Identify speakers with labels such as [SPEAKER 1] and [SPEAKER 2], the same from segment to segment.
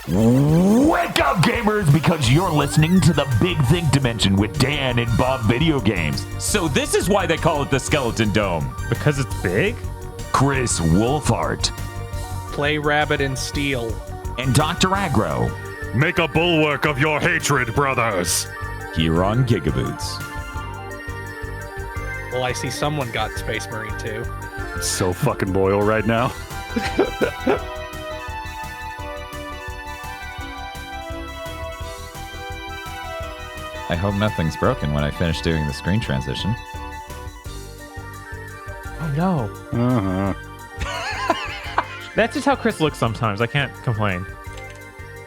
[SPEAKER 1] Wake up, gamers, because you're listening to the Big Think Dimension with Dan and Bob Video Games.
[SPEAKER 2] So this is why they call it the Skeleton Dome.
[SPEAKER 3] Because it's big?
[SPEAKER 1] Chris Wolfhart.
[SPEAKER 4] Play Rabbit and Steel.
[SPEAKER 1] And Dr. Aggro.
[SPEAKER 5] Make a bulwark of your hatred, brothers.
[SPEAKER 2] Here on GigaBoots.
[SPEAKER 4] Well, I see someone got Space Marine too.
[SPEAKER 5] So fucking loyal right now.
[SPEAKER 2] I hope nothing's broken when I finish doing the screen transition.
[SPEAKER 3] Oh no. That's just how Chris looks sometimes. I can't complain.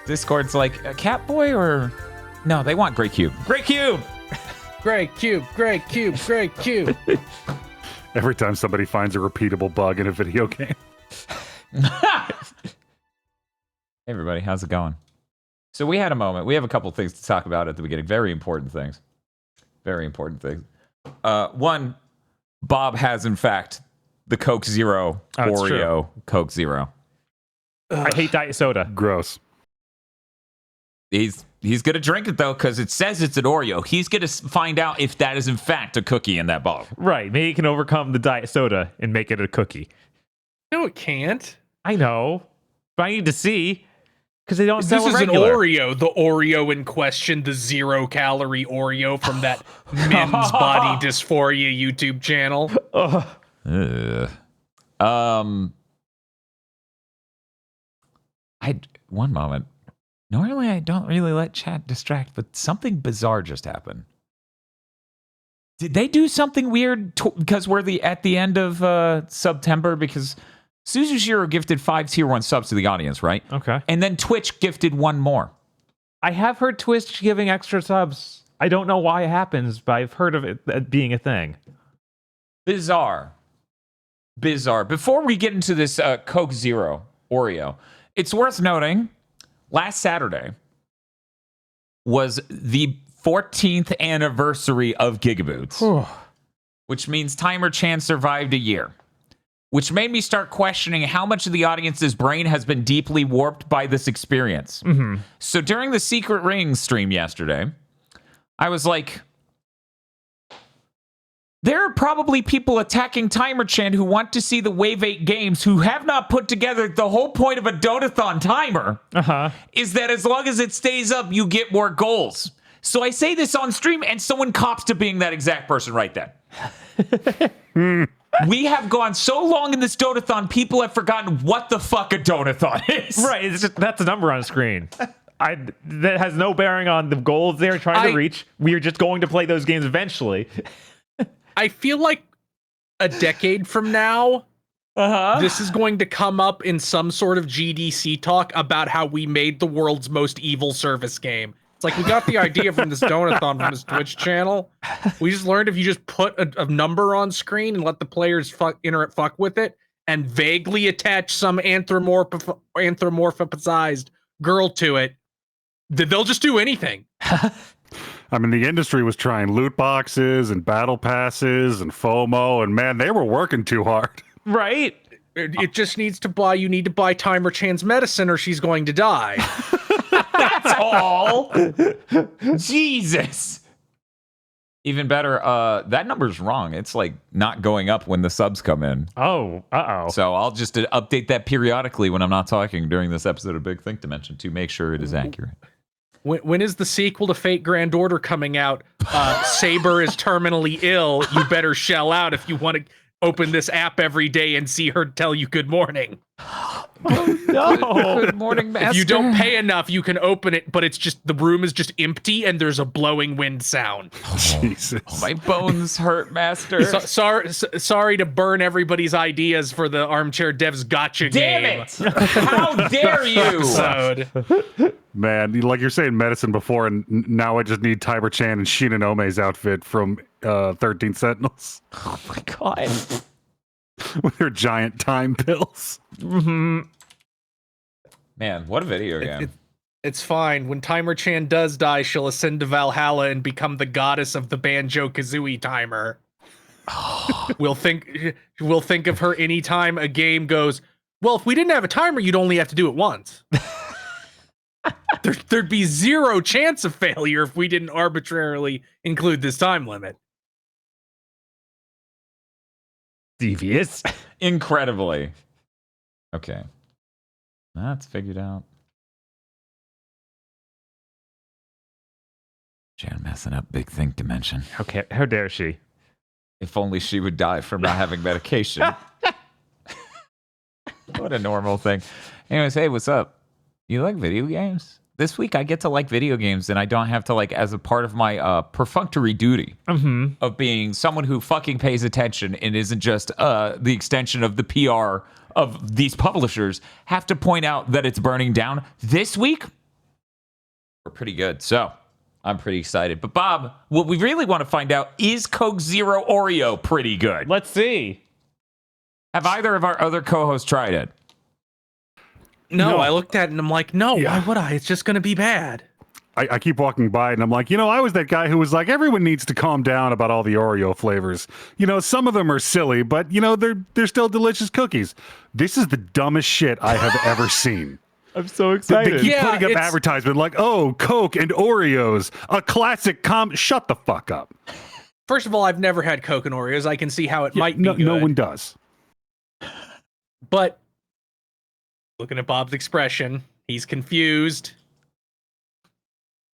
[SPEAKER 2] Discord's like, a Catboy or... No, they want Grey Cube. Grey Cube!
[SPEAKER 4] Grey Cube, Grey Cube, Grey Cube.
[SPEAKER 5] Every time somebody finds a repeatable bug in a video game.
[SPEAKER 2] Hey everybody, how's it going? So we had a moment. We have a couple things to talk about at the beginning. Very important things. Very important things. One, Bob has, in fact, the Coke Zero Oreo Coke Zero.
[SPEAKER 3] I hate diet soda.
[SPEAKER 5] Gross.
[SPEAKER 2] He's going to drink it, though, because it says it's an Oreo. He's going to find out if that is, in fact, a cookie in that bottle.
[SPEAKER 3] Right. Maybe he can overcome the diet soda and make it a cookie.
[SPEAKER 4] No, it can't.
[SPEAKER 3] I know. But I need to see. Because they don't sell
[SPEAKER 4] This
[SPEAKER 3] a
[SPEAKER 4] is an
[SPEAKER 3] regular.
[SPEAKER 4] Oreo. The Oreo in question, the 0-calorie Oreo from that men's body dysphoria YouTube channel.
[SPEAKER 2] One moment. Normally, I don't really let chat distract, but something bizarre just happened. Did they do something weird because we're at the end of September? Because Suzushiro gifted 5 tier 1 subs to the audience, right?
[SPEAKER 3] Okay.
[SPEAKER 2] And then Twitch gifted 1 more.
[SPEAKER 3] I have heard Twitch giving extra subs. I don't know why it happens, but I've heard of it being a thing.
[SPEAKER 2] Bizarre. Before we get into this Coke Zero Oreo, it's worth noting, last Saturday was the 14th anniversary of GigaBoots, which means Timer Chan survived a year, which made me start questioning how much of the audience's brain has been deeply warped by this experience.
[SPEAKER 3] Mm-hmm.
[SPEAKER 2] So during the Secret Rings stream yesterday, I was like, there are probably people attacking Timer Chan who want to see the Wave 8 games who have not put together the whole point of a Dotathon timer is that as long as it stays up, you get more goals. So I say this on stream and someone cops to being that exact person right then. We have gone so long in this Dotathon, people have forgotten what the fuck a Dotathon is.
[SPEAKER 3] Right, it's just, that's a number on a screen. That has no bearing on the goals they're trying to reach. We are just going to play those games eventually.
[SPEAKER 4] I feel like a decade from now, this is going to come up in some sort of GDC talk about how we made the world's most evil service game. It's like, we got the idea from this Donathon from this Twitch channel. We just learned if you just put a number on screen and let the players fuck with it and vaguely attach some anthropomorphized girl to it, they'll just do anything.
[SPEAKER 5] I mean, the industry was trying loot boxes and battle passes and FOMO, and man, they were working too hard.
[SPEAKER 3] Right?
[SPEAKER 4] It just needs to buy, you need to buy Timer Chan's medicine or she's going to die.
[SPEAKER 2] That's all. Jesus. Even better, that number's wrong. It's like not going up when the subs come in.
[SPEAKER 3] Oh, uh-oh.
[SPEAKER 2] So I'll just update that periodically when I'm not talking during this episode of Big Think Dimension to make sure it is accurate.
[SPEAKER 4] When is the sequel to Fate Grand Order coming out? Saber is terminally ill. You better shell out if you want to open this app every day and see her tell you good morning.
[SPEAKER 3] Oh, no.
[SPEAKER 2] Good morning, master.
[SPEAKER 4] If you don't pay enough, you can open it, but it's just, the room is just empty and there's a blowing wind sound.
[SPEAKER 5] Jesus.
[SPEAKER 2] Oh, my bones hurt, master.
[SPEAKER 4] Sorry to burn everybody's ideas for the Armchair Devs Gotcha
[SPEAKER 2] Damn
[SPEAKER 4] game.
[SPEAKER 2] it! How dare you!
[SPEAKER 4] Episode.
[SPEAKER 5] Man, like you're saying medicine before, and now I just need Tiber Chan and Shinanome's outfit from 13 Sentinels.
[SPEAKER 2] Oh my god.
[SPEAKER 5] With her giant time pills.
[SPEAKER 3] Mm-hmm.
[SPEAKER 2] Man, what a video game.
[SPEAKER 4] It's fine. When Timer Chan does die, she'll ascend to Valhalla and become the goddess of the Banjo-Kazooie timer. We'll think of her anytime a game goes, well, if we didn't have a timer, you'd only have to do it once. there'd be zero chance of failure if we didn't arbitrarily include this time limit.
[SPEAKER 3] Devious.
[SPEAKER 2] Incredibly. Okay. That's figured out. Jan messing up Big Think Dimension.
[SPEAKER 3] Okay, how dare she?
[SPEAKER 2] If only she would die from not having medication. What a normal thing. Anyways, hey, what's up? You like video games? This week I get to like video games and I don't have to like as a part of my perfunctory duty of being someone who fucking pays attention and isn't just the extension of the PR of these publishers, have to point out that it's burning down. This week, we're pretty good. So I'm pretty excited. But Bob, what we really want to find out is Coke Zero Oreo pretty good?
[SPEAKER 3] Let's see.
[SPEAKER 2] Have either of our other co-hosts tried it?
[SPEAKER 4] No, I looked at it and I'm like, no,
[SPEAKER 5] Yeah.
[SPEAKER 4] why would I? It's just going to be bad.
[SPEAKER 5] I keep walking by and I'm like, I was that guy who was like, everyone needs to calm down about all the Oreo flavors. Some of them are silly, but they're still delicious cookies. This is the dumbest shit I have ever seen.
[SPEAKER 3] I'm so
[SPEAKER 5] They
[SPEAKER 3] excited.
[SPEAKER 5] keep
[SPEAKER 4] Yeah,
[SPEAKER 5] putting up
[SPEAKER 4] it's-
[SPEAKER 5] advertisement like, oh, Coke and Oreos, a classic shut the fuck up.
[SPEAKER 4] First of all, I've never had Coke and Oreos. I can see how it might be good.
[SPEAKER 5] No one does.
[SPEAKER 4] But looking at Bob's expression, he's confused.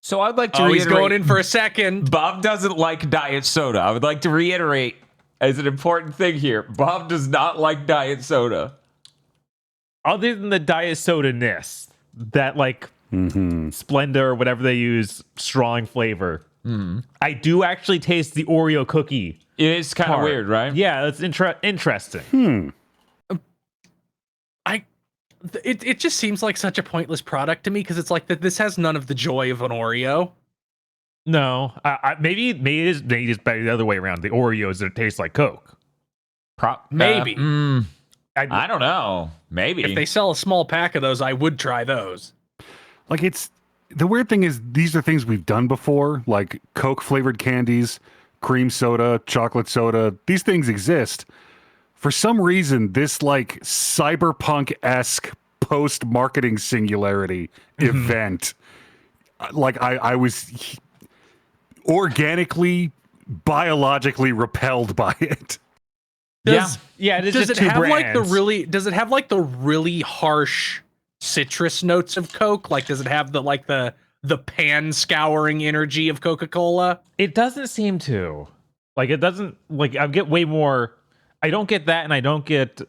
[SPEAKER 2] So I'd like to
[SPEAKER 4] Oh, he's
[SPEAKER 2] reiterate,
[SPEAKER 4] going in for a second.
[SPEAKER 2] Bob doesn't like diet soda. I would like to reiterate as an important thing here. Bob does not like diet soda.
[SPEAKER 3] Other than the diet soda-ness, that like Splendor or whatever they use, strong flavor. I do actually taste the Oreo cookie.
[SPEAKER 2] It is kind of
[SPEAKER 3] part.
[SPEAKER 2] weird, right?
[SPEAKER 3] Yeah, that's interesting.
[SPEAKER 4] It just seems like such a pointless product to me because it's like that. This has none of the joy of an Oreo.
[SPEAKER 3] No, maybe it is better the other way around. The Oreos that taste like Coke.
[SPEAKER 4] Maybe.
[SPEAKER 2] I don't know. Maybe.
[SPEAKER 4] If they sell a small pack of those, I would try those.
[SPEAKER 5] Like the weird thing is these are things we've done before, like Coke flavored candies, cream soda, chocolate soda. These things exist. For some reason, this like cyberpunk-esque post-marketing singularity event, like I was organically, biologically repelled by it.
[SPEAKER 4] Does
[SPEAKER 3] it is
[SPEAKER 4] does
[SPEAKER 3] just
[SPEAKER 4] it
[SPEAKER 3] two
[SPEAKER 4] have like the
[SPEAKER 3] brands.
[SPEAKER 4] really? Does it have like the really harsh citrus notes of Coke? Like, does it have the pan scouring energy of Coca-Cola?
[SPEAKER 3] It doesn't seem to. Like it doesn't. Like I get way more. I don't get that, and I don't get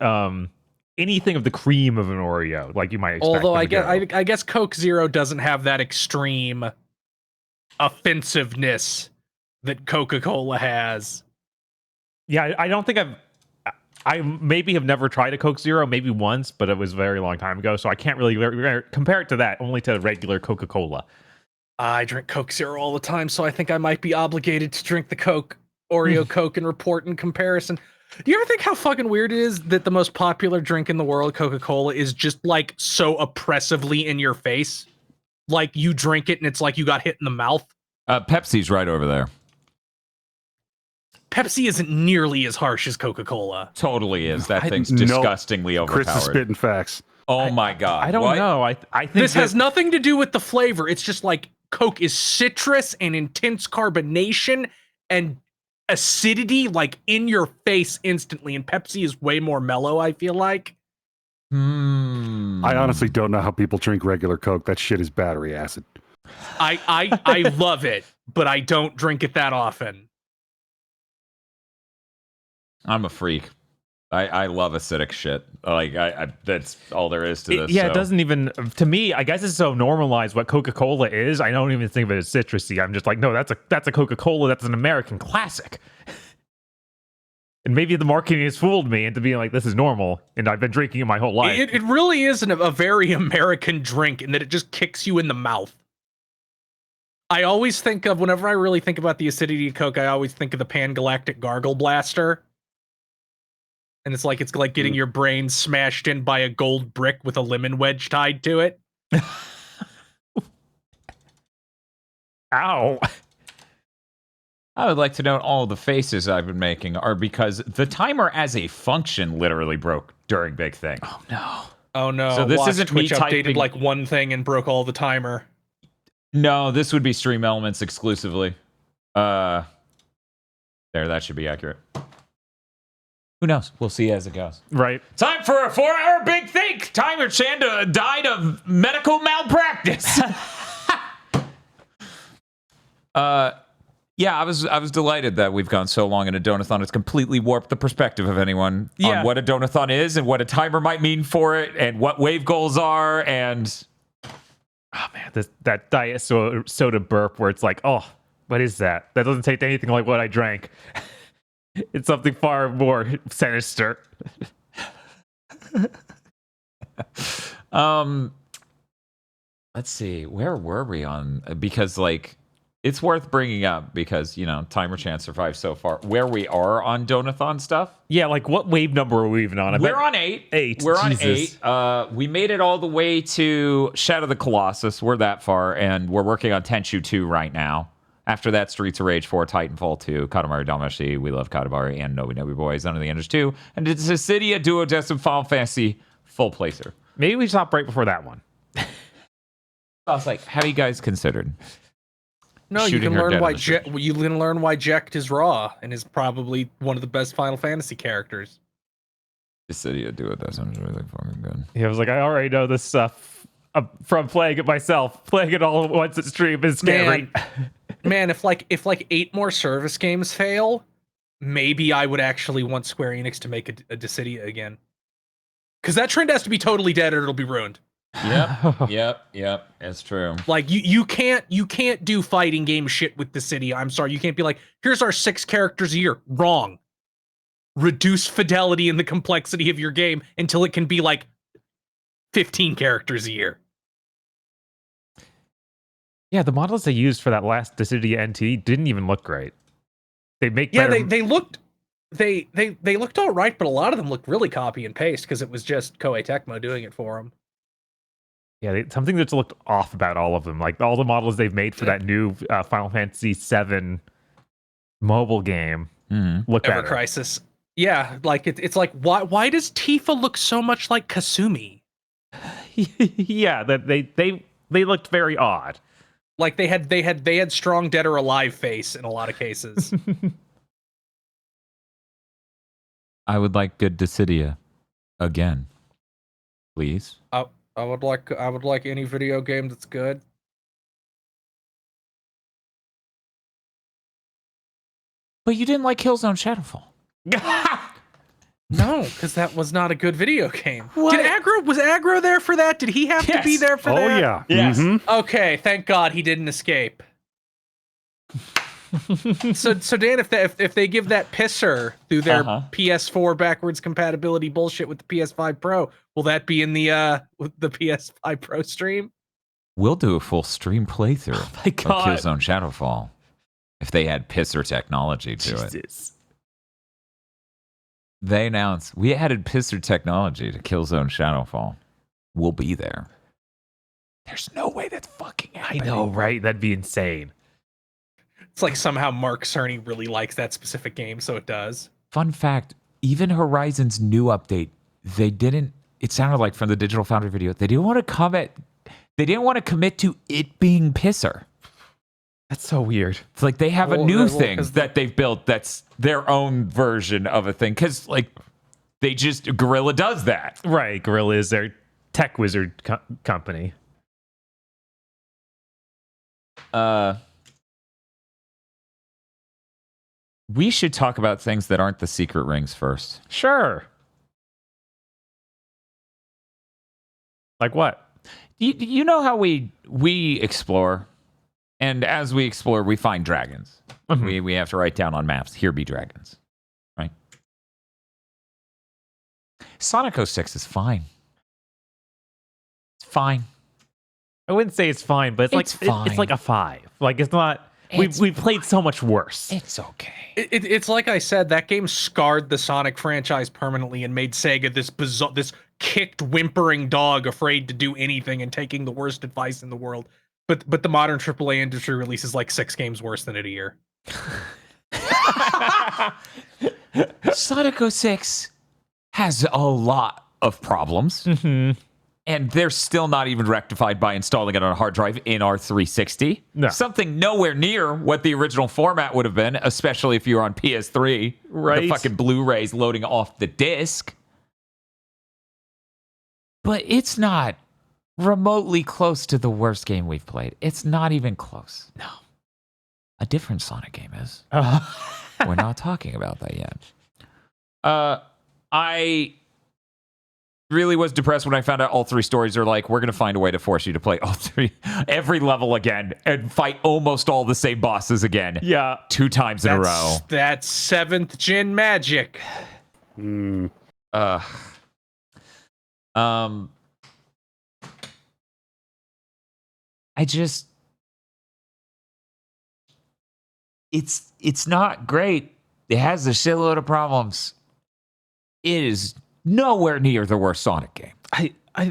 [SPEAKER 3] anything of the cream of an Oreo, like you might expect.
[SPEAKER 4] Although
[SPEAKER 3] them to go.
[SPEAKER 4] I guess Coke Zero doesn't have that extreme offensiveness that Coca-Cola has.
[SPEAKER 3] Yeah, I don't think I maybe have never tried a Coke Zero, maybe once, but it was a very long time ago, so I can't really compare it to that, only to regular Coca-Cola.
[SPEAKER 4] I drink Coke Zero all the time, so I think I might be obligated to drink the Coke Oreo Coke and report in comparison. Do you ever think how fucking weird it is that the most popular drink in the world, Coca-Cola, is just like so oppressively in your face? Like you drink it and it's like you got hit in the mouth.
[SPEAKER 2] Pepsi's right over there.
[SPEAKER 4] Pepsi isn't nearly as harsh as Coca-Cola.
[SPEAKER 2] Totally is. That thing's
[SPEAKER 5] No.
[SPEAKER 2] disgustingly
[SPEAKER 5] Chris is
[SPEAKER 2] overpowered.
[SPEAKER 5] spitting facts.
[SPEAKER 2] Oh my god.
[SPEAKER 3] I don't
[SPEAKER 2] What?
[SPEAKER 3] know. I think
[SPEAKER 4] This
[SPEAKER 3] that-
[SPEAKER 4] has nothing to do with the flavor. It's just like Coke is citrus and intense carbonation and acidity like in your face instantly, and Pepsi is way more mellow, I feel like.
[SPEAKER 5] I honestly don't know how people drink regular Coke. That shit is battery acid.
[SPEAKER 4] I love it, but I don't drink it that often.
[SPEAKER 2] I'm a freak. I love acidic shit. Like I that's all there is to this.
[SPEAKER 3] Yeah,
[SPEAKER 2] so.
[SPEAKER 3] it doesn't even, to me, I guess it's so normalized what Coca-Cola is. I don't even think of it as citrusy. I'm just like, no, that's a Coca-Cola. That's an American classic. And maybe the marketing has fooled me into being like, this is normal, and I've been drinking it my whole life.
[SPEAKER 4] It really is a very American drink in that it just kicks you in the mouth. I always think of, whenever I really think about the acidity of Coke, I always think of the Pan Galactic Gargle Blaster. And it's like getting your brain smashed in by a gold brick with a lemon wedge tied to it.
[SPEAKER 3] Ow.
[SPEAKER 2] I would like to note all the faces I've been making are because the timer as a function literally broke during Big Thing.
[SPEAKER 3] Oh, no.
[SPEAKER 4] Oh no!
[SPEAKER 2] So this
[SPEAKER 4] Watch,
[SPEAKER 2] isn't me
[SPEAKER 4] Twitch updated
[SPEAKER 2] typing-
[SPEAKER 4] like one thing and broke all the timer.
[SPEAKER 2] No, this would be Stream Elements exclusively. There, that should be accurate. Who knows? We'll see as it goes.
[SPEAKER 3] Right.
[SPEAKER 2] Time for a 4-hour Big Think. Timer Chanda died of medical malpractice. Yeah, I was delighted that we've gone so long in a donathon. It's completely warped the perspective of anyone on what a donathon is and what a timer might mean for it and what wave goals are. And
[SPEAKER 3] oh man, that diet soda burp where it's like, oh, what is that? That doesn't taste anything like what I drank. It's something far more sinister.
[SPEAKER 2] Let's see, where were we on? Because like, it's worth bringing up because Timer Chance survived so far. Where we are on donathon stuff?
[SPEAKER 3] Yeah, like what wave number are we even on?
[SPEAKER 2] We're on 8.
[SPEAKER 3] 8.
[SPEAKER 2] We're
[SPEAKER 3] Jesus.
[SPEAKER 2] on 8. We made it all the way to Shadow of the Colossus. We're that far, and we're working on Tenchu 2 right now. After that, Streets of Rage 4, Titanfall 2, Katamari Damacy, We Love Katamari, and Nobi Nobi Boys, Under the Enders 2, and it's a City of Duodecim Final Fantasy full playthrough.
[SPEAKER 3] Maybe we stop right before that one.
[SPEAKER 2] I was like, have you guys considered?
[SPEAKER 4] No, you
[SPEAKER 2] shooting
[SPEAKER 4] can
[SPEAKER 2] her
[SPEAKER 4] learn
[SPEAKER 2] dead
[SPEAKER 4] why
[SPEAKER 2] in the street?
[SPEAKER 4] you can learn why Jecht is raw and is probably one of the best Final Fantasy characters.
[SPEAKER 2] The City of Duodecim is really fucking good.
[SPEAKER 3] Yeah, I was like, I already know this stuff from playing it myself. Playing it all at once at stream is scary.
[SPEAKER 4] Man, if 8 more service games fail, maybe I would actually want Square Enix to make a Dissidia again. Because that trend has to be totally dead or it'll be ruined.
[SPEAKER 2] Yep. It's true.
[SPEAKER 4] Like you can't do fighting game shit with Dissidia. I'm sorry, you can't be like, here's our 6 characters a year. Wrong. Reduce fidelity and the complexity of your game until it can be like 15 characters a year.
[SPEAKER 3] Yeah, the models they used for that last Dissidia NT didn't even look great. They make better...
[SPEAKER 4] they looked all right, but a lot of them looked really copy and paste because it was just Koei Tecmo doing it for them.
[SPEAKER 3] Yeah, something that's looked off about all of them. Like all the models they've made for that new Final Fantasy VII mobile game look
[SPEAKER 4] Ever
[SPEAKER 3] better.
[SPEAKER 4] Crisis. Yeah, like it's like why does Tifa look so much like Kasumi?
[SPEAKER 3] Yeah, that they looked very odd.
[SPEAKER 4] Like they had strong Dead or Alive face in a lot of cases.
[SPEAKER 2] I would like good Dissidia again, please.
[SPEAKER 4] I would like any video game that's good.
[SPEAKER 2] But you didn't like Killzone Shadowfall.
[SPEAKER 4] No, because that was not a good video game.
[SPEAKER 2] What?
[SPEAKER 4] Was Aggro there for that? Did he have to be there for that?
[SPEAKER 5] Oh yeah.
[SPEAKER 2] Yes.
[SPEAKER 5] Mhm.
[SPEAKER 4] Okay, thank God he didn't escape. So Dan, if they give that pisser through their PS4 backwards compatibility bullshit with the PS5 Pro, will that be in the PS5 Pro stream?
[SPEAKER 2] We'll do a full stream playthrough
[SPEAKER 3] Oh my God.
[SPEAKER 2] of Killzone Shadowfall if they add pisser technology to it.
[SPEAKER 3] Jesus.
[SPEAKER 2] They announced we added pisser technology to Killzone Shadowfall. We'll be there. There's no way that's fucking happening.
[SPEAKER 3] I know, right? That'd be insane.
[SPEAKER 4] It's like somehow Mark Cerny really likes that specific game, so it does.
[SPEAKER 2] Fun fact, even Horizon's new update, it sounded like from the Digital Foundry video, they didn't want to commit to it being pisser.
[SPEAKER 3] That's so weird.
[SPEAKER 2] It's like they have a new thing
[SPEAKER 4] 'cause
[SPEAKER 2] that they've built that's their own version of a thing. Because like Gorilla does that.
[SPEAKER 3] Right, Gorilla is their tech wizard company.
[SPEAKER 2] We should talk about things that aren't the secret rings first.
[SPEAKER 3] Sure. Like what?
[SPEAKER 2] You know how we explore, and as we explore, we find dragons.
[SPEAKER 3] Mhm.
[SPEAKER 2] We have to write down on maps, here be dragons, right? Sonic 06 is fine. It's fine.
[SPEAKER 3] I wouldn't say it's fine, but
[SPEAKER 2] It's fine.
[SPEAKER 3] it's like a 5. Like it's not. We've played so much worse.
[SPEAKER 2] It's okay.
[SPEAKER 4] It's like I said, that game scarred the Sonic franchise permanently and made Sega this kicked, whimpering dog afraid to do anything and taking the worst advice in the world. But the modern AAA industry releases like 6 games worse than it a year.
[SPEAKER 2] Sonic 06 has a lot of problems.
[SPEAKER 3] Mm-hmm.
[SPEAKER 2] And they're still not even rectified by installing it on a hard drive in our 360.
[SPEAKER 3] No.
[SPEAKER 2] Something nowhere near what the original format would have been, especially if you were on PS3.
[SPEAKER 3] Right.
[SPEAKER 2] The fucking Blu-rays loading off the disc. But it's not remotely close to the worst game we've played. It's not even close. No. A different Sonic game is. We're not talking about that yet. I really was depressed when I found out all 3 stories are like, we're going to find a way to force you to play all 3, every level again, and fight almost all the same bosses again.
[SPEAKER 3] Yeah.
[SPEAKER 2] 2 times in a row.
[SPEAKER 4] That's 7th gen magic.
[SPEAKER 2] I just... It's not great. It has a shitload of problems. It is nowhere near the worst Sonic game.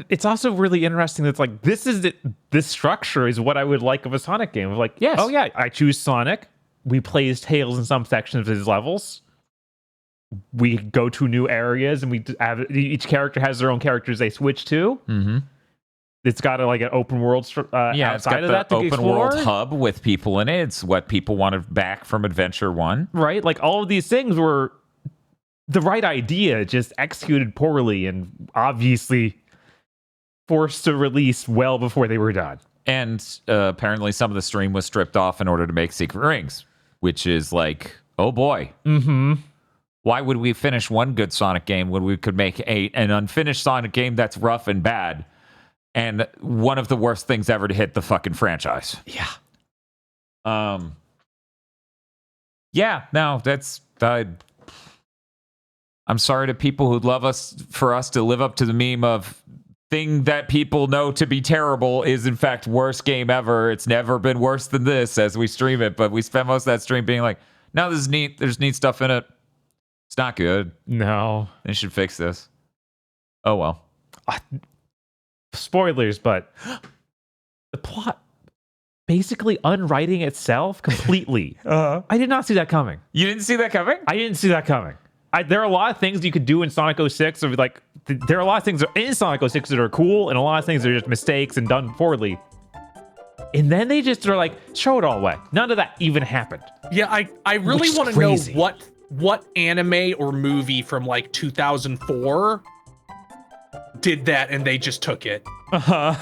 [SPEAKER 3] It's also really interesting that's like, this structure is what I would like of a Sonic game. Of like,
[SPEAKER 2] Yes.
[SPEAKER 3] oh yeah, I choose Sonic. We play as Tails in some sections of his levels. We go to new areas, and we have each character has their own characters they switch to.
[SPEAKER 2] Mm-hmm.
[SPEAKER 3] It's got an open world
[SPEAKER 2] It's
[SPEAKER 3] outside
[SPEAKER 2] got
[SPEAKER 3] of that
[SPEAKER 2] the
[SPEAKER 3] to
[SPEAKER 2] open
[SPEAKER 3] explore.
[SPEAKER 2] world hub with people in it. It's what people wanted back from Adventure 1.
[SPEAKER 3] Right? Like all of these things were the right idea, just executed poorly and obviously forced to release well before they were done.
[SPEAKER 2] And apparently some of the stream was stripped off in order to make Secret Rings, which is like, oh boy.
[SPEAKER 3] Mm-hmm.
[SPEAKER 2] Why would we finish one good Sonic game when we could make an unfinished Sonic game that's rough and bad and one of the worst things ever to hit the fucking franchise?
[SPEAKER 3] Yeah.
[SPEAKER 2] Yeah, no, that's... I'm sorry to people who'd love us for us to live up to the meme of thing that people know to be terrible is in fact worst game ever. It's never been worse than this as we stream it, but we spend most of that stream being like, no, this is neat. There's neat stuff in it. It's not good.
[SPEAKER 3] No.
[SPEAKER 2] They should fix this. Oh, well.
[SPEAKER 3] Spoilers, but the plot basically unwriting itself completely. I did not see that coming.
[SPEAKER 2] You didn't see that coming?
[SPEAKER 3] I didn't see that coming. There are a lot of things you could do in Sonic 06, or like there are a lot of things in Sonic 06 that are cool, and a lot of things that are just mistakes and done poorly. And then they just are like, show it all away. None of that even happened.
[SPEAKER 4] Yeah, I really want to know
[SPEAKER 3] crazy.
[SPEAKER 4] what anime or movie from like 2004 did that and they just took it. I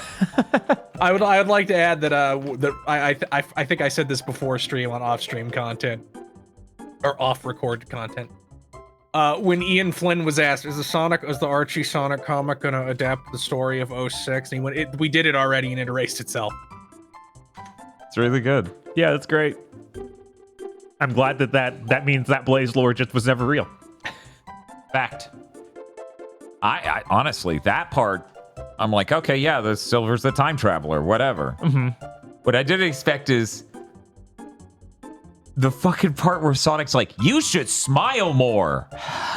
[SPEAKER 4] would like to add that I think I said this before stream on off stream content or off record content. When Ian Flynn was asked, is the Archie Sonic comic gonna adapt the story of 06? And he went, we did it already and it erased itself.
[SPEAKER 2] It's really good.
[SPEAKER 3] Yeah, that's great. I'm glad that means that Blaze lore just was never real.
[SPEAKER 2] Fact. I honestly, that part, I'm like, okay, yeah, the Silver's the time traveler, whatever.
[SPEAKER 3] Mm-hmm.
[SPEAKER 2] What I didn't expect is the fucking part where Sonic's like, you should smile more.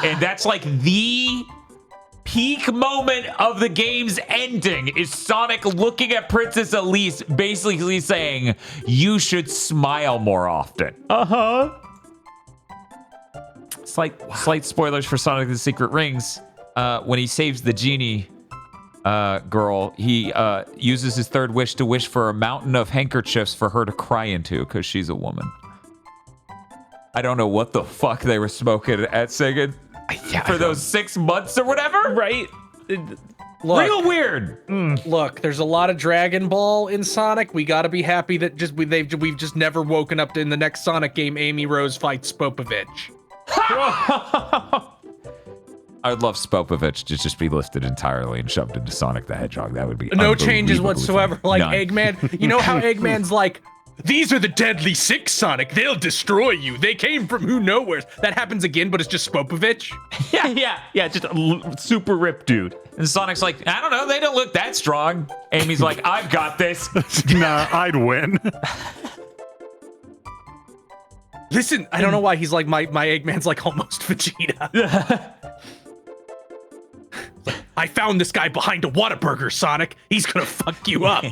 [SPEAKER 2] And that's like the peak moment of the game's ending is Sonic looking at Princess Elise basically saying, you should smile more often.
[SPEAKER 3] Uh-huh.
[SPEAKER 2] Slight spoilers for Sonic the Secret Rings. When he saves the genie girl, he uses his third wish to wish for a mountain of handkerchiefs for her to cry into because she's a woman. I don't know what the fuck they were smoking at singing for those 6 months or whatever.
[SPEAKER 3] Right?
[SPEAKER 4] Look,
[SPEAKER 2] real weird.
[SPEAKER 4] Look, there's a lot of Dragon Ball in Sonic. We gotta be happy that we've just never woken up to in the next Sonic game, Amy Rose fights Spopovich.
[SPEAKER 2] I would love Spopovich to just be lifted entirely and shoved into Sonic the Hedgehog. That would be
[SPEAKER 4] No changes
[SPEAKER 2] unbelievably
[SPEAKER 4] whatsoever.
[SPEAKER 2] fun.
[SPEAKER 4] Like
[SPEAKER 2] None.
[SPEAKER 4] Eggman, you know how Eggman's like, these are the deadly six, Sonic. They'll destroy you. They came from who knows. That happens again, but it's just Spopovich.
[SPEAKER 3] Yeah, just a super ripped dude.
[SPEAKER 2] And Sonic's like, I don't know, they don't look that strong. Amy's like, I've got this.
[SPEAKER 5] Nah, I'd win.
[SPEAKER 4] Listen, I don't know why he's like, my Eggman's like almost Vegeta. I found this guy behind a Whataburger, Sonic. He's gonna fuck you up.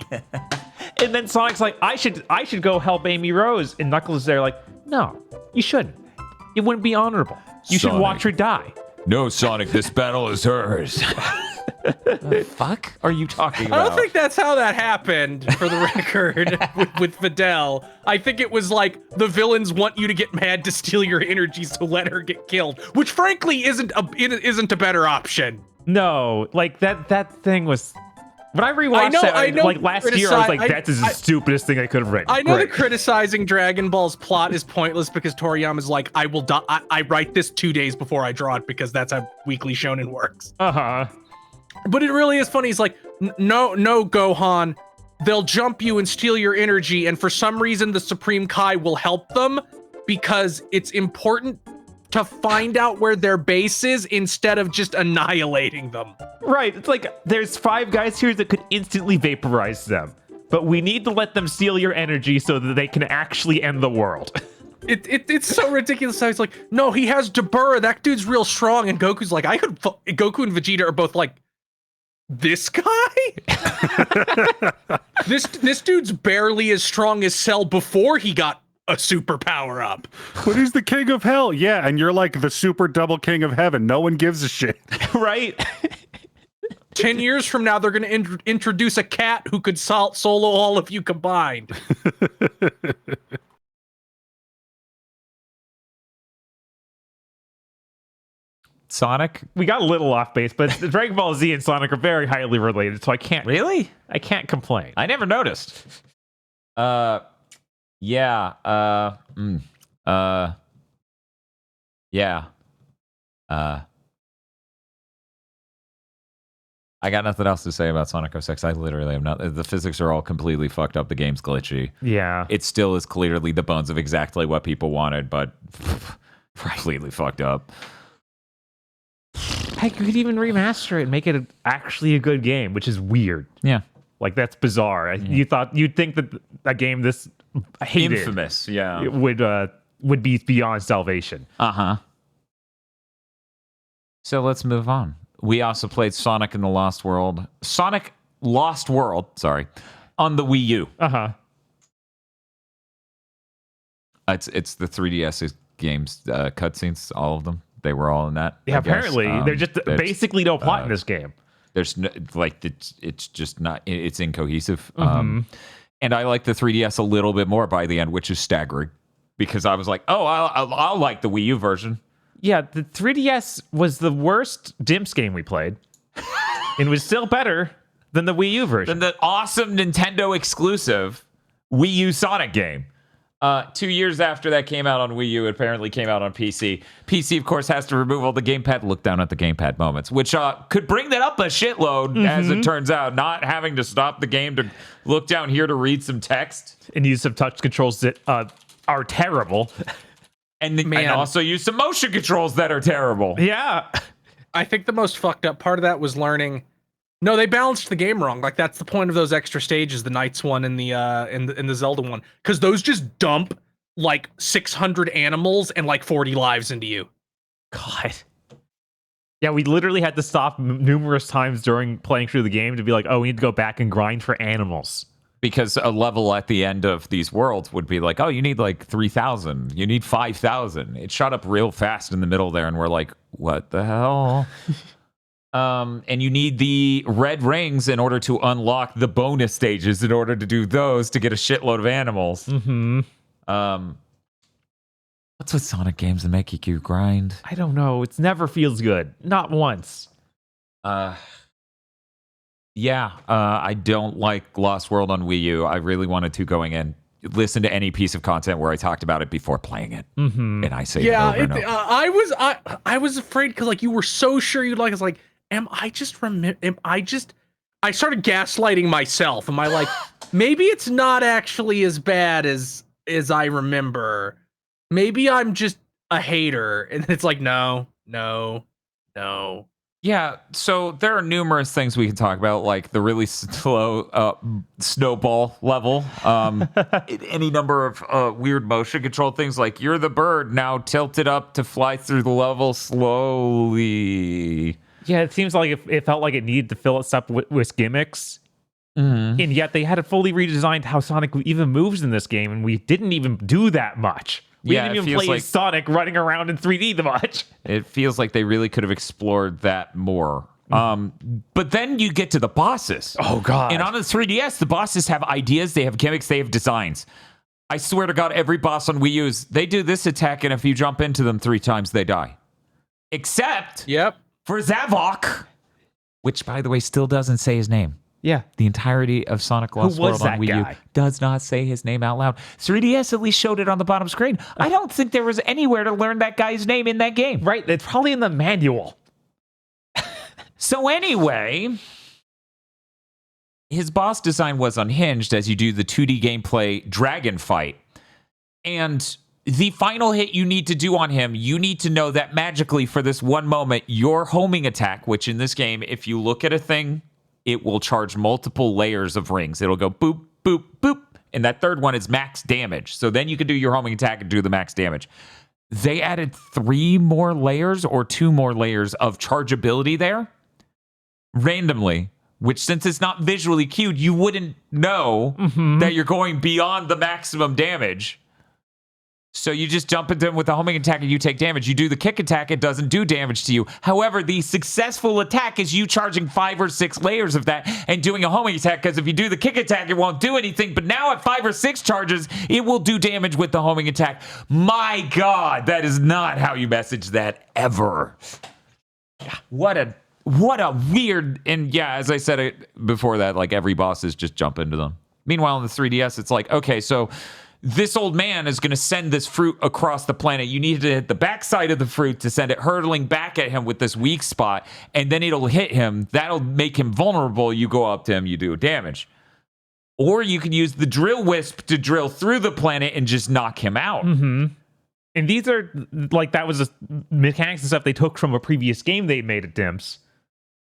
[SPEAKER 3] And then Sonic's like, I should go help Amy Rose. And Knuckles is there like, no, you shouldn't. It wouldn't be honorable. You should
[SPEAKER 2] Sonic.
[SPEAKER 3] watch her die.
[SPEAKER 2] No, Sonic, this battle is hers. The fuck are you talking about?
[SPEAKER 4] I don't think that's how that happened, for the record, with Fidel. I think it was like the villains want you to get mad to steal your energies to let her get killed, which frankly isn't a better option.
[SPEAKER 3] No, like that thing was. When I rewatched like last year, I was like, "That's the stupidest thing I could have written."
[SPEAKER 4] I know that criticizing Dragon Ball's plot is pointless because Toriyama's like, "I will die. I write this 2 days before I draw it because that's how Weekly Shonen works." But it really is funny. He's like, "No, Gohan, they'll jump you and steal your energy, and for some reason, the Supreme Kai will help them because it's important to find out where their base is instead of just annihilating them."
[SPEAKER 3] Right. It's like there's 5 guys here that could instantly vaporize them, but we need to let them steal your energy so that they can actually end the world.
[SPEAKER 4] It's so ridiculous how he's like, "No, he has Dabura. That dude's real strong." And Goku's like, Goku and Vegeta are both like, "This guy? This dude's barely as strong as Cell before he got a super power up."
[SPEAKER 5] But he's the king of hell. Yeah, and you're like the super double king of heaven. No one gives a shit.
[SPEAKER 3] Right?
[SPEAKER 4] 10 years from now, they're going to introduce a cat who could solo all of you combined.
[SPEAKER 2] Sonic?
[SPEAKER 3] We got a little off base, but Dragon Ball Z and Sonic are very highly related, so I can't complain.
[SPEAKER 2] I never noticed. Yeah. I got nothing else to say about Sonic 06. I literally have not. The physics are all completely fucked up. The game's glitchy.
[SPEAKER 3] Yeah.
[SPEAKER 2] It still is clearly the bones of exactly what people wanted, but completely fucked up.
[SPEAKER 3] Heck, you could even remaster it and make it actually a good game, which is weird.
[SPEAKER 2] Yeah.
[SPEAKER 3] Like, that's bizarre.
[SPEAKER 2] Yeah.
[SPEAKER 3] You'd think that a game this hated,
[SPEAKER 2] infamous, yeah,
[SPEAKER 3] would be beyond salvation.
[SPEAKER 2] So let's move on. We also played Sonic Lost World, on the Wii U. It's the 3DS games, cutscenes, all of them. They were all in that.
[SPEAKER 3] Yeah, apparently they're just basically no plot in this game.
[SPEAKER 2] There's no, like it's just not. It's incohesive. And I like the 3DS a little bit more by the end, which is staggering, because I was like, oh, I'll like the Wii U version.
[SPEAKER 3] Yeah, the 3DS was the worst Dimps game we played. It was still better than the Wii U version.
[SPEAKER 2] Than the awesome Nintendo exclusive Wii U Sonic game. 2 years after that came out on Wii U, it apparently came out on PC. PC, of course, has to remove all the gamepad, look down at the gamepad moments, which could bring that up a shitload, as it turns out. Not having to stop the game to look down here to read some text.
[SPEAKER 3] And use some touch controls that are terrible.
[SPEAKER 2] And also use some motion controls that are terrible.
[SPEAKER 3] Yeah.
[SPEAKER 4] I think the most fucked up part of that was learning, no, they balanced the game wrong. Like, that's the point of those extra stages, the Knights one and the in the Zelda one, because those just dump like 600 animals and like 40 lives into you.
[SPEAKER 3] God. Yeah, we literally had to stop numerous times during playing through the game to be like, oh, we need to go back and grind for animals.
[SPEAKER 2] Because a level at the end of these worlds would be like, oh, you need like 3,000. You need 5,000. It shot up real fast in the middle there, and we're like, what the hell? And you need the red rings in order to unlock the bonus stages in order to do those to get a shitload of animals. What's with Sonic games that make you grind?
[SPEAKER 3] I don't know. It never feels good. Not once.
[SPEAKER 2] I don't like Lost World on Wii U. I really wanted to going in. Listen to any piece of content where I talked about it before playing it, and I say over and over.
[SPEAKER 4] I was afraid because like you were so sure you'd like. I was like, I started gaslighting myself. Am I like, maybe it's not actually as bad as I remember. Maybe I'm just a hater, and it's like, no.
[SPEAKER 2] Yeah, so there are numerous things we can talk about, like the really slow snowball level, any number of weird motion control things, like you're the bird now tilted up to fly through the level slowly.
[SPEAKER 3] Yeah, it seems like it felt like it needed to fill itself with gimmicks. And yet they had it fully redesigned how Sonic even moves in this game, and we didn't even do that much. We didn't even play Sonic running around in 3D that much.
[SPEAKER 2] It feels like they really could have explored that more. But then you get to the bosses.
[SPEAKER 3] Oh, God.
[SPEAKER 2] And on the 3DS, the bosses have ideas, they have gimmicks, they have designs. I swear to God, every boss on Wii U, they do this attack, and if you jump into them 3 times, they die. Except for Zavok, which, by the way, still doesn't say his name.
[SPEAKER 3] Yeah.
[SPEAKER 2] The entirety of Sonic Lost World on Wii U does not say his name out loud. 3DS at least showed it on the bottom screen. I don't think there was anywhere to learn that guy's name in that game.
[SPEAKER 3] Right. It's probably in the manual.
[SPEAKER 2] So anyway, his boss design was unhinged as you do the 2D gameplay dragon fight. And the final hit you need to do on him, you need to know that magically for this one moment, your homing attack, which in this game, if you look at a thing, it will charge multiple layers of rings. It'll go boop, boop, boop. And that third one is max damage. So then you can do your homing attack and do the max damage. They added 3 more layers or 2 more layers of chargeability there randomly, which since it's not visually cued, you wouldn't know that you're going beyond the maximum damage. So you just jump into him with the homing attack and you take damage. You do the kick attack, it doesn't do damage to you. However, the successful attack is you charging 5 or 6 layers of that and doing a homing attack, because if you do the kick attack, it won't do anything. But now at 5 or 6 charges, it will do damage with the homing attack. My God, that is not how you message that ever. What a weird, and yeah, as I said it before that, like every boss is just jump into them. Meanwhile, on the 3DS, it's like, okay, so this old man is going to send this fruit across the planet. You need to hit the backside of the fruit to send it hurtling back at him with this weak spot, and then it'll hit him. That'll make him vulnerable. You go up to him, you do damage. Or you can use the drill wisp to drill through the planet and just knock him out.
[SPEAKER 3] And these are, like, that was just mechanics and stuff they took from a previous game they made at Dimps.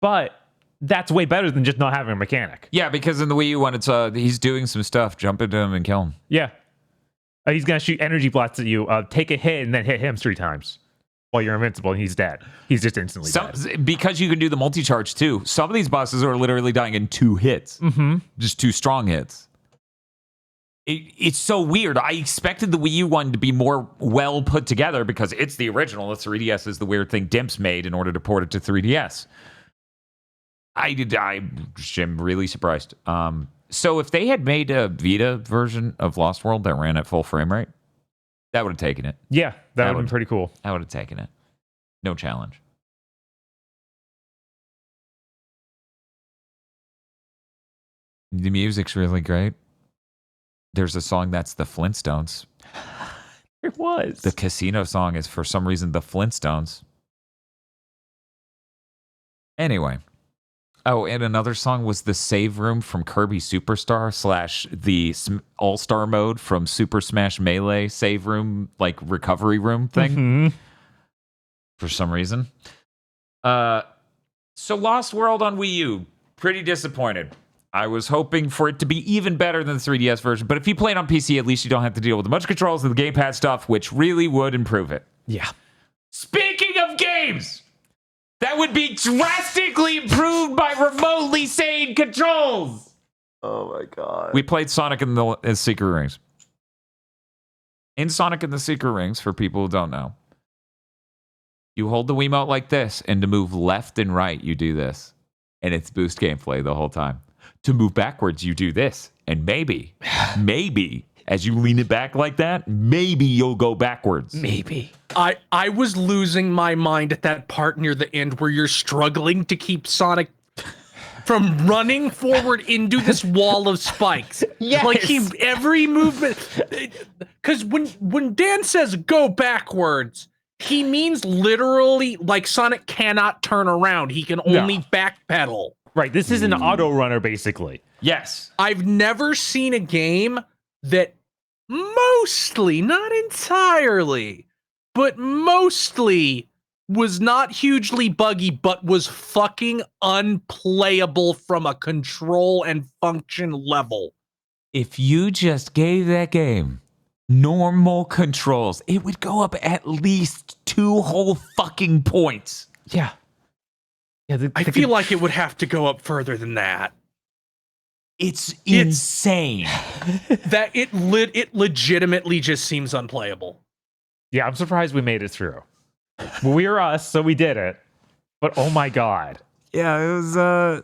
[SPEAKER 3] But that's way better than just not having a mechanic.
[SPEAKER 2] Yeah, because in the Wii U one, it's he's doing some stuff. Jump into him and kill him.
[SPEAKER 3] Yeah. He's going to shoot energy blasts at you, take a hit, and then hit him 3 times while you're invincible, and he's dead. He's just instantly dead.
[SPEAKER 2] Because you can do the multi-charge, too. Some of these bosses are literally dying in 2 hits. Just 2 strong hits. It's so weird. I expected the Wii U one to be more well put together because it's the original. The 3DS is the weird thing Dimps made in order to port it to 3DS. I'm really surprised. So if they had made a Vita version of Lost World that ran at full frame rate, that would have taken it.
[SPEAKER 3] Yeah, that would have been pretty cool.
[SPEAKER 2] I would have taken it. No challenge. The music's really great. There's a song that's the Flintstones.
[SPEAKER 3] It was.
[SPEAKER 2] The casino song is, for some reason, the Flintstones. Anyway. Oh, and another song was the save room from Kirby Superstar / the All-Star mode from Super Smash Melee save room, like recovery room thing. For some reason. So Lost World on Wii U, pretty disappointed. I was hoping for it to be even better than the 3DS version, but if you play it on PC, at least you don't have to deal with a bunch of controls and the gamepad stuff, which really would improve it.
[SPEAKER 3] Yeah.
[SPEAKER 2] Speaking of games that would be drastically improved by remotely sane controls.
[SPEAKER 6] Oh my God.
[SPEAKER 2] We played Sonic and the Secret Rings. In Sonic and the Secret Rings, for people who don't know, you hold the Wiimote like this, and to move left and right, you do this. And it's boost gameplay the whole time. To move backwards, you do this. And maybe, as you lean it back like that, maybe you'll go backwards.
[SPEAKER 3] Maybe.
[SPEAKER 4] I was losing my mind at that part near the end where you're struggling to keep Sonic from running forward into this wall of spikes.
[SPEAKER 3] Yes.
[SPEAKER 4] Like every movement, because when Dan says go backwards, he means literally like Sonic cannot turn around. He can only backpedal.
[SPEAKER 3] Right. This is an auto runner, basically.
[SPEAKER 2] Yes.
[SPEAKER 4] I've never seen a game that mostly, not entirely, but mostly was not hugely buggy, but was fucking unplayable from a control and function level.
[SPEAKER 2] If you just gave that game normal controls, it would go up at least 2 whole fucking points.
[SPEAKER 3] Yeah. Yeah.
[SPEAKER 4] I feel like it would have to go up further than that.
[SPEAKER 2] It's insane.
[SPEAKER 4] That it legitimately just seems unplayable.
[SPEAKER 3] Yeah, I'm surprised we made it through. Well, we were us, so we did it. But oh my God.
[SPEAKER 2] Yeah, it was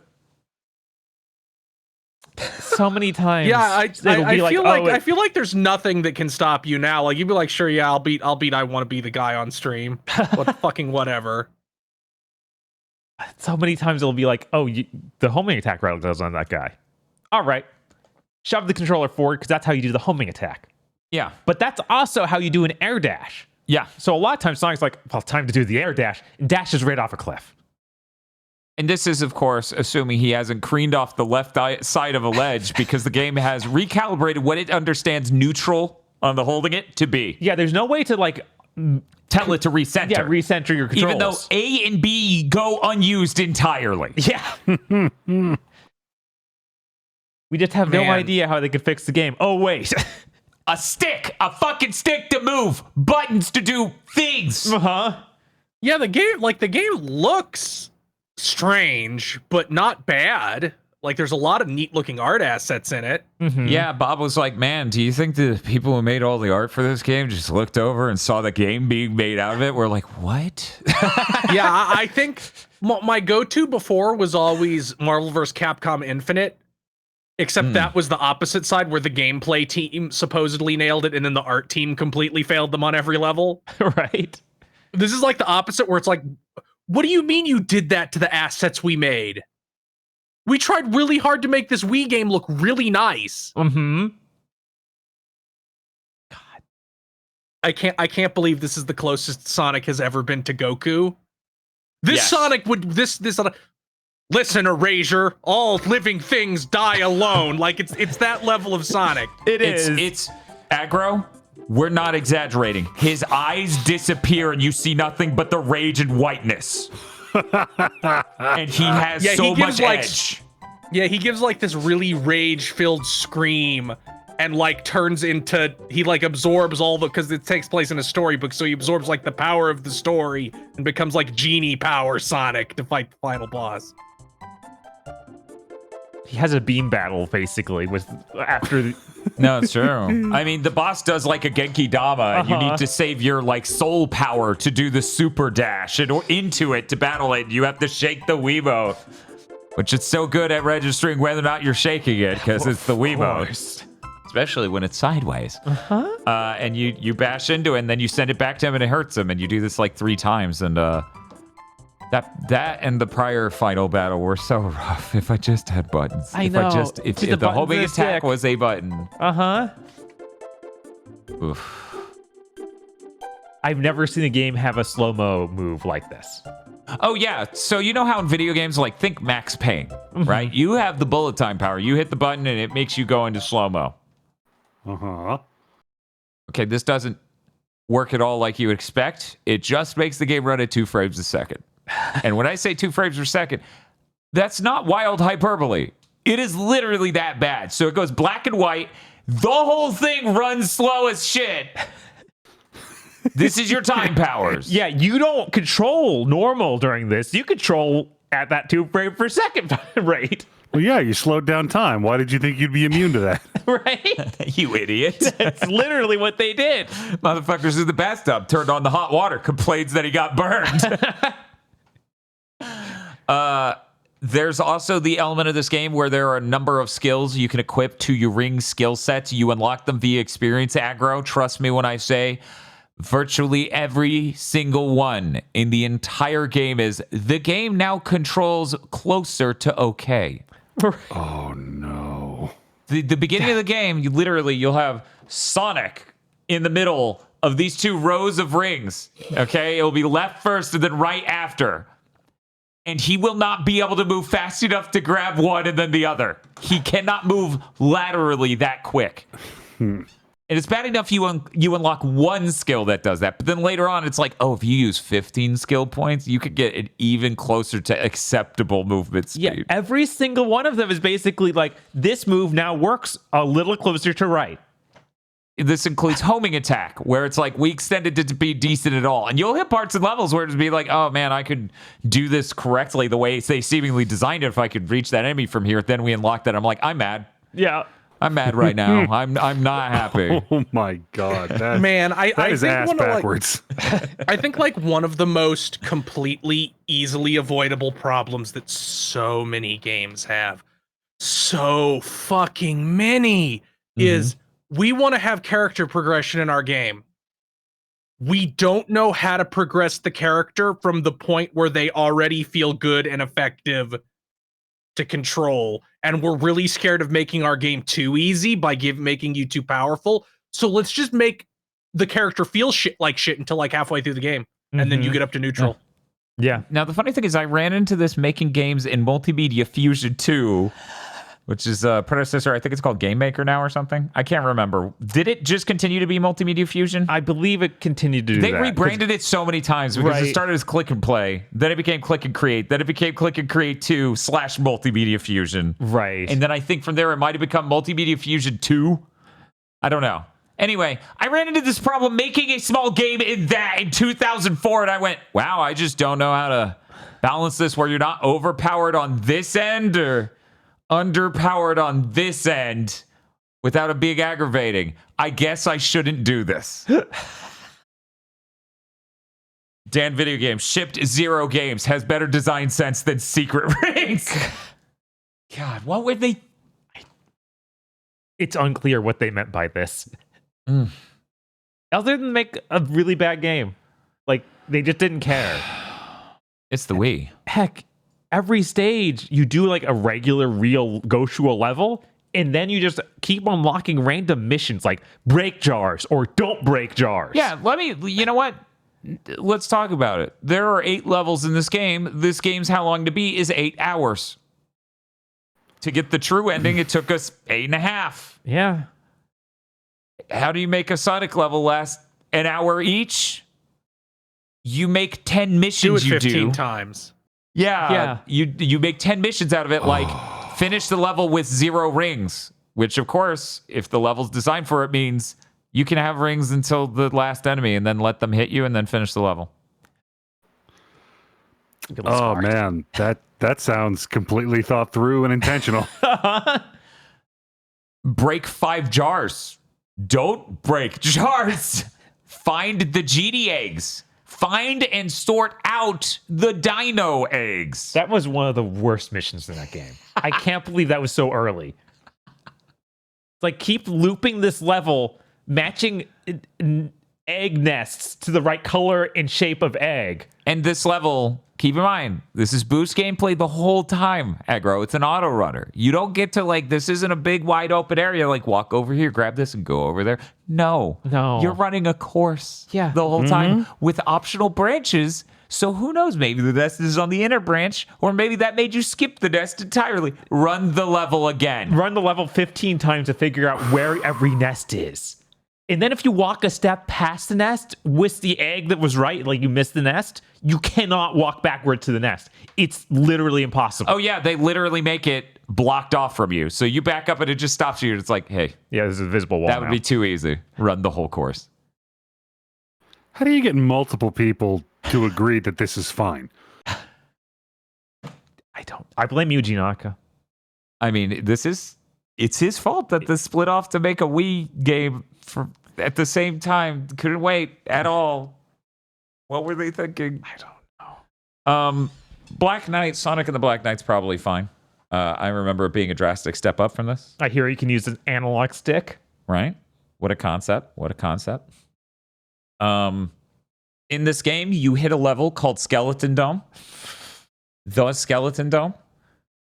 [SPEAKER 3] So many times.
[SPEAKER 4] Yeah, I
[SPEAKER 3] like,
[SPEAKER 4] feel like there's nothing that can stop you now. Like you'd be like, sure, yeah, I'll beat I want to be the guy on stream. What fucking whatever.
[SPEAKER 3] So many times it'll be like, oh, the homing attack route goes on that guy. All right, shove the controller forward because that's how you do the homing attack.
[SPEAKER 2] yeah.
[SPEAKER 3] But that's also how you do an air dash.
[SPEAKER 2] Yeah.
[SPEAKER 3] So a lot of times Sonic's like, well, time to do the air dash, and dashes right off a cliff.
[SPEAKER 2] And this is, of course, assuming he hasn't creamed off the left side of a ledge because the game has recalibrated what it understands neutral on the holding it to be.
[SPEAKER 3] Yeah, there's no way to like
[SPEAKER 2] Tell it to recenter.
[SPEAKER 3] Yeah, recenter your controls.
[SPEAKER 2] Even though A and B go unused entirely.
[SPEAKER 3] Yeah. We just have no idea how they could fix the game. Oh, wait.
[SPEAKER 2] A fucking stick to move, buttons to do things.
[SPEAKER 3] Uh-huh.
[SPEAKER 4] Yeah, the game looks strange, but not bad. Like there's a lot of neat looking art assets in it.
[SPEAKER 3] Mm-hmm.
[SPEAKER 2] Yeah, Bob was like, man, do you think the people who made all the art for this game just looked over and saw the game being made out of it? We're like, what?
[SPEAKER 4] Yeah, I think my go-to before was always Marvel vs. Capcom Infinite. Except that was the opposite side where the gameplay team supposedly nailed it and then the art team completely failed them on every level.
[SPEAKER 3] Right.
[SPEAKER 4] This is like the opposite where it's like, what do you mean you did that to the assets we made? We tried really hard to make this Wii game look really nice.
[SPEAKER 3] Mm-hmm.
[SPEAKER 4] God. I can't believe this is the closest Sonic has ever been to Goku. This Sonic would listen, Erasure, all living things die alone. Like it's that level of Sonic.
[SPEAKER 2] It's aggro. We're not exaggerating. His eyes disappear and you see nothing but the rage and whiteness. And he has so much edge.
[SPEAKER 4] Yeah, he gives like this really rage-filled scream and like turns into, he like absorbs all the, because it takes place in a storybook, so he absorbs like the power of the story and becomes like genie power Sonic to fight the final boss.
[SPEAKER 3] He has a beam battle basically with after the
[SPEAKER 2] No, it's true. I mean, the boss does like a Genki Dama, and you need to save your like soul power to do the super dash and into it to battle it. You have to shake the Wiimote, which is so good at registering whether or not you're shaking it because it's the Wiimote, especially when it's sideways. And you bash into it, and then you send it back to him, and it hurts him, and you do this like 3 times, and that and the prior final battle were so rough. If I just had buttons.
[SPEAKER 3] I know.
[SPEAKER 2] If the homing attack was a button. Oof.
[SPEAKER 3] I've never seen a game have a slow-mo move like this.
[SPEAKER 2] Oh yeah. So you know how in video games, like think Max Payne, right? You have the bullet time power. You hit the button and it makes you go into slow-mo. Okay, this doesn't work at all like you would expect. It just makes the game run at 2 frames a second. And when I say 2 frames per second, that's not wild hyperbole. It is literally that bad. So it goes black and white. The whole thing runs slow as shit. This is your time powers.
[SPEAKER 3] Yeah, you don't control normal during this. You control at that 2 frames per second rate.
[SPEAKER 5] Well, yeah, you slowed down time. Why did you think you'd be immune to that?
[SPEAKER 3] Right?
[SPEAKER 2] You idiot.
[SPEAKER 3] That's literally what they did.
[SPEAKER 2] Motherfuckers in the bathtub turned on the hot water, complains that he got burned. There's also the element of this game where there are a number of skills you can equip to your ring skill sets. You unlock them via experience aggro. Trust me when I say virtually every single one in the entire game is the game now controls closer to okay.
[SPEAKER 5] Oh no.
[SPEAKER 2] The beginning of the game, you'll have Sonic in the middle of these 2 rows of rings. Okay, it'll be left first and then right after. And he will not be able to move fast enough to grab one and then the other. He cannot move laterally that quick. And it's bad enough you unlock one skill that does that. But then later on, it's like, oh, if you use 15 skill points, you could get it even closer to acceptable movement speed.
[SPEAKER 3] Yeah, every single one of them is basically like, this move now works a little closer to right.
[SPEAKER 2] This includes homing attack, where it's like we extended it to be decent at all. And you'll hit parts and levels where it'll be like, oh man, I could do this correctly the way they seemingly designed it. If I could reach that enemy from here, then we unlock that. I'm like, I'm mad.
[SPEAKER 3] Yeah.
[SPEAKER 2] I'm mad right now. I'm not happy.
[SPEAKER 5] Oh my god,
[SPEAKER 4] Man,
[SPEAKER 5] that is
[SPEAKER 4] think
[SPEAKER 5] ass
[SPEAKER 4] one of,
[SPEAKER 5] backwards.
[SPEAKER 4] I think like one of the most completely easily avoidable problems that so many games have, so fucking many, is we want to have character progression in our game. We don't know how to progress the character from the point where they already feel good and effective to control, and we're really scared of making our game too easy by making you too powerful. So let's just make the character feel shit until like halfway through the game, and then you get up to neutral.
[SPEAKER 3] Yeah.
[SPEAKER 2] Now, the funny thing is I ran into this making games in Multimedia Fusion 2, which is a predecessor. I think it's called Game Maker now or something. I can't remember. Did it just continue to be Multimedia Fusion?
[SPEAKER 3] I believe it continued to do
[SPEAKER 2] They
[SPEAKER 3] that.
[SPEAKER 2] rebranded it so many times because it started as Click and Play, then it became Click and Create, then it became Click and Create 2 / Multimedia Fusion.
[SPEAKER 3] Right.
[SPEAKER 2] And then I think from there it might have become Multimedia Fusion 2. I don't know. Anyway, I ran into this problem making a small game in 2004, and I went, wow, I just don't know how to balance this where you're not overpowered on this end or underpowered on this end without it being aggravating. I guess I shouldn't do this. Dan Video Games shipped 0 games, has better design sense than Secret Rings. God, what would they...
[SPEAKER 3] It's unclear what they meant by this. Other than make a really bad game. Like, they just didn't care.
[SPEAKER 2] It's the Wii.
[SPEAKER 3] Heck, every stage you do like a regular real Goshua level, and then you just keep unlocking random missions like break jars or don't break jars.
[SPEAKER 2] Yeah, you know what? Let's talk about it. There are 8 levels in this game. This game's how long to beat is 8 hours. To get the true ending, it took us 8.5.
[SPEAKER 3] Yeah.
[SPEAKER 2] How do you make a Sonic level last an hour each? You make 10 missions.
[SPEAKER 4] Do it 15 times.
[SPEAKER 2] Yeah. You make 10 missions out of it, like finish the level with 0 rings, which of course, if the level's designed for it, means you can have rings until the last enemy and then let them hit you and then finish the level.
[SPEAKER 5] Oh man, that sounds completely thought through and intentional.
[SPEAKER 2] Break 5 jars. Don't break jars. Find the GD eggs. Find and sort out the dino eggs.
[SPEAKER 3] That was one of the worst missions in that game. I can't believe that was so early. It's like, keep looping this level, matching egg nests to the right color and shape of egg.
[SPEAKER 2] And this level, keep in mind, this is boost gameplay the whole time, Aggro. It's an auto runner. You don't get to, like, this isn't a big wide open area, like walk over here, grab this and go over there. No. You're running a course the whole time with optional branches. So who knows? Maybe the nest is on the inner branch, or maybe that made you skip the nest entirely. Run the level again.
[SPEAKER 3] Run the level 15 times to figure out where every nest is. And then if you walk a step past the nest with the egg that was right, like you missed the nest, you cannot walk backward to the nest. It's literally impossible.
[SPEAKER 2] Oh, yeah. They literally make it blocked off from you. So you back up and it just stops you. It's like, hey.
[SPEAKER 3] Yeah, there's a visible wall.
[SPEAKER 2] That would be too easy. Run the whole course.
[SPEAKER 5] How do you get multiple people to agree that this is fine?
[SPEAKER 3] I blame Yuji Naka.
[SPEAKER 2] I mean, it's his fault that this split off to make a Wii game at the same time. Couldn't wait at all. What were they thinking?
[SPEAKER 3] I don't know.
[SPEAKER 2] Black Knight, Sonic and the Black Knight's probably fine. I remember it being a drastic step up from this.
[SPEAKER 3] I hear you can use an analog stick.
[SPEAKER 2] Right? What a concept. In this game, you hit a level called Skeleton Dome. The Skeleton Dome.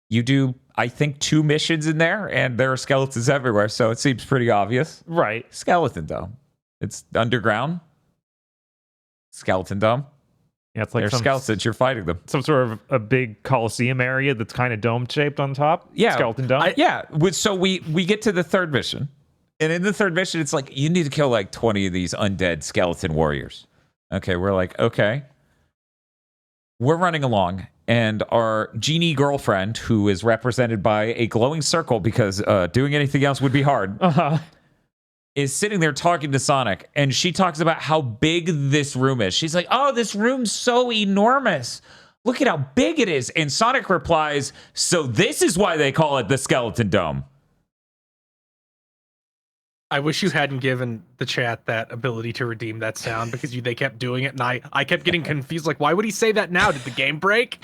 [SPEAKER 2] You do, I think, 2 missions in there, and there are skeletons everywhere, so it seems pretty obvious.
[SPEAKER 3] Right.
[SPEAKER 2] Skeleton Dome. It's underground. Skeleton Dome.
[SPEAKER 3] Yeah, it's like
[SPEAKER 2] They're skeletons. You're fighting them.
[SPEAKER 3] Some sort of a big Coliseum area that's kind of dome-shaped on top.
[SPEAKER 2] Yeah.
[SPEAKER 3] Skeleton Dome.
[SPEAKER 2] So we get to the 3rd mission, and in the 3rd mission, it's like, you need to kill like 20 of these undead skeleton warriors. Okay, we're like, okay. We're running along, and our genie girlfriend, who is represented by a glowing circle because doing anything else would be hard, is sitting there talking to Sonic, and she talks about how big this room is. She's like, oh, this room's so enormous. Look at how big it is. And Sonic replies, so this is why they call it the Skeleton Dome.
[SPEAKER 4] I wish you hadn't given the chat that ability to redeem that sound because they kept doing it, and I kept getting confused. Like, why would he say that now? Did the game break?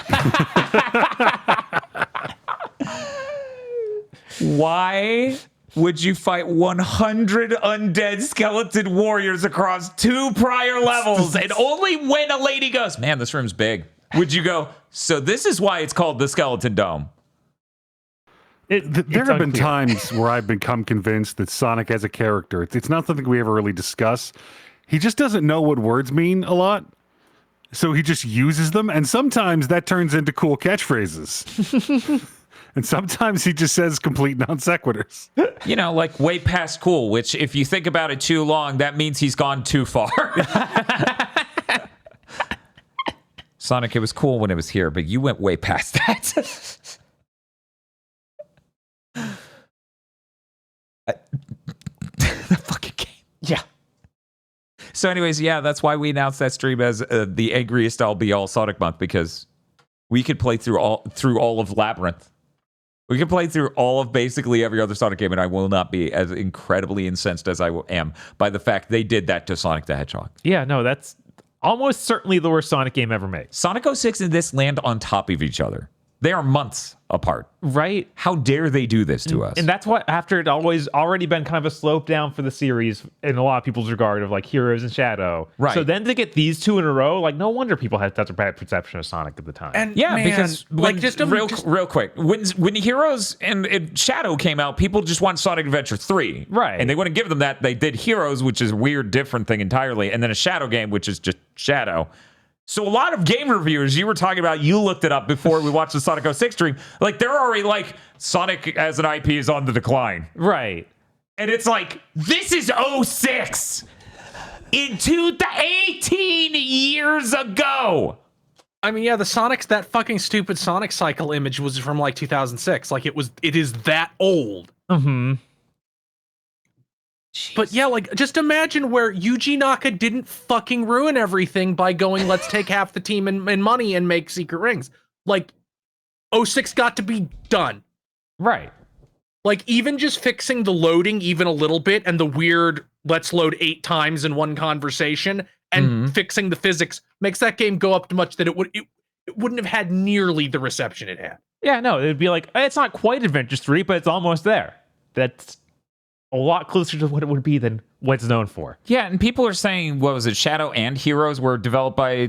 [SPEAKER 2] Why would you fight 100 undead skeleton warriors across 2 prior levels and only when a lady goes, man, this room's big, would you go, so this is why it's called the Skeleton Dome?
[SPEAKER 5] There have been times where I've become convinced that Sonic as a character, it's not something we ever really discuss. He just doesn't know what words mean a lot. So he just uses them. And sometimes that turns into cool catchphrases. And sometimes he just says complete non sequiturs.
[SPEAKER 2] You know, like way past cool, which if you think about it too long, that means he's gone too far. Sonic, it was cool when it was here, but you went way past that. The fucking game.
[SPEAKER 3] Yeah.
[SPEAKER 2] So anyways, yeah, that's why we announced that stream as the angriest I'll be all Sonic month, because we could play through all of Labyrinth. We could play through all of basically every other Sonic game, and I will not be as incredibly incensed as I am by the fact they did that to Sonic the Hedgehog.
[SPEAKER 3] Yeah, no, that's almost certainly the worst Sonic game ever made.
[SPEAKER 2] Sonic 06 and this land on top of each other. They are months apart.
[SPEAKER 3] Right.
[SPEAKER 2] How dare they do this to us?
[SPEAKER 3] And that's what, after it already been kind of a slope down for the series in a lot of people's regard of like Heroes and Shadow.
[SPEAKER 2] Right.
[SPEAKER 3] So then to get these 2 in a row, like no wonder people had such a bad perception of Sonic at the time.
[SPEAKER 4] And
[SPEAKER 2] yeah,
[SPEAKER 4] man,
[SPEAKER 2] because
[SPEAKER 4] like
[SPEAKER 2] real quick, when Heroes and Shadow came out, people just want Sonic Adventure 3.
[SPEAKER 3] Right.
[SPEAKER 2] And they wouldn't give them that. They did Heroes, which is a weird, different thing entirely, and then a Shadow game, which is just Shadow. So a lot of game reviewers, you were talking about, you looked it up before we watched the Sonic 06 stream, like they're already like, Sonic as an IP is on the decline.
[SPEAKER 3] Right.
[SPEAKER 2] And it's like, this is 06 in 18 years ago.
[SPEAKER 4] I mean, yeah, that fucking stupid Sonic Cycle image was from like 2006. Like it is that old.
[SPEAKER 3] Mm-hmm.
[SPEAKER 4] But yeah, like just imagine where Yuji Naka didn't fucking ruin everything by going, let's take half the team and money and make secret rings. Like 06 got to be done.
[SPEAKER 3] Right.
[SPEAKER 4] Like even just fixing the loading even a little bit and the weird let's load 8 times in one conversation and fixing the physics makes that game go up to much that it wouldn't have had nearly the reception it had.
[SPEAKER 3] Yeah, no, it'd be like, it's not quite Adventure 3, but it's almost there. That's a lot closer to what it would be than what it's known for.
[SPEAKER 2] Yeah, and people are saying, what was it, Shadow and Heroes were developed by,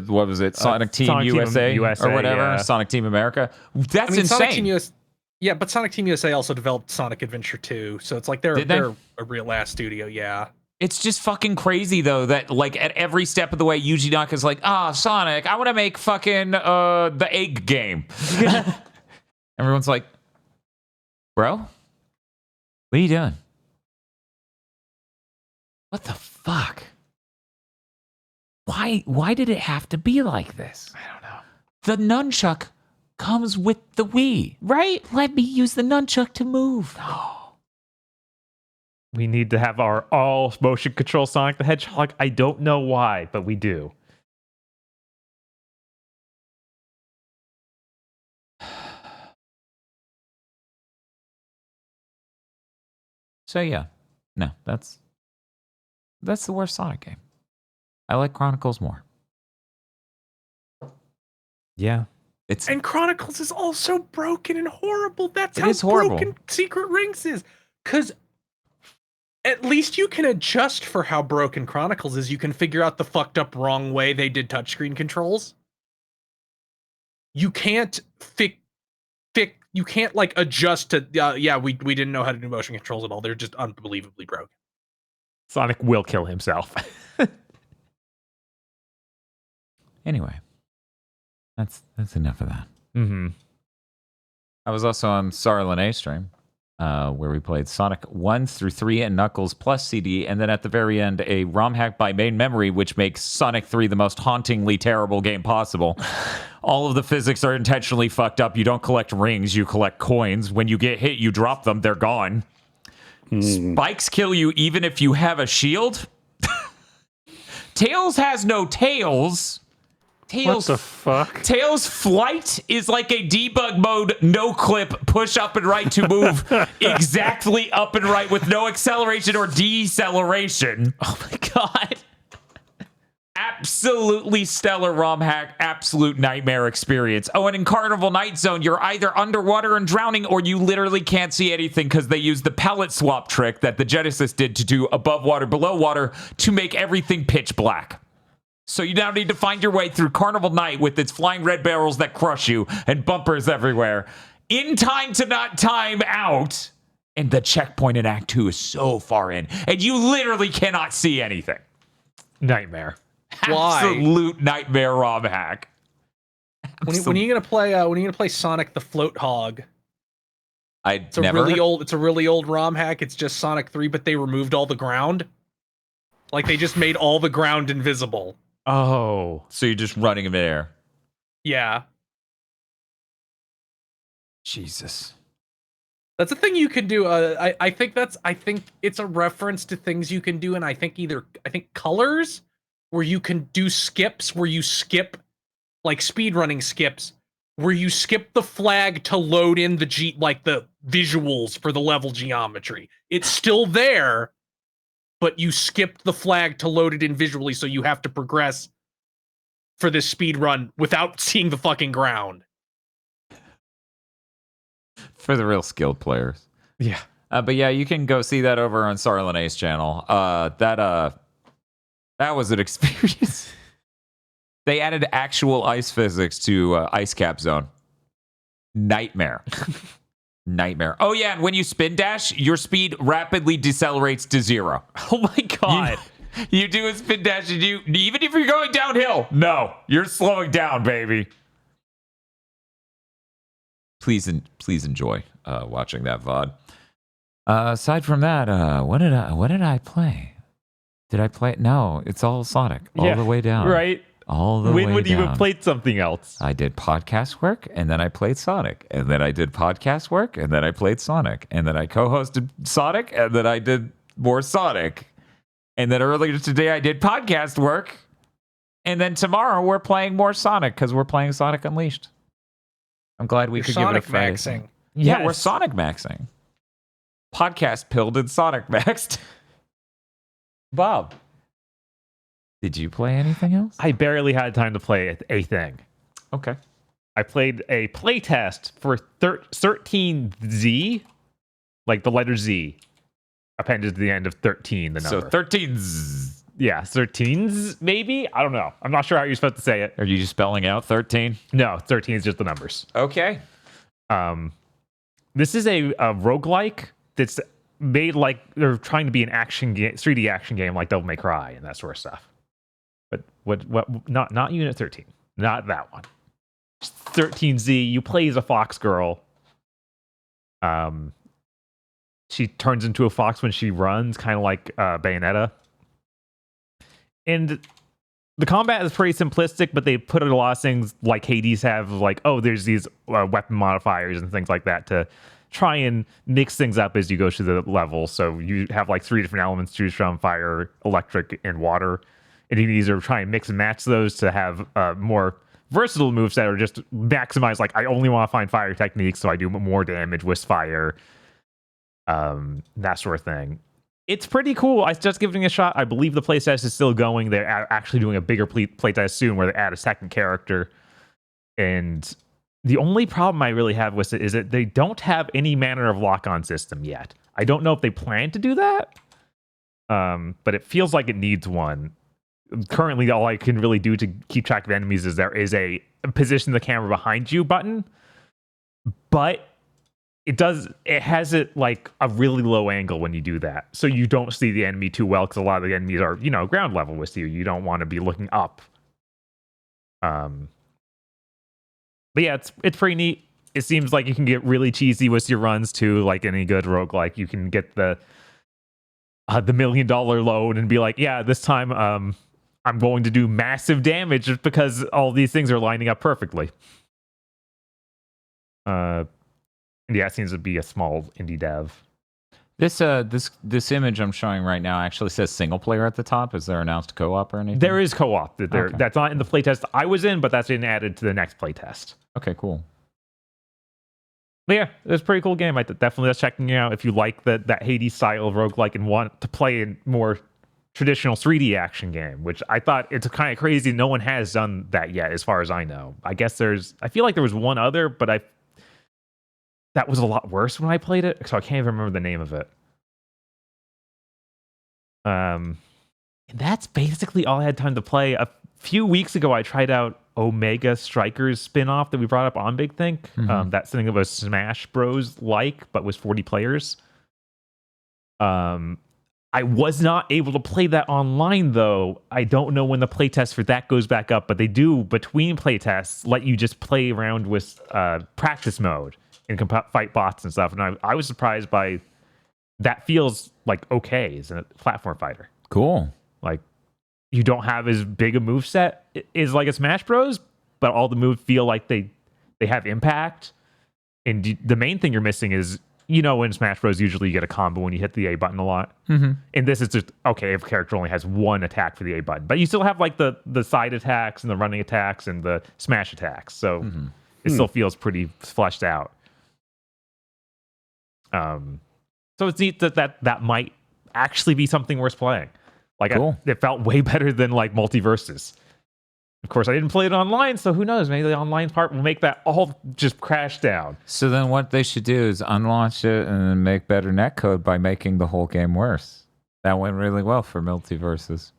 [SPEAKER 2] what was it, Sonic Team
[SPEAKER 3] Sonic
[SPEAKER 2] USA,
[SPEAKER 3] Team USA
[SPEAKER 2] or whatever,
[SPEAKER 3] yeah.
[SPEAKER 2] Sonic Team America. That's insane.
[SPEAKER 4] Sonic Team USA, yeah, but Sonic Team USA also developed Sonic Adventure 2, so it's like they're a real ass studio, yeah.
[SPEAKER 2] It's just fucking crazy, though, that, like, at every step of the way, Yuji Naka's like, Sonic, I want to make fucking the egg game. Everyone's like, bro, what are you doing? What the fuck? Why did it have to be like this?
[SPEAKER 3] I don't know.
[SPEAKER 2] The nunchuck comes with the Wii, right? Let me use the nunchuck to move. No.
[SPEAKER 3] We need to have our all motion control Sonic the Hedgehog. I don't know why, but we do.
[SPEAKER 2] So yeah, no, that's the worst Sonic game. I like Chronicles more.
[SPEAKER 3] Yeah.
[SPEAKER 4] And Chronicles is also broken and horrible. That's
[SPEAKER 2] It
[SPEAKER 4] how
[SPEAKER 2] is horrible.
[SPEAKER 4] broken Secret Rings is. Because at least you can adjust for how broken Chronicles is. You can figure out the fucked up wrong way they did touchscreen controls. You can't you can't like adjust to we didn't know how to do motion controls at all. They're just unbelievably broken.
[SPEAKER 3] Sonic will kill himself.
[SPEAKER 2] Anyway, that's enough of that.
[SPEAKER 3] Mm-hmm.
[SPEAKER 2] I was also on Sarah Lene stream, where we played Sonic 1 through 3 and Knuckles plus CD, and then at the very end, a ROM hack by main memory, which makes Sonic 3 the most hauntingly terrible game possible. All of the physics are intentionally fucked up. You don't collect rings, you collect coins. When you get hit, you drop them, they're gone. Spikes kill you even if you have a shield. Tails has no tails. Tails,
[SPEAKER 5] What the fuck?
[SPEAKER 2] Tails' flight is like a debug mode, no clip, push up and right to move exactly up and right with no acceleration or deceleration.
[SPEAKER 3] Oh my god.
[SPEAKER 2] Absolutely stellar ROM hack, absolute nightmare experience. Oh, and in Carnival Night Zone, you're either underwater and drowning or you literally can't see anything because they use the pellet swap trick that the Genesis did to do above water, below water to make everything pitch black. So you now need to find your way through Carnival Night with its flying red barrels that crush you and bumpers everywhere in time to not time out. And the checkpoint in Act 2 is so far in, and you literally cannot see anything.
[SPEAKER 3] Nightmare.
[SPEAKER 4] Why?
[SPEAKER 2] Absolute nightmare ROM hack.
[SPEAKER 4] When are you gonna play? When are you gonna play Sonic the Float Hog? It's a
[SPEAKER 2] never
[SPEAKER 4] really old. It's a really old ROM hack. It's just Sonic 3, but they removed all the ground. Like they just made all the ground invisible.
[SPEAKER 3] Oh.
[SPEAKER 2] So you're just running in midair.
[SPEAKER 4] Yeah,
[SPEAKER 2] Jesus.
[SPEAKER 4] that's a thing you can do. I think it's a reference to things you can do, and I think colors, where you can do skips, where you skip like speedrunning skips, where you skip the flag to load in the the visuals for the level geometry. It's still there, but you skipped the flag to load it in visually, so you have to progress for this speed run without seeing the fucking ground.
[SPEAKER 2] For the real skilled players.
[SPEAKER 3] Yeah.
[SPEAKER 2] But yeah, you can go see that over on Sarlena's channel. That was an experience. They added actual ice physics to Ice Cap Zone. Nightmare. Nightmare. Oh yeah, and when you spin dash, your speed rapidly decelerates to 0.
[SPEAKER 3] Oh my god.
[SPEAKER 2] You do a spin dash, and even if you're going downhill, no, you're slowing down, baby. Please enjoy watching that VOD. Aside from that, what did I play? Did I play? No, it's all Sonic, all the way down.
[SPEAKER 3] Right.
[SPEAKER 2] All the way down.
[SPEAKER 3] When would you have played something else?
[SPEAKER 2] I did podcast work, and then I played Sonic, and then I did podcast work, and then I played Sonic, and then I co-hosted Sonic, and then I did more Sonic, and then earlier today I did podcast work, and then tomorrow we're playing more Sonic because we're playing Sonic Unleashed. I'm glad we could give it a Friday.
[SPEAKER 4] maxing.
[SPEAKER 2] Yeah, we're Sonic maxing. Podcast pilled and Sonic maxed. Bob, did you play anything else?
[SPEAKER 3] I barely had time to play a thing.
[SPEAKER 2] Okay.
[SPEAKER 3] I played a playtest for 13Z, like the letter Z, appended to the end of 13, the number.
[SPEAKER 2] So 13Z.
[SPEAKER 3] Yeah, 13s, maybe? I don't know. I'm not sure how you're supposed to say it.
[SPEAKER 2] Are you just spelling out 13?
[SPEAKER 3] No, 13 is just the numbers.
[SPEAKER 2] Okay.
[SPEAKER 3] This is a roguelike that's made like they're trying to be an action game, 3D action game like Devil May Cry and that sort of stuff. But what not Unit 13. Not that one. 13Z, you play as a fox girl. She turns into a fox when she runs, kind of like Bayonetta. And the combat is pretty simplistic, but they put in a lot of things like Hades have, like, oh, there's these weapon modifiers and things like that to try and mix things up as you go through the level. So you have like 3 different elements to choose from: fire, electric, and water. And you can either try and mix and match those to have more versatile moves that are just maximize, like, I only want to find fire techniques, so I do more damage with fire. That sort of thing. It's pretty cool. I just giving it a shot. I believe the playtest is still going. They're actually doing a bigger playtest soon where they add a second character. And the only problem I really have with it is that they don't have any manner of lock-on system yet. I don't know if they plan to do that, but it feels like it needs one. Currently, all I can really do to keep track of enemies is there is a position the camera behind you button, but it has it like a really low angle when you do that, so you don't see the enemy too well because a lot of the enemies are, ground level with you. You don't want to be looking up. But yeah, it's pretty neat. It seems like you can get really cheesy with your runs too, like any good roguelike. You can get the $1 million load and be like, yeah, this time I'm going to do massive damage just because all these things are lining up perfectly. Yeah, it seems to be a small indie dev.
[SPEAKER 2] This image I'm showing right now actually says single player at the top. Is there announced co-op or anything?
[SPEAKER 3] There is co-op.
[SPEAKER 2] Okay.
[SPEAKER 3] That's not in the playtest I was in, but that's been added to the next playtest.
[SPEAKER 2] Okay, cool.
[SPEAKER 3] But yeah, it's a pretty cool game. I definitely just checking it out if you like that Hades style of roguelike and want to play a more traditional 3D action game, which I thought it's kind of crazy. No one has done that yet, as far as I know. I feel like there was one other, but that was a lot worse when I played it, so I can't even remember the name of it. And that's basically all I had time to play. A few weeks ago, I tried out Omega Strikers spin-off that we brought up on Big Think. That's something of a Smash Bros. Like, but was 40 players. I was not able to play that online, though. I don't know when the playtest for that goes back up, but they do, between playtests, let you just play around with practice mode and fight bots and stuff. And I was surprised by that. Feels like okay as a platform fighter.
[SPEAKER 2] Cool.
[SPEAKER 3] Like, you don't have as big a moveset as like a Smash Bros, but all the moves feel like they have impact. And the main thing you're missing is, in Smash Bros, usually you get a combo when you hit the A button a lot. And this is just, okay, if a character only has one attack for the A button. But you still have like the side attacks and the running attacks and the smash attacks. So it still feels pretty fleshed out. So it's neat that might actually be something worth playing. Like, cool. It felt way better than like Multiverses. Of course, I didn't play it online, so who knows? Maybe the online part will make that all just crash down.
[SPEAKER 2] So then what they should do is unlaunch it and then make better netcode by making the whole game worse. That went really well for Multiverses.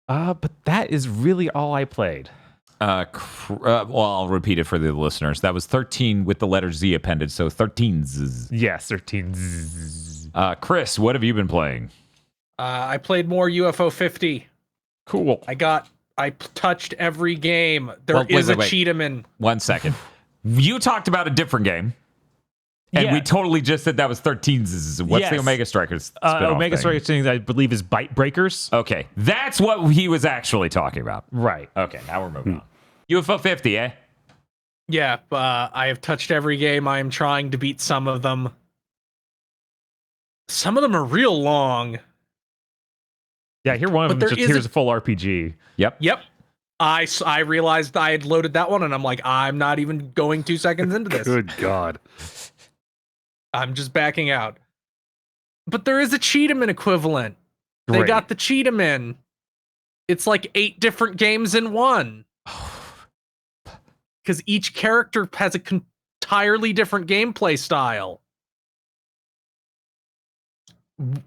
[SPEAKER 3] But that is really all I played.
[SPEAKER 2] Well, I'll repeat it for the listeners. That was 13 with the letter Z appended, so 13 Z's.
[SPEAKER 3] Yes, 13 Z's.
[SPEAKER 2] Chris, what have you been playing?
[SPEAKER 4] I played more UFO 50.
[SPEAKER 3] Cool.
[SPEAKER 4] I touched every game. There is a Cheetahman.
[SPEAKER 2] 1 second. You talked about a different game. And we totally just said that was 13. What's the Omega Strikers spin-off
[SPEAKER 3] Omega
[SPEAKER 2] thing?
[SPEAKER 3] Strikers thing, I believe, is Bite Breakers.
[SPEAKER 2] Okay. That's what he was actually talking about.
[SPEAKER 3] Right.
[SPEAKER 2] Okay, now we're moving on. UFO 50, eh?
[SPEAKER 4] Yeah, I have touched every game. I am trying to beat some of them. Some of them are real long.
[SPEAKER 3] Yeah, here one of them here's a full RPG.
[SPEAKER 2] Yep.
[SPEAKER 4] I realized I had loaded that one, and I'm like, I'm not even going 2 seconds into this.
[SPEAKER 5] Good God.
[SPEAKER 4] I'm just backing out. But there is a Cheetahman equivalent. They
[SPEAKER 3] Great.
[SPEAKER 4] got the Cheetahman. It's like 8 different games in one. Because each character has an entirely different gameplay style.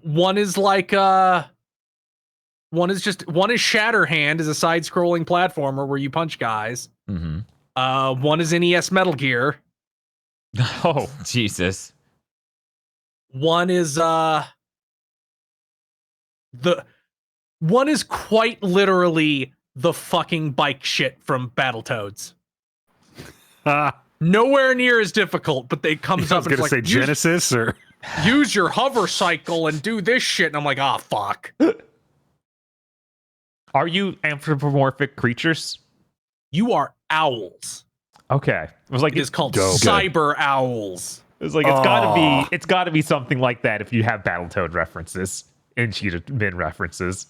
[SPEAKER 4] One is like one is Shatterhand, is a side-scrolling platformer where you punch guys. One is NES Metal Gear.
[SPEAKER 2] Oh, Jesus.
[SPEAKER 4] One is one is quite literally the fucking bike shit from Battletoads. Nowhere near as difficult, but they comes up and it's like,
[SPEAKER 5] say Genesis or
[SPEAKER 4] use your hover cycle and do this shit, and I'm like, fuck.
[SPEAKER 3] Are you anthropomorphic creatures?
[SPEAKER 4] You are owls.
[SPEAKER 3] Okay. It was like
[SPEAKER 4] It is called cyber owls.
[SPEAKER 3] It was like it's gotta be something like that if you have Battletoad references and Cheetahman references.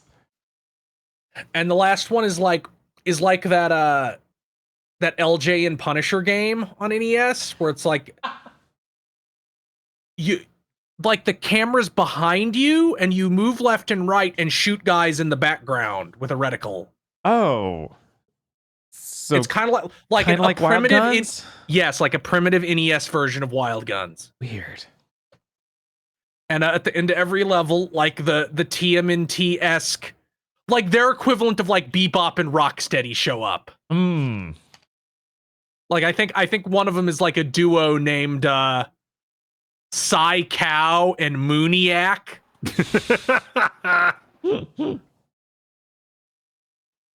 [SPEAKER 4] And the last one is like that LJ and Punisher game on NES where it's like the camera's behind you and you move left and right and shoot guys in the background with a reticle.
[SPEAKER 3] Oh. So
[SPEAKER 4] it's kind of like a primitive yes, like a primitive NES version of Wild Guns.
[SPEAKER 3] Weird.
[SPEAKER 4] And at the end of every level, like the TMNT-esque, like their equivalent of like Bebop and Rocksteady show up. Like I think one of them is like a duo named Psy Cow and Mooniac.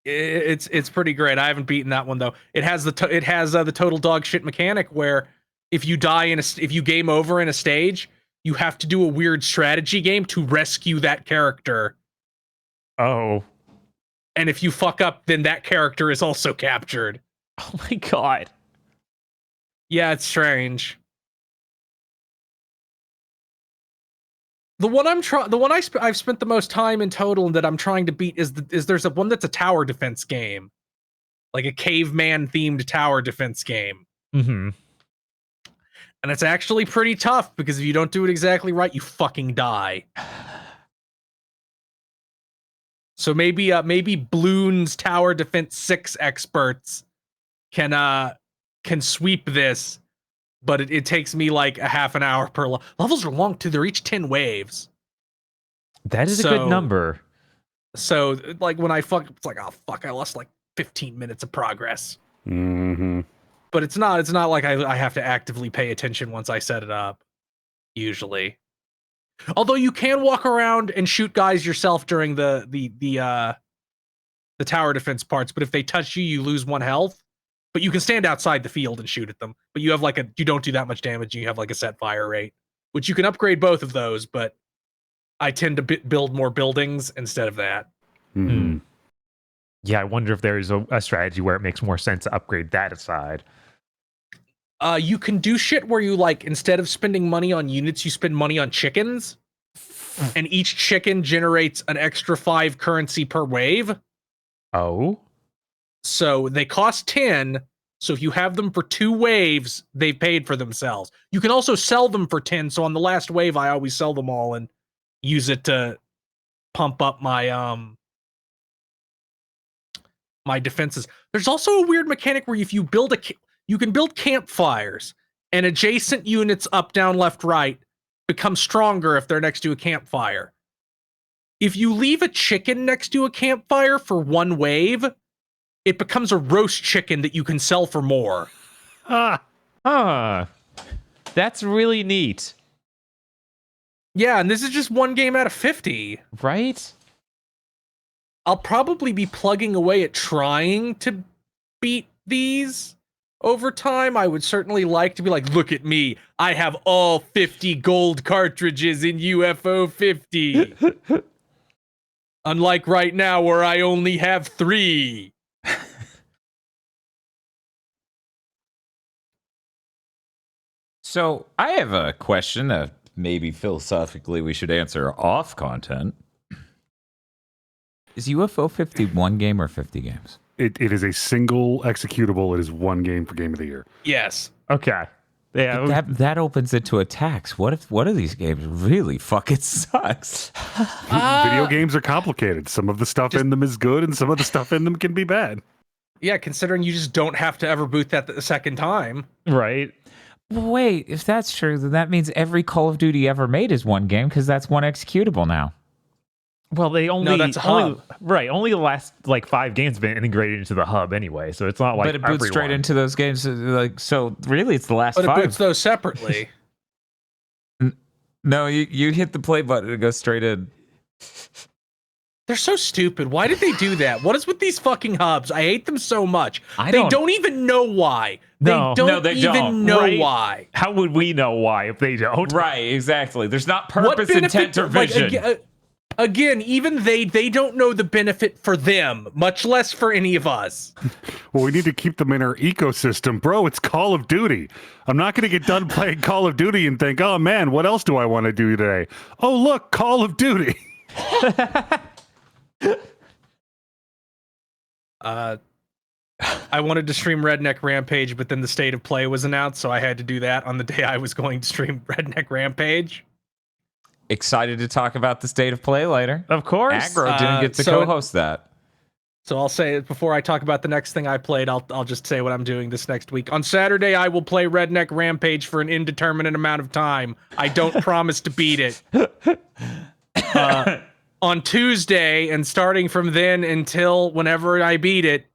[SPEAKER 4] It's pretty great. I haven't beaten that one though. It has the total dog shit mechanic where if you die if you game over in a stage, you have to do a weird strategy game to rescue that character.
[SPEAKER 3] Oh.
[SPEAKER 4] And if you fuck up, then that character is also captured.
[SPEAKER 3] Oh my God.
[SPEAKER 4] Yeah, it's strange. The one I've spent the most time in total and that I'm trying to beat is there's one that's a tower defense game, like a caveman themed tower defense game.
[SPEAKER 3] Mm-hmm.
[SPEAKER 4] And it's actually pretty tough because if you don't do it exactly right, you fucking die. So maybe Bloons Tower Defense 6 experts can sweep this, but it takes me like a half an hour per levels are long too. They're each 10 waves.
[SPEAKER 3] That is a good number.
[SPEAKER 4] So like when it's like, oh fuck, I lost like 15 minutes of progress.
[SPEAKER 5] Mm-hmm.
[SPEAKER 4] But it's not like I have to actively pay attention once I set it up, usually. Although you can walk around and shoot guys yourself during the tower defense parts, but if they touch you, you lose 1 health. But you can stand outside the field and shoot at them. But you have you don't do that much damage, and you have like a set fire rate, which you can upgrade both of those. But I tend to build more buildings instead of that.
[SPEAKER 5] Mm-hmm.
[SPEAKER 3] Yeah, I wonder if there's a strategy where it makes more sense to upgrade that aside.
[SPEAKER 4] You can do shit where you instead of spending money on units, you spend money on chickens, and each chicken generates an extra 5 currency per wave.
[SPEAKER 3] Oh,
[SPEAKER 4] so they cost 10. So if you have them for 2 waves, they've paid for themselves. You can also sell them for 10. So on the last wave, I always sell them all and use it to pump up my my defenses. There's also a weird mechanic where if you build you can build campfires, and adjacent units up, down, left, right become stronger if they're next to a campfire. If you leave a chicken next to a campfire for 1 wave, it becomes a roast chicken that you can sell for more.
[SPEAKER 3] That's really neat.
[SPEAKER 4] Yeah, and this is just 1 game out of 50.
[SPEAKER 3] Right?
[SPEAKER 4] I'll probably be plugging away at trying to beat these over time. I would certainly like to be like, look at me. I have all 50 gold cartridges in UFO 50. Unlike right now where I only have 3.
[SPEAKER 2] So I have a question that maybe philosophically we should answer off content. Is UFO 50 1 game or 50 games?
[SPEAKER 5] It is a single executable. It is 1 game for Game of the Year.
[SPEAKER 4] Yes.
[SPEAKER 3] Okay. Yeah.
[SPEAKER 2] That opens it to attacks. What if one of these games really fucking sucks?
[SPEAKER 5] Video games are complicated. Some of the stuff in them is good, and some of the stuff in them can be bad.
[SPEAKER 4] Yeah, considering you just don't have to ever boot that the second time.
[SPEAKER 3] Right.
[SPEAKER 2] Wait, if that's true, then that means every Call of Duty ever made is 1 game because that's 1 executable now.
[SPEAKER 3] Well, they only
[SPEAKER 4] that's a hub.
[SPEAKER 3] only the last 5 games have been integrated into the hub anyway, so it's not like
[SPEAKER 2] but it boots straight into those games. So really, it's the last
[SPEAKER 4] but
[SPEAKER 2] 5.
[SPEAKER 4] But it boots those separately.
[SPEAKER 2] No, you hit the play button and it goes straight in.
[SPEAKER 4] They're so stupid. Why did they do that? What is with these fucking hubs? I hate them so much. They don't even know why. They don't even know why.
[SPEAKER 3] How would we know why if they don't?
[SPEAKER 2] Right, exactly. There's not purpose, intent, or vision.
[SPEAKER 4] Again, even they don't know the benefit for them, much less for any of us.
[SPEAKER 5] Well, we need to keep them in our ecosystem. Bro, it's Call of Duty. I'm not going to get done playing Call of Duty and think, oh man, what else do I want to do today? Oh, look, Call of Duty.
[SPEAKER 4] I wanted to stream Redneck Rampage, but then the state of play was announced, so I had to do that on the day I was going to stream Redneck Rampage.
[SPEAKER 2] Excited to talk about the state of play later.
[SPEAKER 3] Of course.
[SPEAKER 2] Aggro didn't get to co-host that.
[SPEAKER 4] So I'll say it before I talk about the next thing I played. I'll just say what I'm doing this next week. On Saturday, I will play Redneck Rampage for an indeterminate amount of time. I don't promise to beat it. On Tuesday, and starting from then until whenever I beat it,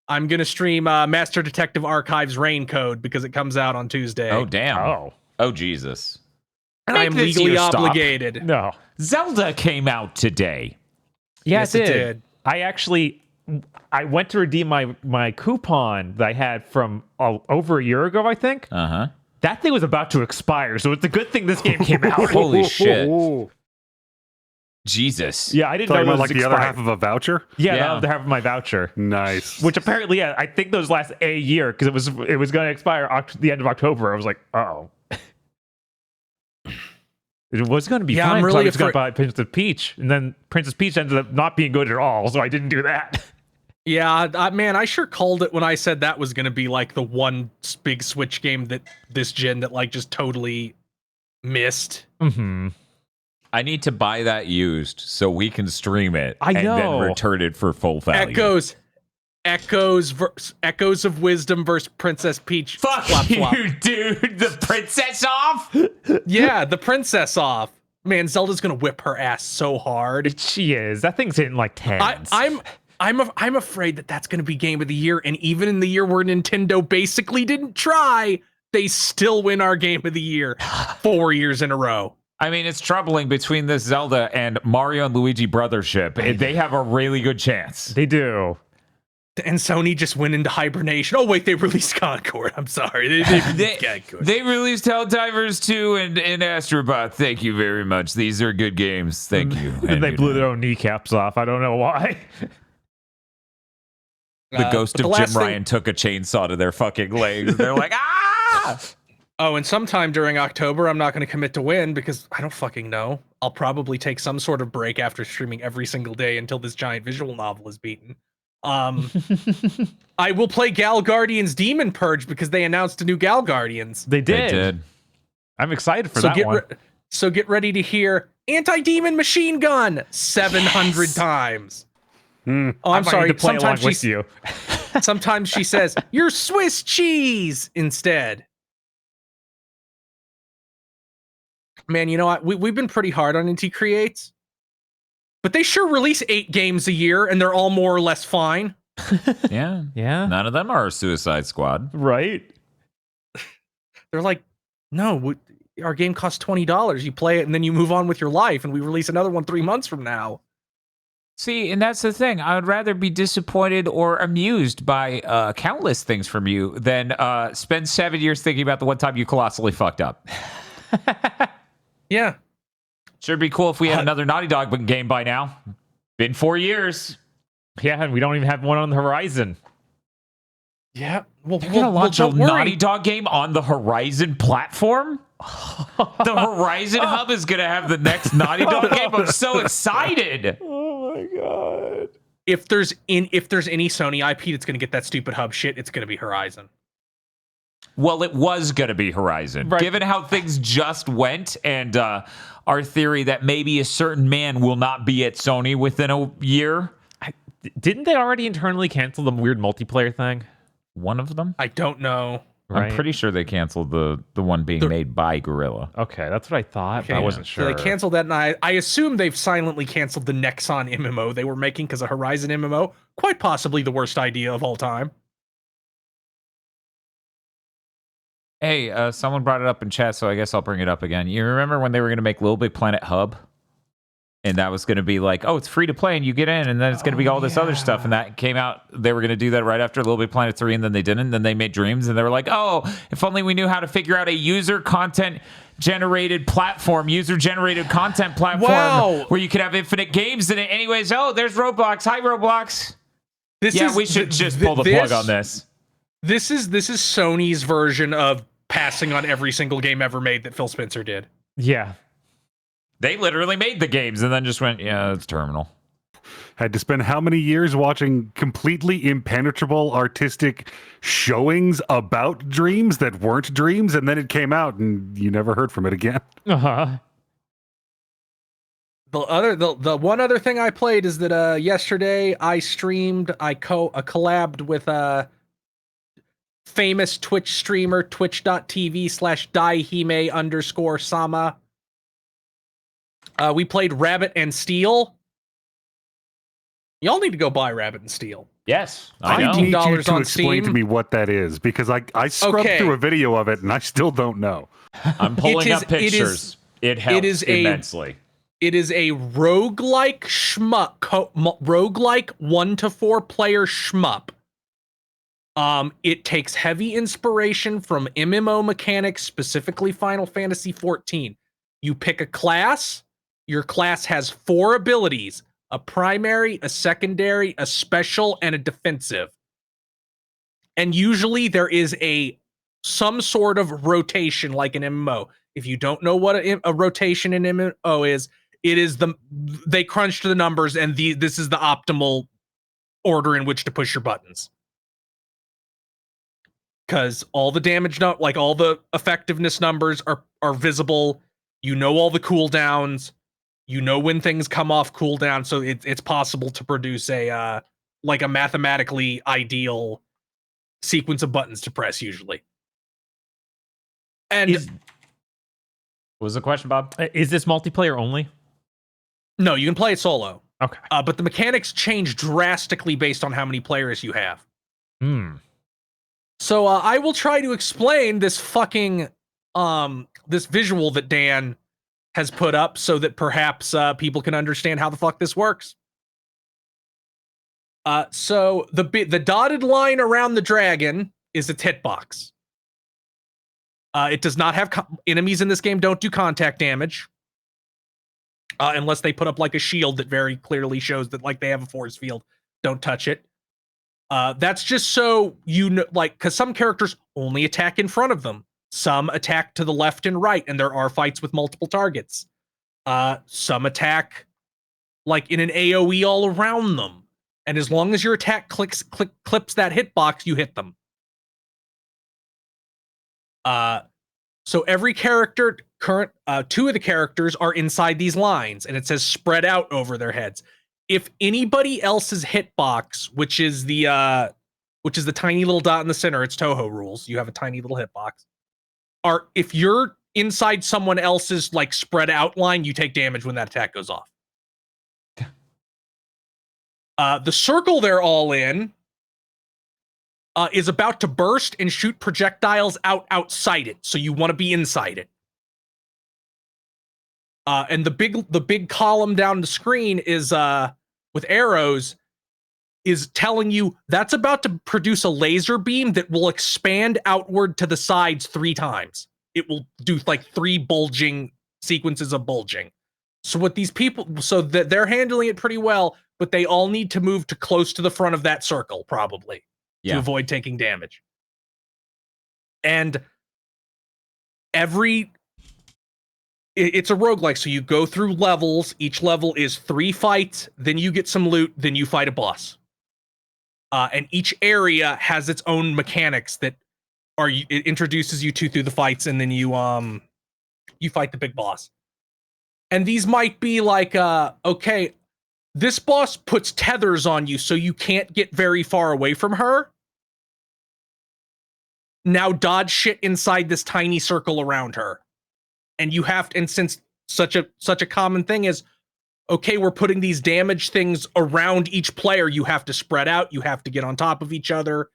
[SPEAKER 4] I'm gonna stream Master Detective Archives Rain Code because it comes out on Tuesday.
[SPEAKER 2] Oh damn! Oh Jesus!
[SPEAKER 4] And I'm legally obligated.
[SPEAKER 2] Stop.
[SPEAKER 3] No.
[SPEAKER 2] Zelda came out today.
[SPEAKER 3] Yes, it did. I went to redeem my coupon that I had from over a year ago, I think.
[SPEAKER 2] Uh-huh.
[SPEAKER 3] That thing was about to expire, so it's a good thing this game came out.
[SPEAKER 2] Holy shit. Jesus.
[SPEAKER 3] Yeah, I didn't
[SPEAKER 5] Talking
[SPEAKER 3] know it
[SPEAKER 5] about
[SPEAKER 3] was
[SPEAKER 5] like the other half of a voucher?
[SPEAKER 3] Yeah, that was the half of my voucher.
[SPEAKER 5] Nice.
[SPEAKER 3] Which apparently, yeah, I think those last a year because it was going to expire the end of October. I was like, uh-oh. It was going to be
[SPEAKER 4] Yeah,
[SPEAKER 3] fine.
[SPEAKER 4] I'm
[SPEAKER 3] I
[SPEAKER 4] really
[SPEAKER 3] was going to
[SPEAKER 4] afraid-
[SPEAKER 3] buy Princess Peach, and then Princess Peach ended up not being good at all, so I didn't do that.
[SPEAKER 4] Yeah, man, I sure called it when I said that was going to be like the one big Switch game that this gen that like just totally missed.
[SPEAKER 3] Mm-hmm.
[SPEAKER 2] I need to buy that used so we can stream it
[SPEAKER 3] I
[SPEAKER 2] and then
[SPEAKER 3] know.
[SPEAKER 2] return it for full value.
[SPEAKER 4] Echoes of Wisdom versus Princess Peach.
[SPEAKER 2] Fuck
[SPEAKER 4] flop,
[SPEAKER 2] you,
[SPEAKER 4] flop.
[SPEAKER 2] dude. The princess off?
[SPEAKER 4] Yeah, the princess off. Man, Zelda's gonna whip her ass so hard.
[SPEAKER 3] She is. That thing's hitting like 10s.
[SPEAKER 4] I'm afraid that that's gonna be Game of the Year, and even in the year where Nintendo basically didn't try, they still win our Game of the Year 4 years in a row.
[SPEAKER 2] I mean, it's troubling between this Zelda and Mario and Luigi Brothership. They have a really good chance.
[SPEAKER 3] They do.
[SPEAKER 4] And Sony just went into hibernation. Oh wait, they released Concord. I'm sorry.
[SPEAKER 2] They released Helldivers 2 and Astrobot. Thank you very much. These are good games. Thank you.
[SPEAKER 3] And they blew their own kneecaps off. I don't know why.
[SPEAKER 2] The ghost
[SPEAKER 4] but
[SPEAKER 2] of
[SPEAKER 4] the
[SPEAKER 2] Jim
[SPEAKER 4] last thing-
[SPEAKER 2] Ryan took a chainsaw to their fucking legs. They're like, ah!
[SPEAKER 4] Oh, and sometime during October, I'm not going to commit to win because I don't fucking know. I'll probably take some sort of break after streaming every single day until this giant visual novel is beaten. I will play Gal Guardians Demon Purge because they announced a new Gal Guardians.
[SPEAKER 3] They
[SPEAKER 2] They
[SPEAKER 3] did.
[SPEAKER 2] did.
[SPEAKER 3] I'm excited for that one.
[SPEAKER 4] So get ready to hear Anti-Demon Machine Gun 700 times. Oh, I'm
[SPEAKER 3] I
[SPEAKER 4] sorry.
[SPEAKER 3] need to play along
[SPEAKER 4] Sometimes
[SPEAKER 3] with you.
[SPEAKER 4] sometimes she says, "You're Swiss cheese" instead. Man, you know what? We've been pretty hard on Inti Creates, but they sure release 8 games a year, and they're all more or less fine.
[SPEAKER 2] Yeah.
[SPEAKER 3] Yeah.
[SPEAKER 2] None of them are Suicide Squad.
[SPEAKER 3] Right.
[SPEAKER 4] They're like, no, our game costs $20. You play it, and then you move on with your life, and we release another one 3 months from now.
[SPEAKER 2] See, and that's the thing. I would rather be disappointed or amused by countless things from you than spend 7 years thinking about the one time you colossally fucked up.
[SPEAKER 4] Yeah.
[SPEAKER 2] Sure, be cool if we had another Naughty Dog game by now. Been 4 years.
[SPEAKER 3] Yeah, and we don't even have one on the horizon.
[SPEAKER 4] Yeah. Well,
[SPEAKER 2] They're gonna launch a
[SPEAKER 4] don't worry.
[SPEAKER 2] Naughty Dog game on the Horizon platform. The Horizon Hub is gonna have the next Naughty Dog game. I'm so excited.
[SPEAKER 3] Oh my god.
[SPEAKER 4] If there's any Sony IP that's gonna get that stupid hub shit, it's gonna be Horizon.
[SPEAKER 2] Well, it was gonna be Horizon,
[SPEAKER 3] Right.
[SPEAKER 2] given how things just went, and our theory that maybe a certain man will not be at Sony within a year.
[SPEAKER 3] Didn't they already internally cancel the weird multiplayer thing?
[SPEAKER 2] One of them.
[SPEAKER 4] I don't know.
[SPEAKER 3] Right.
[SPEAKER 2] I'm pretty sure they canceled the one being made by Gorilla.
[SPEAKER 3] Okay, that's what I thought, but I
[SPEAKER 4] Okay.
[SPEAKER 3] wasn't
[SPEAKER 4] So
[SPEAKER 3] sure.
[SPEAKER 4] they canceled that, and I assume they've silently canceled the Nexon MMO they were making because a Horizon MMO, quite possibly the worst idea of all time.
[SPEAKER 2] Hey, someone brought it up in chat, so I guess I'll bring it up again. You remember when they were going to make Little Big Planet Hub? And that was going to be like, oh, it's free to play and you get in, and then it's going to be all this other stuff. And that came out, they were going to do that right after Little Big Planet 3, and then they didn't. Then they made Dreams, and they were like, oh, if only we knew how to figure out a user-generated content platform where you could have infinite games in it. Anyways, oh, there's Roblox. Hi, Roblox. We should just pull the plug on this.
[SPEAKER 4] This is Sony's version of passing on every single game ever made that Phil Spencer did.
[SPEAKER 3] Yeah.
[SPEAKER 2] They literally made the games and then just went, yeah, it's terminal.
[SPEAKER 5] Had to spend how many years watching completely impenetrable artistic showings about dreams that weren't dreams, and then it came out and you never heard from it again.
[SPEAKER 3] Uh-huh.
[SPEAKER 4] The one other thing I played is that yesterday I streamed, I collabed with famous Twitch streamer twitch.tv/daihime_sama. We played Rabbit and Steel. Y'all need to go buy Rabbit and Steel.
[SPEAKER 2] Yes,
[SPEAKER 5] I
[SPEAKER 2] I know.
[SPEAKER 5] need you
[SPEAKER 4] $15
[SPEAKER 5] to
[SPEAKER 4] on
[SPEAKER 5] explain to
[SPEAKER 4] Steam.
[SPEAKER 5] me what that is, because I scrubbed
[SPEAKER 4] Okay.
[SPEAKER 5] through a video of it and I still don't know.
[SPEAKER 2] I'm pulling
[SPEAKER 4] It
[SPEAKER 2] up
[SPEAKER 4] is-
[SPEAKER 2] pictures. It helps
[SPEAKER 4] is a-
[SPEAKER 2] immensely.
[SPEAKER 4] It is a roguelike shmup, roguelike 1 to 4 player shmup. It takes heavy inspiration from MMO mechanics, specifically Final Fantasy XIV. You pick a class. Your class has 4 abilities: a primary, a secondary, a special, and a defensive. And usually there is some sort of rotation like an MMO. If you don't know what a rotation in MMO is, it is they crunched the numbers, and this is the optimal order in which to push your buttons. Because all the damage, like all the effectiveness numbers are visible. You know all the cooldowns. You know when things come off cooldown, so it's possible to produce a mathematically ideal sequence of buttons to press usually. And
[SPEAKER 2] what was the question, Bob?
[SPEAKER 3] Is this multiplayer only?
[SPEAKER 4] No, you can play it solo.
[SPEAKER 3] Okay.
[SPEAKER 4] But the mechanics change drastically based on how many players you have. So I will try to explain this fucking this visual that Dan has put up so that perhaps people can understand how the fuck this works. So the dotted line around the dragon is its hitbox. It does not have enemies in this game don't do contact damage. Unless they put up like a shield that very clearly shows that like they have a force field. Don't touch it. That's just so you know, like, because some characters only attack in front of them. Some attack to the left and right, and there are fights with multiple targets. Some attack like in an AoE all around them. And as long as your attack clips that hitbox, you hit them. So every character, two of the characters are inside these lines, and it says spread out over their heads. If anybody else's hitbox, which is the tiny little dot in the center, it's Toho rules. You have a tiny little hitbox. If you're inside someone else's like spread out line, you take damage when that attack goes off. The circle they're all in is about to burst and shoot projectiles outside it, so you want to be inside it. And the big column down the screen is with arrows is telling you that's about to produce a laser beam that will expand outward to the sides 3 times. It will do like 3 bulging sequences of bulging. So what these people, so that they're handling it pretty well, but they all need to move to close to the front of that circle probably to avoid taking damage. And it's a roguelike, so you go through levels. Each level is 3 fights, then you get some loot, then you fight a boss. And each area has its own mechanics that it introduces you to through the fights, and then you fight the big boss. And these might be like, okay, this boss puts tethers on you so you can't get very far away from her. Now dodge shit inside this tiny circle around her. And you have to, and since such a common thing is, okay, we're putting these damage things around each player, you have to spread out, you have to get on top of each other.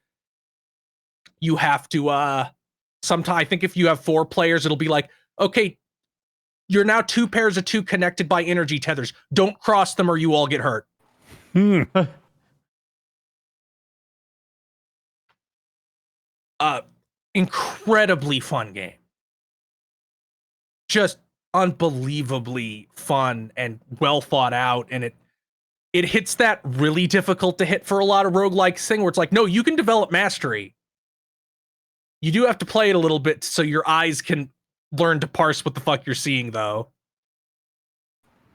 [SPEAKER 4] You have to sometimes I think if you have 4 players, it'll be like, okay, you're now 2 pairs of 2 connected by energy tethers. Don't cross them or you all get hurt. Incredibly fun game. Just unbelievably fun and well thought out, and it hits that really difficult to hit for a lot of roguelikes thing where it's like, no, you can develop mastery. You do have to play it a little bit so your eyes can learn to parse what the fuck you're seeing, though.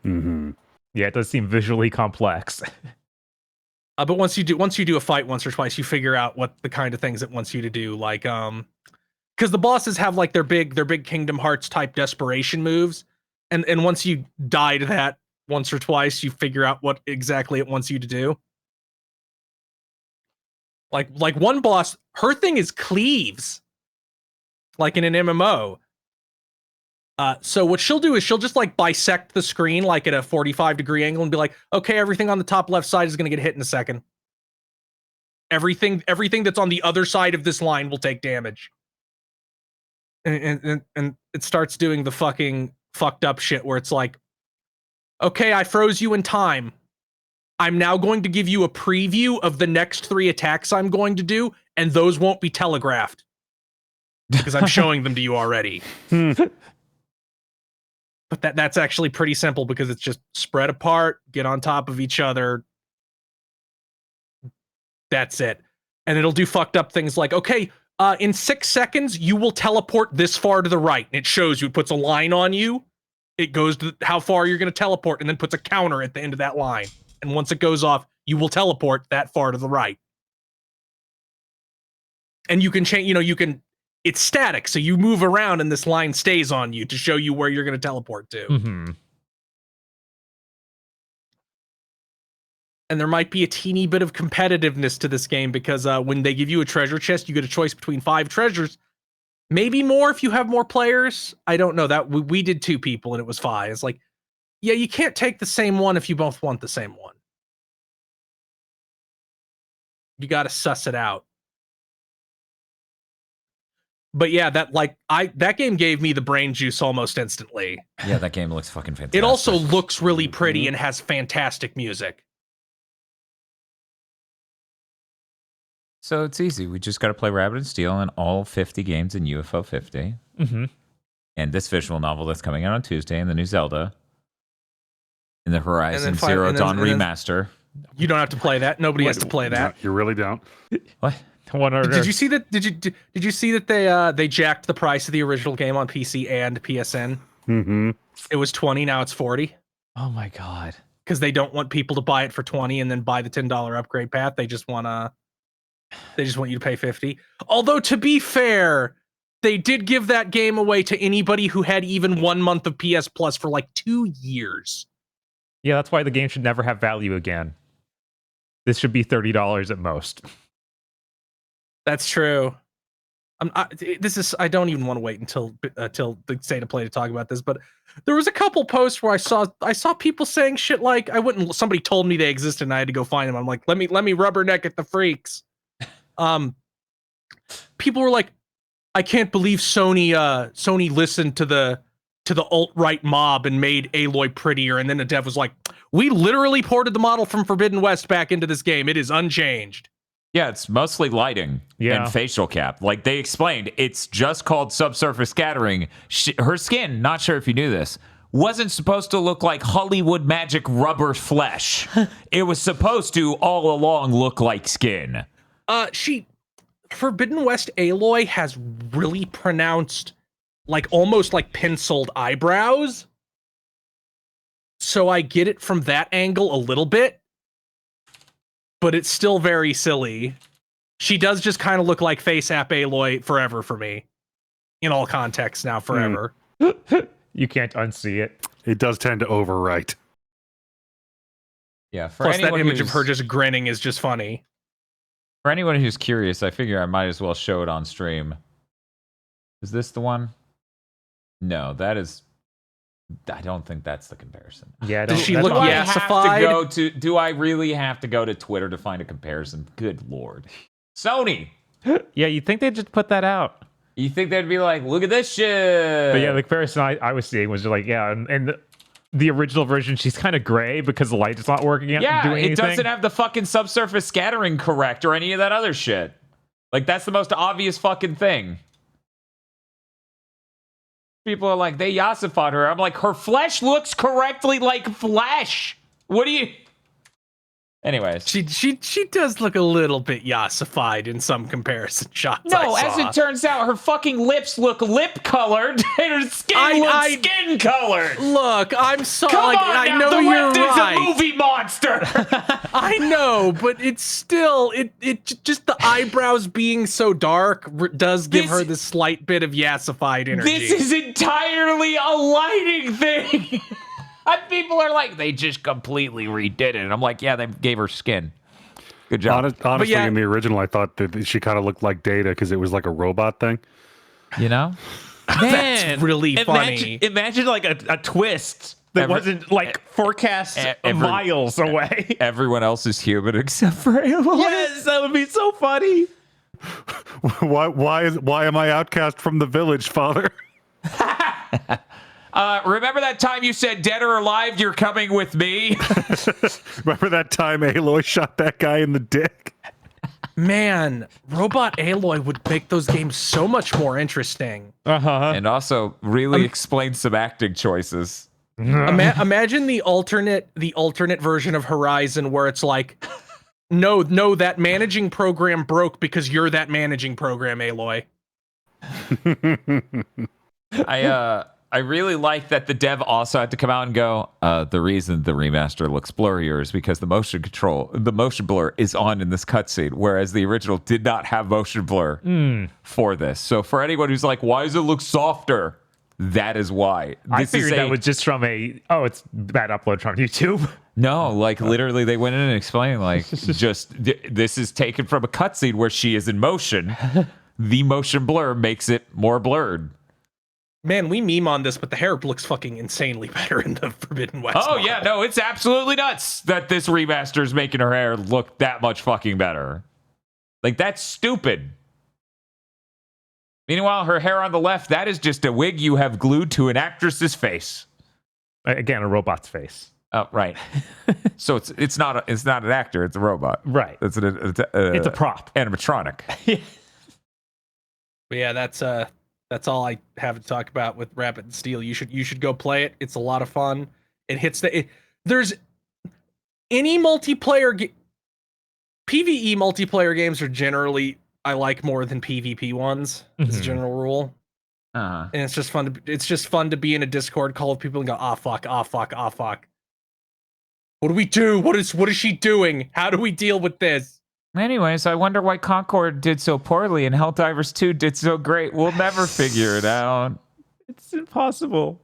[SPEAKER 5] Mm-hmm.
[SPEAKER 3] Yeah, it does seem visually complex.
[SPEAKER 4] But once you do a fight once or twice, you figure out what the kind of things it wants you to do, like because the bosses have like their big Kingdom Hearts type desperation moves, and once you die to that once or twice, you figure out what exactly it wants you to do. Like one boss, her thing is cleaves, like in an MMO. So what she'll do is she'll just like bisect the screen like at a 45-degree angle and be like, okay, everything on the top left side is going to get hit in a second. Everything that's on the other side of this line will take damage. And it starts doing the fucking fucked up shit where it's like, okay, I froze you in time. I'm now going to give you a preview of the next 3 attacks I'm going to do, and those won't be telegraphed because I'm showing them to you already. But that's actually pretty simple because it's just spread apart, get on top of each other. That's it. And it'll do fucked up things like, okay, In 6 seconds, you will teleport this far to the right. And it shows you, it puts a line on you. It goes to how far you're going to teleport and then puts a counter at the end of that line. And once it goes off, you will teleport that far to the right. And you can change, it's static. So you move around and this line stays on you to show you where you're going to teleport to.
[SPEAKER 3] Mm-hmm.
[SPEAKER 4] And there might be a teeny bit of competitiveness to this game because when they give you a treasure chest, you get a choice between 5 treasures. Maybe more if you have more players. I don't know. That we did 2 people and it was 5. It's like, yeah, you can't take the same one if you both want the same one. You got to suss it out. But yeah, that game gave me the brain juice almost instantly.
[SPEAKER 2] Yeah, that game looks fucking fantastic.
[SPEAKER 4] It also looks really pretty and has fantastic music.
[SPEAKER 2] So it's easy. We just got to play Rabbit and Steel in all 50 games in UFO 50.
[SPEAKER 3] Mm-hmm.
[SPEAKER 2] And this visual novel that's coming out on Tuesday, and the new Zelda, and the Horizon Zero Dawn remaster.
[SPEAKER 4] You don't have to play that. Nobody has to play that.
[SPEAKER 5] No, you really don't.
[SPEAKER 2] What?
[SPEAKER 4] Did you see that? Did you see that they jacked the price of the original game on PC and PSN?
[SPEAKER 5] Mm-hmm.
[SPEAKER 4] It was $20, now it's $40.
[SPEAKER 3] Oh my god!
[SPEAKER 4] Because they don't want people to buy it for $20 and then buy the $10 upgrade path. They just want you to pay $50. Although to be fair, they did give that game away to anybody who had even 1 month of PS Plus for like 2 years.
[SPEAKER 3] Yeah, that's why the game should never have value again. This should be $30 at most.
[SPEAKER 4] That's true. I don't even want to wait until the state of play to talk about this, but there was a couple posts where I saw people saying shit like somebody told me they existed and I had to go find them. I'm like, let me rubberneck at the freaks. People were like, I can't believe Sony listened to the alt-right mob and made Aloy prettier, and then the dev was like, we literally ported the model from Forbidden West back into this game. It is unchanged.
[SPEAKER 2] Yeah, it's mostly lighting and facial cap. Like they explained, it's just called subsurface scattering. Her skin, not sure if you knew this, wasn't supposed to look like Hollywood magic rubber flesh. It was supposed to all along look like skin.
[SPEAKER 4] Forbidden West Aloy has really pronounced, like almost like penciled eyebrows. So I get it from that angle a little bit. But it's still very silly. She does just kind of look like Face App Aloy forever for me. In all contexts now, forever.
[SPEAKER 3] You can't unsee it.
[SPEAKER 5] It does tend to overwrite.
[SPEAKER 2] Yeah,
[SPEAKER 4] Plus that image of her just grinning is just funny.
[SPEAKER 2] For anyone who's curious, I figure I might as well show it on stream. Is this the one? No, that is... I don't think that's the comparison.
[SPEAKER 3] Yeah,
[SPEAKER 4] does she look yassified?
[SPEAKER 2] Do I really have to go to Twitter to find a comparison? Good lord. Sony!
[SPEAKER 3] Yeah, you'd think they'd just put that out.
[SPEAKER 2] You think they'd be like, look at this shit!
[SPEAKER 3] But yeah, the comparison I was seeing was just like, yeah, and the original version, she's kind of gray because the light is not working out.
[SPEAKER 2] Yeah, it doesn't have the fucking subsurface scattering correct or any of that other shit. Like, that's the most obvious fucking thing. People are like, they yassified her. I'm like, her flesh looks correctly like flesh. What do you... Anyways.
[SPEAKER 4] She does look a little bit yassified in some comparison shots.
[SPEAKER 2] No, as it turns out, her fucking lips look lip-colored and her skin looks skin-colored.
[SPEAKER 4] Look, I'm sorry.
[SPEAKER 2] Come on
[SPEAKER 4] I
[SPEAKER 2] now,
[SPEAKER 4] know
[SPEAKER 2] the
[SPEAKER 4] you're
[SPEAKER 2] left
[SPEAKER 4] right.
[SPEAKER 2] is a movie monster.
[SPEAKER 4] I know, but it's still... It just the eyebrows being so dark does give her this slight bit of yassified energy.
[SPEAKER 2] This is entirely a lighting thing. And people are like, they just completely redid it. And I'm like, yeah, they gave her skin. Good job.
[SPEAKER 5] Honestly, in the original, I thought that she kind of looked like Data because it was like a robot thing.
[SPEAKER 2] You know?
[SPEAKER 4] That's really funny.
[SPEAKER 3] Imagine like a twist that wasn't like forecast miles away.
[SPEAKER 2] Everyone else is human except for Aloy.
[SPEAKER 3] Yes, that would be so funny.
[SPEAKER 5] Why am I outcast from the village, father?
[SPEAKER 2] Remember that time you said dead or alive, you're coming with me?
[SPEAKER 5] Remember that time Aloy shot that guy in the dick?
[SPEAKER 4] Man, Robot Aloy would make those games so much more interesting.
[SPEAKER 2] And also really explain some acting choices.
[SPEAKER 4] Imagine the alternate version of Horizon where it's like, No, that managing program broke because you're that managing program, Aloy.
[SPEAKER 2] I really like that the dev also had to come out and go, the reason the remaster looks blurrier is because the motion blur is on in this cutscene, whereas the original did not have motion blur for this. So for anyone who's like, why does it look softer? That is why.
[SPEAKER 3] I figured that was just from it's bad upload from YouTube.
[SPEAKER 2] No, like literally they went in and explained like this is taken from a cutscene where she is in motion. The motion blur makes it more blurred.
[SPEAKER 4] Man, we meme on this, but the hair looks fucking insanely better in the Forbidden West.
[SPEAKER 2] Oh, yeah, no, it's absolutely nuts that this remaster is making her hair look that much fucking better. Like, that's stupid. Meanwhile, her hair on the left, that is just a wig you have glued to an actress's face.
[SPEAKER 3] Again, a robot's face.
[SPEAKER 2] Oh, right. So it's not an actor, it's a robot.
[SPEAKER 3] Right.
[SPEAKER 2] It's
[SPEAKER 3] a prop.
[SPEAKER 2] Animatronic.
[SPEAKER 4] But yeah, that's all I have to talk about with Rapid Steel. You should go play it. It's a lot of fun. It hits there's any multiplayer PvE multiplayer games are generally I like more than PvP ones. As a general rule.
[SPEAKER 2] Uh-huh.
[SPEAKER 4] And it's just fun to be in a Discord call with people and go, fuck. What do we do? What is she doing? How do we deal with this?
[SPEAKER 2] Anyways, I wonder why Concord did so poorly and Helldivers 2 did so great. We'll never figure it out.
[SPEAKER 3] It's impossible.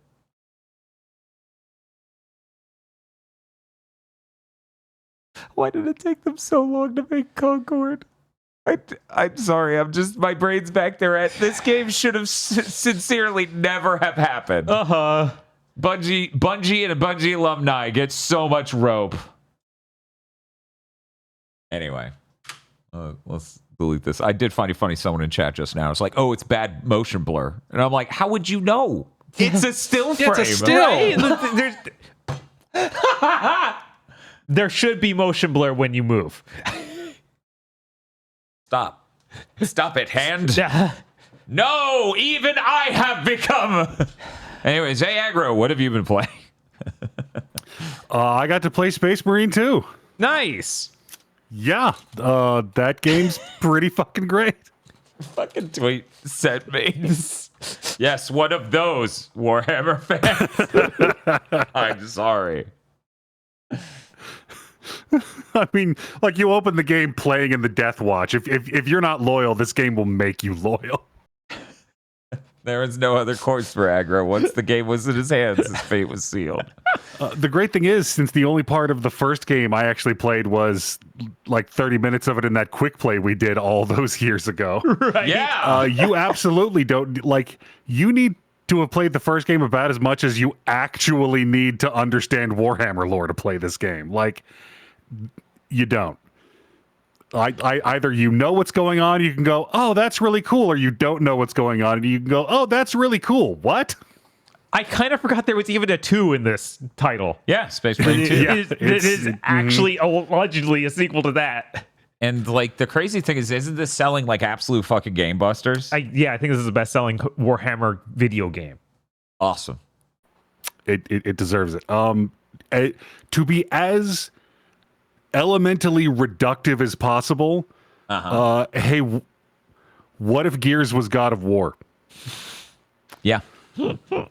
[SPEAKER 2] Why did it take them so long to make Concord? I'm sorry. My brain's back there. This game should have sincerely never have happened.
[SPEAKER 3] Uh-huh.
[SPEAKER 2] Bungie and a Bungie alumni get so much rope. Anyway. Let's delete this. I did find it funny. Someone in chat just now. It's like, oh, it's bad motion blur, and I'm like, how would you know? It's a still frame.
[SPEAKER 4] It's a still.
[SPEAKER 3] Right? There should be motion blur when you move.
[SPEAKER 2] Stop it, hand. No, even I have become. Anyways, hey Aggro, what have you been playing?
[SPEAKER 5] I got to play Space Marine 2.
[SPEAKER 3] Nice.
[SPEAKER 5] Yeah, that game's pretty fucking great.
[SPEAKER 2] Fucking tweet sent me. Yes, one of those Warhammer fans. I'm sorry.
[SPEAKER 5] I mean, like, you open the game playing in the Death Watch. If you're not loyal, this game will make you loyal.
[SPEAKER 2] There is no other course for Aggro. Once the game was in his hands, his fate was sealed.
[SPEAKER 5] The great thing is, since the only part of the first game I actually played was like 30 minutes of it in that quick play we did all those years ago.
[SPEAKER 3] Right.
[SPEAKER 2] Yeah.
[SPEAKER 5] You absolutely don't, like, you need to have played the first game about as much as you actually need to understand Warhammer lore to play this game. Like, you don't. I either you know what's going on, you can go, oh, that's really cool, or you don't know what's going on, and you can go, oh, that's really cool. What?
[SPEAKER 3] I kind of forgot there was even a 2 in this title.
[SPEAKER 2] Yeah, Space Marine 2.
[SPEAKER 5] Yeah,
[SPEAKER 3] it is actually allegedly a sequel to that.
[SPEAKER 2] And like the crazy thing is, isn't this selling like absolute fucking game busters?
[SPEAKER 3] I think this is the best-selling Warhammer video game.
[SPEAKER 2] Awesome.
[SPEAKER 5] It deserves it. To be as elementally reductive as possible. Hey, what if Gears was God of War?
[SPEAKER 2] Yeah.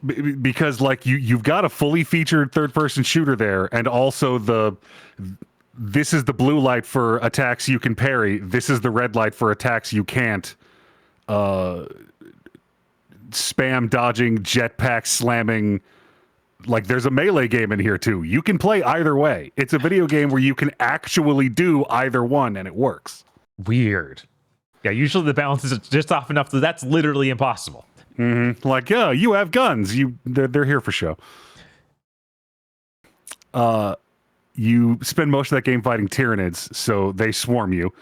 [SPEAKER 5] Because like you've got a fully featured third-person shooter there, and also this is the blue light for attacks you can parry. This is the red light for attacks you can't. Spam dodging, jetpack slamming. Like, there's a melee game in here too. You can play either way. It's a video game where you can actually do either one, and it works.
[SPEAKER 3] Weird. Yeah, usually the balance is just off enough that that's literally impossible.
[SPEAKER 5] Mm-hmm. Like, yeah, you have guns. They're here for show. You spend most of that game fighting Tyranids, so they swarm you.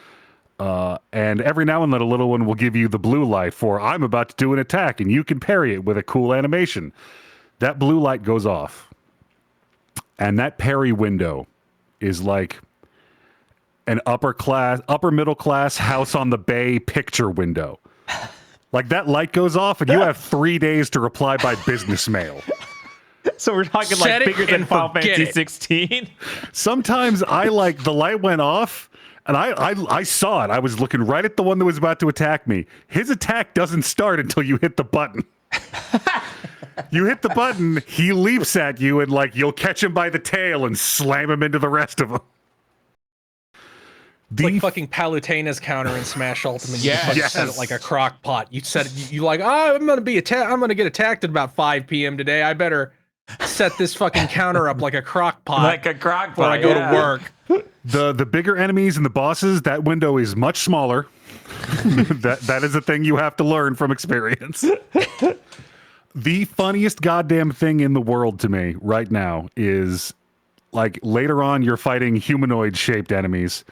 [SPEAKER 5] And every now and then a little one will give you the blue light for, I'm about to do an attack, and you can parry it with a cool animation. That blue light goes off, and that parry window is like an upper middle class house on the bay picture window. Like, that light goes off, and you have 3 days to reply by business mail.
[SPEAKER 3] So we're talking
[SPEAKER 4] Set
[SPEAKER 3] like
[SPEAKER 4] it
[SPEAKER 3] bigger than
[SPEAKER 4] and
[SPEAKER 3] Final
[SPEAKER 4] forget
[SPEAKER 3] Fantasy
[SPEAKER 4] it.
[SPEAKER 3] 16.
[SPEAKER 5] Sometimes the light went off, And I saw it. I was looking right at the one that was about to attack me. His attack doesn't start until you hit the button. You hit the button, he leaps at you, and like you'll catch him by the tail and slam him into the rest of them.
[SPEAKER 4] Like fucking Palutena's counter in Smash Ultimate.
[SPEAKER 2] Yes.
[SPEAKER 4] You set it like a crock pot. You set it. You like, oh, I'm gonna get attacked at about 5 p.m. today. I better set this fucking counter up like a crock pot.
[SPEAKER 2] Like a crock pot.
[SPEAKER 4] When I go to work.
[SPEAKER 5] The bigger enemies and the bosses, that window is much smaller. that is a thing you have to learn from experience. The funniest goddamn thing in the world to me right now is like later on you're fighting humanoid shaped enemies.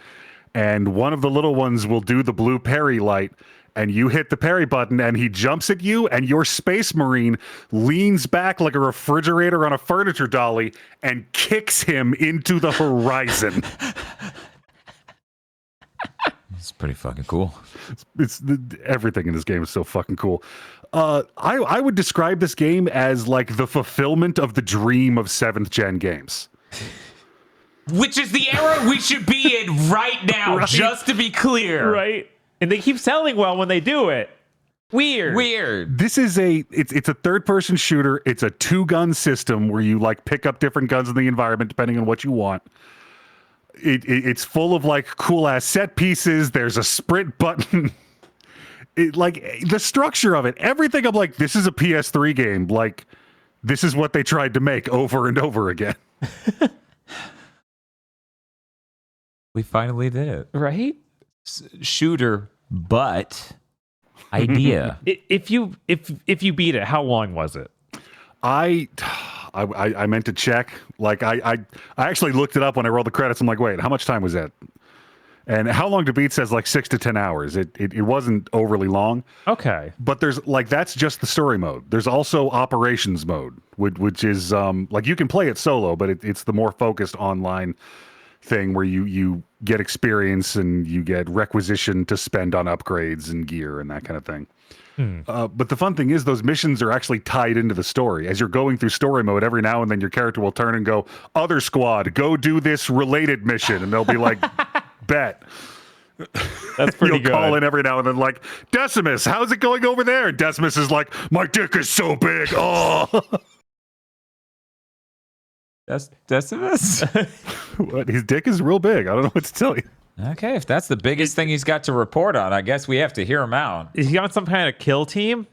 [SPEAKER 5] And one of the little ones will do the blue parry light, and you hit the parry button, and he jumps at you, and your Space Marine leans back like a refrigerator on a furniture dolly and kicks him into the horizon.
[SPEAKER 2] It's pretty fucking cool.
[SPEAKER 5] Everything in this game is so fucking cool. I would describe this game as like the fulfillment of the dream of 7th gen games.
[SPEAKER 2] Which is the era we should be in right now,
[SPEAKER 3] Right.
[SPEAKER 2] just to be clear.
[SPEAKER 3] Right. And they keep selling well when they do it. Weird.
[SPEAKER 5] This is it's a third-person shooter. It's a 2-gun system where you like pick up different guns in the environment depending on what you want. It's full of like cool-ass set pieces. There's a sprint button. Like the structure of it, everything. I'm like, this is a PS3 game. Like, this is what they tried to make over and over again.
[SPEAKER 2] We finally did it.
[SPEAKER 3] Right?
[SPEAKER 2] Shooter, but idea.
[SPEAKER 3] If you beat it, how long was it?
[SPEAKER 5] I meant to check. Like I actually looked it up when I rolled the credits. I'm like, wait, how much time was that? And how long to beat says like 6 to 10 hours. It wasn't overly long.
[SPEAKER 3] Okay.
[SPEAKER 5] But there's like that's just the story mode. There's also operations mode, which is like you can play it solo, but it's the more focused online thing where you get experience and you get requisition to spend on upgrades and gear and that kind of thing. But the fun thing is those missions are actually tied into the story. As you're going through story mode, every now and then your character will turn and go, other squad, go do this related mission. And they'll be like, bet.
[SPEAKER 3] That's pretty
[SPEAKER 5] You'll
[SPEAKER 3] good.
[SPEAKER 5] call in every now and then like, Decimus, how's it going over there? And Decimus is like, my dick is so big. Oh.
[SPEAKER 2] That's Decimus?
[SPEAKER 5] What? His dick is real big. I don't know what to tell you.
[SPEAKER 2] Okay, if that's the biggest thing he's got to report on, I guess we have to hear him out.
[SPEAKER 3] Is he on some kind of kill team?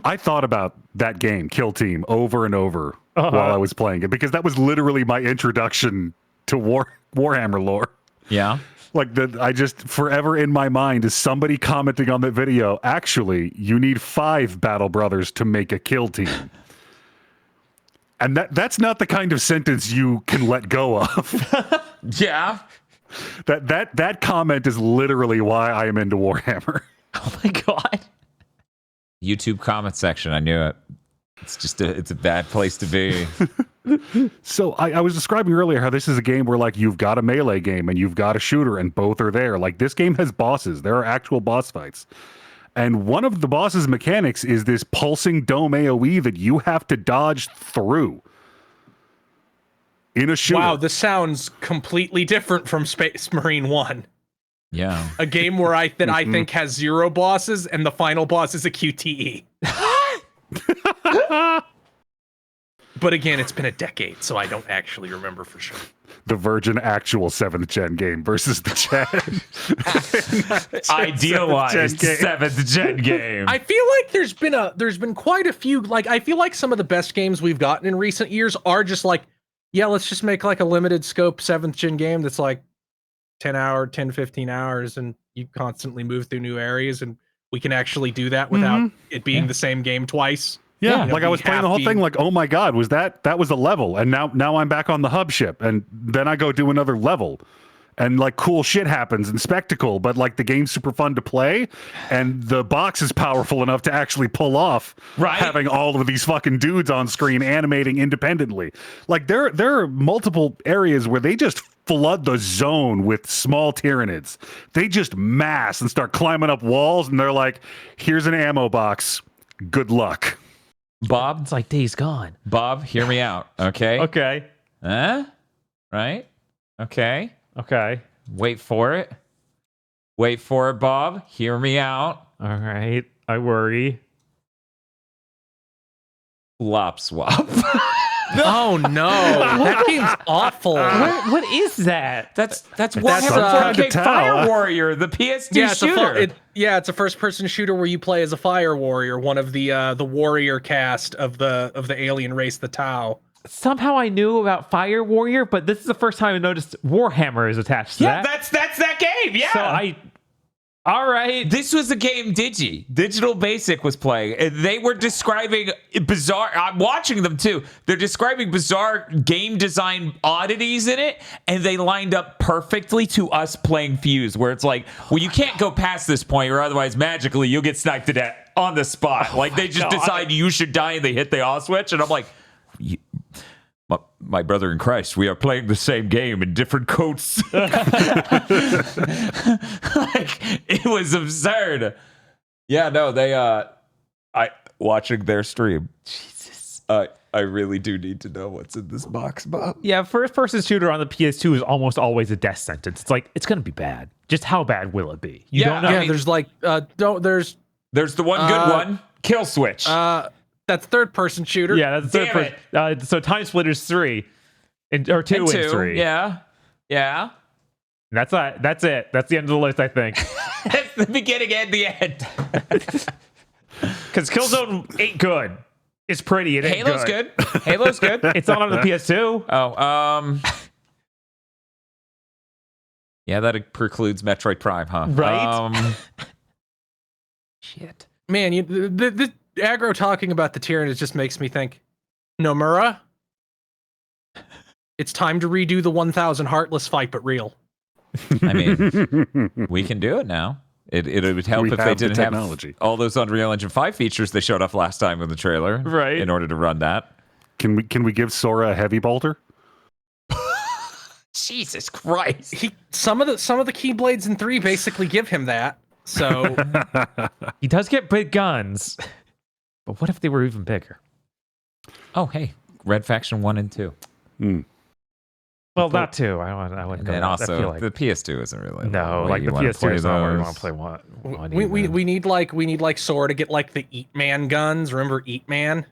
[SPEAKER 5] I thought about that game, Kill Team, over and over while I was playing it because that was literally my introduction to Warhammer lore.
[SPEAKER 2] Yeah.
[SPEAKER 5] Like I just forever in my mind is somebody commenting on that video. Actually, you need 5 Battle Brothers to make a kill team. And that's not the kind of sentence you can let go of.
[SPEAKER 2] Yeah.
[SPEAKER 5] That comment is literally why I am into Warhammer.
[SPEAKER 3] Oh my god.
[SPEAKER 2] YouTube comment section. I knew it. It's just it's a bad place to be.
[SPEAKER 5] So I was describing earlier how this is a game where like you've got a melee game and you've got a shooter and both are there. Like this game has bosses. There are actual boss fights. And one of the boss's mechanics is this pulsing dome AoE that you have to dodge through in a shooter.
[SPEAKER 4] Wow, this sounds completely different from Space Marine 1.
[SPEAKER 2] Yeah.
[SPEAKER 4] A game where I think has 0 bosses and the final boss is a QTE. But again, it's been a decade, so I don't actually remember for sure.
[SPEAKER 5] The virgin actual 7th gen game versus the Chad.
[SPEAKER 2] Idealized 7th gen game.
[SPEAKER 4] I feel like there's been quite a few, like I feel like some of the best games we've gotten in recent years are just like, yeah, let's just make like a limited scope 7th gen game that's like 10, 15 hours and you constantly move through new areas and we can actually do that without it being the same game twice.
[SPEAKER 5] Yeah,
[SPEAKER 2] Yeah.
[SPEAKER 5] like I was playing the whole thing like, oh my God, was that was a level. And now I'm back on the hub ship and then I go do another level. And like cool shit happens and spectacle, but like the game's super fun to play and the box is powerful enough to actually pull off having all of these fucking dudes on screen animating independently. Like there are multiple areas where they just flood the zone with small Tyranids. They just mass and start climbing up walls and they're like, here's an ammo box. Good luck.
[SPEAKER 2] Bob,
[SPEAKER 3] It's like Days Gone.
[SPEAKER 2] Bob, hear me out. Okay.
[SPEAKER 3] Okay.
[SPEAKER 2] Huh? Right? Okay.
[SPEAKER 3] Okay.
[SPEAKER 2] Wait for it. Wait for it, Bob. Hear me out.
[SPEAKER 3] All right. I worry.
[SPEAKER 2] Lop swap.
[SPEAKER 4] Oh no, that game's awful.
[SPEAKER 3] What is that?
[SPEAKER 2] That's
[SPEAKER 5] hard
[SPEAKER 2] Warhammer
[SPEAKER 5] to
[SPEAKER 2] 40K
[SPEAKER 5] tell.
[SPEAKER 2] Fire Warrior, the PS2 shooter.
[SPEAKER 4] It's a first-person shooter where you play as a fire warrior, one of the warrior cast of the alien race, the Tau.
[SPEAKER 3] Somehow I knew about Fire Warrior, but this is the first time I noticed Warhammer is attached to
[SPEAKER 2] Yeah,
[SPEAKER 3] that.
[SPEAKER 2] that's that game. Yeah.
[SPEAKER 3] So all right.
[SPEAKER 2] This was a game Digital Basic was playing. And they were describing bizarre. I'm watching them too. They're describing bizarre game design oddities in it, and they lined up perfectly to us playing Fuse, where it's like, well, you can't go past this point, or otherwise magically you'll get sniped to death on the spot. Like they just decide you should die, and they hit the off switch, and I'm like, my brother in Christ, we are playing the same game in different coats. Like, it was absurd. Yeah, no, I watching their stream. Jesus. I really do need to know what's in this box, Bob.
[SPEAKER 3] Yeah, first-person shooter on the PS2 is almost always a death sentence. It's like, it's going to be bad. Just how bad will it be? You don't know.
[SPEAKER 4] Yeah, there's like there's
[SPEAKER 2] the one good one, Kill Switch.
[SPEAKER 4] that's third-person shooter.
[SPEAKER 3] Yeah, that's
[SPEAKER 2] Damn
[SPEAKER 3] third person. So Time Splitters 3. Or 2 and 3.
[SPEAKER 2] Yeah.
[SPEAKER 3] That's it. That's the end of the list, I think.
[SPEAKER 2] That's the beginning and the end.
[SPEAKER 3] Because Killzone ain't good. It's pretty. It ain't
[SPEAKER 2] Halo's good. Halo's good.
[SPEAKER 3] It's not on the PS2.
[SPEAKER 2] Oh, yeah, that precludes Metroid Prime, huh?
[SPEAKER 3] Right?
[SPEAKER 2] Shit.
[SPEAKER 4] Man, the aggro talking about the Tyranids just makes me think, Nomura, it's time to redo the 1000 Heartless fight, but real.
[SPEAKER 2] I mean, we can do it now. It would help
[SPEAKER 5] We
[SPEAKER 2] if they
[SPEAKER 5] have the
[SPEAKER 2] didn't
[SPEAKER 5] technology.
[SPEAKER 2] have all those Unreal Engine 5 features they showed off last time in the trailer.
[SPEAKER 3] Right.
[SPEAKER 2] In order to run that.
[SPEAKER 5] Can we give Sora a heavy bolter?
[SPEAKER 2] Jesus Christ.
[SPEAKER 4] Some of the Keyblades in 3 basically give him that. So
[SPEAKER 3] He does get big guns. But what if they were even bigger?
[SPEAKER 2] Oh, hey. Red Faction 1 and 2.
[SPEAKER 3] Well, not 2. I wouldn't go
[SPEAKER 2] And
[SPEAKER 3] there. I
[SPEAKER 2] also,
[SPEAKER 3] feel like,
[SPEAKER 2] the PS2 isn't really.
[SPEAKER 3] no,
[SPEAKER 2] way
[SPEAKER 3] like
[SPEAKER 2] you
[SPEAKER 3] the
[SPEAKER 2] wanna
[SPEAKER 3] PS2
[SPEAKER 2] play
[SPEAKER 3] is not where we
[SPEAKER 2] those.
[SPEAKER 3] want to play one.
[SPEAKER 4] we need Sora to get like the Eat Man guns. Remember Eat Man?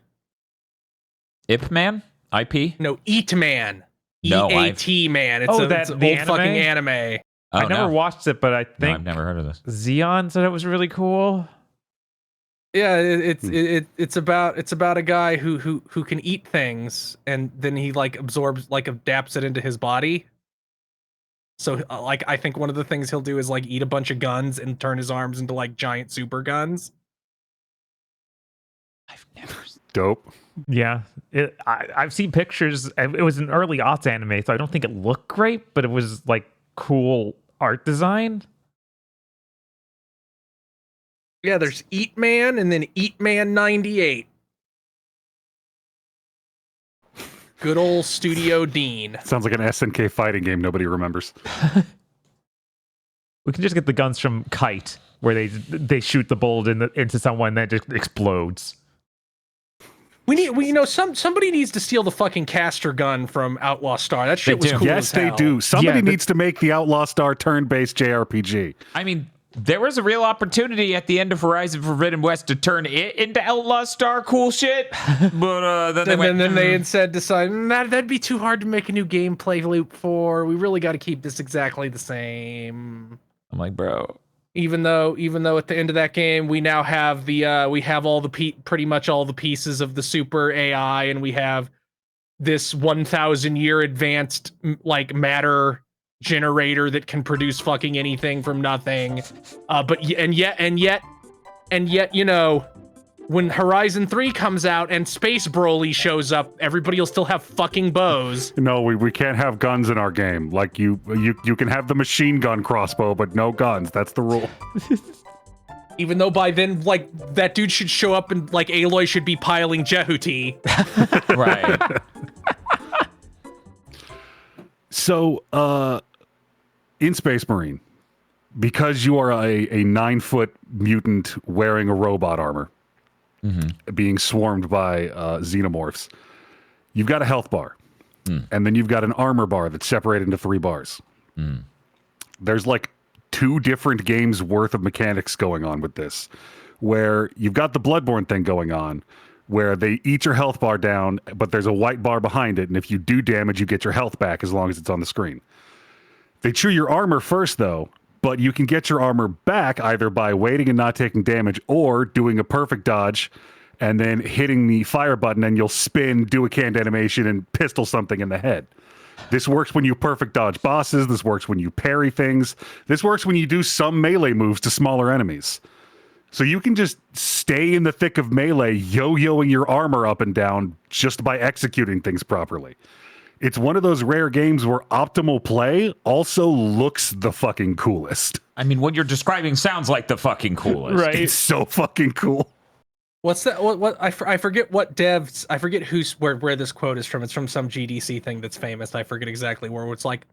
[SPEAKER 2] Ip Man? IP?
[SPEAKER 4] No, Eat Man.
[SPEAKER 2] No,
[SPEAKER 4] EAT Man. It's
[SPEAKER 3] that's
[SPEAKER 4] an
[SPEAKER 3] the
[SPEAKER 4] old fucking anime.
[SPEAKER 2] Oh,
[SPEAKER 3] I never
[SPEAKER 2] no.
[SPEAKER 3] watched it, but I
[SPEAKER 2] No,
[SPEAKER 3] think
[SPEAKER 2] I've never heard of this.
[SPEAKER 3] Xeon said it was really cool.
[SPEAKER 4] Yeah, it's about a guy who can eat things, and then he like absorbs, like adapts it into his body. So like I think one of the things he'll do is like eat a bunch of guns and turn his arms into like giant super guns.
[SPEAKER 2] I've never.
[SPEAKER 5] Dope.
[SPEAKER 3] Yeah, I've seen pictures. It was an early aughts anime, so I don't think it looked great, but it was like cool art design.
[SPEAKER 4] Yeah, there's Eat Man and then Eat Man 98. Good old Studio Dean.
[SPEAKER 5] Sounds like an SNK fighting game nobody remembers.
[SPEAKER 3] We can just get the guns from Kite, where they shoot the bullet into someone that just explodes.
[SPEAKER 4] Somebody needs to steal the fucking caster gun from Outlaw Star. That shit was
[SPEAKER 2] do.
[SPEAKER 4] cool
[SPEAKER 5] Yes,
[SPEAKER 4] as
[SPEAKER 5] they
[SPEAKER 4] hell.
[SPEAKER 5] do. Somebody
[SPEAKER 3] Yeah,
[SPEAKER 5] needs to make the Outlaw Star turn-based JRPG.
[SPEAKER 2] I mean, there was a real opportunity at the end of Horizon Forbidden West to turn it into Outlaw Star cool shit, but then
[SPEAKER 4] They instead decided that'd be too hard to make a new gameplay loop for. We really got to keep this exactly the same.
[SPEAKER 2] I'm like, bro.
[SPEAKER 4] Even though at the end of that game we now have pretty much all the pieces of the super AI, and we have this 1,000-year advanced like matter generator that can produce fucking anything from nothing. But yet, you know, when Horizon 3 comes out and Space Broly shows up, everybody will still have fucking bows.
[SPEAKER 5] No, we can't have guns in our game. Like you can have the machine gun crossbow, but no guns. That's the rule.
[SPEAKER 4] Even though by then, like, that dude should show up and like Aloy should be piling Jehuti.
[SPEAKER 2] Right.
[SPEAKER 5] So, in Space Marine, because you are a 9-foot mutant wearing a robot armor, being swarmed by xenomorphs, you've got a health bar, and then you've got an armor bar that's separated into 3 bars. There's like 2 different games worth of mechanics going on with this, where you've got the Bloodborne thing going on, where they eat your health bar down, but there's a white bar behind it, and if you do damage, you get your health back as long as it's on the screen. They chew your armor first, though, but you can get your armor back either by waiting and not taking damage or doing a perfect dodge and then hitting the fire button, and you'll spin, do a canned animation, and pistol something in the head. This works when you perfect dodge bosses. This works when you parry things. This works when you do some melee moves to smaller enemies. So you can just stay in the thick of melee, yo-yoing your armor up and down just by executing things properly. It's one of those rare games where optimal play also looks the fucking coolest.
[SPEAKER 2] I mean, what you're describing sounds like the fucking coolest.
[SPEAKER 3] Right.
[SPEAKER 5] It's so fucking cool.
[SPEAKER 4] What's that? What I forget what devs. I forget where this quote is from. It's from some GDC thing that's famous. I forget exactly where it's like,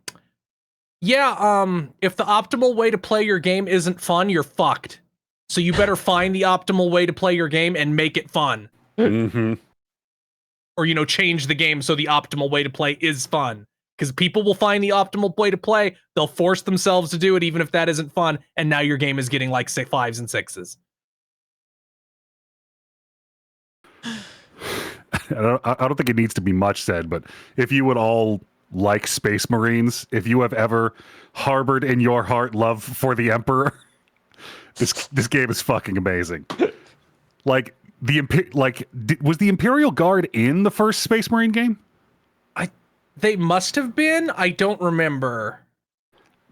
[SPEAKER 4] yeah, if the optimal way to play your game isn't fun, you're fucked. So you better find the optimal way to play your game and make it fun.
[SPEAKER 5] Mm-hmm.
[SPEAKER 4] Or, change the game so the optimal way to play is fun. Because people will find the optimal way to play. They'll force themselves to do it even if that isn't fun. And now your game is getting like 5s and 6s.
[SPEAKER 5] I don't think it needs to be much said, but if you would all like Space Marines, if you have ever harbored in your heart love for the Emperor, this game is fucking amazing. Like was the Imperial Guard in the first Space Marine game?
[SPEAKER 4] They must have been. I don't remember.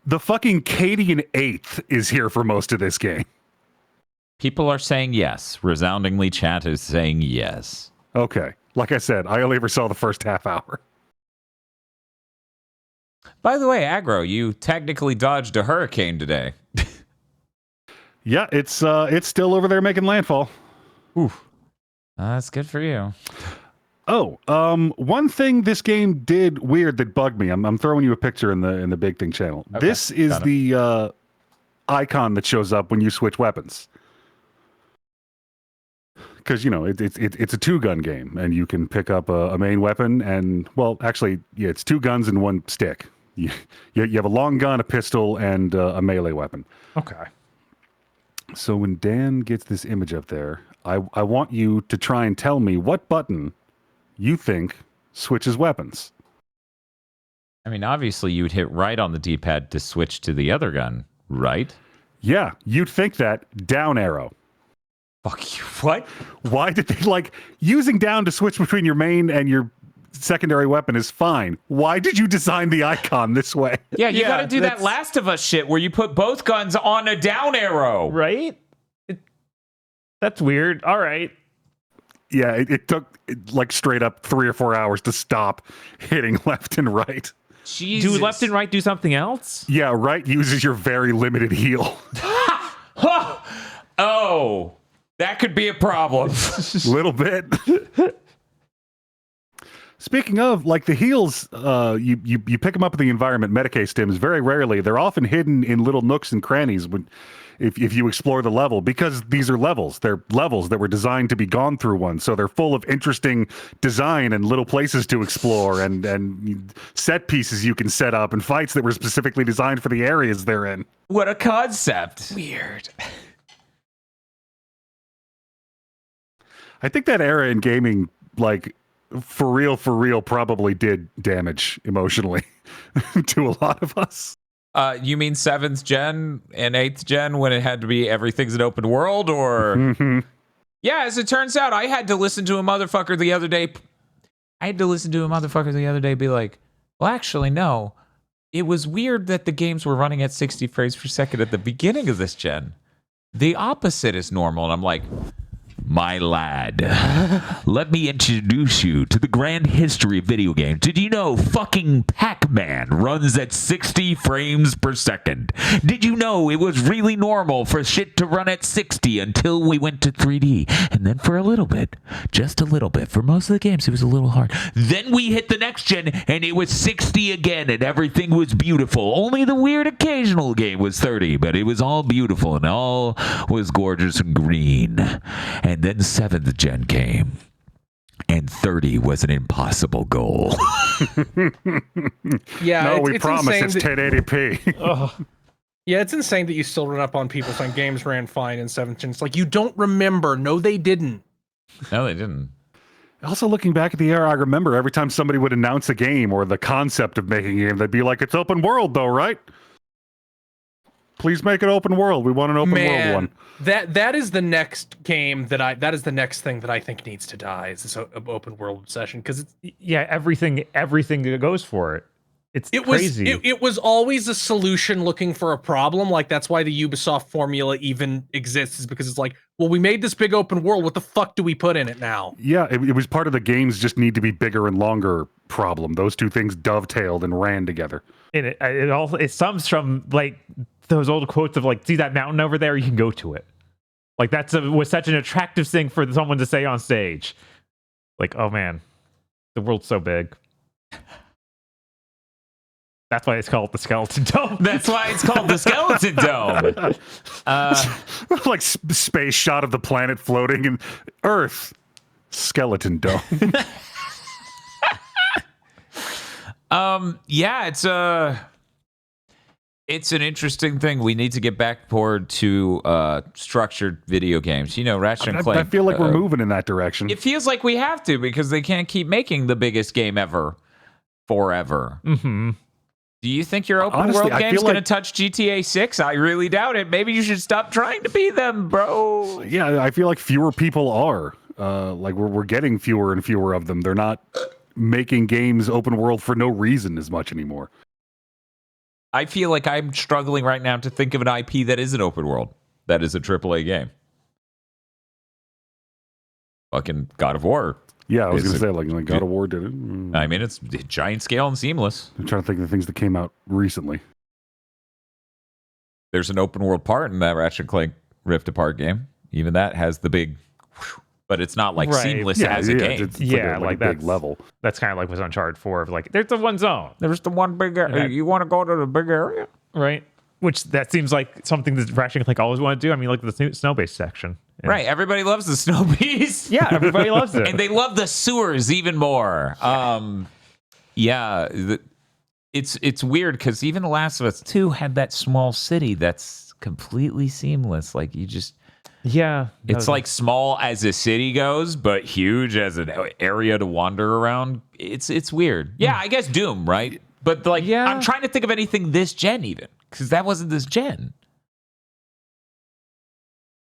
[SPEAKER 5] The fucking Cadian 8th is here for most of this game.
[SPEAKER 2] People are saying yes. Resoundingly, chat is saying yes.
[SPEAKER 5] Okay. Like I said, I only ever saw the first half hour.
[SPEAKER 2] By the way, Aggro, you technically dodged a hurricane today.
[SPEAKER 5] Yeah, it's still over there making landfall.
[SPEAKER 2] Oof. That's good for you.
[SPEAKER 5] Oh, one thing this game did weird that bugged me. I'm throwing you a picture in the Big Thing channel.
[SPEAKER 2] Okay,
[SPEAKER 5] this is the icon that shows up when you switch weapons. Because it's a 2-gun game, and you can pick up a main weapon, and it's 2 guns and 1 stick. You have a long gun, a pistol, and a melee weapon.
[SPEAKER 3] Okay.
[SPEAKER 5] So when Dan gets this image up there, I want you to try and tell me what button you think switches weapons.
[SPEAKER 2] I mean, obviously, you'd hit right on the D-pad to switch to the other gun, right?
[SPEAKER 5] Yeah, you'd think that. Down arrow.
[SPEAKER 2] Fuck you. What?
[SPEAKER 5] Why did they using down to switch between your main and your secondary weapon is fine. Why did you design the icon this way?
[SPEAKER 2] Yeah, you got to do that Last of Us shit where you put both guns on a down arrow.
[SPEAKER 3] Right? That's weird. All right.
[SPEAKER 5] Yeah, it took straight up 3 or 4 hours to stop hitting left and right.
[SPEAKER 2] Jesus.
[SPEAKER 3] Do left and right do something else?
[SPEAKER 5] Yeah, right uses your very limited heal.
[SPEAKER 2] Oh, that could be a problem.
[SPEAKER 5] Little bit. Speaking of, the heals, you pick them up in the environment, Medicae stims, very rarely. They're often hidden in little nooks and crannies if you explore the level, because these are levels. They're levels that were designed to be gone through once, so they're full of interesting design and little places to explore and set pieces you can set up and fights that were specifically designed for the areas they're in.
[SPEAKER 2] What a concept.
[SPEAKER 3] Weird.
[SPEAKER 5] I think that era in gaming, for real, probably did damage emotionally to a lot of us.
[SPEAKER 2] You mean 7th gen and 8th gen when it had to be everything's an open world, or?
[SPEAKER 5] Mm-hmm.
[SPEAKER 2] Yeah, as it turns out, I had to listen to a motherfucker the other day. Be like, well, actually, no. It was weird that the games were running at 60 frames per second at the beginning of this gen. The opposite is normal. And I'm like, my lad, let me introduce you to the grand history of video games. Did you know fucking Pac-Man runs at 60 frames per second? Did you know it was really normal for shit to run at 60 until we went to 3D? And then for a little bit, just a little bit, for most of the games it was a little hard. Then we hit the next gen and it was 60 again and everything was beautiful. Only the weird occasional game was 30, but it was all beautiful and all was gorgeous and green. And then 7th gen came.
[SPEAKER 1] and 30 was an impossible goal.
[SPEAKER 4] Yeah,
[SPEAKER 5] No, we
[SPEAKER 4] it's
[SPEAKER 5] promise
[SPEAKER 4] insane
[SPEAKER 5] it's 1080p.
[SPEAKER 4] Yeah, it's insane that you still run up on people saying games ran fine in 7th gen. It's like, you don't remember. No, they didn't.
[SPEAKER 2] No, they didn't.
[SPEAKER 5] Also, looking back at the era, I remember every time somebody would announce a game or the concept of making a game, they'd be like, "It's open world, though, right? Please make it open world. We want an open world one."
[SPEAKER 4] That is the next game that is the next thing that I think needs to die, is this open world obsession, because it's
[SPEAKER 3] everything that goes for it. It crazy.
[SPEAKER 4] It was always a solution looking for a problem. Like, that's why the Ubisoft formula even exists, is because it's like, well, we made this big open world. What the fuck do we put in it now?
[SPEAKER 5] Yeah, it was part of the games just need to be bigger and longer problem. Those two things dovetailed and ran together.
[SPEAKER 3] And it sums from like those old quotes of like, see that mountain over there? You can go to it. Like, was such an attractive thing for someone to say on stage. Like, oh man, the world's so big. That's why it's called the Skeleton Dome.
[SPEAKER 2] That's why it's called the Skeleton Dome.
[SPEAKER 5] Like space shot of the planet floating in Earth. Skeleton Dome.
[SPEAKER 2] Yeah, it's an interesting thing. We need to get back toward to structured video games. You know, Ratchet and Clank.
[SPEAKER 5] I feel like we're moving in that direction.
[SPEAKER 2] It feels like we have to, because they can't keep making the biggest game ever forever.
[SPEAKER 3] Mm-hmm.
[SPEAKER 2] Do you think your open
[SPEAKER 5] Honestly,
[SPEAKER 2] world game's going to touch GTA 6? I really doubt it. Maybe you should stop trying to be them, bro.
[SPEAKER 5] Yeah, I feel like fewer people are. Like we're getting fewer and fewer of them. They're not making games open world for no reason as much anymore.
[SPEAKER 2] I feel like I'm struggling right now to think of an IP that is an open world, that is a AAA game. Fucking God of War.
[SPEAKER 5] Yeah, I was going to say, like God of War did it.
[SPEAKER 2] I mean, it's giant scale and seamless.
[SPEAKER 5] I'm trying to think of the things that came out recently.
[SPEAKER 2] There's an open world part in that Ratchet and Clank Rift Apart game. Even that has the big, but it's not like seamless as a game.
[SPEAKER 5] It's like a big level.
[SPEAKER 3] That's kind of like what's Uncharted 4 of like, there's the one zone.
[SPEAKER 2] There's the one big area. You want to go to the big area?
[SPEAKER 3] Right. Which that seems like something that Ratchet and Clank always want to do. I mean, like the snow-based section. Yeah.
[SPEAKER 2] Right. Everybody loves the snow beast.
[SPEAKER 3] Yeah, everybody loves it.
[SPEAKER 2] And they love the sewers even more. It's weird because even The Last of Us 2 had that small city that's completely seamless. Like, you just...
[SPEAKER 3] Yeah.
[SPEAKER 2] It's like small as a city goes, but huge as an area to wander around. It's weird. Yeah, I guess Doom, right? But like, I'm trying to think of anything this gen even, because that wasn't this gen.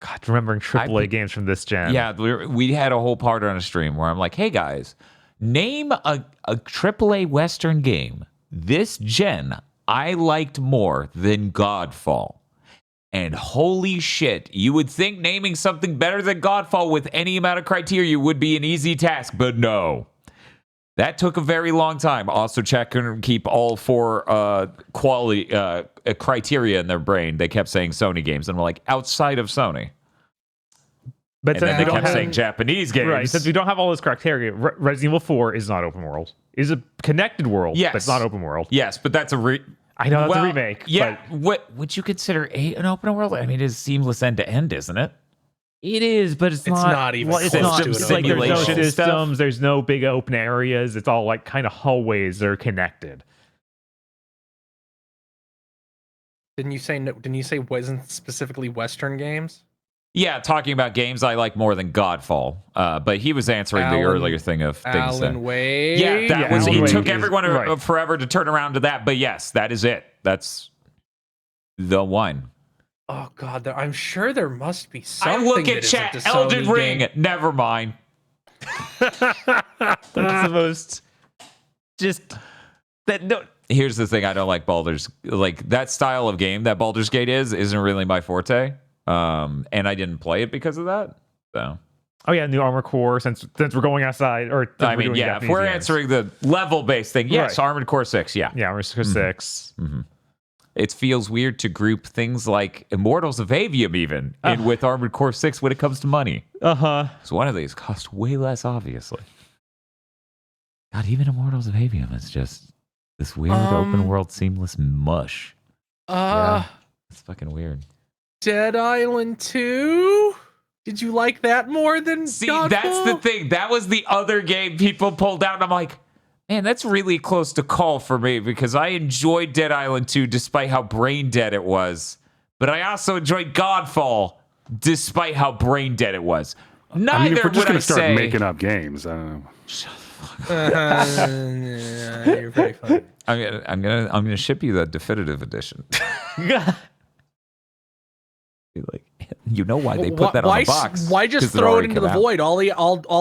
[SPEAKER 3] God, remembering AAA games from this gen.
[SPEAKER 2] Yeah, we had a whole part on a stream where I'm like, hey guys, name a AAA Western game this gen I liked more than Godfall. And holy shit, you would think naming something better than Godfall with any amount of criteria would be an easy task, but no. That took a very long time. Also, chat couldn't keep all four quality criteria in their brain. They kept saying Sony games, and we're like, outside of Sony.
[SPEAKER 3] But
[SPEAKER 2] and then they kept saying Japanese games.
[SPEAKER 3] Right, since we don't have all this criteria, Resident Evil 4 is not open world. It's a connected world, but it's not open world.
[SPEAKER 2] Yes, but that's
[SPEAKER 3] I know that's a remake.
[SPEAKER 2] Yeah,
[SPEAKER 3] but
[SPEAKER 2] what would you consider an open world? I mean, it is seamless end to end, isn't it?
[SPEAKER 3] It is, but it's not
[SPEAKER 4] even.
[SPEAKER 3] Well, it's not. It's like there's no systems.
[SPEAKER 2] Stuff.
[SPEAKER 3] There's no big open areas. It's all like kind of hallways that are connected.
[SPEAKER 4] Didn't you say no? Didn't you say wasn't specifically Western games?
[SPEAKER 2] Yeah, talking about games I like more than Godfall. But he was answering the earlier thing of things.
[SPEAKER 4] Alan Wake.
[SPEAKER 2] Yeah, that was.
[SPEAKER 3] Alan
[SPEAKER 2] It took
[SPEAKER 3] Wake
[SPEAKER 2] everyone forever to turn around to that. But yes, that is it. That's the one.
[SPEAKER 4] Oh God, I'm sure there must be something.
[SPEAKER 2] I look
[SPEAKER 4] that
[SPEAKER 2] at
[SPEAKER 4] isn't
[SPEAKER 2] chat.
[SPEAKER 4] a
[SPEAKER 2] Elden
[SPEAKER 4] Sony
[SPEAKER 2] Ring.
[SPEAKER 4] game.
[SPEAKER 2] Never mind.
[SPEAKER 3] That's the most. Just that. No.
[SPEAKER 2] Here's the thing. I don't like Baldur's. Like, that style of game that Baldur's Gate isn't really my forte. And I didn't play it because of that. So.
[SPEAKER 3] Oh yeah, new Armored Core. Since we're going outside, or
[SPEAKER 2] I mean, yeah. If we're answering the level-based thing, yes,
[SPEAKER 3] Right.
[SPEAKER 2] Armored Core 6. Yeah.
[SPEAKER 3] Yeah, Armored Core 6.
[SPEAKER 2] Mm-hmm. It feels weird to group things like Immortals of Avium even in with Armored Core 6 when it comes to money. So one of these costs way less, obviously. God, even Immortals of Avium is just this weird open world seamless mush. It's fucking weird.
[SPEAKER 4] Dead Island 2? Did you like that more than
[SPEAKER 2] See,
[SPEAKER 4] Godfall?
[SPEAKER 2] that's the thing. That was the other game people pulled out, and I'm like, man, that's really close to call for me because I enjoyed Dead Island 2 despite how brain dead it was. But I also enjoyed Godfall despite how brain dead it was. Neither
[SPEAKER 5] I mean, if we're just
[SPEAKER 2] would I
[SPEAKER 5] going to start
[SPEAKER 2] say.
[SPEAKER 5] making up games, I don't know.
[SPEAKER 4] You're very funny.
[SPEAKER 2] I'm gonna ship you the definitive edition. Like, you know why they put that on the box?
[SPEAKER 4] Why just
[SPEAKER 2] 'Cause
[SPEAKER 4] throw it
[SPEAKER 2] already
[SPEAKER 4] into the
[SPEAKER 2] come out.
[SPEAKER 4] void? All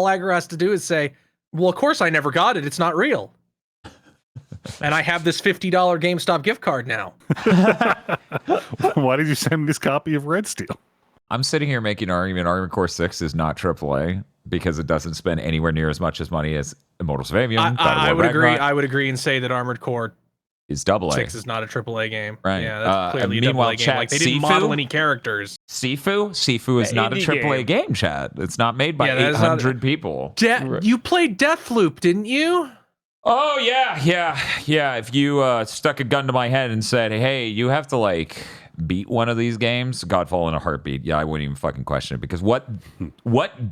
[SPEAKER 4] Aggro has to do is say, "Well, of course I never got it. It's not real." And I have this $50 GameStop gift card now.
[SPEAKER 5] Why did you send me this copy of Red Steel?
[SPEAKER 2] I'm sitting here making an argument. Armored Core 6 is not AAA because it doesn't spend anywhere near as much as money as Immortals of Avium.
[SPEAKER 4] I would agree. I would agree and say that Armored Core
[SPEAKER 2] Is AA.
[SPEAKER 4] 6 is not a AAA game.
[SPEAKER 2] Right.
[SPEAKER 4] Yeah, that's clearly a
[SPEAKER 2] meanwhile,
[SPEAKER 4] AA game.
[SPEAKER 2] chat,
[SPEAKER 4] Like they didn't
[SPEAKER 2] Sifu?
[SPEAKER 4] model any characters.
[SPEAKER 2] Sifu is not a
[SPEAKER 3] indie
[SPEAKER 2] AAA game, Chad. It's not made by
[SPEAKER 4] Yeah, that is
[SPEAKER 2] 800 people.
[SPEAKER 4] You played Deathloop, didn't you?
[SPEAKER 2] Oh yeah. If you stuck a gun to my head and said, "Hey, you have to like beat one of these games," Godfall in a heartbeat. Yeah, I wouldn't even fucking question it because what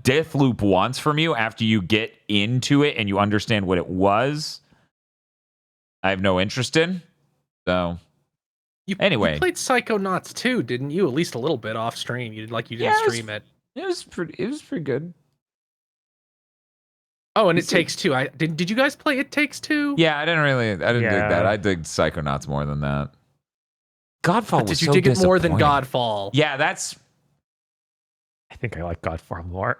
[SPEAKER 2] Deathloop wants from you after you get into it and you understand what it was, I have no interest in. So anyway,
[SPEAKER 4] You played Psychonauts too, didn't you? At least a little bit off stream. You didn't stream it.
[SPEAKER 2] it was pretty good.
[SPEAKER 4] Oh, and It Takes Two. Did you guys play It Takes Two?
[SPEAKER 2] Yeah, I didn't dig
[SPEAKER 3] Yeah.
[SPEAKER 2] that. I dig Psychonauts more than that. Godfall was
[SPEAKER 4] Did you
[SPEAKER 2] so
[SPEAKER 4] dig it more than
[SPEAKER 2] disappointing.
[SPEAKER 4] Godfall?
[SPEAKER 2] Yeah, that's
[SPEAKER 3] I think I like Godfall more.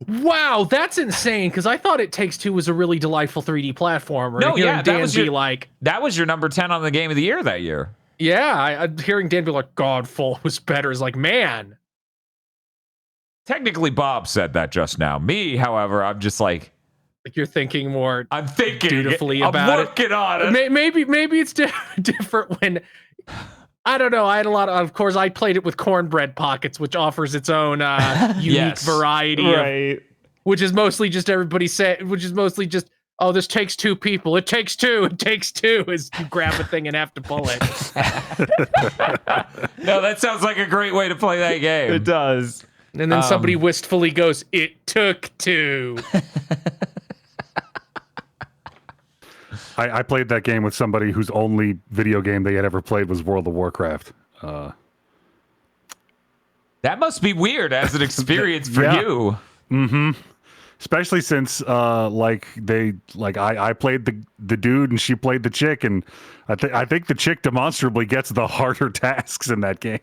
[SPEAKER 4] Wow, that's insane. Because I thought It Takes Two was a really delightful 3D platformer.
[SPEAKER 2] No,
[SPEAKER 4] And hearing
[SPEAKER 2] yeah, that
[SPEAKER 4] Dan
[SPEAKER 2] was
[SPEAKER 4] be
[SPEAKER 2] your-
[SPEAKER 4] like,
[SPEAKER 2] that was your number 10 on the game of the year that year.
[SPEAKER 4] yeah, hearing Dan be like, Godfall was better is like, man.
[SPEAKER 2] Technically, Bob said that just now. Me, however, I'm just like
[SPEAKER 4] You're thinking more.
[SPEAKER 2] I'm thinking
[SPEAKER 4] Dutifully
[SPEAKER 2] I'm
[SPEAKER 4] about it.
[SPEAKER 2] working on it.
[SPEAKER 4] Maybe it's different when. I don't know. I had a lot of course, I played it with Cornbread Pockets, which offers its own unique
[SPEAKER 2] Yes.
[SPEAKER 4] variety,
[SPEAKER 3] Right.
[SPEAKER 4] which is mostly just everybody say, which is mostly just, oh, this takes two people. It takes two. It takes two. Is you grab a thing and have to pull it.
[SPEAKER 2] No, that sounds like a great way to play that game.
[SPEAKER 3] It does.
[SPEAKER 4] And then somebody wistfully goes, "It took two."
[SPEAKER 5] I played that game with somebody whose only video game they had ever played was World of Warcraft.
[SPEAKER 2] That must be weird as an experience for
[SPEAKER 5] Yeah.
[SPEAKER 2] you.
[SPEAKER 5] Especially since I played the dude and she played the chick, and I think the chick demonstrably gets the harder tasks in that game.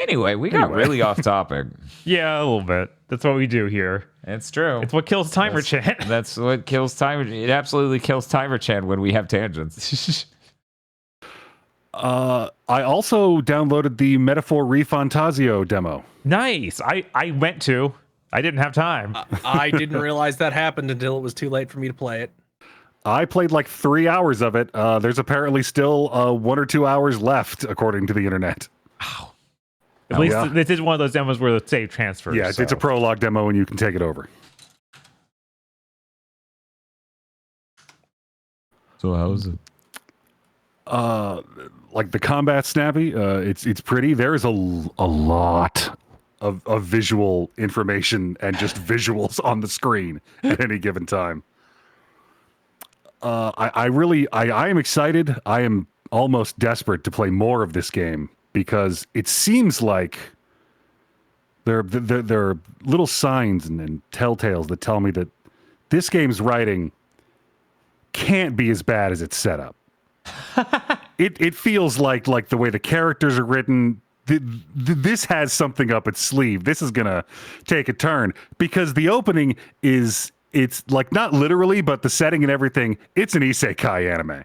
[SPEAKER 2] Anyway, we got really off topic.
[SPEAKER 3] Yeah, a little bit. That's what we do here.
[SPEAKER 2] It's true.
[SPEAKER 3] It's what kills timer chat.
[SPEAKER 2] That's what kills timer. It absolutely kills timer chat when we have tangents.
[SPEAKER 5] I also downloaded the Metaphor ReFantazio demo.
[SPEAKER 3] Nice. I went to. I didn't have time.
[SPEAKER 4] I didn't realize that happened until it was too late for me to play it.
[SPEAKER 5] I played like 3 hours of it. There's apparently still 1 or 2 hours left, according to the internet.
[SPEAKER 3] At least
[SPEAKER 5] yeah.
[SPEAKER 3] this is one of those demos where the save transfers.
[SPEAKER 5] Yeah, it's a prologue demo, and you can take it over.
[SPEAKER 2] So how's it?
[SPEAKER 5] Like the combat snappy, it's pretty. There's a lot of visual information and just visuals on the screen at any given time. I am excited. I am almost desperate to play more of this game because it seems like there are little signs and telltales that tell me that this game's writing can't be as bad as it's set up. It feels like the way the characters are written. This has something up its sleeve. This is gonna take a turn because the opening it's like not literally, but the setting and everything. It's an isekai anime.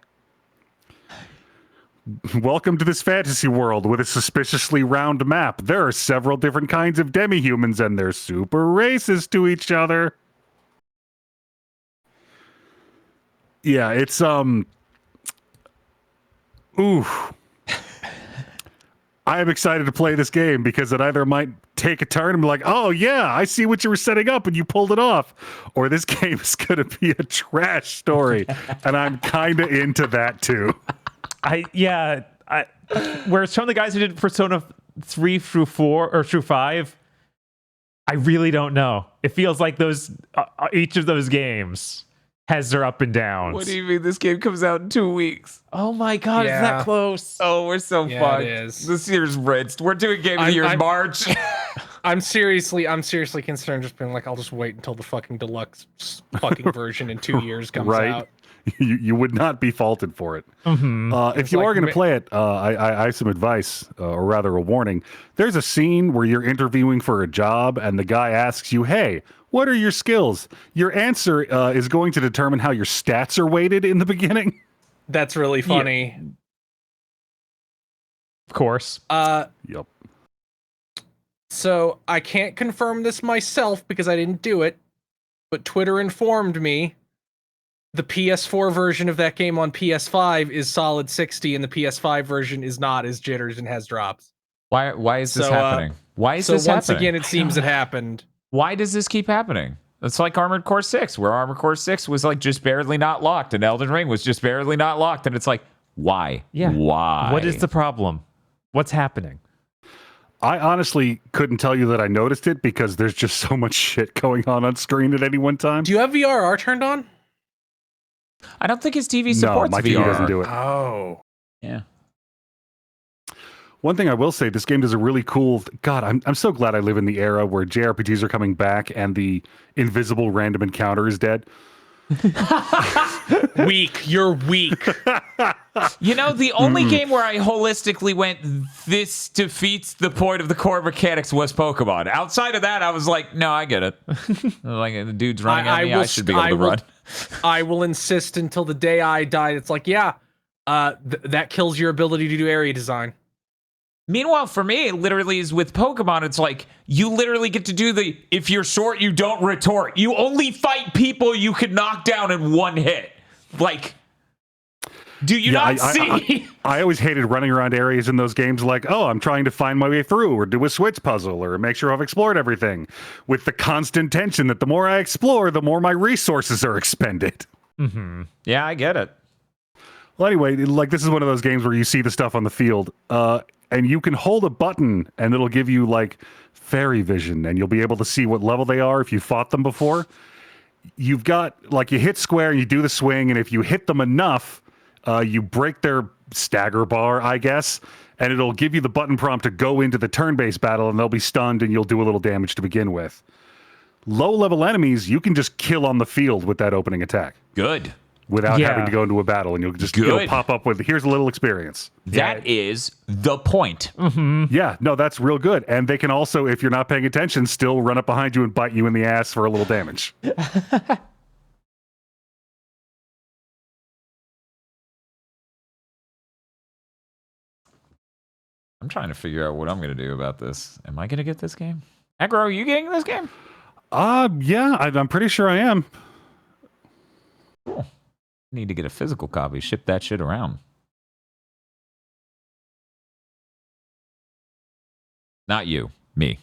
[SPEAKER 5] Welcome to this fantasy world with a suspiciously round map. There are several different kinds of demi-humans, and they're super racist to each other. Yeah, it's ooh. I am excited to play this game because it either might take a turn and be like, oh yeah, I see what you were setting up and you pulled it off, or this game is going to be a trash story, and I'm kind of into that too.
[SPEAKER 3] I whereas some of the guys who did Persona 3 through 4 or through 5, I really don't know. It feels like those each of those games has their up and downs.
[SPEAKER 2] What do you mean this game comes out in 2 weeks?
[SPEAKER 3] Oh my god,
[SPEAKER 4] Yeah.
[SPEAKER 3] is that close?
[SPEAKER 2] Oh, we're so
[SPEAKER 4] Yeah,
[SPEAKER 2] fucked.
[SPEAKER 4] it is.
[SPEAKER 2] This year's rinsed. We're doing Game of the Year in March.
[SPEAKER 4] I'm seriously concerned. Just being like, I'll just wait until the fucking deluxe fucking version in 2 years comes
[SPEAKER 5] Right.
[SPEAKER 4] out.
[SPEAKER 5] You would not be faulted for it. If you
[SPEAKER 4] like
[SPEAKER 5] are going to
[SPEAKER 4] mi-
[SPEAKER 5] play it, I have some advice, or rather a warning. There's a scene where you're interviewing for a job and the guy asks you, hey, what are your skills? Your answer is going to determine how your stats are weighted in the beginning.
[SPEAKER 4] That's really funny.
[SPEAKER 3] Of course.
[SPEAKER 5] Yep.
[SPEAKER 4] So I can't confirm this myself because I didn't do it, but Twitter informed me the PS4 version of that game on PS5 is solid 60 and the PS5 version is not, as jitters and has drops.
[SPEAKER 2] Why is this
[SPEAKER 4] So,
[SPEAKER 2] happening? Why is
[SPEAKER 4] So
[SPEAKER 2] this
[SPEAKER 4] once
[SPEAKER 2] happening?
[SPEAKER 4] again, it seems it happened.
[SPEAKER 2] Why does this keep happening? It's like Armored Core 6, where Armored Core 6 was like just barely not locked, and Elden Ring was just barely not locked, and it's like, why?
[SPEAKER 3] Yeah.
[SPEAKER 2] Why?
[SPEAKER 3] What is the problem? What's happening?
[SPEAKER 5] I honestly couldn't tell you that I noticed it because there's just so much shit going on screen at any one time.
[SPEAKER 4] Do you have VRR turned on?
[SPEAKER 2] I don't think his TV
[SPEAKER 5] No,
[SPEAKER 2] supports
[SPEAKER 5] my
[SPEAKER 2] VR.
[SPEAKER 5] TV doesn't do it.
[SPEAKER 4] Oh.
[SPEAKER 2] Yeah.
[SPEAKER 5] One thing I will say, this game does a really cool. God, I'm so glad I live in the era where JRPGs are coming back and the invisible random encounter is dead.
[SPEAKER 4] Weak. You're weak.
[SPEAKER 2] You know, the only game where I holistically went, this defeats the point of the core mechanics was Pokemon. Outside of that, I was like, no, I get it. Like, the dude's running at me, I should be able to run.
[SPEAKER 4] I will insist until the day I die. It's like, yeah, that kills your ability to do area design.
[SPEAKER 2] Meanwhile, for me, it literally is with Pokemon. It's like you literally get to do the if you're short, you don't retort. You only fight people you can knock down in one hit. Like, do you not see?
[SPEAKER 5] I always hated running around areas in those games like, oh, I'm trying to find my way through or do a switch puzzle or make sure I've explored everything with the constant tension that the more I explore, the more my resources are expended.
[SPEAKER 3] Mm-hmm.
[SPEAKER 2] Yeah, I get it.
[SPEAKER 5] Well, anyway, like this is one of those games where you see the stuff on the field, and you can hold a button and it'll give you like fairy vision and you'll be able to see what level they are if you fought them before. You've got like you hit square and you do the swing, and if you hit them enough, you break their stagger bar, I guess, and it'll give you the button prompt to go into the turn-based battle, and they'll be stunned and you'll do a little damage to begin with. Low-level enemies, you can just kill on the field with that opening attack.
[SPEAKER 2] Good.
[SPEAKER 5] Without
[SPEAKER 3] Yeah.
[SPEAKER 5] having to go into a battle, and you'll just
[SPEAKER 2] Good.
[SPEAKER 5] pop up with, here's a little experience.
[SPEAKER 2] That is the point.
[SPEAKER 5] Yeah, no, that's real good. And they can also, if you're not paying attention, still run up behind you and bite you in the ass for a little damage.
[SPEAKER 2] I'm trying to figure out what I'm going to do about this. Am I going to get this game? Aggro, are you getting this game?
[SPEAKER 5] Yeah, I'm pretty sure I am.
[SPEAKER 2] Cool. Need to get a physical copy. Ship that shit around. Not you. Me.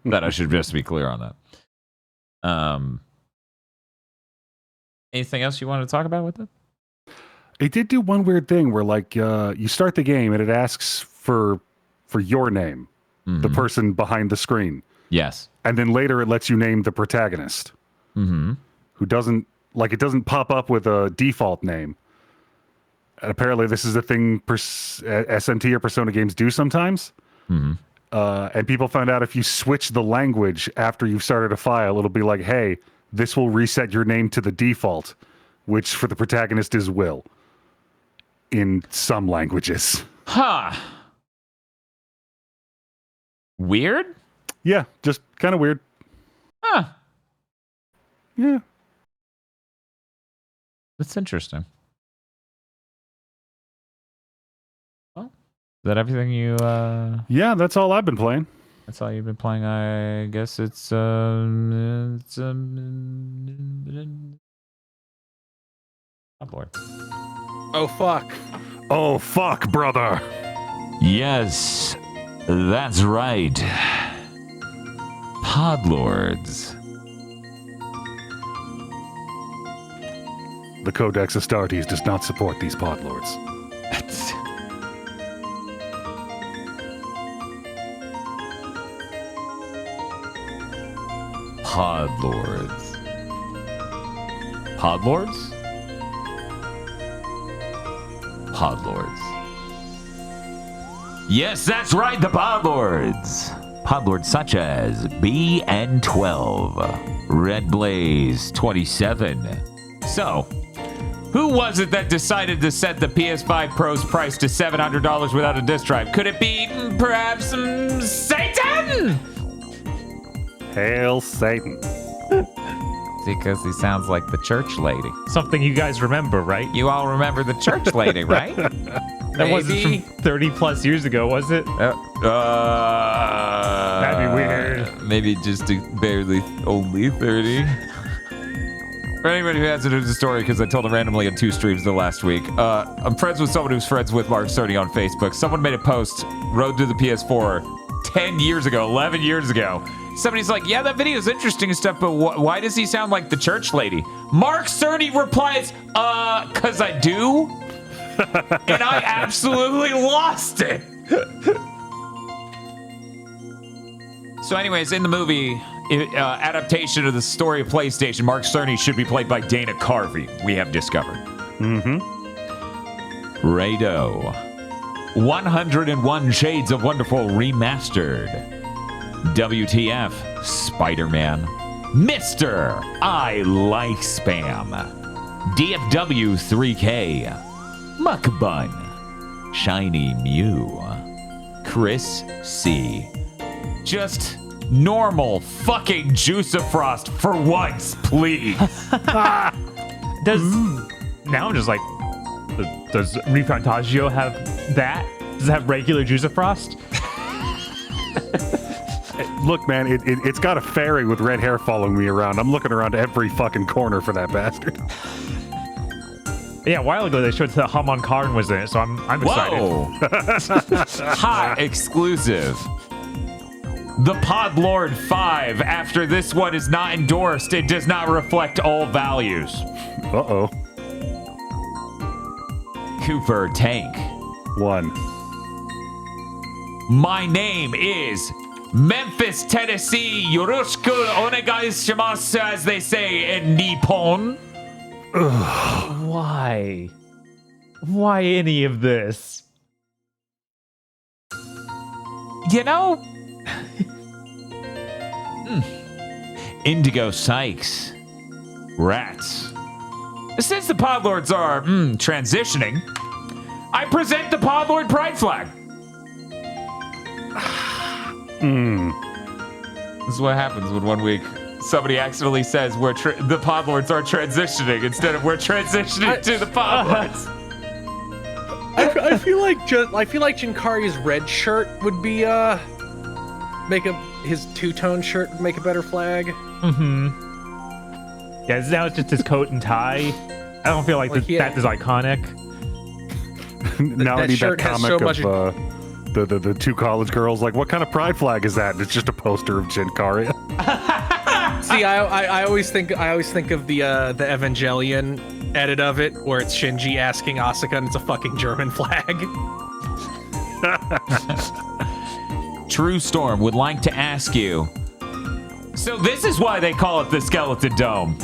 [SPEAKER 2] That I should just be clear on that. Anything else you want to talk about with it?
[SPEAKER 5] It did do one weird thing where, like, you start the game and it asks for your name, the person behind the screen.
[SPEAKER 2] Yes.
[SPEAKER 5] And then later it lets you name the protagonist, who doesn't, like, it doesn't pop up with a default name. And apparently this is a thing SMT or Persona games do sometimes. And people found out if you switch the language after you've started a file, it'll be like, hey, this will reset your name to the default, which for the protagonist is Will in some languages.
[SPEAKER 2] Huh. Weird?
[SPEAKER 5] Yeah, just kind of weird.
[SPEAKER 2] Huh.
[SPEAKER 5] Yeah.
[SPEAKER 2] That's interesting. Well, is that everything you
[SPEAKER 5] Yeah, that's all I've been playing.
[SPEAKER 2] that's all you've been playing? I guess it's oh boy.
[SPEAKER 4] Oh, fuck.
[SPEAKER 5] Oh, fuck, brother.
[SPEAKER 1] Yes, that's right. Podlords.
[SPEAKER 5] The Codex Astartes does not support these podlords.
[SPEAKER 2] Podlords. Podlords? Podlords.
[SPEAKER 1] Yes, that's right, the Podlords. Podlords such as BN12, Red Blaze 27.
[SPEAKER 2] So, who was it that decided to set the PS5 Pro's price to $700 without a disk drive? Could it be perhaps Satan?
[SPEAKER 5] Hail Satan.
[SPEAKER 2] Because he sounds like the church lady.
[SPEAKER 3] Something you guys remember, right?
[SPEAKER 2] You all remember the church lady, right?
[SPEAKER 3] That wasn't from 30 plus years ago, was it? That'd be weird.
[SPEAKER 2] Maybe just barely only 30. For anybody who hasn't heard the story, because I told it randomly in 2 streams the last week, I'm friends with someone who's friends with Mark Cerny on Facebook. Someone made a post, Road to the PS4, 10 years ago, 11 years ago. Somebody's like, yeah, that video is interesting and stuff, but why does he sound like the church lady? Mark Cerny replies, because I do. And I absolutely lost it. So anyways, in the movie adaptation of the story of PlayStation, Mark Cerny should be played by Dana Carvey, we have discovered. Rado. 101 Shades of Wonderful Remastered. WTF, Spider-Man. Mr. I Like Spam. DFW 3K. Muckbun. Shiny Mew. Chris C. Just normal fucking Juicifrost for once, please.
[SPEAKER 3] Now I'm just like, does ReFantazio have that? Does it have regular Juicifrost?
[SPEAKER 5] Look, man, it's got a fairy with red hair following me around. I'm looking around every fucking corner for that bastard.
[SPEAKER 3] Yeah, a while ago they showed that Haman Karn was in it, so I'm excited.
[SPEAKER 2] Whoa. Hot exclusive. The Podlord 5, after this one is not endorsed, it does not reflect all values.
[SPEAKER 5] Uh-oh.
[SPEAKER 2] Cooper Tank.
[SPEAKER 5] 1.
[SPEAKER 2] My name is Memphis, Tennessee. Yoroshiku onegai shimasu, as they say in Nippon.
[SPEAKER 3] Why? Why any of this?
[SPEAKER 2] You know, Indigo Sykes. Rats. Since the Podlords are transitioning, I present the Podlord Pride Flag. This is what happens when 1 week somebody accidentally says the Podlords are transitioning instead of we're transitioning to the Podlords.
[SPEAKER 4] I feel like Jinkari's red shirt would be his two-tone shirt would make a better flag.
[SPEAKER 3] Yeah, now it's just his coat and tie. I don't feel like that is iconic.
[SPEAKER 5] Now I need that
[SPEAKER 4] shirt has
[SPEAKER 5] comic
[SPEAKER 4] so much-
[SPEAKER 5] of the 2 college girls. Like, what kind of pride flag is that? And it's just a poster of Jinkaria.
[SPEAKER 4] See, I always think of the Evangelion edit of it, where it's Shinji asking Asuka, and it's a fucking German flag.
[SPEAKER 2] True Storm would like to ask you, so this is why they call it the Skeleton Dome.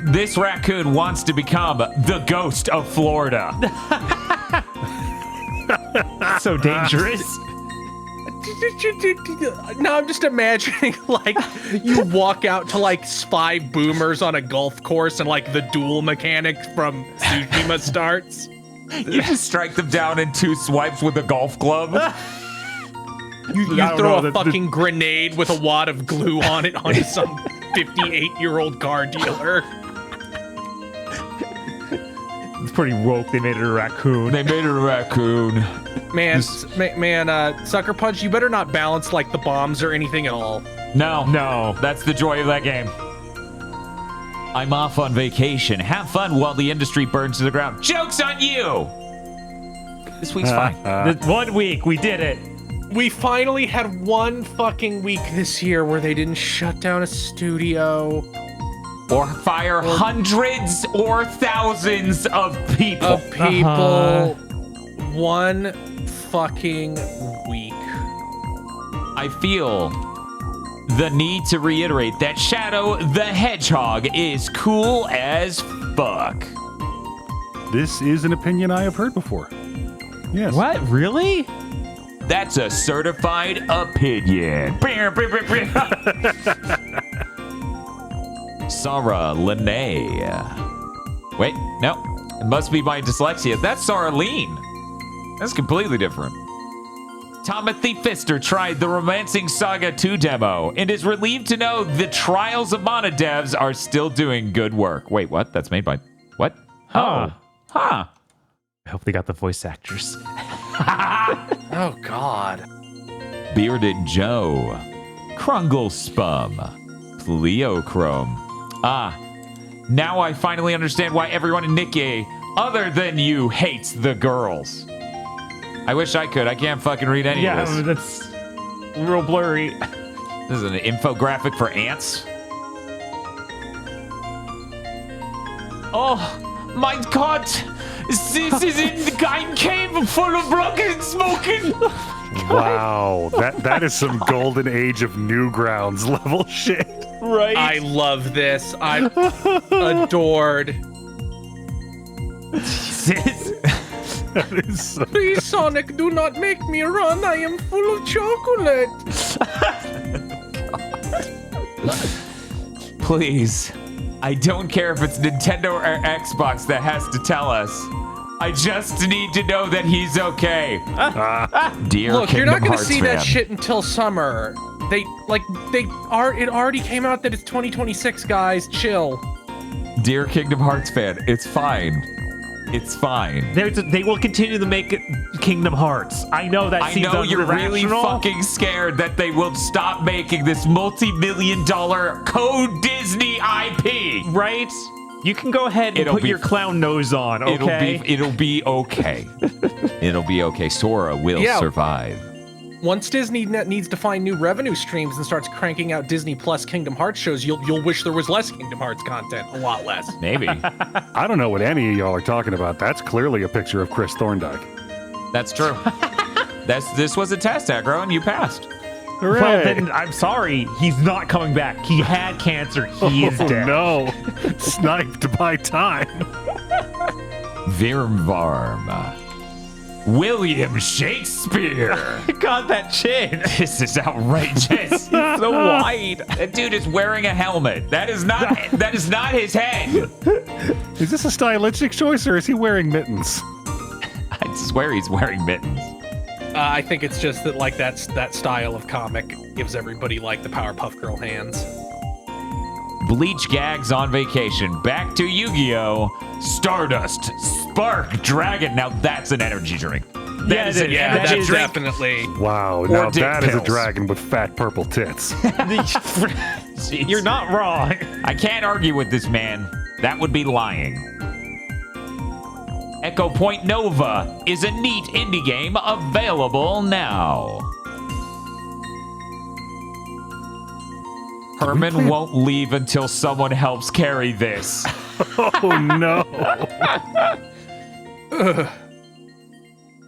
[SPEAKER 2] This raccoon wants to become the ghost of Florida.
[SPEAKER 3] So dangerous.
[SPEAKER 4] No, I'm just imagining, like, you walk out to, like, spy boomers on a golf course and, like, the duel mechanic from Tsushima starts.
[SPEAKER 2] You just strike them down in 2 swipes with a golf club.
[SPEAKER 4] You throw a fucking grenade with a wad of glue on it onto some 58-year-old car dealer.
[SPEAKER 3] It's pretty woke. They made it a raccoon.
[SPEAKER 4] Man, Sucker Punch, you better not balance, like, the bombs or anything at all.
[SPEAKER 2] No, that's the joy of that game. I'm off on vacation. Have fun while the industry burns to the ground. Joke's on you! This week's fine.
[SPEAKER 3] This 1 week, we did it.
[SPEAKER 4] We finally had 1 fucking week this year where they didn't shut down a studio.
[SPEAKER 2] Or fire hundreds or thousands of people.
[SPEAKER 4] 1 fucking week.
[SPEAKER 2] I feel the need to reiterate that Shadow the Hedgehog is cool as fuck.
[SPEAKER 5] This is an opinion I have heard before. Yes.
[SPEAKER 3] What? Really?
[SPEAKER 1] That's a certified opinion.
[SPEAKER 2] Sarah Lene. Wait, no. It must be my dyslexia. That's Sarah Lean. That's completely different. Timothy Pfister tried the Romancing Saga 2 demo and is relieved to know the Trials of Mana devs are still doing good work. Wait, what? That's made by... What?
[SPEAKER 3] Huh.
[SPEAKER 2] Huh.
[SPEAKER 3] I hope they got the voice actors.
[SPEAKER 4] Oh, God.
[SPEAKER 2] Bearded Joe. Krungle Spum. Pleochrome. Ah, now I finally understand why everyone in Nikkei, other than you, hates the girls. I wish I could. I can't fucking read any of this.
[SPEAKER 3] That's real blurry.
[SPEAKER 2] This is an infographic for ants. Oh, my God. This is in the kind cave full of broken smoking.
[SPEAKER 5] Wow, that is some golden age of Newgrounds level shit.
[SPEAKER 3] Right?
[SPEAKER 4] I love this. I'm adored.
[SPEAKER 5] That is so...
[SPEAKER 4] Please, Sonic, do not make me run. I am full of chocolate.
[SPEAKER 2] Please. I don't care if it's Nintendo or Xbox that has to tell us. I just need to know that he's okay. Dear
[SPEAKER 4] Look,
[SPEAKER 2] Kingdom
[SPEAKER 4] you're not gonna
[SPEAKER 2] Hearts
[SPEAKER 4] see
[SPEAKER 2] fan.
[SPEAKER 4] that shit until summer. It already came out that it's 2026, guys. Chill.
[SPEAKER 2] Dear Kingdom Hearts fan, it's fine. It's fine.
[SPEAKER 3] They will continue to make Kingdom Hearts. I know that
[SPEAKER 2] I
[SPEAKER 3] seems
[SPEAKER 2] know you're really
[SPEAKER 3] irrational.
[SPEAKER 2] fucking scared that they will stop making this multi-million-dollar co-Disney IP.
[SPEAKER 3] Right? You can go ahead and put your clown nose on, okay?
[SPEAKER 2] It'll be okay. It'll be okay. Sora will survive.
[SPEAKER 4] Once Disney needs to find new revenue streams and starts cranking out Disney Plus Kingdom Hearts shows, you'll wish there was less Kingdom Hearts content. A lot less.
[SPEAKER 2] Maybe.
[SPEAKER 5] I don't know what any of y'all are talking about. That's clearly a picture of Chris Thorndike.
[SPEAKER 2] That's true. This was a test, Aggro, and you passed.
[SPEAKER 3] Well, then I'm sorry. He's not coming back. He had cancer. He is dead.
[SPEAKER 5] No. Sniped by time.
[SPEAKER 2] Virmvarm. William Shakespeare.
[SPEAKER 3] God, that chin.
[SPEAKER 2] This is outrageous. He's so wide. That dude is wearing a helmet. That is not his head.
[SPEAKER 5] Is this a stylistic choice or is he wearing mittens?
[SPEAKER 2] I swear he's wearing mittens.
[SPEAKER 4] I think it's just that that style of comic gives everybody the Powerpuff Girl hands.
[SPEAKER 2] Bleach gags on vacation. Back to Yu-Gi-Oh! Stardust Spark Dragon. Now that's an energy drink. That is an energy
[SPEAKER 4] that's
[SPEAKER 2] drink.
[SPEAKER 4] definitely.
[SPEAKER 5] Wow, now
[SPEAKER 2] dick
[SPEAKER 5] that is a
[SPEAKER 2] pills.
[SPEAKER 5] dragon with fat purple tits.
[SPEAKER 2] Jeez.
[SPEAKER 3] You're not wrong.
[SPEAKER 2] I can't argue with this man. That would be lying. Echo Point Nova is a neat indie game available now. Herman won't leave until someone helps carry this.
[SPEAKER 5] Oh no.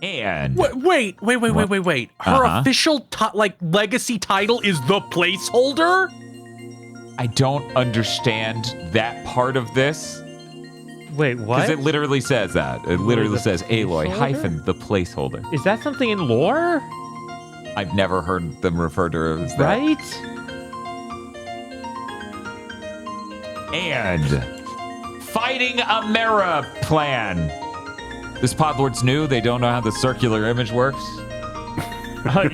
[SPEAKER 2] And
[SPEAKER 4] Wait. Her official legacy title is the placeholder?
[SPEAKER 2] I don't understand that part of this.
[SPEAKER 3] Wait, what?
[SPEAKER 2] Because it literally says that. It literally says Aloy hyphen the placeholder.
[SPEAKER 3] Is that something in lore?
[SPEAKER 2] I've never heard them refer to her as that.
[SPEAKER 3] Right?
[SPEAKER 2] And Fighting Amera plan. This Podlord's new. They don't know how the circular image works.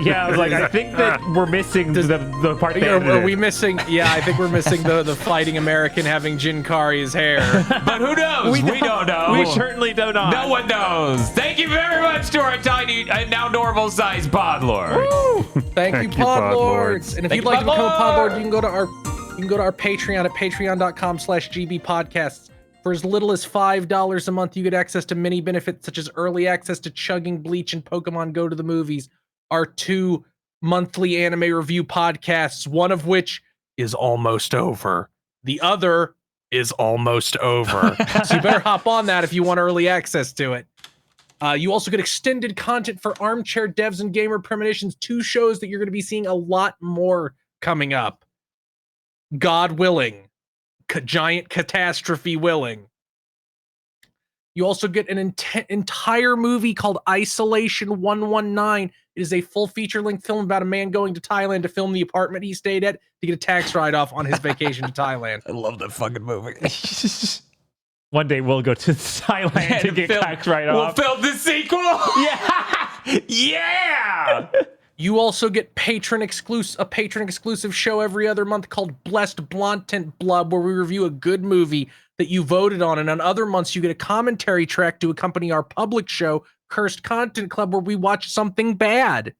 [SPEAKER 3] Yeah, I was I think that we're missing the part that
[SPEAKER 4] Are we missing? Yeah, I think we're missing the fighting American having Jin Kari's hair.
[SPEAKER 2] But who knows? We don't know.
[SPEAKER 3] We certainly do not.
[SPEAKER 2] No one knows. Thank you very much to our tiny and now normal-sized Podlord.
[SPEAKER 4] Thank you, Podlords. And if you'd like to become a Podlord, you can go to our Patreon at patreon.com/gbpodcasts. For as little as $5 a month, you get access to many benefits such as early access to Chugging Bleach and Pokemon Go to the Movies, our 2 monthly anime review podcasts, one of which is almost over. The other is almost over. So you better hop on that if you want early access to it. You also get extended content for Armchair Devs and Gamer Premonitions, 2 shows that you're going to be seeing a lot more coming up. God willing. Giant catastrophe willing. You also get an entire movie called Isolation 119. It is a full feature-length film about a man going to Thailand to film the apartment he stayed at to get a tax write-off on his vacation to Thailand.
[SPEAKER 2] I love that fucking movie.
[SPEAKER 3] One day we'll go to Thailand to get tax write-off.
[SPEAKER 2] We'll film the sequel. Yeah. Yeah.
[SPEAKER 4] You also get a patron exclusive show every other month called Blessed Blontent Blub, where we review a good movie that you voted on. And on other months, you get a commentary track to accompany our public show, Cursed Content Club, where we watch something bad.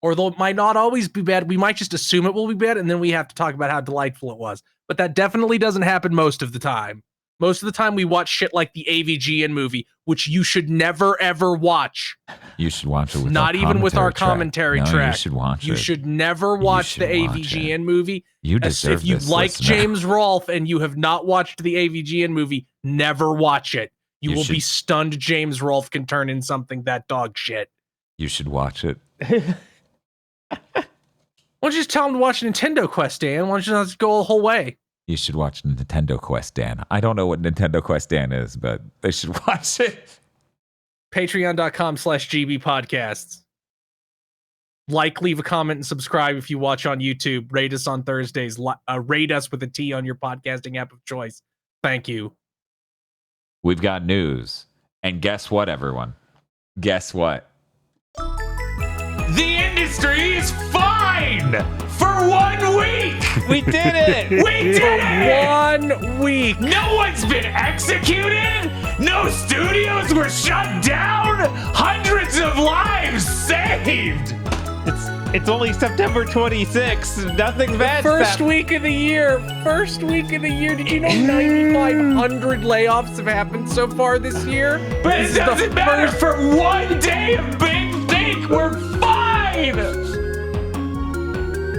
[SPEAKER 4] Although it might not always be bad, we might just assume it will be bad, and then we have to talk about how delightful it was. But that definitely doesn't happen most of the time. Most of the time, we watch shit like the AVGN movie, which you should never, ever watch.
[SPEAKER 2] You should watch it with
[SPEAKER 4] not even with our commentary track.
[SPEAKER 2] You should watch it.
[SPEAKER 4] You should never watch the AVGN movie.
[SPEAKER 2] You deserve
[SPEAKER 4] If you
[SPEAKER 2] this,
[SPEAKER 4] like
[SPEAKER 2] listener.
[SPEAKER 4] James Rolfe and you have not watched the AVGN movie, never watch it. You will be stunned James Rolfe can turn in something that dog shit.
[SPEAKER 2] You should watch it.
[SPEAKER 4] Why don't you just tell him to watch Nintendo Quest, Dan? Why don't you not just go the whole way?
[SPEAKER 2] You should watch Nintendo Quest, Dan. I don't know what Nintendo Quest, Dan is, but they should watch it.
[SPEAKER 4] Patreon.com/GB podcasts. Like, leave a comment, and subscribe if you watch on YouTube. Rate us on Thursdays. Rate us with a T on your podcasting app of choice. Thank you.
[SPEAKER 2] We've got news. And guess what, everyone? Guess what? The industry is fine for 1 week.
[SPEAKER 3] We did it!
[SPEAKER 2] We did it!
[SPEAKER 4] 1 week.
[SPEAKER 2] No one's been executed. No studios were shut down. Hundreds of lives saved.
[SPEAKER 3] It's only September 26th. Nothing bad.
[SPEAKER 4] First week of the year. First week of the year. Did you know 9,500 layoffs have happened so far this year?
[SPEAKER 2] But it doesn't matter. For 1 day of Big Think, we're fine.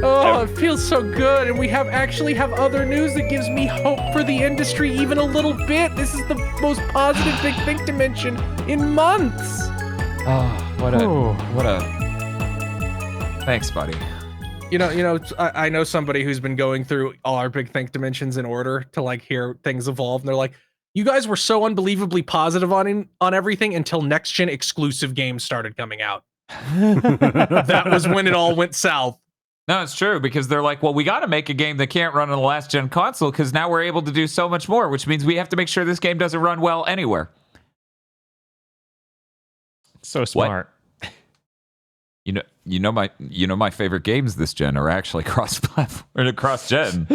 [SPEAKER 4] Oh, it feels so good. And we actually have other news that gives me hope for the industry even a little bit. This is the most positive Big Think dimension in months.
[SPEAKER 2] Oh, what a thanks, buddy.
[SPEAKER 4] I know somebody who's been going through all our Big Think dimensions in order to like hear things evolve, and they're like, you guys were so unbelievably positive on everything until next gen exclusive games started coming out. That was when it all went south.
[SPEAKER 2] No, it's true, because they're like, well, we got to make a game that can't run on the last gen console, because now we're able to do so much more, which means we have to make sure this game doesn't run well anywhere.
[SPEAKER 3] So smart.
[SPEAKER 2] What? You know my favorite games this gen are actually cross-platform or cross-gen,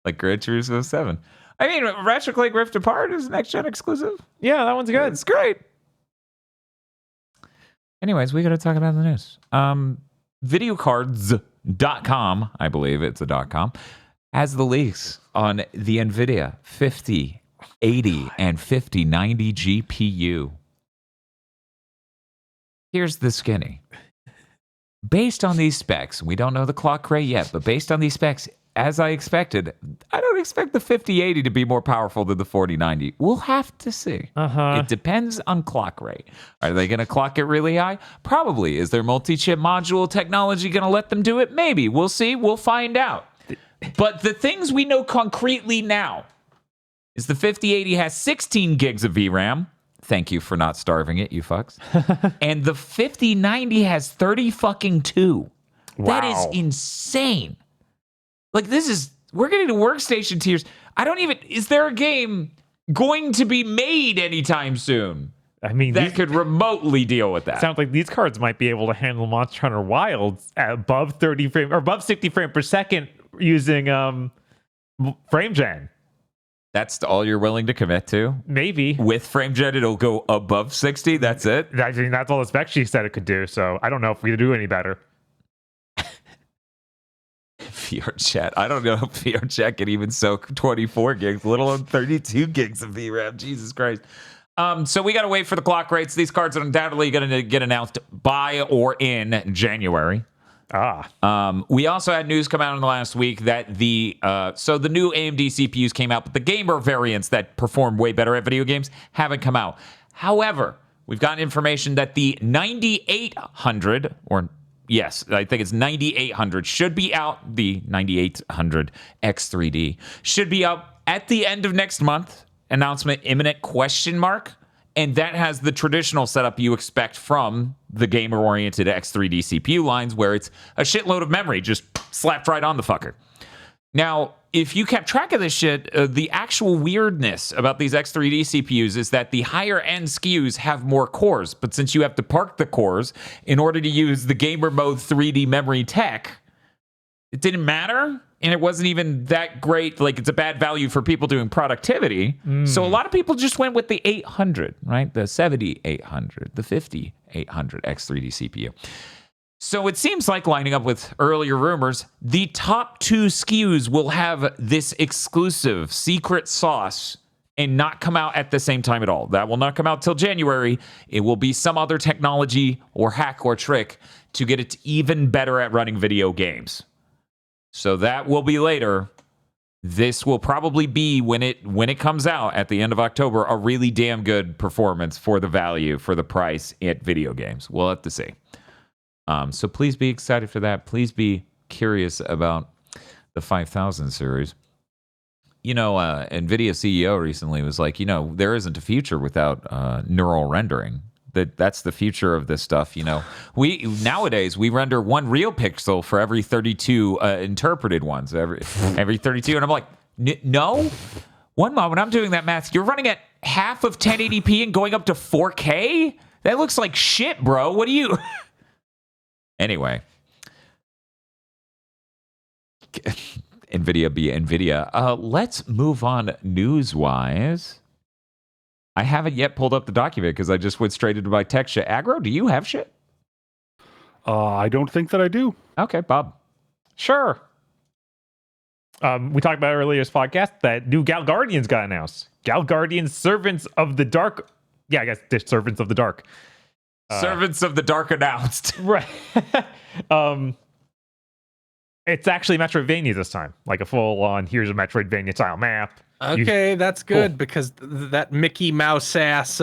[SPEAKER 2] like Gran Turismo 7. I mean, Ratchet & Clank Rift Apart is next gen exclusive.
[SPEAKER 3] Yeah, that one's good.
[SPEAKER 2] It's great. Anyways, we got to talk about the news. Videocards.com, I believe it's a .com, has the leaks on the Nvidia 5080 and 5090 GPU. Here's the skinny. Based on these specs, we don't know the clock rate yet, but based on these specs, as I expected, I don't expect the 5080 to be more powerful than the 4090. We'll have to see. It depends on clock rate. Are they going to clock it really high? Probably. Is their multi-chip module technology going to let them do it? Maybe. We'll see. We'll find out. But the things we know concretely now is the 5080 has 16 gigs of VRAM. Thank you for not starving it, you fucks. And the 5090 has 32.
[SPEAKER 3] Wow.
[SPEAKER 2] That is insane. Like, we're getting to workstation tiers. Is there a game going to be made anytime soon?
[SPEAKER 3] I mean,
[SPEAKER 2] that could remotely deal with that.
[SPEAKER 3] Sounds like these cards might be able to handle Monster Hunter Wilds at above 30 frame or above 60 frame per second using frame gen.
[SPEAKER 2] That's all you're willing to commit to?
[SPEAKER 3] Maybe.
[SPEAKER 2] With frame gen, it'll go above 60? That's it?
[SPEAKER 3] I mean, that's all the specs she said it could do, so I don't know if we could do any better.
[SPEAKER 2] VR chat. I don't know if VR chat can even soak 24 gigs, let alone 32 gigs of VRAM. Jesus Christ. So we got to wait for the clock rates. These cards are undoubtedly going to get announced by or in January. We also had news come out in the last week that the new AMD CPUs came out, but the gamer variants that perform way better at video games haven't come out. However, we've gotten information that the 9800, or yes, I think it's 9800, should be out. The 9800 X3D should be out at the end of next month. Announcement imminent, question mark. And that has the traditional setup you expect from the gamer-oriented X3D CPU lines, where it's a shitload of memory just slapped right on the fucker. Now, if you kept track of this shit, the actual weirdness about these X3D CPUs is that the higher-end SKUs have more cores. But since you have to park the cores in order to use the gamer mode 3D memory tech, it didn't matter. And it wasn't even that great. Like, it's a bad value for people doing productivity. So a lot of people just went with the 800, right? The 7800, the 5800 X3D CPU. So it seems like, lining up with earlier rumors, the top 2 SKUs will have this exclusive secret sauce and not come out at the same time at all. That will not come out till January. It will be some other technology or hack or trick to get it even better at running video games. So that will be later. This will probably be, when it comes out at the end of October, a really damn good performance for the value, for the price at video games. We'll have to see. So please be excited for that. Please be curious about the 5000 series. You know, Nvidia CEO recently was like, there isn't a future without neural rendering. That's the future of this stuff. Nowadays we render one real pixel for every 32 interpreted ones, every 32. And I'm like, no, one moment I'm doing that math. You're running at half of 1080p and going up to 4K. That looks like shit, bro. What do you? Anyway, Nvidia be Nvidia. Let's move on news-wise. I haven't yet pulled up the document because I just went straight into my tech shit. Aggro, do you have shit?
[SPEAKER 5] I don't think that I do.
[SPEAKER 2] Okay, Bob.
[SPEAKER 3] Sure. We talked about earlier this podcast that new Gal Guardians got announced. Gal Guardians, Servants of the Dark. Yeah, I guess they're Servants of the Dark.
[SPEAKER 2] Servants of the Dark announced.
[SPEAKER 3] Right. It's actually Metroidvania this time. Like a full-on, here's a Metroidvania style map.
[SPEAKER 4] Okay, that's good, because that Mickey Mouse ass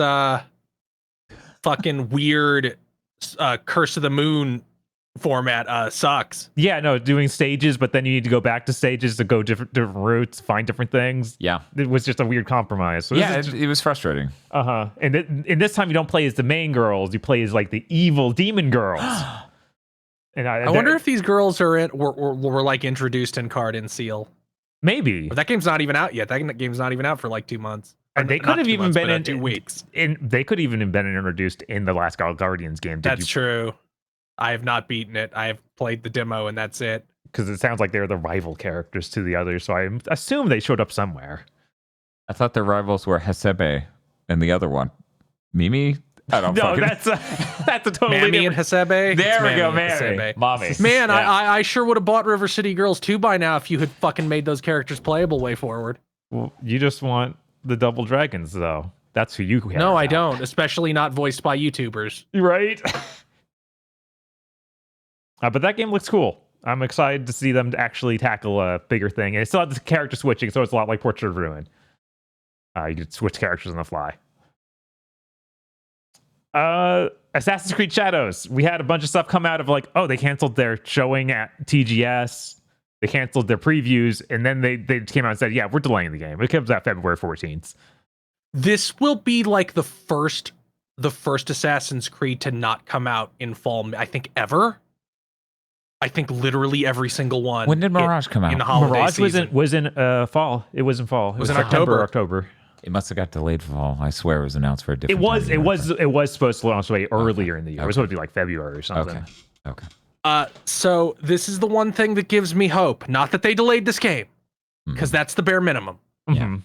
[SPEAKER 4] fucking weird Curse of the Moon format sucks.
[SPEAKER 3] Yeah, no, doing stages, but then you need to go back to stages to go different routes, find different things.
[SPEAKER 2] Yeah.
[SPEAKER 3] It was just a weird compromise. So
[SPEAKER 2] it was frustrating.
[SPEAKER 3] Uh-huh. And this time you don't play as the main girls, you play as like the evil demon girls. And
[SPEAKER 4] I wonder if these girls were like introduced in Card and Seal.
[SPEAKER 3] Maybe.
[SPEAKER 4] But that game's not even out yet. That game's not even out for like 2 months.
[SPEAKER 3] And they could have even been in
[SPEAKER 4] 2 weeks.
[SPEAKER 3] They could even have been introduced in the last Guardians game.
[SPEAKER 4] That's true. I have not beaten it. I have played the demo and that's it.
[SPEAKER 3] Because it sounds like they're the rival characters to the others, so I assume they showed up somewhere.
[SPEAKER 2] I thought their rivals were Hesebe and the other one. Mimi? I don't
[SPEAKER 3] know.
[SPEAKER 2] No,
[SPEAKER 3] that's a totally
[SPEAKER 4] Mammy and Hesebe.
[SPEAKER 2] There we go, Mammy. Mommy.
[SPEAKER 4] Man, yeah. I sure would have bought River City Girls 2 by now if you had fucking made those characters playable way forward.
[SPEAKER 3] Well, you just want the Double Dragons, though. That's who you care
[SPEAKER 4] No, I
[SPEAKER 3] about.
[SPEAKER 4] don't. Especially not voiced by YouTubers.
[SPEAKER 3] Right? But that game looks cool. I'm excited to see them actually tackle a bigger thing. And it still has the character switching, so it's a lot like Portrait of Ruin. You can switch characters on the fly. Assassin's Creed Shadows. We had a bunch of stuff come out of like, oh, they canceled their showing at TGS. They canceled their previews, and then they came out and said, yeah, we're delaying the game. It comes out February 14th.
[SPEAKER 4] This will be like the first Assassin's Creed to not come out in fall, I think, ever. I think literally every single one.
[SPEAKER 2] When did Mirage come out?
[SPEAKER 4] In the holiday
[SPEAKER 3] Mirage
[SPEAKER 4] season.
[SPEAKER 3] was in fall. It was in fall. It was
[SPEAKER 4] in
[SPEAKER 3] September,
[SPEAKER 4] October.
[SPEAKER 2] It must have got delayed for fall. I swear it was announced for a different time.
[SPEAKER 3] It was supposed to launch way earlier in the year. It was supposed to be like February or something.
[SPEAKER 2] Okay.
[SPEAKER 4] So this is the one thing that gives me hope. Not that they delayed this game, because that's the bare minimum.
[SPEAKER 3] Yeah.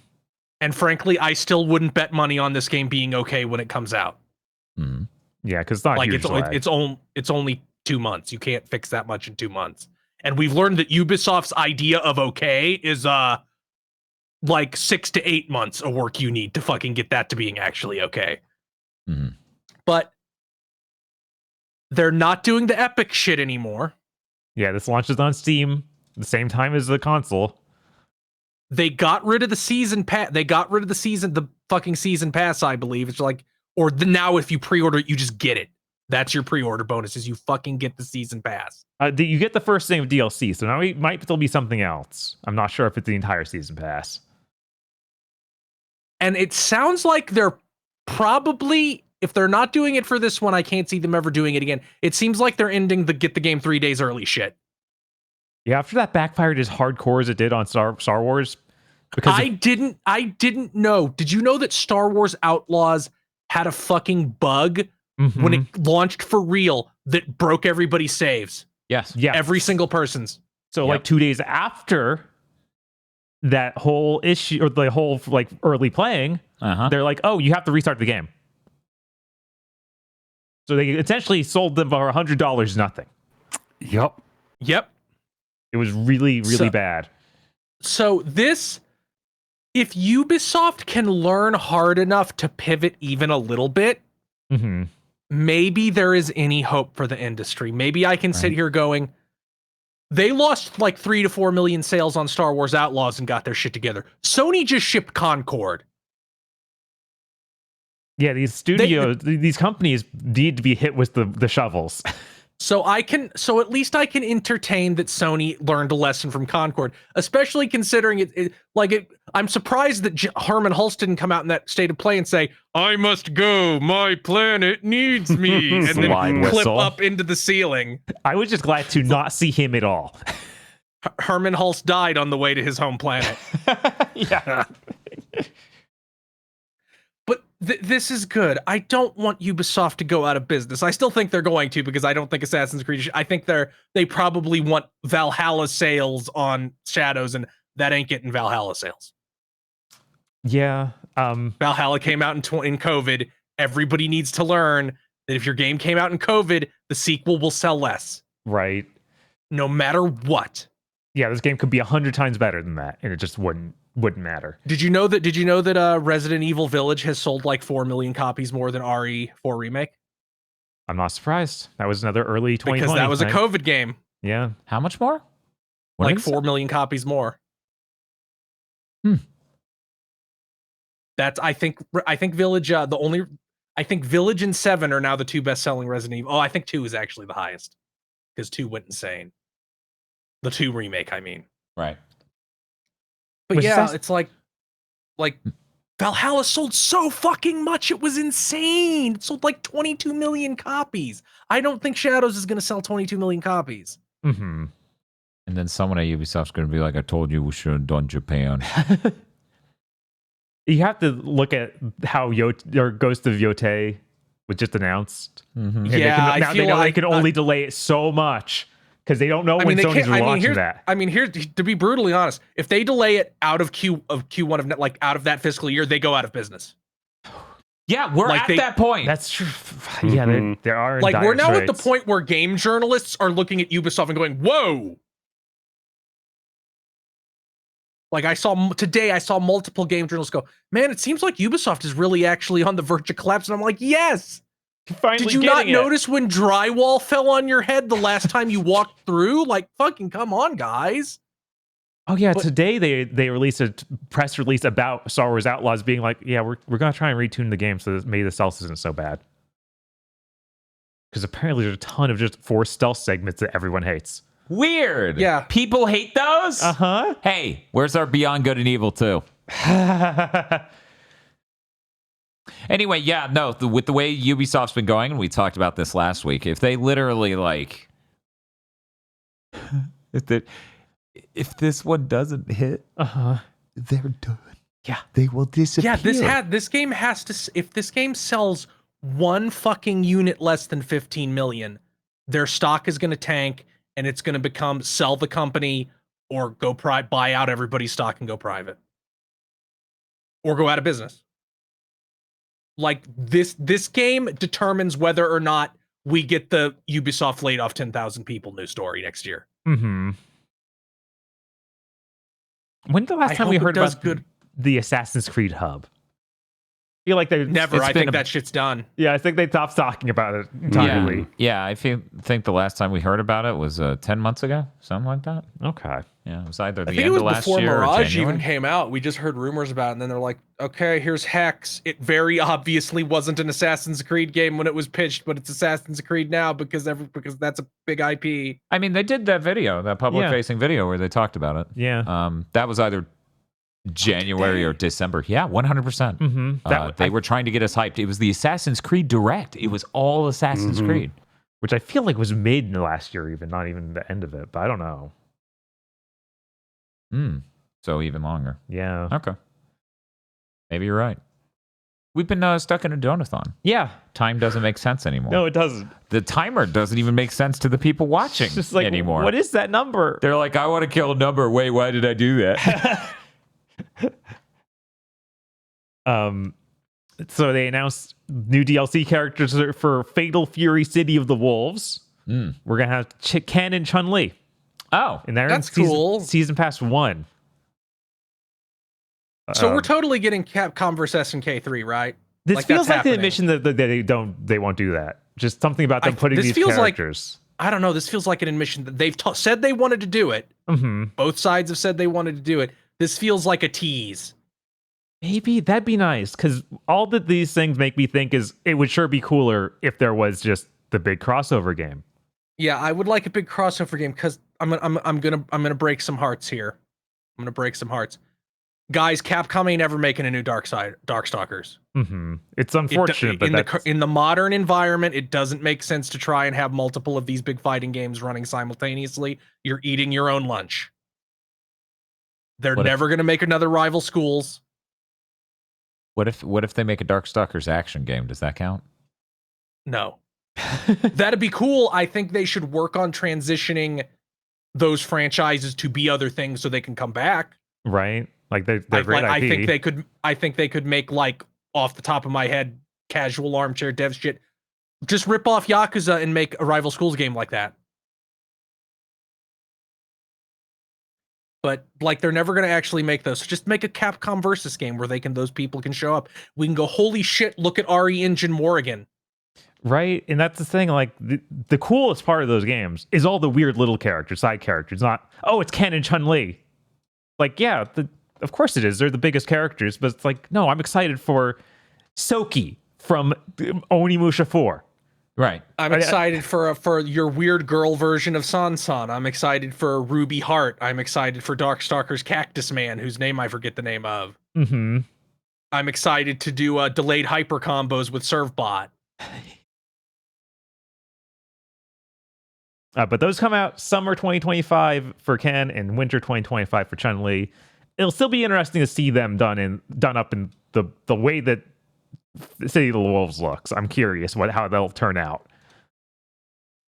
[SPEAKER 4] And frankly, I still wouldn't bet money on this game being okay when it comes out.
[SPEAKER 2] Mm-hmm.
[SPEAKER 3] Yeah, because it's not
[SPEAKER 4] like
[SPEAKER 3] huge
[SPEAKER 4] it's only 2 months. You can't fix that much in 2 months. And we've learned that Ubisoft's idea of okay is like 6 to 8 months of work you need to fucking get that to being actually okay.
[SPEAKER 2] Mm-hmm.
[SPEAKER 4] But they're not doing the Epic shit anymore.
[SPEAKER 3] Yeah, this launches on Steam the same time as the console.
[SPEAKER 4] They got rid of the season pass. They got rid of the fucking season pass, I believe. It's like, Or now if you pre-order it, you just get it. That's your pre-order bonus, is you fucking get the season pass.
[SPEAKER 3] You get the first thing of DLC, so now it might still be something else. I'm not sure if it's the entire season pass.
[SPEAKER 4] And it sounds like they're probably, if they're not doing it for this one, I can't see them ever doing it again. It seems like they're ending the get the game 3 days early shit.
[SPEAKER 3] Yeah, after that backfired as hardcore as it did on Star Wars. Because
[SPEAKER 4] I didn't know. Did you know that Star Wars Outlaws had a fucking bug when it launched for real that broke everybody's saves?
[SPEAKER 2] Yes.
[SPEAKER 3] Yeah.
[SPEAKER 4] Every single person's.
[SPEAKER 3] So like 2 days after that whole issue, or the whole like early playing, they're like, oh, you have to restart the game. So they essentially sold them for $100 nothing.
[SPEAKER 5] Yep.
[SPEAKER 3] It was really, really bad.
[SPEAKER 4] So this, if Ubisoft can learn hard enough to pivot even a little bit, maybe there is any hope for the industry. Maybe I can sit here going, they lost like 3 to 4 million sales on Star Wars Outlaws and got their shit together. Sony just shipped Concord.
[SPEAKER 3] Yeah, these studios, these companies need to be hit with the shovels.
[SPEAKER 4] So at least I can entertain that Sony learned a lesson from Concord, especially considering I'm surprised that Herman Hulst didn't come out in that State of Play and say, I must go, my planet needs me, and then clip up into the ceiling.
[SPEAKER 3] I was just glad to not see him at all.
[SPEAKER 4] Herman Hulst died on the way to his home planet.
[SPEAKER 3] Yeah.
[SPEAKER 4] But this is good. I don't want Ubisoft to go out of business. I still think they're going to, because I don't think Assassin's Creed. I think they probably want Valhalla sales on Shadows, and that ain't getting Valhalla sales.
[SPEAKER 3] Yeah.
[SPEAKER 4] Valhalla came out in COVID. Everybody needs to learn that if your game came out in COVID, the sequel will sell less.
[SPEAKER 3] Right.
[SPEAKER 4] No matter what.
[SPEAKER 3] Yeah, this game could be 100 times better than that, and it just wouldn't matter.
[SPEAKER 4] Did you know that Resident Evil Village has sold like 4 million copies more than RE4 Remake?
[SPEAKER 3] I'm not surprised. That was another early 2020
[SPEAKER 4] because that was
[SPEAKER 3] thing.
[SPEAKER 4] a COVID game.
[SPEAKER 3] Yeah.
[SPEAKER 2] How much more?
[SPEAKER 4] Like 4 million copies more. That's I think Village I think Village and 7 are now the two best-selling Resident Evil. Oh, I think 2 is actually the highest, because 2 went insane. The 2 remake, I mean.
[SPEAKER 2] Right.
[SPEAKER 4] But yeah, it's like Valhalla sold so fucking much. It was insane. It sold like 22 million copies. I don't think Shadows is going to sell 22 million copies.
[SPEAKER 3] Mm-hmm.
[SPEAKER 2] And then someone at Ubisoft's going to be like, I told you we should have done Japan.
[SPEAKER 3] You have to look at how Ghost of Yotei was just announced.
[SPEAKER 4] Mm-hmm.
[SPEAKER 3] Yeah, they can only delay it so much because they don't know when Sony's launching that.
[SPEAKER 4] I mean, here to be brutally honest, if they delay it out of Q1 of like out of that fiscal year, they go out of business.
[SPEAKER 2] Yeah, we're at that point.
[SPEAKER 3] That's true. Yeah, there are
[SPEAKER 4] like we're now at the point where game journalists are looking at Ubisoft and going, "Whoa." Like I saw multiple game journalists go, man, it seems like Ubisoft is really actually on the verge of collapse. And I'm like, yes. Did you not notice when drywall fell on your head the last time you walked through? Like, fucking come on, guys.
[SPEAKER 3] Oh yeah, today they released a press release about Star Wars Outlaws being like, yeah, we're gonna try and retune the game so that maybe the stealth isn't so bad. Because apparently there's a ton of just forced stealth segments that everyone hates.
[SPEAKER 2] Weird.
[SPEAKER 4] Yeah.
[SPEAKER 2] People hate those?
[SPEAKER 3] Uh-huh.
[SPEAKER 2] Hey, where's our Beyond Good and Evil 2? Anyway, yeah, no, with the way Ubisoft's been going, and we talked about this last week, if they literally like... if this one doesn't hit, they're done.
[SPEAKER 3] Yeah.
[SPEAKER 2] They will disappear.
[SPEAKER 4] Yeah, this game has to... If this game sells one fucking unit less than 15 million, their stock is going to tank, and it's going to become sell the company or go buy out everybody's stock and go private. Or go out of business. Like, this game determines whether or not we get the Ubisoft laid off 10,000 people news story next year.
[SPEAKER 3] Mm-hmm. When's the last time we heard about the Assassin's Creed hub? feel like they
[SPEAKER 4] Never. I think that shit's done.
[SPEAKER 3] Yeah, I think they stopped talking about it entirely.
[SPEAKER 2] Yeah, I think the last time we heard about it was 10 months ago, something like that.
[SPEAKER 3] Okay.
[SPEAKER 2] Yeah, it was either the
[SPEAKER 4] I think
[SPEAKER 2] end
[SPEAKER 4] it was
[SPEAKER 2] of last
[SPEAKER 4] before
[SPEAKER 2] year or
[SPEAKER 4] Mirage
[SPEAKER 2] January.
[SPEAKER 4] even came out. We just heard rumors about it, and then they're like, okay, here's Hex. It very obviously wasn't an Assassin's Creed game when it was pitched, but it's Assassin's Creed now because that's a big IP.
[SPEAKER 2] I mean, they did that video, that public-facing video where they talked about it.
[SPEAKER 3] Yeah.
[SPEAKER 2] That was either January or December. Yeah, 100%.
[SPEAKER 3] Mm-hmm.
[SPEAKER 2] They were trying to get us hyped. It was the Assassin's Creed Direct. It was all Assassin's Creed.
[SPEAKER 3] Which I feel like was made in the last year, even not even the end of it, but I don't know.
[SPEAKER 2] So even longer.
[SPEAKER 3] Yeah.
[SPEAKER 2] Okay. Maybe you're right. We've been stuck in a donathon.
[SPEAKER 3] Yeah.
[SPEAKER 2] Time doesn't make sense anymore.
[SPEAKER 3] No, it doesn't.
[SPEAKER 2] The timer doesn't even make sense to the people watching
[SPEAKER 3] It's just like,
[SPEAKER 2] anymore.
[SPEAKER 3] what is that number?
[SPEAKER 2] They're like, I want to kill a number. Wait, why did I do that?
[SPEAKER 3] So they announced new DLC characters for Fatal Fury City of the Wolves. We're going to have Ken and Chun-Li.
[SPEAKER 2] Oh,
[SPEAKER 3] And they're
[SPEAKER 4] That's
[SPEAKER 3] in
[SPEAKER 4] cool.
[SPEAKER 3] Season Pass 1.
[SPEAKER 4] So we're totally getting Capcom versus SNK3, right?
[SPEAKER 3] This
[SPEAKER 4] like,
[SPEAKER 3] feels
[SPEAKER 4] that's
[SPEAKER 3] like the
[SPEAKER 4] happening.
[SPEAKER 3] admission that they won't do that. Just something about them putting
[SPEAKER 4] this
[SPEAKER 3] these
[SPEAKER 4] feels like-
[SPEAKER 3] characters.
[SPEAKER 4] I don't know. This feels like an admission that they've said they wanted to do it. Both sides have said they wanted to do it. This feels like a tease.
[SPEAKER 3] Maybe that'd be nice, because all that these things make me think is it would sure be cooler if there was just the big crossover game.
[SPEAKER 4] Yeah, I would like a big crossover game because I'm gonna break some hearts here. I'm gonna break some hearts, guys. Capcom ain't ever making a new Darkstalkers.
[SPEAKER 3] It's unfortunate, but
[SPEAKER 4] in the modern environment, it doesn't make sense to try and have multiple of these big fighting games running simultaneously. You're eating your own lunch. They're never gonna make another Rival Schools.
[SPEAKER 2] what if they make a Darkstalkers action game? Does that count?
[SPEAKER 4] No. That'd be cool. I think they should work on transitioning those franchises to be other things so they can come back.
[SPEAKER 3] right? Like they're great IP.
[SPEAKER 4] I think they could make, like, off the top of my head, casual armchair dev shit. Just rip off Yakuza and make a Rival Schools game like that. But, like, they're never going to actually make those. So just make a Capcom versus game where those people can show up. We can go, holy shit, look at RE Engine Morrigan.
[SPEAKER 3] Right, and that's the thing. Like the coolest part of those games is all the weird little characters, side characters. Not it's Ken and Chun-Li. Like, yeah, of course it is. They're the biggest characters, but it's like, no, I'm excited for Soki from Onimusha 4.
[SPEAKER 2] Right.
[SPEAKER 4] I'm excited for your weird girl version of Sansan. I'm excited for Ruby Heart. I'm excited for Darkstalkers Cactus Man, whose name I forget the name of. I'm excited to do delayed hyper combos with Servbot.
[SPEAKER 3] But those come out summer 2025 for Ken and winter 2025 for Chun-Li. It'll still be interesting to see them done up in the way that City of the Wolves looks. I'm curious how that'll turn out.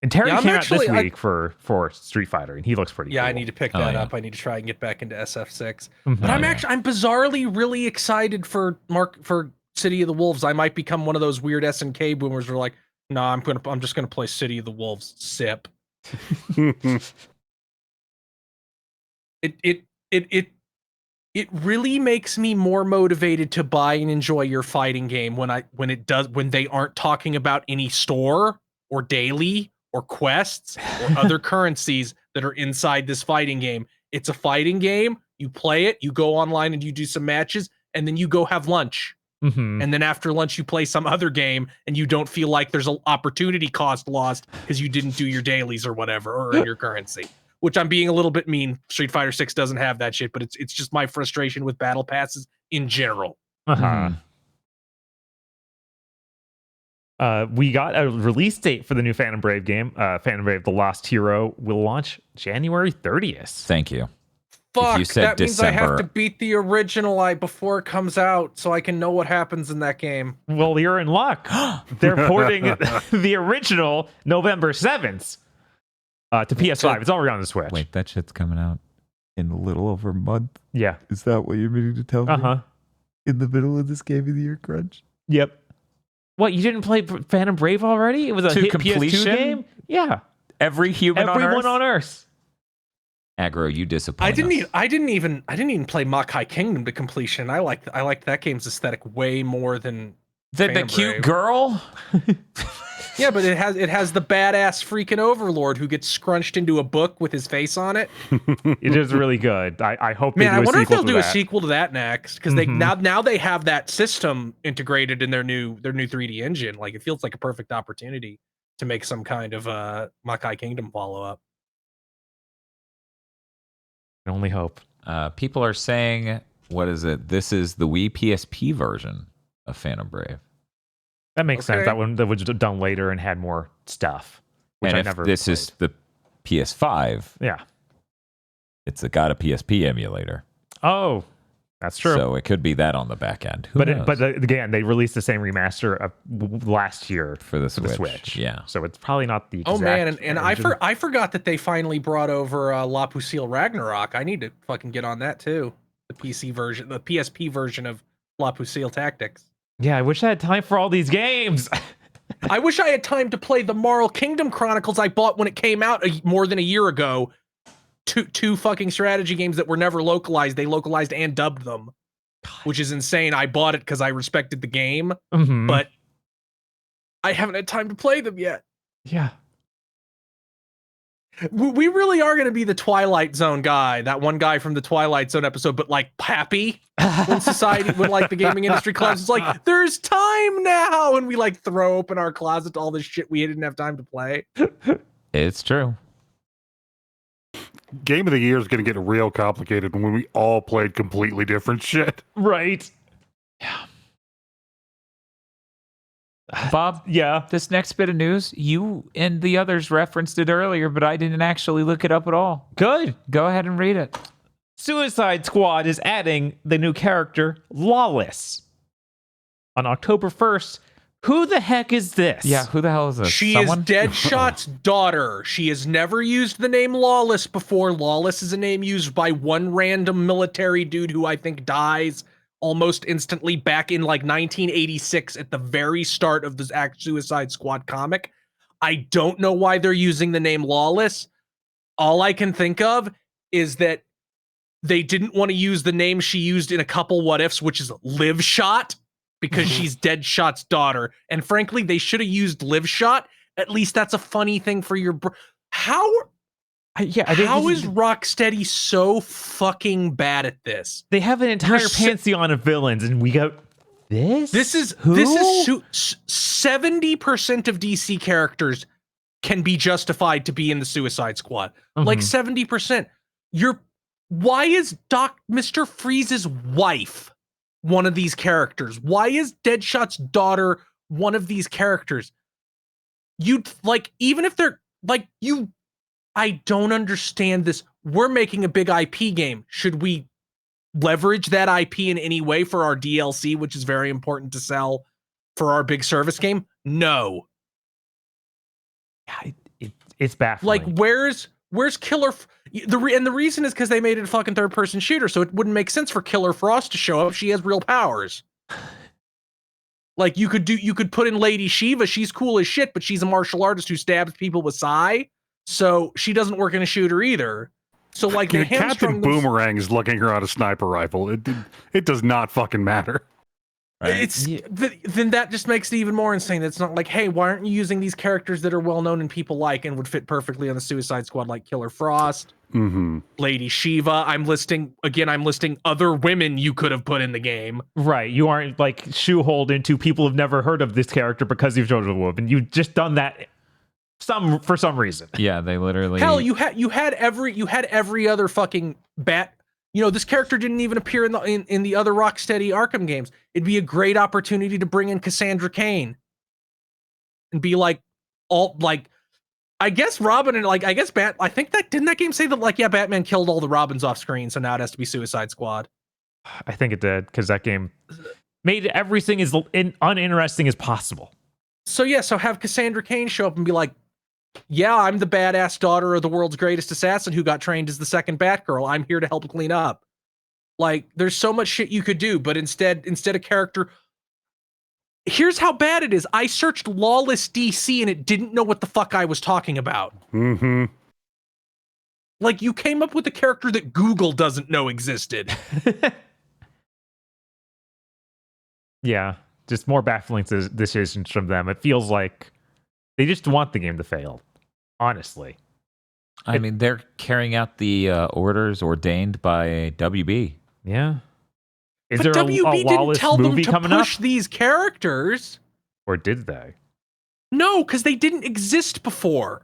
[SPEAKER 3] And Terry came out this week for Street Fighter, and he looks pretty cool.
[SPEAKER 4] I need to pick that up. I need to try and get back into SF6. But I'm bizarrely really excited for City of the Wolves. I might become one of those weird SNK boomers who are like, no, I'm just gonna play City of the Wolves. Sip. It really makes me more motivated to buy and enjoy your fighting game when they aren't talking about any store or daily or quests or other currencies that are inside this fighting game. It's a fighting game. You play it, you go online and you do some matches, and then you go have lunch. And then after lunch, you play some other game, and you don't feel like there's an opportunity cost lost because you didn't do your dailies or whatever, or your currency. Which I'm being a little bit mean. Street Fighter 6 doesn't have that shit, but it's just my frustration with battle passes in general.
[SPEAKER 3] We got a release date for the new Phantom Brave game. Phantom Brave: The Lost Hero will launch January 30th.
[SPEAKER 2] Thank you.
[SPEAKER 4] Fuck,
[SPEAKER 2] you said
[SPEAKER 4] that means I have
[SPEAKER 2] December.
[SPEAKER 4] to beat the original before it comes out so I can know what happens in that game.
[SPEAKER 3] Well, you're in luck. They're porting the original November 7th to PS5. It's already on the Switch.
[SPEAKER 2] Wait, that shit's coming out in a little over a month.
[SPEAKER 3] Yeah.
[SPEAKER 2] Is that what you're meaning to tell me?
[SPEAKER 3] Uh-huh.
[SPEAKER 2] In the middle of this Game of the Year crunch?
[SPEAKER 3] Yep. What, you didn't play Phantom Brave already? It was a
[SPEAKER 2] To
[SPEAKER 3] hit
[SPEAKER 2] completion?
[SPEAKER 3] PS2 game? Yeah.
[SPEAKER 2] Everyone
[SPEAKER 3] on Earth.
[SPEAKER 2] Aggro, you disappoint.
[SPEAKER 4] I didn't even play Makai Kingdom to completion. I liked that game's aesthetic way more than
[SPEAKER 2] the cute girl.
[SPEAKER 4] Yeah, but it has the badass freaking overlord who gets scrunched into a book with his face on it.
[SPEAKER 3] It is really good. I hope.
[SPEAKER 4] Man, I wonder if they'll do
[SPEAKER 3] a
[SPEAKER 4] sequel to that next, because they now they have that system integrated in their new 3D engine. Like, it feels like a perfect opportunity to make some kind of Makai Kingdom follow up.
[SPEAKER 3] I only hope.
[SPEAKER 2] People are saying, what is it? This is the Wii PSP version of Phantom Brave.
[SPEAKER 3] That makes sense. That one that was done later and had more stuff. Which
[SPEAKER 2] and
[SPEAKER 3] I
[SPEAKER 2] if
[SPEAKER 3] never
[SPEAKER 2] this
[SPEAKER 3] played.
[SPEAKER 2] is the PS5,
[SPEAKER 3] yeah.
[SPEAKER 2] It's got a PSP emulator.
[SPEAKER 3] Oh, that's true.
[SPEAKER 2] So it could be that on the back end. Who knows?
[SPEAKER 3] But again, they released the same remaster last year
[SPEAKER 2] for the Switch. Yeah.
[SPEAKER 3] So it's probably not the exact
[SPEAKER 4] Oh man, and I forgot that they finally brought over La Pusille Ragnarok. I need to fucking get on that too. The PC version, the PSP version of La Pusille Tactics.
[SPEAKER 3] Yeah, I wish I had time for all these games.
[SPEAKER 4] I wish I had time to play the Marl Kingdom Chronicles I bought when it came out more than a year ago. Two fucking strategy games that were never localized. They localized and dubbed them, which is insane. I bought it because I respected the game, but I haven't had time to play them yet.
[SPEAKER 3] Yeah.
[SPEAKER 4] We really are going to be the Twilight Zone guy, that one guy from the Twilight Zone episode, but like happy when society, when like the gaming industry collapses. It's like, there's time now. And we like throw open our closet to all this shit we didn't have time to play.
[SPEAKER 2] It's true.
[SPEAKER 5] Game of the year is going to get real complicated when we all played completely different shit.
[SPEAKER 3] Right.
[SPEAKER 2] Yeah. Bob,
[SPEAKER 3] yeah.
[SPEAKER 2] This next bit of news, you and the others referenced it earlier, but I didn't actually look it up at all.
[SPEAKER 3] Good.
[SPEAKER 2] Go ahead and read it.
[SPEAKER 3] Suicide Squad is adding the new character, Lawless. On October 1st, who the heck is this?
[SPEAKER 2] Yeah, who the hell is this?
[SPEAKER 4] She is Deadshot's daughter. She has never used the name Lawless before. Lawless is a name used by one random military dude who I think dies almost instantly back in like 1986 at the very start of the Suicide Squad comic. I don't know why they're using the name Lawless. All I can think of is that they didn't want to use the name she used in a couple what ifs, which is Live Shot, because she's Deadshot's daughter. And frankly, they should have used Live Shot. At least that's a funny thing for your How is Rocksteady so fucking bad at this?
[SPEAKER 3] They have an entire pantheon of villains, and we go, This is
[SPEAKER 4] 70% of DC characters can be justified to be in the Suicide Squad. Like 70%. Why is Mr. Freeze's wife one of these characters? Why is Deadshot's daughter one of these characters? You'd like, even if they're like you. I don't understand this. We're making a big IP game. Should we leverage that IP in any way for our DLC, which is very important to sell for our big service game? No.
[SPEAKER 3] It's baffling.
[SPEAKER 4] Like, where's Killer? The reason is because they made it a fucking third-person shooter, so it wouldn't make sense for Killer Frost to show up. She has real powers. Like, you could put in Lady Shiva. She's cool as shit, but she's a martial artist who stabs people with sai. So she doesn't work in a shooter either. So like
[SPEAKER 5] Captain Boomerang is looking around a sniper rifle. It does not fucking matter.
[SPEAKER 2] Right?
[SPEAKER 4] Then that just makes it even more insane. It's not like, hey, why aren't you using these characters that are well known and people like and would fit perfectly on the Suicide Squad, like Killer Frost, Lady Shiva. I'm listing other women you could have put in the game.
[SPEAKER 3] Right. You aren't like shoehorned into people who've never heard of this character because you've chosen a woman. You've just done that for some reason.
[SPEAKER 2] Yeah, they literally.
[SPEAKER 4] Hell, you had every other fucking bat. You know, this character didn't even appear in the other Rocksteady Arkham games. It'd be a great opportunity to bring in Cassandra Cain and be like, I guess Robin and I think didn't that game say that Batman killed all the Robins off screen, so now it has to be Suicide Squad.
[SPEAKER 3] I think it did, because that game made everything as uninteresting as possible.
[SPEAKER 4] So have Cassandra Cain show up and be like, yeah, I'm the badass daughter of the world's greatest assassin who got trained as the second Batgirl. I'm here to help clean up. Like, there's so much shit you could do, but instead a character. Here's how bad it is. I searched Lawless DC and it didn't know what the fuck I was talking about. Like, you came up with a character that Google doesn't know existed.
[SPEAKER 3] Yeah, just more baffling decisions from them. It feels like they just want the game to fail, honestly.
[SPEAKER 2] I mean, they're carrying out the orders ordained by WB.
[SPEAKER 3] Yeah. Is
[SPEAKER 4] But
[SPEAKER 3] there
[SPEAKER 4] WB
[SPEAKER 3] a
[SPEAKER 4] didn't
[SPEAKER 3] lawless
[SPEAKER 4] tell them
[SPEAKER 3] movie
[SPEAKER 4] to
[SPEAKER 3] coming up?
[SPEAKER 4] push these characters.
[SPEAKER 3] Or did they?
[SPEAKER 4] No, because they didn't exist before.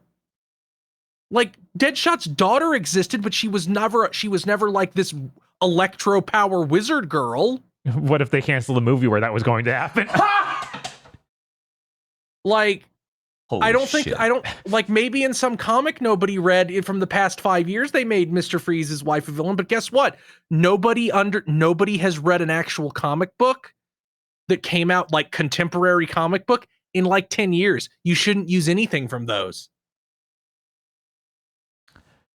[SPEAKER 4] Like, Deadshot's daughter existed, but she was never like this electro power wizard girl.
[SPEAKER 3] What if they canceled the movie where that was going to happen?
[SPEAKER 4] Like,
[SPEAKER 2] Holy
[SPEAKER 4] I don't
[SPEAKER 2] shit.
[SPEAKER 4] like, maybe in some comic nobody read it from the past 5 years they made Mr. Freeze's wife a villain, but guess what? Nobody has read an actual comic book that came out, like contemporary comic book, in like 10 years. You shouldn't use anything from those.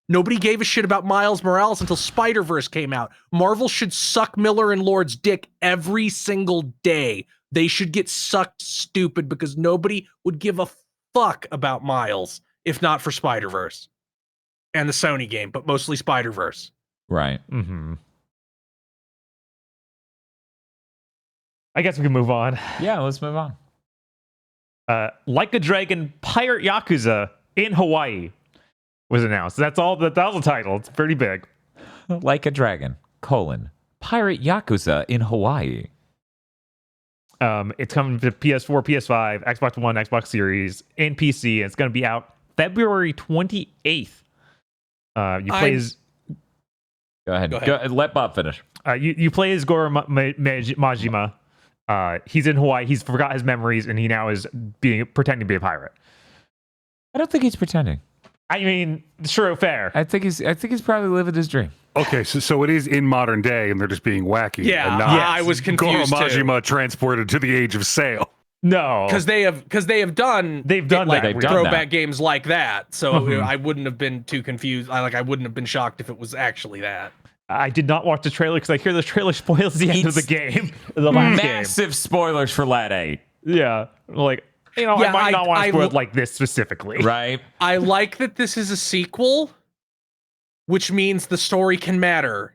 [SPEAKER 4] Nobody gave a shit about Miles Morales until Spider-Verse came out. Marvel should suck Miller and Lord's dick every single day. They should get sucked stupid because nobody would give a fuck about Miles if not for Spider-Verse and the Sony game, but mostly Spider-Verse.
[SPEAKER 2] Right.
[SPEAKER 3] Mm-hmm. I guess we can move on.
[SPEAKER 2] Yeah, let's move on.
[SPEAKER 3] Like a Dragon Pirate Yakuza in Hawaii was announced. That's all. That was the title. It's pretty big.
[SPEAKER 2] Like a Dragon, Pirate Yakuza in Hawaii.
[SPEAKER 3] It's coming to PS4, PS5, Xbox One, Xbox Series, and PC. And it's going to be out February 28th. You play as...
[SPEAKER 2] Go ahead. Let Bob finish.
[SPEAKER 3] You play as Goro Majima. He's in Hawaii. He's forgot his memories, and he now is pretending to be a pirate.
[SPEAKER 2] I don't think he's pretending.
[SPEAKER 3] I mean, sure, fair.
[SPEAKER 2] I think he's probably living his dream.
[SPEAKER 5] Okay, so it is in modern day, and they're just being wacky.
[SPEAKER 4] Yeah,
[SPEAKER 5] and not
[SPEAKER 4] I was confused
[SPEAKER 5] Goro
[SPEAKER 4] too.
[SPEAKER 5] Majima transported to the age of sail.
[SPEAKER 3] No,
[SPEAKER 4] Because they have done
[SPEAKER 3] that.
[SPEAKER 2] They've done
[SPEAKER 4] throwback
[SPEAKER 2] that.
[SPEAKER 4] games like that. So I wouldn't have been too confused. I wouldn't have been shocked if it was actually that.
[SPEAKER 3] I did not watch the trailer because I hear the trailer spoils the end of the game. The last game.
[SPEAKER 2] Massive spoilers for Lat 8.
[SPEAKER 3] Yeah, like, I might not want to spoil it like this specifically.
[SPEAKER 2] Right?
[SPEAKER 4] I like that this is a sequel, which means the story can matter,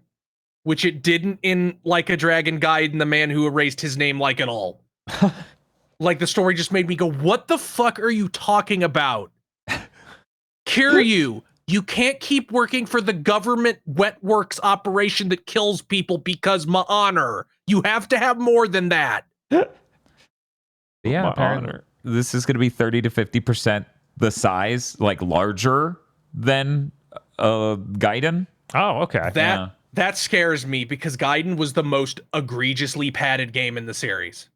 [SPEAKER 4] which it didn't in Like a Dragon Guide and the Man Who Erased His Name like at all. Like, the story just made me go, what the fuck are you talking about? Kiryu, you can't keep working for the government wet works operation that kills people because my honor. You have to have more than that.
[SPEAKER 2] Yeah,
[SPEAKER 3] My
[SPEAKER 2] apparently
[SPEAKER 3] honor.
[SPEAKER 2] this is going to be 30 to 50% the size, like larger than Gaiden.
[SPEAKER 3] Oh, okay.
[SPEAKER 4] That scares me because Gaiden was the most egregiously padded game in the series.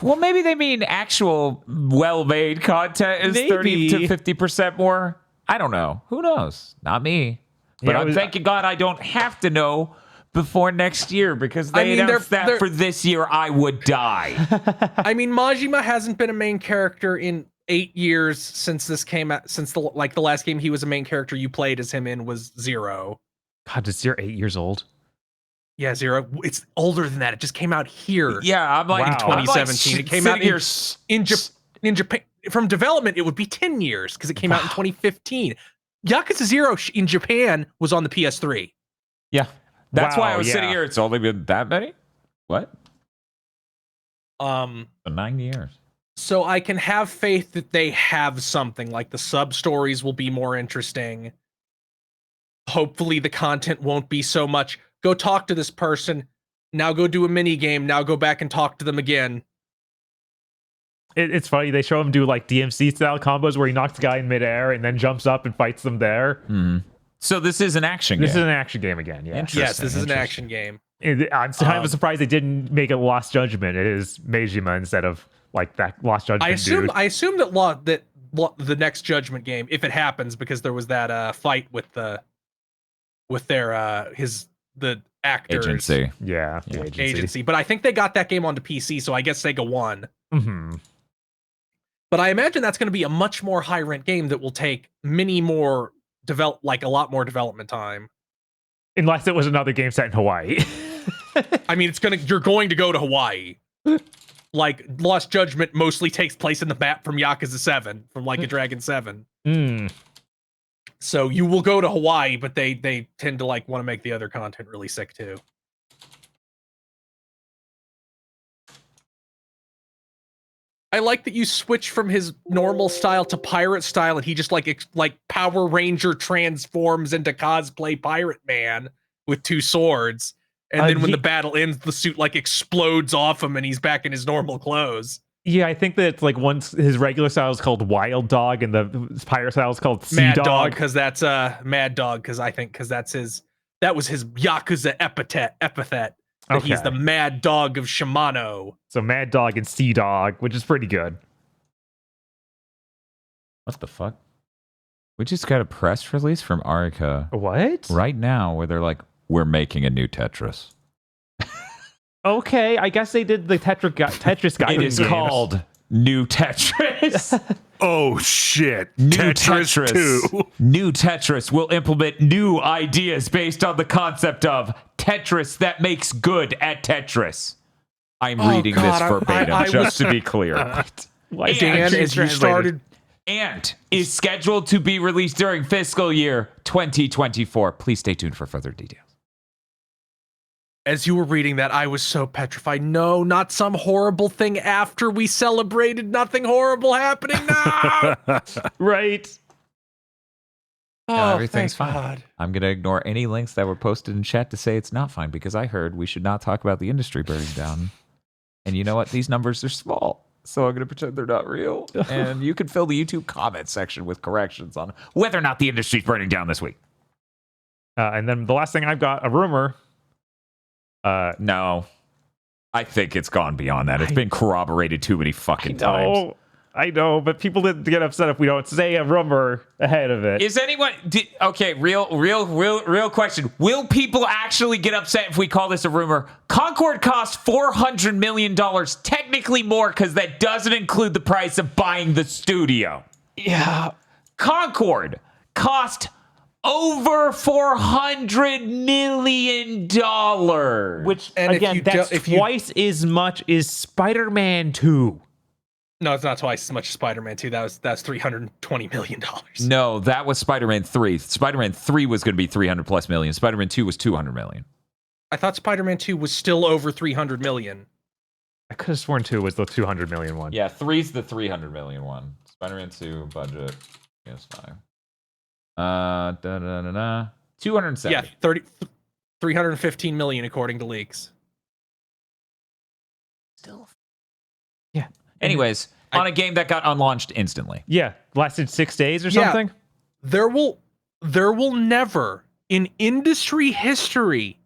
[SPEAKER 2] Well, maybe they mean actual well-made content is 30 to 50% more. I don't know. Who knows? Not me. But I'm thanking God I don't have to know before next year because they announced that for this year I would die.
[SPEAKER 4] I mean, Majima hasn't been a main character in 8 years since this came out. Since the last game he was a main character you played as him in was Zero.
[SPEAKER 3] God, is Zero 8 years old?
[SPEAKER 4] Yeah, Zero. It's older than that. It just came out here.
[SPEAKER 2] Yeah, I'm like
[SPEAKER 3] Wow.
[SPEAKER 2] in
[SPEAKER 4] 2017. It came out in Japan. From development, it would be 10 years because it came out in 2015. Yakuza 0 in Japan was on the PS3.
[SPEAKER 2] Yeah. That's why I was
[SPEAKER 3] yeah.
[SPEAKER 2] sitting here. It's only been that many? What?
[SPEAKER 4] So
[SPEAKER 2] 9 years.
[SPEAKER 4] So I can have faith that they have something, like the sub stories will be more interesting. Hopefully the content won't be so much, go talk to this person, now go do a mini game, now go back and talk to them again.
[SPEAKER 3] It's funny. They show him do like DMC style combos where he knocks the guy in midair and then jumps up and fights them there.
[SPEAKER 2] Mm-hmm. So this is an action game.
[SPEAKER 3] This is an action game again. Yeah.
[SPEAKER 4] Yes, this is an action game.
[SPEAKER 3] I'm kind of surprised they didn't make it Lost Judgment. It is Majima instead of like that Lost Judgment.
[SPEAKER 4] I assume that the next Judgment game, if it happens, because there was that fight with the actors
[SPEAKER 2] Agency.
[SPEAKER 3] Yeah, the
[SPEAKER 4] agency. But I think they got that game onto PC, so I guess Sega won.
[SPEAKER 3] Mm-hmm.
[SPEAKER 4] But I imagine that's going to be a much more high rent game that will take a lot more development time.
[SPEAKER 3] Unless it was another game set in Hawaii.
[SPEAKER 4] I mean, you're going to go to Hawaii. Like, Lost Judgment mostly takes place in the map from Yakuza 7, from Like a Dragon 7.
[SPEAKER 3] Mm.
[SPEAKER 4] So you will go to Hawaii, but they tend to like want to make the other content really sick too. I like that you switch from his normal style to pirate style, and he just like Power Ranger transforms into cosplay Pirate Man with 2 swords. And then when the battle ends, the suit like explodes off him, and he's back in his normal clothes.
[SPEAKER 3] Yeah, I think that it's like once his regular style is called Wild Dog, and the pirate style is called Sea
[SPEAKER 4] Mad
[SPEAKER 3] Dog.
[SPEAKER 4] Dog, because that's Mad Dog, because that was his Yakuza epithet. That he's the Mad Dog of Shimano.
[SPEAKER 3] So Mad Dog and Sea Dog, which is pretty good.
[SPEAKER 2] What the fuck? We just got a press release from Arika
[SPEAKER 3] What?
[SPEAKER 2] right now where they're like, we're making a new Tetris.
[SPEAKER 3] Okay, I guess they did the Tetris guy.
[SPEAKER 2] It is called New Tetris.
[SPEAKER 5] Oh shit!
[SPEAKER 2] New
[SPEAKER 5] Tetris 2.
[SPEAKER 2] New Tetris will implement new ideas based on the concept of Tetris that makes good at Tetris. I'm reading this verbatim, just to be clear.
[SPEAKER 4] Dan, as you started...
[SPEAKER 2] And is scheduled to be released during fiscal year 2024. Please stay tuned for further details.
[SPEAKER 4] As you were reading that, I was so petrified. No, not some horrible thing after we celebrated. Nothing horrible happening now.
[SPEAKER 3] Right.
[SPEAKER 2] No, everything's fine. God. I'm going to ignore any links that were posted in chat to say it's not fine, because I heard we should not talk about the industry burning down. And you know what? These numbers are small, so I'm going to pretend they're not real. And you can fill the YouTube comment section with corrections on whether or not the industry's burning down this week.
[SPEAKER 3] And then the last thing I've got, a rumor.
[SPEAKER 2] No, I think it's gone beyond that. It's been corroborated too many fucking times.
[SPEAKER 3] I know, but people didn't get upset if we don't say a rumor ahead of it.
[SPEAKER 2] Is anyone okay? Real question. Will people actually get upset if we call this a rumor? Concord cost $400 million, technically more because that doesn't include the price of buying the studio.
[SPEAKER 3] Yeah,
[SPEAKER 2] Concord cost over $400 million.
[SPEAKER 3] Which, and again, that's twice as much as Spider-Man 2.
[SPEAKER 4] No, it's not twice as much as Spider-Man 2. That's $320 million.
[SPEAKER 2] No, that was Spider-Man 3. Spider-Man 3 was going to be 300 plus million. Spider-Man 2 was 200 million.
[SPEAKER 4] I thought Spider-Man 2 was still over 300 million.
[SPEAKER 3] I could have sworn 2 was the 200 million one.
[SPEAKER 2] Yeah, 3's the 300 million one. Spider-Man 2 budget. Yes, fine. 270.
[SPEAKER 4] Yeah, 315 million according to leaks.
[SPEAKER 2] Still. Yeah. Anyways, on a game that got unlaunched instantly.
[SPEAKER 3] Yeah, lasted 6 days or something.
[SPEAKER 4] There will never in industry history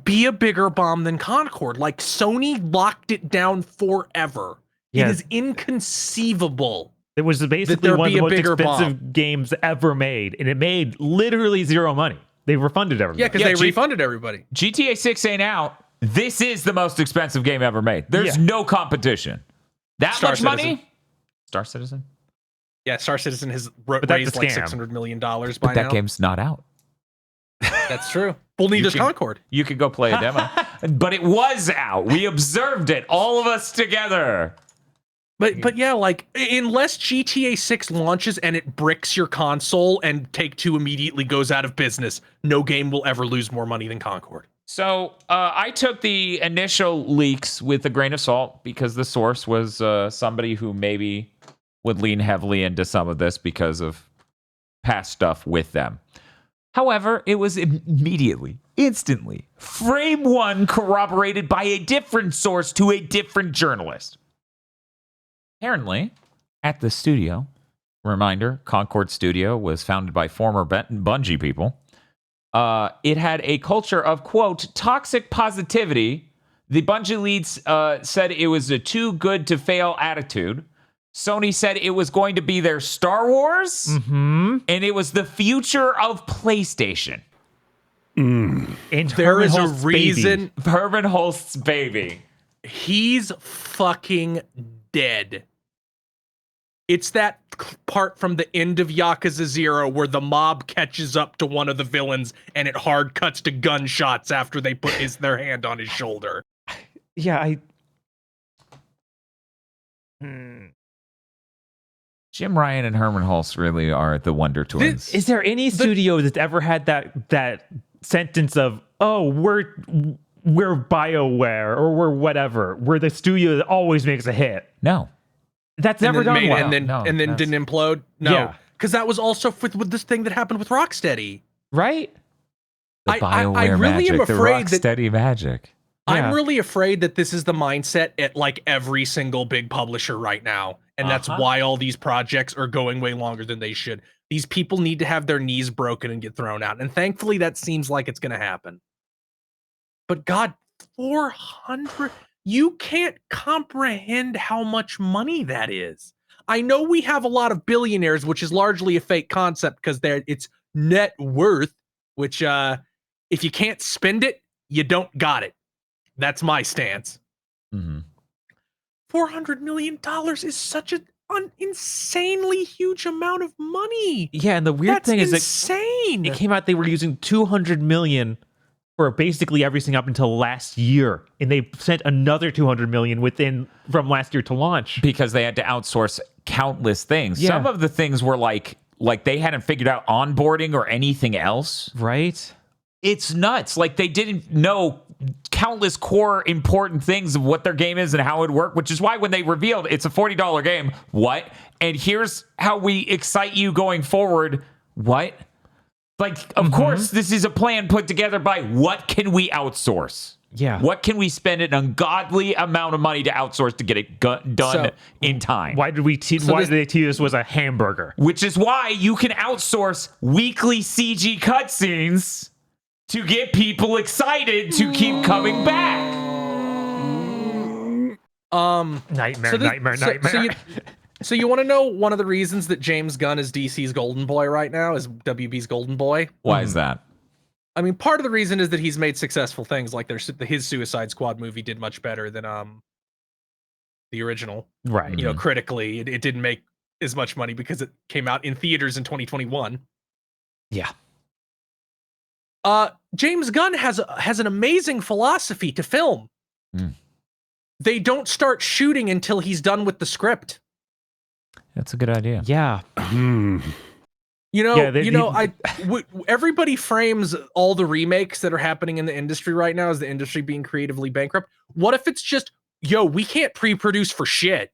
[SPEAKER 4] be a bigger bomb than Concord. Like, Sony locked it down forever.
[SPEAKER 3] Yeah.
[SPEAKER 4] It is inconceivable.
[SPEAKER 3] It was basically one of the most expensive games ever made, and it made literally zero money. They refunded everybody.
[SPEAKER 4] Yeah, because they refunded everybody.
[SPEAKER 2] GTA 6 ain't out. This is the most expensive game ever made. There's no competition. That
[SPEAKER 4] Star
[SPEAKER 2] much
[SPEAKER 4] Citizen.
[SPEAKER 2] money? Star Citizen?
[SPEAKER 4] Yeah, Star Citizen has raised like $600 million by now.
[SPEAKER 2] But that game's not out.
[SPEAKER 4] That's true. Well, neither's Concord.
[SPEAKER 2] You could go play a demo. But it was out. We observed it, all of us together.
[SPEAKER 4] But yeah, like, unless GTA 6 launches and it bricks your console and Take-Two immediately goes out of business, no game will ever lose more money than Concord.
[SPEAKER 2] So I took the initial leaks with a grain of salt because the source was somebody who maybe would lean heavily into some of this because of past stuff with them. However, it was instantly, frame one corroborated by a different source to a different journalist. Apparently, at the studio, reminder, Concord Studio was founded by former Bungie people. It had a culture of, quote, toxic positivity. The Bungie leads said it was a too good to fail attitude. Sony said it was going to be their Star Wars, and it was the future of PlayStation.
[SPEAKER 3] And
[SPEAKER 4] there is a reason.
[SPEAKER 2] Herman Holst's baby.
[SPEAKER 4] He's fucking dead. It's that part from the end of Yakuza 0 where the mob catches up to one of the villains and it hard cuts to gunshots after they put their hand on his shoulder.
[SPEAKER 3] Yeah,
[SPEAKER 2] Jim Ryan and Herman Hulse really are the Wonder Twins.
[SPEAKER 3] Is there any studio that's ever had that sentence of, oh, we're BioWare or we're whatever, we're the studio that always makes a hit?
[SPEAKER 2] No.
[SPEAKER 3] That's never done well.
[SPEAKER 4] And then didn't implode? No. Because that was also with this thing that happened with Rocksteady.
[SPEAKER 3] Right?
[SPEAKER 2] The BioWare
[SPEAKER 4] I really
[SPEAKER 2] magic,
[SPEAKER 4] am afraid
[SPEAKER 2] the Rocksteady magic.
[SPEAKER 4] I'm really afraid that this is the mindset at like every single big publisher right now. And that's why all these projects are going way longer than they should. These people need to have their knees broken and get thrown out. And thankfully that seems like it's going to happen. But God, 400, you can't comprehend how much money that is. I know we have a lot of billionaires, which is largely a fake concept because it's net worth, which if you can't spend it, you don't got it. That's my stance.
[SPEAKER 2] Mm-hmm.
[SPEAKER 4] $400 million is such an insanely huge amount of money.
[SPEAKER 3] Yeah, and the weird thing is
[SPEAKER 4] insane.
[SPEAKER 3] It came out they were using $200 million for basically everything up until last year, and they sent another $200 million from last year to launch
[SPEAKER 2] because they had to outsource countless things.
[SPEAKER 3] Yeah.
[SPEAKER 2] Some of the things were like they hadn't figured out onboarding or anything else.
[SPEAKER 3] Right?
[SPEAKER 2] It's nuts. Like they didn't know countless core important things of what their game is and how it worked, which is why when they revealed it's a $40 game, what? And here's how we excite you going forward, what? Like, of course, this is a plan put together by what can we outsource?
[SPEAKER 3] Yeah.
[SPEAKER 2] What can we spend an ungodly amount of money to outsource to get it done in time?
[SPEAKER 3] Why did they tell you this was a hamburger?
[SPEAKER 2] Which is why you can outsource weekly CG cutscenes to get people excited to keep coming back.
[SPEAKER 3] Nightmare.
[SPEAKER 4] So you want to know one of the reasons that James Gunn is DC's golden boy right now, is WB's golden boy?
[SPEAKER 2] Why is that?
[SPEAKER 4] I mean, part of the reason is that he's made successful things, like his Suicide Squad movie did much better than the original.
[SPEAKER 3] Right.
[SPEAKER 4] You know, critically, it didn't make as much money because it came out in theaters in 2021.
[SPEAKER 3] Yeah.
[SPEAKER 4] James Gunn has an amazing philosophy to film. They don't start shooting until he's done with the script.
[SPEAKER 2] That's a good idea.
[SPEAKER 3] Yeah.
[SPEAKER 4] Everybody frames all the remakes that are happening in the industry right now as the industry being creatively bankrupt. What if it's just, we can't pre-produce for shit.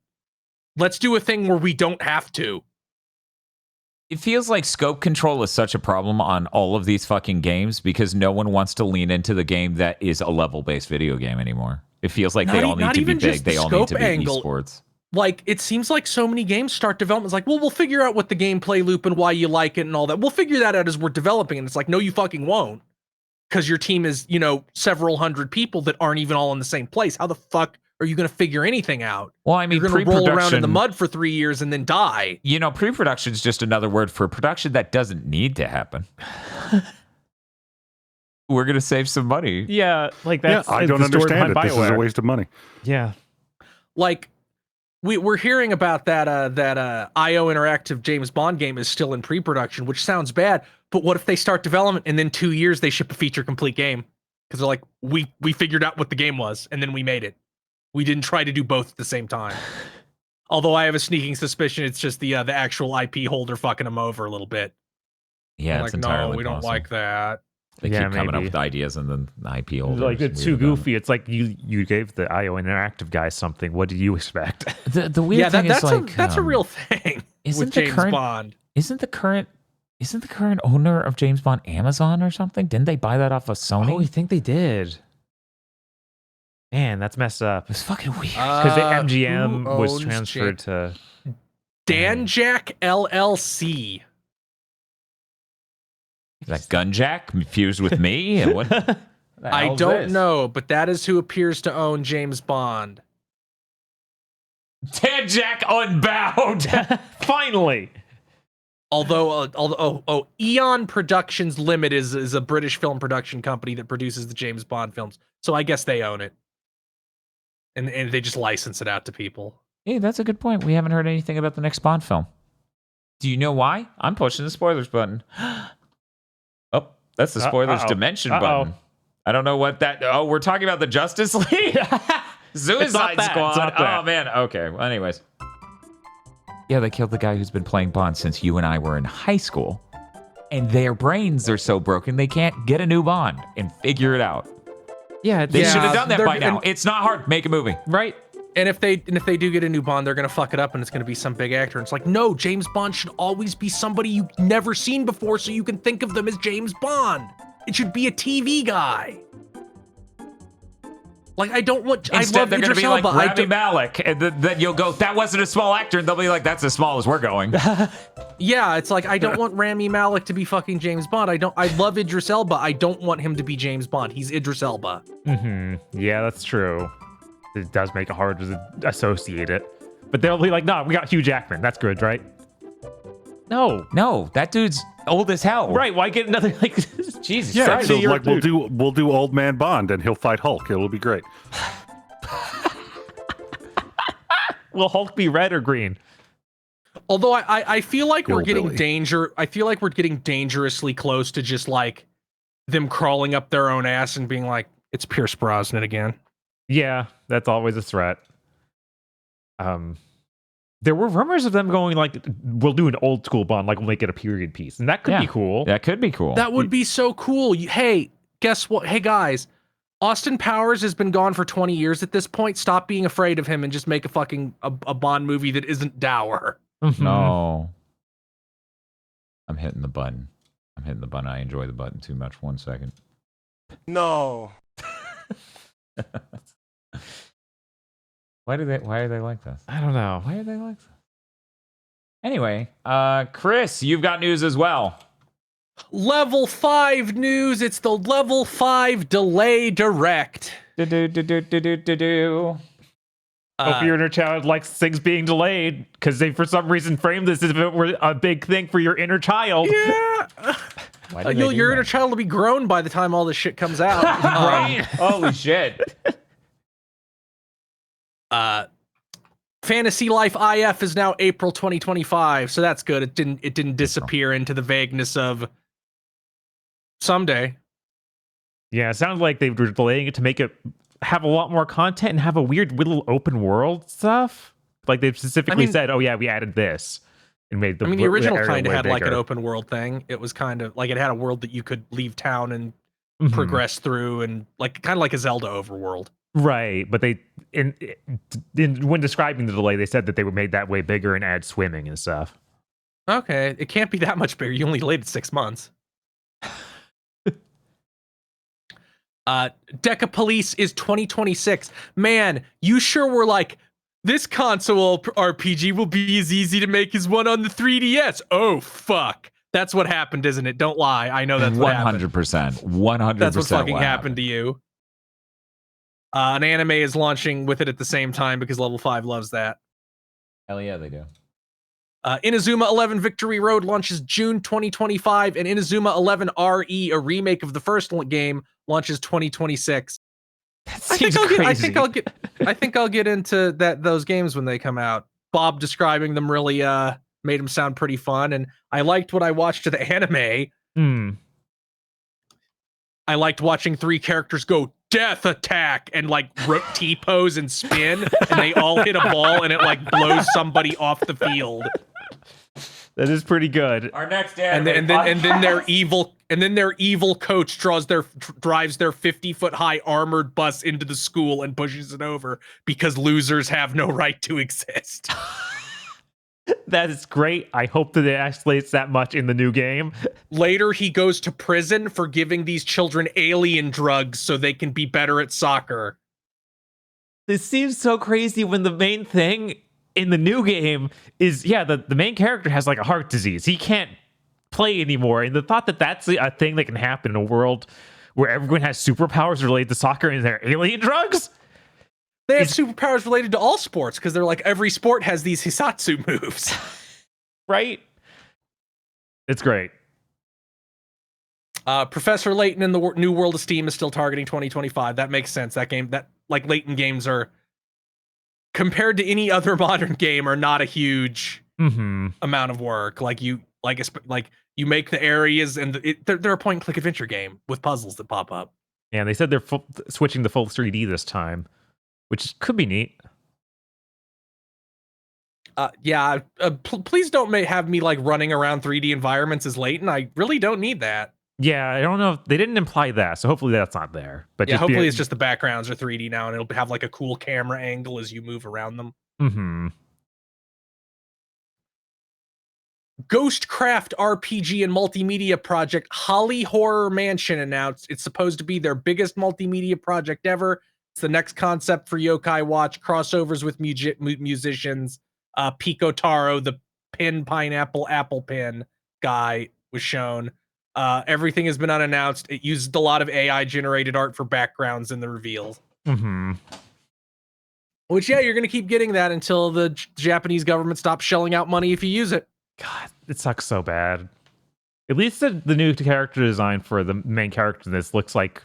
[SPEAKER 4] Let's do a thing where we don't have to.
[SPEAKER 2] It feels like scope control is such a problem on all of these fucking games because no one wants to lean into the game that is a level-based video game anymore. It feels like they all need to be big. They all need to be esports.
[SPEAKER 4] Like, it seems like so many games start development. It's like, well, we'll figure out what the gameplay loop and why you like it and all that. We'll figure that out as we're developing. And it's like, no, you fucking won't. Because your team is, several hundred people that aren't even all in the same place. How the fuck are you going to figure anything out?
[SPEAKER 2] Well, I mean,
[SPEAKER 4] you're going to roll around in the mud for 3 years and then die.
[SPEAKER 2] Pre-production is just another word for production that doesn't need to happen. We're going to save some money.
[SPEAKER 3] Yeah, like that's.
[SPEAKER 5] I don't understand it. This is a waste of money.
[SPEAKER 3] Yeah.
[SPEAKER 4] Like, we're hearing about that IO Interactive James Bond game is still in pre-production, which sounds bad. But what if they start development and then 2 years they ship a feature complete game? Because they're like, we figured out what the game was and then we made it. We didn't try to do both at the same time. Although I have a sneaking suspicion it's just the actual IP holder fucking them over a little bit.
[SPEAKER 2] Yeah,
[SPEAKER 4] it's
[SPEAKER 2] like, entirely
[SPEAKER 4] no, we don't like that.
[SPEAKER 2] They keep coming up with ideas and then the IP holders.
[SPEAKER 3] Like, it's too goofy. It's like you gave the IO Interactive guy something. What do you expect?
[SPEAKER 2] The weird thing is
[SPEAKER 4] that's a real thing with James Bond.
[SPEAKER 2] Isn't the current owner of James Bond Amazon or something? Didn't they buy that off of Sony?
[SPEAKER 3] Oh, I think they did. Man, that's messed up.
[SPEAKER 2] It's fucking weird.
[SPEAKER 3] Because the MGM was transferred to
[SPEAKER 4] Danjack LLC.
[SPEAKER 2] Is that Gunjack fused with me? And what?
[SPEAKER 4] I don't know, but that is who appears to own James Bond.
[SPEAKER 2] Danjack Unbound.
[SPEAKER 3] Finally.
[SPEAKER 4] Although Eon Productions Limited is a British film production company that produces the James Bond films, so I guess they own it, and they just license it out to people.
[SPEAKER 2] Hey, that's a good point. We haven't heard anything about the next Bond film. Do you know why? I'm pushing the spoilers button. Oh, that's the spoilers dimension button. I don't know what that. Oh, we're talking about the Justice League. Suicide Squad. Oh man. Okay. Well, anyways. Yeah, they killed the guy who's been playing Bond since you and I were in high school. And their brains are so broken they can't get a new Bond and figure it out.
[SPEAKER 3] Yeah,
[SPEAKER 2] They
[SPEAKER 4] Yeah,
[SPEAKER 2] should have done that by now.
[SPEAKER 4] and-
[SPEAKER 2] It's not hard. Make a movie.
[SPEAKER 3] right.
[SPEAKER 4] And if they do get a new Bond, they're gonna fuck it up, and it's gonna be some big actor. And it's like, no, James Bond should always be somebody you've never seen before, so you can think of them as James Bond. It should be a TV guy. Like, I don't want.
[SPEAKER 2] Instead,
[SPEAKER 4] I love
[SPEAKER 2] they're going to
[SPEAKER 4] Idris
[SPEAKER 2] be like
[SPEAKER 4] Elba. I
[SPEAKER 2] Rami
[SPEAKER 4] don't-
[SPEAKER 2] Malek. And then you'll go, that wasn't a small actor. And they'll be like, that's as small as we're going.
[SPEAKER 4] Yeah, it's like I don't want Rami Malek to be fucking James Bond. I love Idris Elba. I don't want him to be James Bond. He's Idris Elba.
[SPEAKER 3] Yeah, that's true. It does make it hard to associate it. But they'll be like, no, we got Hugh Jackman. That's good, right? No.
[SPEAKER 2] That dude's old as hell.
[SPEAKER 3] Right, why get another, like, Jesus
[SPEAKER 5] Yeah,
[SPEAKER 3] Christ.
[SPEAKER 5] so
[SPEAKER 3] You're a
[SPEAKER 5] like
[SPEAKER 3] dude.
[SPEAKER 5] we'll do Old Man Bond, and he'll fight Hulk. It'll be great.
[SPEAKER 3] Will Hulk be red or green?
[SPEAKER 4] Although I feel like we're getting
[SPEAKER 5] Hillbilly.
[SPEAKER 4] I feel like we're getting dangerously close to just like them crawling up their own ass and being like, it's Pierce Brosnan again.
[SPEAKER 3] Yeah, that's always a threat. There were rumors of them going like, we'll do an old school Bond, like we'll make it a period piece, and that could be cool.
[SPEAKER 2] That could be cool.
[SPEAKER 4] That would be so cool. Hey, guess what? Hey guys, Austin Powers has been gone for 20 years at this point. Stop being afraid of him and just make a fucking a Bond movie that isn't dour.
[SPEAKER 2] No. I'm hitting the button. I enjoy the button too much. 1 second.
[SPEAKER 6] No.
[SPEAKER 2] Why are they like this?
[SPEAKER 3] I don't know.
[SPEAKER 2] Why are they like this? Anyway, Chris, you've got news as well.
[SPEAKER 4] Level 5 news. It's the Level 5 Delay Direct.
[SPEAKER 2] Do.
[SPEAKER 3] Hope your inner child likes things being delayed because they, for some reason, framed this as if it were a big thing for your inner child.
[SPEAKER 4] Yeah.
[SPEAKER 2] Why did they do
[SPEAKER 4] Your inner
[SPEAKER 2] that?
[SPEAKER 4] child will be grown by the time all this shit comes out.
[SPEAKER 2] Right? Holy shit.
[SPEAKER 4] Fantasy Life IF is now April 2025, so that's good. It didn't disappear into the vagueness of someday.
[SPEAKER 3] Yeah, it sounds like they were delaying it to make it have a lot more content and have a weird little open world stuff. Like they specifically said, "Oh yeah, we added this," and made the.
[SPEAKER 4] The original
[SPEAKER 3] area
[SPEAKER 4] kind of
[SPEAKER 3] way
[SPEAKER 4] had like an
[SPEAKER 3] bigger.
[SPEAKER 4] open world thing. It was kind of like it had a world that you could leave town and progress through, and like kind of like a Zelda overworld.
[SPEAKER 3] Right, but they when describing the delay, they said that they would make that way bigger and add swimming and stuff.
[SPEAKER 4] Okay, it can't be that much bigger. You only delayed it 6 months. Deca Police is 2026. Man, you sure were like, this console RPG will be as easy to make as one on the 3DS. Oh, fuck. That's what happened, isn't it? Don't lie. I know that's what happened.
[SPEAKER 2] 100%. 100%.
[SPEAKER 4] That's what fucking happened to you. An anime is launching with it at the same time because Level 5 loves that.
[SPEAKER 2] Hell yeah, they do.
[SPEAKER 4] Inazuma 11 Victory Road launches June 2025, and Inazuma 11 RE, a remake of the first game, launches 2026.
[SPEAKER 3] That seems crazy.
[SPEAKER 4] I think I'll get into those games when they come out. Bob describing them really made them sound pretty fun, and I liked what I watched of the anime. I liked watching 3 characters go death attack and like T-pose and spin, and they all hit a ball and it like blows somebody off the field.
[SPEAKER 3] That is pretty good.
[SPEAKER 2] Our next
[SPEAKER 4] And then their evil coach drives their 50-foot high armored bus into the school and pushes it over because losers have no right to exist.
[SPEAKER 3] That is great. I hope that it escalates that much in the new game.
[SPEAKER 4] Later, he goes to prison for giving these children alien drugs so they can be better at soccer.
[SPEAKER 3] This seems so crazy when the main thing in the new game is, the main character has like a heart disease. He can't play anymore. And the thought that that's a thing that can happen in a world where everyone has superpowers related to soccer and they're alien drugs?
[SPEAKER 4] They have superpowers related to all sports because they're like every sport has these Hisatsu moves.
[SPEAKER 3] Right? It's great.
[SPEAKER 4] Professor Layton in the New World of Steam is still targeting 2025. That makes sense. That game, like Layton games are, compared to any other modern game, are not a huge amount of work. Like you make the areas and they're a point and click adventure game with puzzles that pop up.
[SPEAKER 3] Yeah, they said they're switching to full 3D this time, which could be neat.
[SPEAKER 4] Please don't have me like running around 3D environments as Layton. I really don't need that.
[SPEAKER 3] Yeah, I don't know if they didn't imply that, so hopefully that's not there. But
[SPEAKER 4] yeah, hopefully it's just the backgrounds are 3D now, and it'll have like a cool camera angle as you move around them.
[SPEAKER 3] Mm-hmm.
[SPEAKER 4] Ghostcraft RPG and multimedia project Holly Horror Mansion announced it's supposed to be their biggest multimedia project ever. It's the next concept for Yokai Watch, crossovers with musicians. Pico Taro, the pineapple apple pin guy, was shown. Everything has been unannounced. It used a lot of AI generated art for backgrounds in the reveals.
[SPEAKER 3] Mm-hmm.
[SPEAKER 4] Which, yeah, you're going to keep getting that until the Japanese government stops shelling out money if you use it.
[SPEAKER 3] God, it sucks so bad. At least the new character design for the main character in this looks like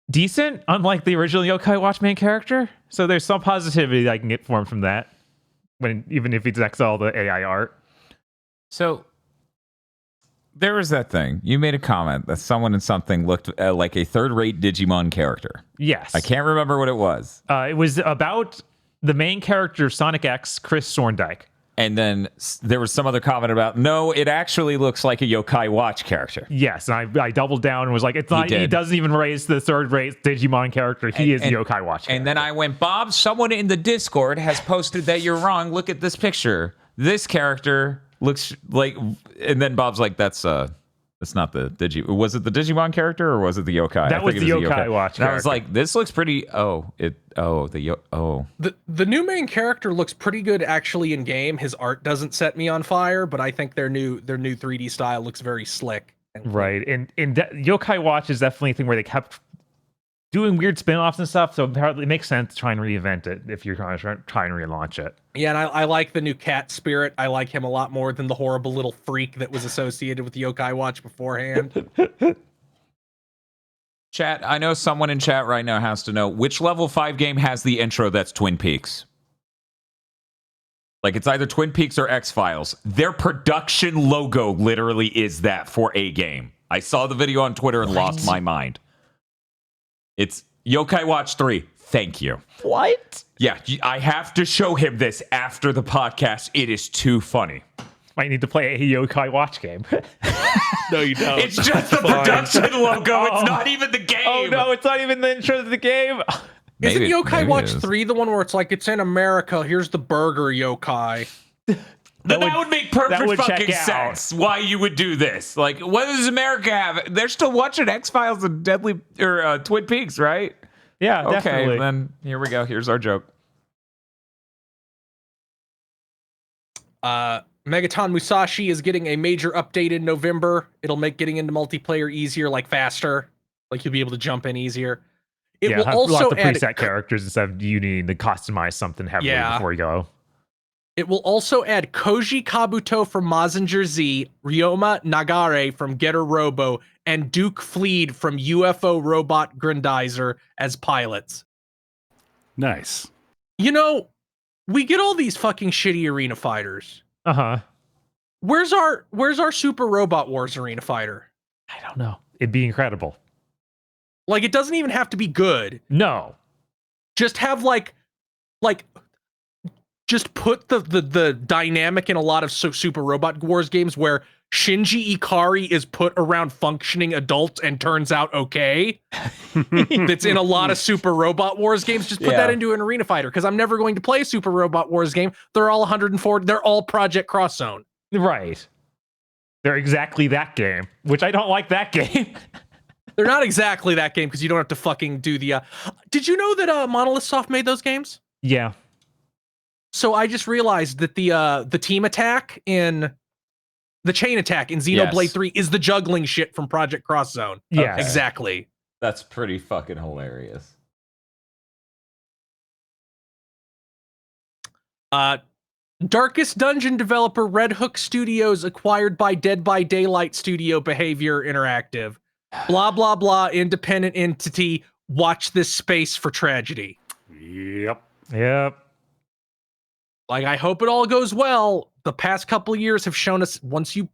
[SPEAKER 3] decent, unlike the original Yokai Watch main character. So there's some positivity that I can get from that, even if he decks all the AI art.
[SPEAKER 2] So there was that thing. You made a comment that someone in something looked like a third-rate Digimon character.
[SPEAKER 3] Yes.
[SPEAKER 2] I can't remember what it was.
[SPEAKER 3] It was about the main character, Sonic X, Chris Thorndike.
[SPEAKER 2] And then there was some other comment about, no, it actually looks like a Yokai Watch character.
[SPEAKER 3] Yes, and I doubled down and was like, it's not. He doesn't even raise the third-rate Digimon character. He is the Yokai Watch character.
[SPEAKER 2] And then I went, Bob, someone in the Discord has posted that you're wrong. Look at this picture. This character looks like... And then Bob's like, that's not the Was it the Digimon character or was it the Yokai?
[SPEAKER 3] That was the Yokai Watch character.
[SPEAKER 2] And I was like, this looks pretty...
[SPEAKER 4] The new main character looks pretty good actually in game. His art doesn't set me on fire, but I think their new 3D style looks very slick.
[SPEAKER 3] Right, and Yokai Watch is definitely a thing where they kept doing weird spin-offs and stuff, so it makes sense to try and reinvent it if you're trying to try and relaunch it.
[SPEAKER 4] Yeah, and I like the new cat spirit. I like him a lot more than the horrible little freak that was associated with Yokai Watch beforehand.
[SPEAKER 2] Chat, I know someone in chat right now has to know which level 5 game has the intro that's Twin Peaks. Like, it's either Twin Peaks or X-Files. Their production logo literally is that for a game. I saw the video on Twitter and lost my mind. It's Yokai Watch 3. Thank you.
[SPEAKER 3] What?
[SPEAKER 2] Yeah, I have to show him this after the podcast. It is too funny.
[SPEAKER 3] Might need to play a Yokai Watch game.
[SPEAKER 4] No, you don't.
[SPEAKER 2] It's just the production logo. It's not even the game.
[SPEAKER 3] Oh, no, it's not even the intro to the game.
[SPEAKER 4] Isn't Yokai Watch 3 the one where it's like, it's in America, here's the burger yokai?
[SPEAKER 2] That would make perfect fucking sense why you would do this. Like, what does America have? They're still watching X-Files and Twin Peaks, right?
[SPEAKER 3] Yeah, definitely.
[SPEAKER 2] Okay, then here we go. Here's our joke.
[SPEAKER 4] Megaton Musashi is getting a major update in November. It'll make getting into multiplayer easier, like faster. Like, you'll be able to jump in easier. It will also
[SPEAKER 3] lots of
[SPEAKER 4] add
[SPEAKER 3] preset characters instead of you needing to customize something heavily before you go.
[SPEAKER 4] It will also add Koji Kabuto from Mazinger Z, Ryoma Nagare from Getter Robo, and Duke Fleed from UFO Robot Grandizer as pilots.
[SPEAKER 5] Nice.
[SPEAKER 4] You know, we get all these fucking shitty arena fighters.
[SPEAKER 3] Uh-huh.
[SPEAKER 4] Where's our Super Robot Wars arena fighter?
[SPEAKER 3] I don't know. It'd be incredible.
[SPEAKER 4] Like, it doesn't even have to be good.
[SPEAKER 3] No.
[SPEAKER 4] Just have just put the dynamic in a lot of Super Robot Wars games where Shinji Ikari is put around functioning adults and turns out okay. That's in a lot of Super Robot Wars games. Just put that into an arena fighter, because I'm never going to play a Super Robot Wars game. They're all 140. They're all Project Cross Zone. Right.
[SPEAKER 3] They're exactly that game, which I don't like that game.
[SPEAKER 4] They're not exactly that game because you don't have to fucking do the... Did you know that Monolith Soft made those games?
[SPEAKER 3] Yeah.
[SPEAKER 4] So I just realized that the team attack in... The chain attack in Xenoblade 3 is the juggling shit from Project Cross Zone.
[SPEAKER 3] Yeah,
[SPEAKER 4] exactly.
[SPEAKER 2] That's pretty fucking hilarious.
[SPEAKER 4] Darkest Dungeon developer Red Hook Studios acquired by Dead by Daylight Studio Behavior Interactive. Blah, blah, blah, independent entity. Watch this space for tragedy.
[SPEAKER 5] Yep.
[SPEAKER 4] Like, I hope it all goes well. The past couple of years have shown us once you,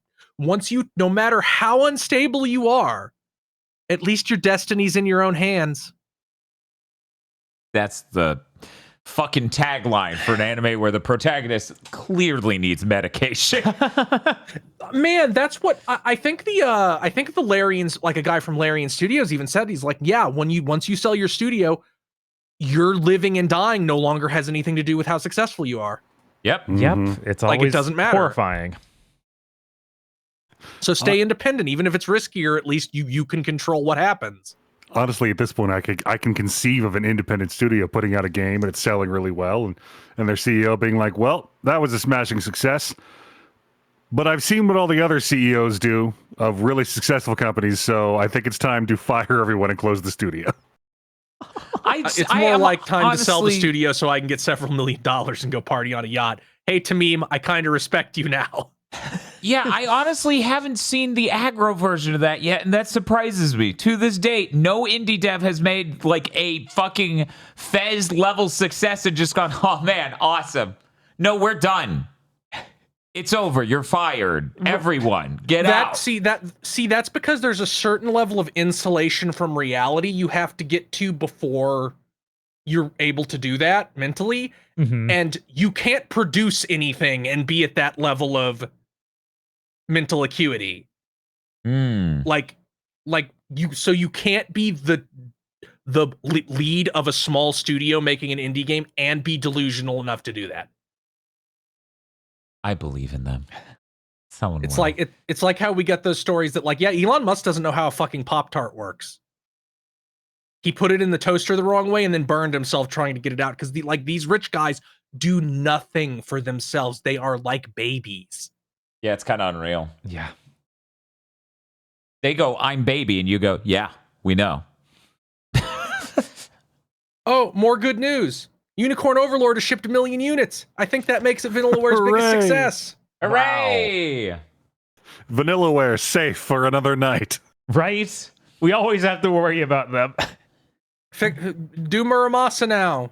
[SPEAKER 4] no matter how unstable you are, at least your destiny's in your own hands.
[SPEAKER 2] That's the fucking tagline for an anime where the protagonist clearly needs medication.
[SPEAKER 4] Man, that's what I think. I think the Larians, like a guy from Larian Studios, even said he's like, yeah, once you sell your studio, your living and dying no longer has anything to do with how successful you are.
[SPEAKER 2] Yep.
[SPEAKER 3] Yep. It's
[SPEAKER 4] Like, it
[SPEAKER 3] always
[SPEAKER 4] doesn't matter.
[SPEAKER 3] horrifying.
[SPEAKER 4] So stay independent, even if it's riskier. At least you can control what happens.
[SPEAKER 5] Honestly, at this point, I can conceive of an independent studio putting out a game and it's selling really well, and their CEO being like, "Well, that was a smashing success." But I've seen what all the other CEOs do of really successful companies, so I think it's time to fire everyone and close the studio.
[SPEAKER 4] It's more like time to sell the studio so I can get several $1 million and go party on a yacht. Hey, Tamim, I kind of respect you now.
[SPEAKER 2] Yeah, I honestly haven't seen the aggro version of that yet, and that surprises me. To this date, no indie dev has made like a fucking Fez level success and just gone, oh man, awesome. No, we're done. It's over. You're fired. Everyone, get out.
[SPEAKER 4] See, that's because there's a certain level of insulation from reality you have to get to before you're able to do that mentally.
[SPEAKER 3] Mhm.
[SPEAKER 4] And you can't produce anything and be at that level of mental acuity. Like you can't be the lead of a small studio making an indie game and be delusional enough to do that.
[SPEAKER 2] I believe in them. Someone
[SPEAKER 4] It's
[SPEAKER 2] will.
[SPEAKER 4] like it's like how we get those stories that like, yeah, Elon Musk doesn't know how a fucking Pop-Tart works. He put it in the toaster the wrong way and then burned himself trying to get it out because these rich guys do nothing for themselves. They are like babies.
[SPEAKER 2] Yeah, it's kind of unreal.
[SPEAKER 3] Yeah.
[SPEAKER 2] They go, I'm baby, and you go, yeah, we know.
[SPEAKER 4] Oh, more good news. Unicorn Overlord has shipped 1 million units. I think that makes it Vanillaware's biggest
[SPEAKER 5] Hooray.
[SPEAKER 4] success.
[SPEAKER 2] Hooray!
[SPEAKER 5] Vanillaware safe for another night.
[SPEAKER 3] Right? We always have to worry about them.
[SPEAKER 4] Do Muramasa now.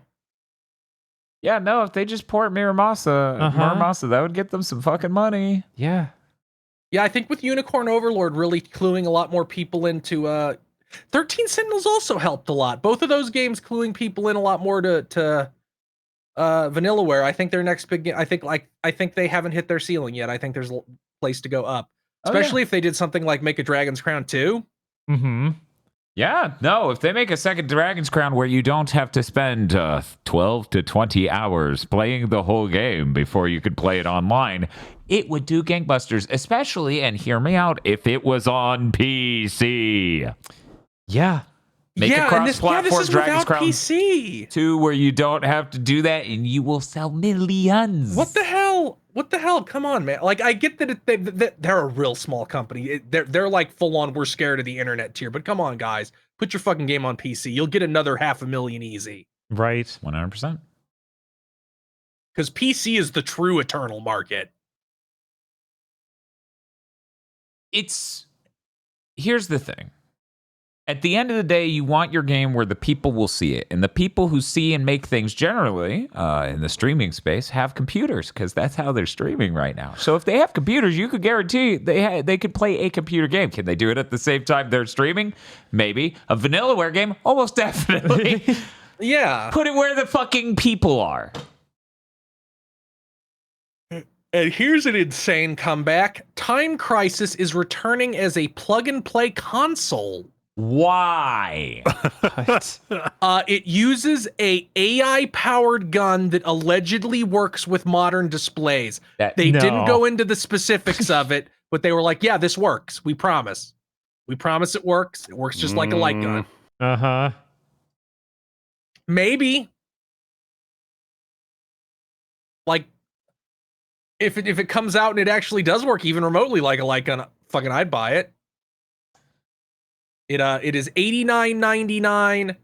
[SPEAKER 2] Yeah, no, if they just port Muramasa, that would get them some fucking money.
[SPEAKER 3] Yeah.
[SPEAKER 4] Yeah, I think with Unicorn Overlord really cluing a lot more people into 13 Sentinels also helped a lot. Both of those games cluing people in a lot more to Vanillaware. I think their next big game, I think they haven't hit their ceiling yet. I think there's a place to go up. Especially if they did something like make a Dragon's Crown 2.
[SPEAKER 3] Mm-hmm.
[SPEAKER 2] Yeah, no, if they make a second Dragon's Crown where you don't have to spend 12 to 20 hours playing the whole game before you could play it online, it would do gangbusters, especially, and hear me out, if it was on PC.
[SPEAKER 3] Yeah.
[SPEAKER 2] Make a cross-platform Dragon's Crown
[SPEAKER 4] PC.
[SPEAKER 2] 2 where you don't have to do that and you will sell millions.
[SPEAKER 4] What the hell? What the hell? Come on, man. Like, I get that they're a real small company. They're like full on, we're scared of the internet tier. But come on, guys. Put your fucking game on PC. You'll get another 500,000 easy.
[SPEAKER 3] Right.
[SPEAKER 2] 100%.
[SPEAKER 4] Because PC is the true eternal market.
[SPEAKER 2] Here's the thing. At the end of the day, you want your game where the people will see it. And the people who see and make things generally in the streaming space have computers because that's how they're streaming right now. So if they have computers, you could guarantee they could play a computer game. Can they do it at the same time they're streaming? Maybe. A Vanillaware game? Almost definitely.
[SPEAKER 4] Yeah.
[SPEAKER 2] Put it where the fucking people are.
[SPEAKER 4] And here's an insane comeback. Time Crisis is returning as a plug-and-play console.
[SPEAKER 2] Why?
[SPEAKER 4] It uses a AI-powered gun that allegedly works with modern displays. They didn't go into the specifics of it, but they were like, yeah, this works. We promise. We promise it works. It works just like a light gun.
[SPEAKER 3] Uh-huh.
[SPEAKER 4] Maybe. Like, if it comes out and it actually does work even remotely like a light gun, fucking I'd buy it. It is $89.99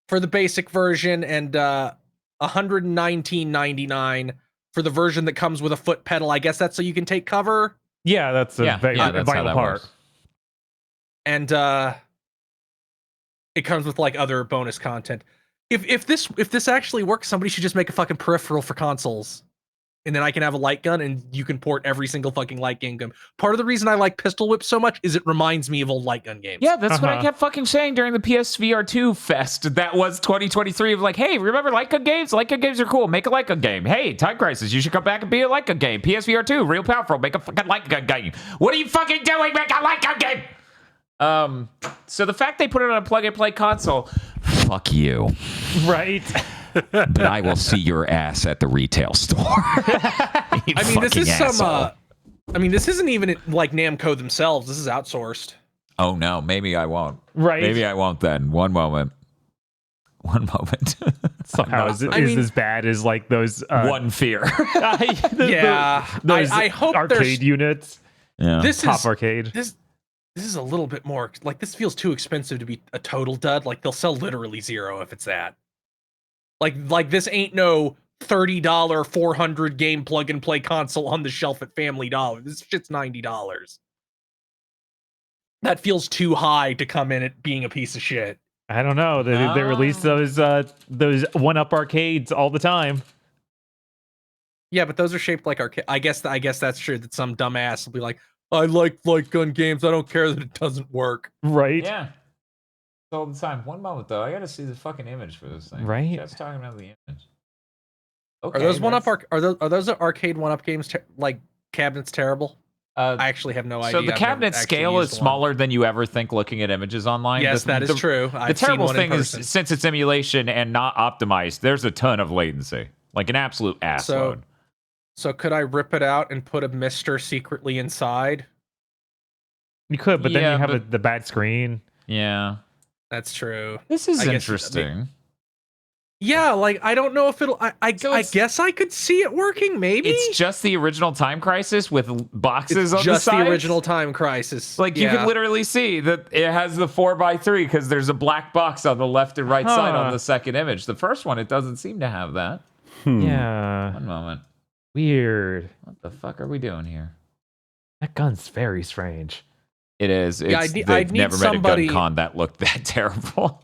[SPEAKER 4] for the basic version and $119.99 for the version that comes with a foot pedal. I guess that's so you can take cover.
[SPEAKER 3] Yeah, that's a
[SPEAKER 2] that's
[SPEAKER 3] vital
[SPEAKER 2] how that
[SPEAKER 3] part.
[SPEAKER 2] works.
[SPEAKER 4] And it comes with like other bonus content. If this actually works, somebody should just make a fucking peripheral for consoles. and then I can have a light gun, and you can port every single fucking light gun. Part of the reason I like Pistol Whip so much is it reminds me of old light gun games.
[SPEAKER 2] Yeah, that's what I kept fucking saying during the PSVR 2 fest. That was 2023 of like, hey, remember light gun games? Light gun games are cool. Make a light gun game. Hey, Time Crisis, you should come back and be a light gun game. PSVR 2, real powerful. Make a fucking light gun game. What are you fucking doing? Make a light gun game. So the fact they put it on a plug-and-play console, fuck you.
[SPEAKER 3] Right.
[SPEAKER 2] But I will see your ass at the retail store.
[SPEAKER 4] I mean, this is
[SPEAKER 2] asshole.
[SPEAKER 4] this isn't even like Namco themselves. This is outsourced.
[SPEAKER 2] Oh no, maybe I won't.
[SPEAKER 3] Right.
[SPEAKER 2] Maybe I won't then. One moment.
[SPEAKER 3] Somehow is as bad as like those
[SPEAKER 2] One fear.
[SPEAKER 3] those
[SPEAKER 4] I hope
[SPEAKER 3] arcade units.
[SPEAKER 2] Yeah.
[SPEAKER 4] This
[SPEAKER 3] Top
[SPEAKER 4] is
[SPEAKER 3] arcade.
[SPEAKER 4] This is a little bit more like this feels too expensive to be a total dud. Like they'll sell literally zero if it's that. Like this ain't no $30 400 game plug and play console on the shelf at Family Dollar. This shit's $90. That feels too high to come in at being a piece of shit.
[SPEAKER 3] I don't know. They release those one-up arcades all the time.
[SPEAKER 4] Yeah, but those are shaped like arcade. I guess that's true. That some dumbass will be like, I like light gun games. I don't care that it doesn't work.
[SPEAKER 3] Right.
[SPEAKER 2] Yeah. All the time. One moment though, I gotta see the fucking image for this thing.
[SPEAKER 3] Right.
[SPEAKER 2] Just talking about the image. Okay,
[SPEAKER 4] Are those one-up are those arcade one-up games like cabinets terrible? I actually have no idea.
[SPEAKER 2] So the
[SPEAKER 4] I've
[SPEAKER 2] cabinet
[SPEAKER 4] never
[SPEAKER 2] scale
[SPEAKER 4] actually
[SPEAKER 2] is
[SPEAKER 4] used
[SPEAKER 2] smaller than you ever think looking at images online.
[SPEAKER 4] Yes, that is true.
[SPEAKER 2] The terrible thing is, since it's emulation and not optimized, there's a ton of latency, like an absolute ass load.
[SPEAKER 4] So could I rip it out and put a Mister secretly inside?
[SPEAKER 3] You could, but then
[SPEAKER 2] Yeah,
[SPEAKER 3] you have the bad screen.
[SPEAKER 2] Yeah,
[SPEAKER 4] That's true.
[SPEAKER 2] this is
[SPEAKER 4] I guess-
[SPEAKER 2] interesting.
[SPEAKER 4] Yeah, like I don't know if it'll. I guess I could see it working. Maybe
[SPEAKER 2] It's just the original Time Crisis with boxes
[SPEAKER 4] It's
[SPEAKER 2] on
[SPEAKER 4] just
[SPEAKER 2] the sides.
[SPEAKER 4] the original Time Crisis.
[SPEAKER 2] Like you can literally see that it has the 4x3 because there's a black box on the left and right side on the second image. The first one, it doesn't seem to have that.
[SPEAKER 3] Yeah.
[SPEAKER 2] One moment.
[SPEAKER 3] Weird.
[SPEAKER 2] What the fuck are we doing here?
[SPEAKER 3] That gun's very strange.
[SPEAKER 2] It is. It's,
[SPEAKER 4] I'd need
[SPEAKER 2] never
[SPEAKER 4] somebody-
[SPEAKER 2] met a gun con that looked that terrible.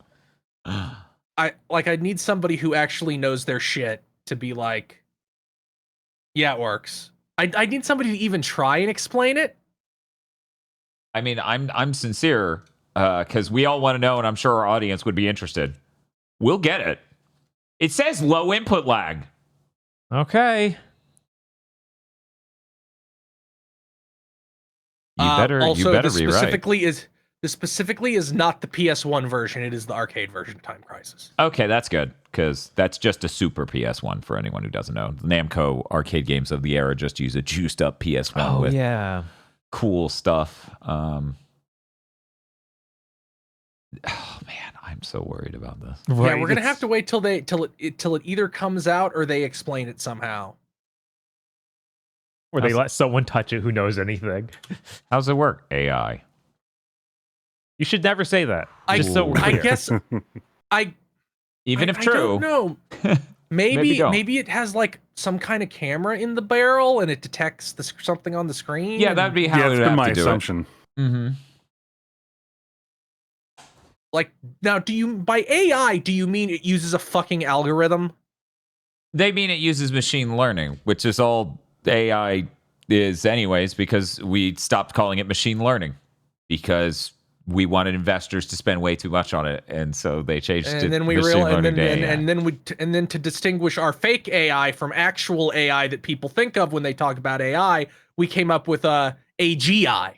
[SPEAKER 4] I'd need somebody who actually knows their shit to be like, yeah, it works. I need somebody to even try and explain it.
[SPEAKER 2] I mean, I'm sincere because we all want to know, and I'm sure our audience would be interested. We'll get it. It says low input lag.
[SPEAKER 3] Okay.
[SPEAKER 2] You better
[SPEAKER 4] this
[SPEAKER 2] be right.
[SPEAKER 4] specifically is not the PS1 version. It is the arcade version of Time Crisis.
[SPEAKER 2] Okay, that's good because that's just a super PS1 for anyone who doesn't know. The Namco arcade games of the era just use a juiced up PS1 with
[SPEAKER 3] yeah.
[SPEAKER 2] cool stuff. Oh man, I'm so worried about this.
[SPEAKER 3] Right.
[SPEAKER 4] Yeah, we're gonna have to wait till it either comes out or they explain it somehow.
[SPEAKER 3] Or they let someone touch it who knows anything.
[SPEAKER 2] How's it work? AI.
[SPEAKER 3] You should never say that.
[SPEAKER 2] Just so we're
[SPEAKER 4] I
[SPEAKER 2] clear.
[SPEAKER 4] guess
[SPEAKER 2] Even if true.
[SPEAKER 4] I don't know.
[SPEAKER 2] Maybe don't.
[SPEAKER 4] Maybe it has like some kind of camera in the barrel and it detects something on the screen.
[SPEAKER 2] Yeah, that'd be how
[SPEAKER 5] Yeah,
[SPEAKER 2] it
[SPEAKER 5] it's
[SPEAKER 2] would
[SPEAKER 5] been
[SPEAKER 2] have
[SPEAKER 5] my
[SPEAKER 2] to do
[SPEAKER 5] assumption.
[SPEAKER 2] it. Mm-hmm.
[SPEAKER 4] Like now, by AI do you mean it uses a fucking algorithm?
[SPEAKER 2] They mean it uses machine learning, which is all AI is anyways, because we stopped calling it machine learning because we wanted investors to spend way too much on it, and so they changed it.
[SPEAKER 4] And then we realized, and then to distinguish our fake AI from actual AI that people think of when they talk about AI, we came up with AGI.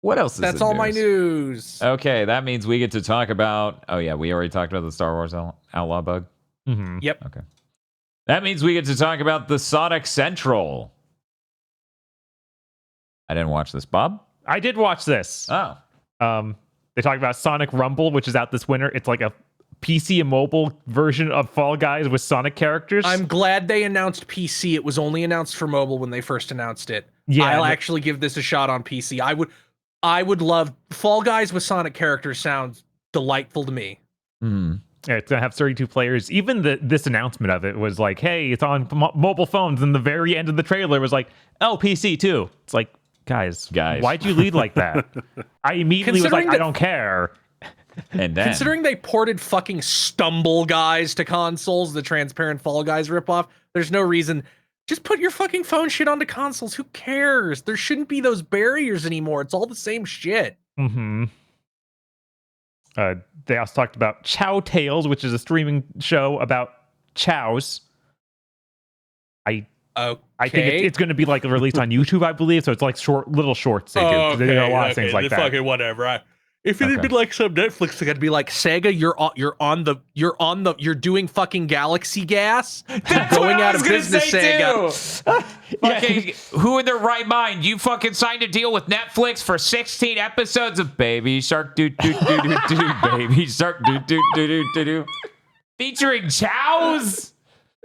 [SPEAKER 2] What else is
[SPEAKER 4] That's
[SPEAKER 2] in
[SPEAKER 4] all my news.
[SPEAKER 2] Okay, that means we get to talk about. Oh yeah, we already talked about the Star Wars Outlaw bug.
[SPEAKER 3] Mm-hmm.
[SPEAKER 4] Yep.
[SPEAKER 2] Okay. That means we get to talk about the Sonic Central. I didn't watch this, Bob.
[SPEAKER 3] I did watch this.
[SPEAKER 2] Oh.
[SPEAKER 3] They talk about Sonic Rumble, which is out this winter. It's like a PC and mobile version of Fall Guys with Sonic characters.
[SPEAKER 4] I'm glad they announced PC. It was only announced for mobile when they first announced it.
[SPEAKER 3] Yeah,
[SPEAKER 4] I'll actually give this a shot on PC. I would love Fall Guys with Sonic characters. Sounds delightful to me.
[SPEAKER 2] Mm.
[SPEAKER 3] Yeah, it's gonna have 32 players. Even this announcement of it was like, "Hey, it's on mobile phones." And the very end of the trailer was like, "Oh, PC too." It's like, guys, why'd you lead like that? I immediately was like, "I don't care."
[SPEAKER 2] And then,
[SPEAKER 4] considering they ported fucking Stumble Guys to consoles, the transparent Fall Guys ripoff, there's no reason. Just put your fucking phone shit onto consoles. Who cares? There shouldn't be those barriers anymore. It's all the same shit.
[SPEAKER 3] Mm-hmm. They also talked about Chow Tales, which is a streaming show about chows. I think it's going to be like released on YouTube, I believe. So it's like little shorts. They do. They do a lot of things like that.
[SPEAKER 4] Fucking whatever. If it had been like some Netflix thing, I'd be like, Sega, you're doing fucking Galaxy Gas.
[SPEAKER 2] that's
[SPEAKER 4] going
[SPEAKER 2] what I
[SPEAKER 4] out
[SPEAKER 2] was
[SPEAKER 4] of
[SPEAKER 2] gonna
[SPEAKER 4] business,
[SPEAKER 2] say
[SPEAKER 4] Sega.
[SPEAKER 2] too. Fucking, who in their right mind? You fucking signed a deal with Netflix for 16 episodes of Baby Shark doo doo doo doo doo, Baby Shark doo doo doo doo doo doo, featuring chows.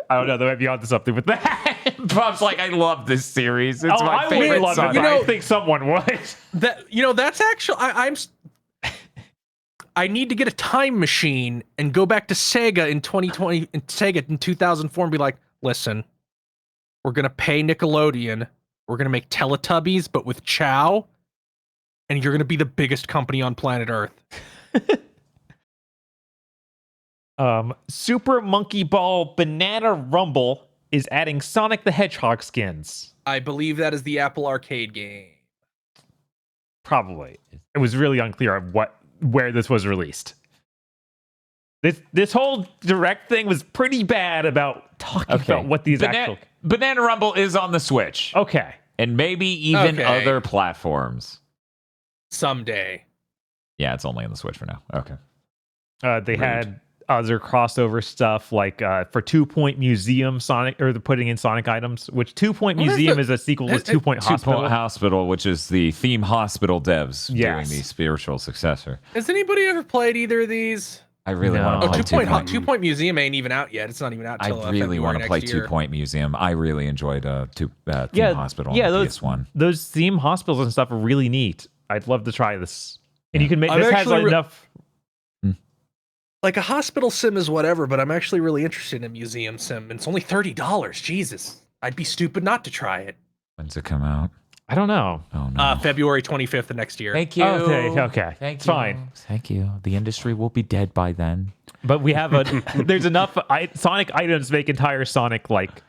[SPEAKER 3] I don't know. They might be onto something with that.
[SPEAKER 2] Bob's like, I love this series. It's my favorite.
[SPEAKER 3] Love it. I think someone would.
[SPEAKER 4] That's actually I need to get a time machine and go back to Sega in 2020 and Sega in 2004 and be like, listen, we're gonna pay Nickelodeon, we're gonna make Teletubbies but with Chow, and you're gonna be the biggest company on planet Earth.
[SPEAKER 3] Super Monkey Ball Banana Rumble is adding Sonic the Hedgehog skins.
[SPEAKER 4] I believe that is the Apple Arcade game.
[SPEAKER 3] Probably. It was really unclear on where this was released. This whole direct thing was pretty bad about talking about what these actual...
[SPEAKER 2] Banana Rumble is on the Switch.
[SPEAKER 3] Okay.
[SPEAKER 2] And maybe even other platforms.
[SPEAKER 4] Someday.
[SPEAKER 2] Yeah, it's only on the Switch for now. Okay.
[SPEAKER 3] They had other crossover stuff like for 2 Point Museum Sonic, or the putting in Sonic items, which 2 Point Museum is a sequel to 2 Point Hospital.
[SPEAKER 2] 2 Point Hospital, which is the theme hospital devs doing the spiritual successor.
[SPEAKER 4] Has anybody ever played either of these?
[SPEAKER 2] I really want to play
[SPEAKER 4] 2 Point Museum ain't even out yet. It's not even out till
[SPEAKER 2] I really want to play 2 Point Museum. I really enjoyed Theme Hospital on the PS1.
[SPEAKER 3] Those theme hospitals and stuff are really neat. I'd love to try this. And you can make this has enough...
[SPEAKER 4] Like a hospital sim is whatever, but I'm actually really interested in a museum sim. And it's only $30. Jesus. I'd be stupid not to try it.
[SPEAKER 2] When's it come out?
[SPEAKER 3] I don't know.
[SPEAKER 2] Oh, no.
[SPEAKER 4] February 25th of next year.
[SPEAKER 2] Thank you.
[SPEAKER 3] Okay.
[SPEAKER 2] Thank
[SPEAKER 3] it's
[SPEAKER 2] you.
[SPEAKER 3] Fine.
[SPEAKER 2] Thank you. The industry will be dead by then.
[SPEAKER 3] But we have there's enough Sonic items to make entire Sonic like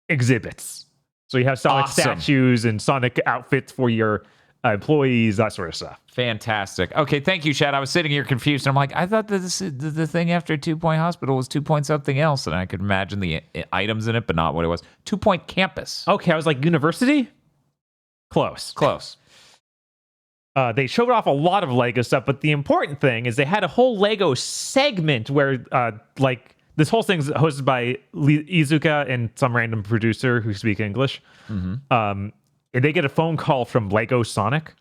[SPEAKER 3] exhibits. So you have Sonic statues and Sonic outfits for your employees, that sort of stuff.
[SPEAKER 2] Fantastic. Okay, thank you, Chad. I was sitting here confused. And I'm like, I thought that the thing after 2 Point Hospital was 2 Point something else, and I could imagine the items in it, but not what it was. 2 Point Campus.
[SPEAKER 3] Okay, I was like, University? Close. They showed off a lot of Lego stuff, but the important thing is they had a whole Lego segment where, like, this whole thing's hosted by Izuka and some random producer who speaks English. Mm-hmm. And they get a phone call from Lego Sonic.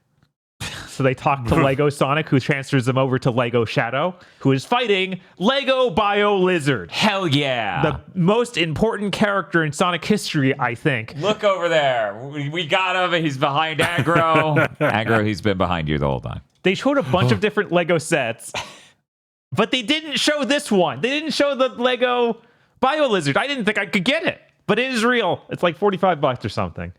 [SPEAKER 3] So they talk to Lego Sonic, who transfers them over to Lego Shadow, who is fighting Lego Bio Lizard.
[SPEAKER 2] Hell yeah.
[SPEAKER 3] The most important character in Sonic history, I think.
[SPEAKER 2] Look over there. We got him. He's behind Aggro. Aggro, he's been behind you the whole time.
[SPEAKER 3] They showed a bunch of different Lego sets, but they didn't show this one. They didn't show the Lego Bio Lizard. I didn't think I could get it, but it is real. It's like $45 or something.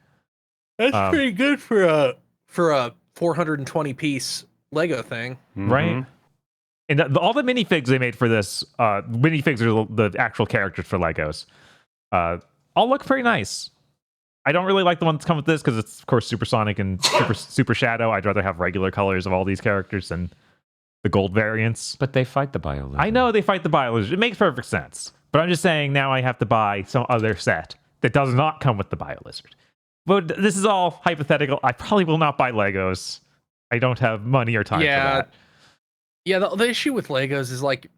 [SPEAKER 4] That's pretty good for a 420 piece Lego thing,
[SPEAKER 3] right? And all the minifigs they made for this, minifigs are the actual characters for Legos. All look pretty nice. I don't really like the one that's come with this because it's of course Super Sonic and Super Shadow. I'd rather have regular colors of all these characters than the gold variants.
[SPEAKER 2] But they fight the Bio Lizard.
[SPEAKER 3] I know they fight the Bio Lizard. It makes perfect sense. But I'm just saying now I have to buy some other set that does not come with the Bio Lizard. But this is all hypothetical. I probably will not buy Legos. I don't have money or time for that.
[SPEAKER 4] Yeah, the issue with Legos is like,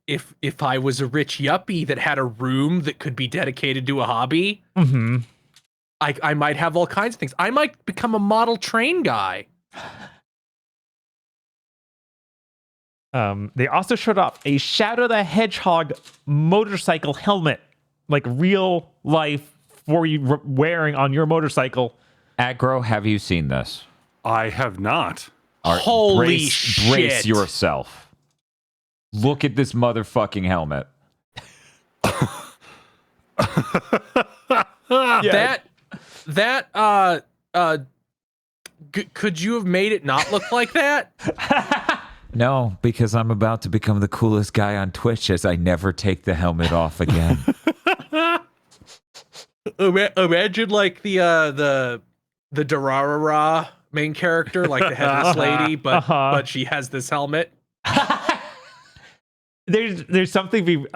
[SPEAKER 4] if I was a rich yuppie that had a room that could be dedicated to a hobby, I might have all kinds of things. I might become a model train guy.
[SPEAKER 3] They also showed off a Shadow the Hedgehog motorcycle helmet, like real life for you wearing on your motorcycle.
[SPEAKER 2] Aggro, have you seen this?
[SPEAKER 5] I have not.
[SPEAKER 4] Holy shit.
[SPEAKER 2] Brace yourself. Look at this motherfucking helmet.
[SPEAKER 4] Could you have made it not look like that?
[SPEAKER 2] No, because I'm about to become the coolest guy on Twitch as I never take the helmet off again.
[SPEAKER 4] Imagine like the Durarara main character, like the headless lady, but she has this helmet.
[SPEAKER 3] There's something.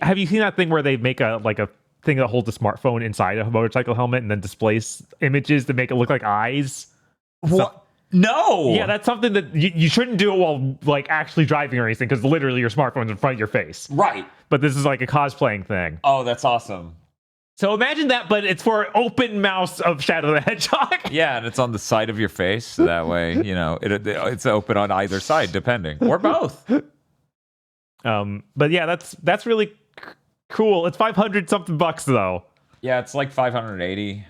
[SPEAKER 3] Have you seen that thing where they make a thing that holds a smartphone inside a motorcycle helmet and then displays images to make it look like eyes?
[SPEAKER 2] What? No.
[SPEAKER 3] Yeah, that's something that you shouldn't do it while like actually driving or anything, because literally your smartphone's in front of your face.
[SPEAKER 2] Right.
[SPEAKER 3] But this is like a cosplaying thing.
[SPEAKER 2] Oh, that's awesome.
[SPEAKER 3] So imagine that, but it's for open mouse of Shadow the Hedgehog.
[SPEAKER 2] Yeah, and it's on the side of your face. So that way, it's open on either side, depending, or both.
[SPEAKER 3] But yeah, that's really cool. It's 500 something bucks though.
[SPEAKER 2] Yeah, it's like 580.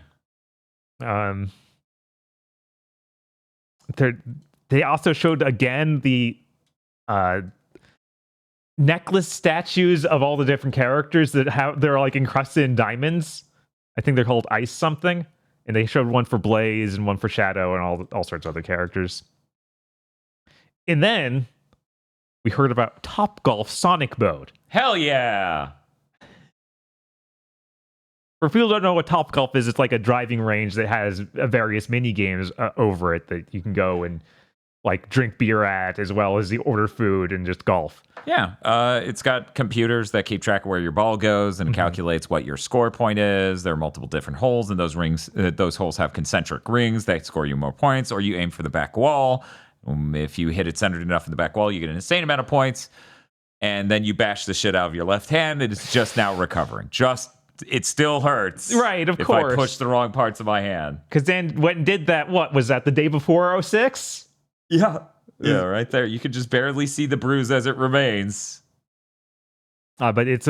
[SPEAKER 3] They also showed again the necklace statues of all the different characters that they're like encrusted in diamonds. I think they're called Ice something, and they showed one for Blaze and one for Shadow and all sorts of other characters. And then we heard about Topgolf Sonic mode.
[SPEAKER 2] Hell yeah!
[SPEAKER 3] For people who don't know what Topgolf is, it's like a driving range that has various mini games over it that you can go and like drink beer at, as well as the order food and just golf.
[SPEAKER 2] Yeah, it's got computers that keep track of where your ball goes and calculates what your score point is. There are multiple different holes, and those rings, those holes have concentric rings that score you more points, or you aim for the back wall. If you hit it centered enough in the back wall, you get an insane amount of points, and then you bash the shit out of your left hand. It is just now recovering. It still hurts.
[SPEAKER 3] Right, of course.
[SPEAKER 2] If I push the wrong parts of my hand.
[SPEAKER 3] Because then went and did that, what, was that the day before 06?
[SPEAKER 2] Yeah. Yeah, right there. You can just barely see the bruise as it remains.
[SPEAKER 3] But it's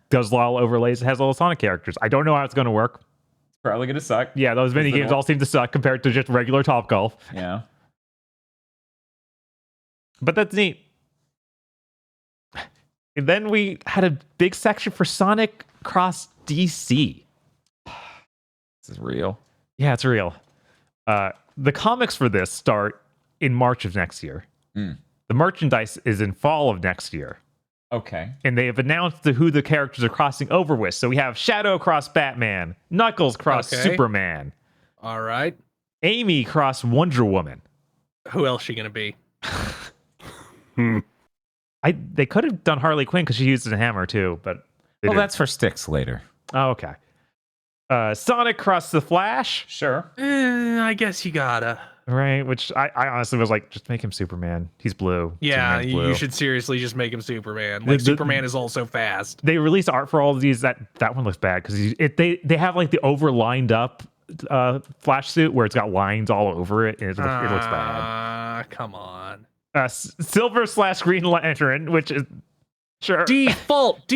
[SPEAKER 3] does a lot of overlays. It has all the Sonic characters. I don't know how it's going to work.
[SPEAKER 2] It's probably going to suck.
[SPEAKER 3] Yeah, those mini games all seem to suck compared to just regular Topgolf.
[SPEAKER 2] Yeah. But
[SPEAKER 3] that's neat. And then we had a big section for Sonic Cross DC.
[SPEAKER 2] This is real.
[SPEAKER 3] Yeah, it's real. The comics for this start in March of next year. The merchandise is in fall of next year.
[SPEAKER 2] Okay.
[SPEAKER 3] And they have announced who the characters are crossing over with. So we have Shadow cross Batman, Knuckles cross Superman.
[SPEAKER 4] All right.
[SPEAKER 3] Amy cross Wonder Woman.
[SPEAKER 4] Who else is she gonna be?
[SPEAKER 3] They could have done Harley Quinn because she uses a hammer too, but
[SPEAKER 2] that's for sticks later.
[SPEAKER 3] Oh, okay. Sonic cross the Flash.
[SPEAKER 2] Sure.
[SPEAKER 4] I guess you gotta.
[SPEAKER 3] Right, which I honestly was like, just make him Superman. He's blue.
[SPEAKER 4] Yeah,
[SPEAKER 3] blue.
[SPEAKER 4] You should seriously just make him Superman. Like, Superman is also fast.
[SPEAKER 3] They released art for all of these. That one looks bad because they have like the overlined up Flash suit where it's got lines all over it, and it looks bad.
[SPEAKER 4] Come on.
[SPEAKER 3] Silver / Green Lantern, which is sure
[SPEAKER 4] default.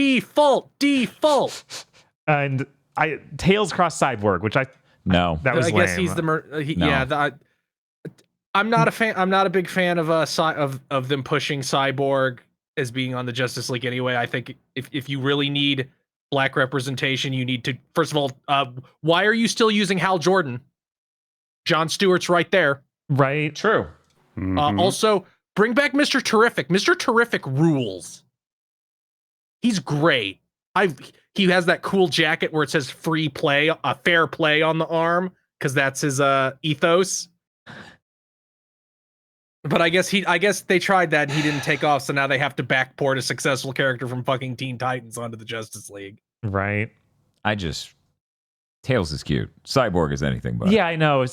[SPEAKER 3] And Tails cross Cyborg, which that was lame.
[SPEAKER 4] I guess he's the yeah. I'm not a fan. I'm not a big fan of of them pushing Cyborg as being on the Justice League anyway. I think if you really need black representation, you need to first of all, why are you still using Hal Jordan? Jon Stewart's right there.
[SPEAKER 3] Right.
[SPEAKER 2] True.
[SPEAKER 4] Also, bring back Mr. Terrific. Mr. Terrific rules. He's great. He has that cool jacket where it says free play, fair play on the arm, because that's his ethos. But I guess they tried that and he didn't take off, so now they have to backport a successful character from fucking Teen Titans onto the Justice League.
[SPEAKER 3] Right.
[SPEAKER 2] Tails is cute. Cyborg is anything but.
[SPEAKER 3] Yeah, I know. It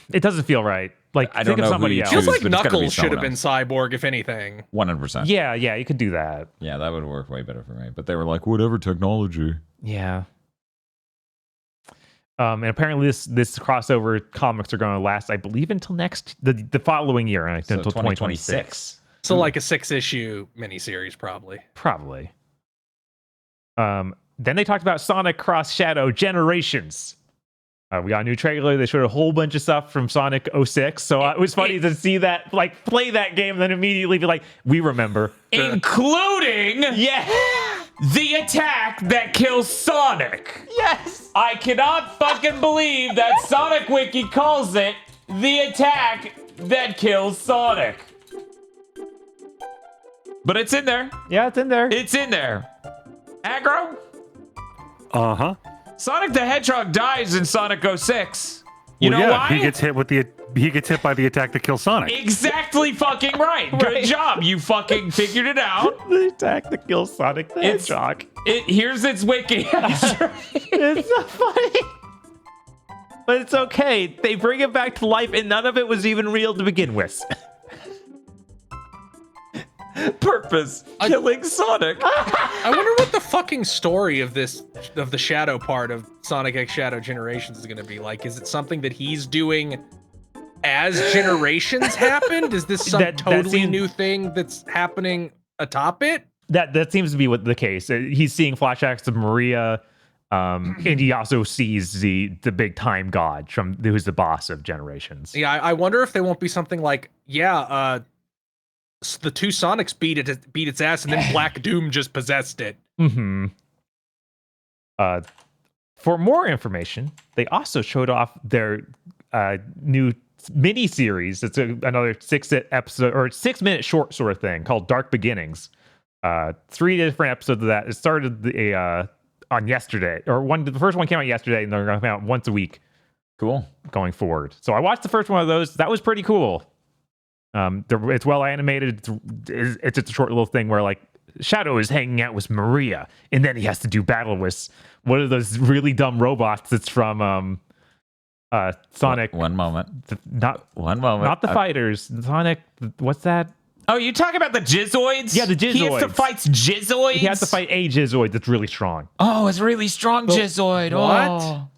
[SPEAKER 3] doesn't feel right. Like,
[SPEAKER 2] I don't know
[SPEAKER 3] somebody else.
[SPEAKER 4] Feels like Knuckles should have been Cyborg, if anything.
[SPEAKER 2] 100%.
[SPEAKER 3] Yeah, you could do that.
[SPEAKER 2] Yeah, that would work way better for me. But they were like, whatever technology.
[SPEAKER 3] Yeah. And apparently this crossover comics are going to last, I believe, until the following year, until 2026.
[SPEAKER 4] So like a 6-issue miniseries, probably.
[SPEAKER 3] Probably. Then they talked about Sonic Cross Shadow Generations. We got a new trailer. They showed a whole bunch of stuff from Sonic 06. So it was funny to see that, like, play that game and then immediately be like, we remember.
[SPEAKER 2] Including the attack that kills Sonic.
[SPEAKER 3] Yes!
[SPEAKER 2] I cannot fucking believe that Sonic Wiki calls it the attack that kills Sonic. But it's in there.
[SPEAKER 3] Yeah, it's in there.
[SPEAKER 2] It's in there. Aggro?
[SPEAKER 5] Uh-huh.
[SPEAKER 2] Sonic the Hedgehog dies in Sonic 06. You
[SPEAKER 5] Well,
[SPEAKER 2] know
[SPEAKER 5] yeah,
[SPEAKER 2] why?
[SPEAKER 5] He gets hit by the attack that kills Sonic.
[SPEAKER 2] Exactly fucking right. Good job. You fucking figured it out.
[SPEAKER 3] The attack that kills Sonic the Hedgehog.
[SPEAKER 2] Here's its wiki.
[SPEAKER 3] It's so funny. But it's okay. They bring it back to life, and none of it was even real to begin with.
[SPEAKER 2] Purpose. Killing Sonic.
[SPEAKER 4] I wonder what the fucking story of the shadow part of Sonic X Shadow Generations is going to be like. Is it something that he's doing as Generations happened? Is this some totally new thing that's happening atop it?
[SPEAKER 3] That seems to be what the case. He's seeing flashbacks of Maria, and he also sees the big time god who's the boss of Generations.
[SPEAKER 4] Yeah, I wonder if there won't be something like, the two Sonics beat its ass, and then Black Doom just possessed it.
[SPEAKER 3] Mm-hmm. For more information, they also showed off their new mini series. It's another 6-minute short sort of thing called Dark Beginnings. 3 different episodes of that. It started on yesterday, the first one came out yesterday, and they're going to come out once a week.
[SPEAKER 2] Cool.
[SPEAKER 3] Going forward. So I watched the first one of those. That was pretty cool. It's well animated. It's just a short little thing where like Shadow is hanging out with Maria, and then he has to do battle with one of those really dumb robots that's from Sonic.
[SPEAKER 2] One moment.
[SPEAKER 3] Not the fighters. Sonic. What's that?
[SPEAKER 2] Oh, you talking about the Jizzoids?
[SPEAKER 3] Yeah, the Jizzoids.
[SPEAKER 2] He has to fight Jizzoids?
[SPEAKER 3] He has to fight a Jizzoid that's really strong.
[SPEAKER 2] Oh, it's really strong Jizzoid.
[SPEAKER 4] What?
[SPEAKER 2] Oh.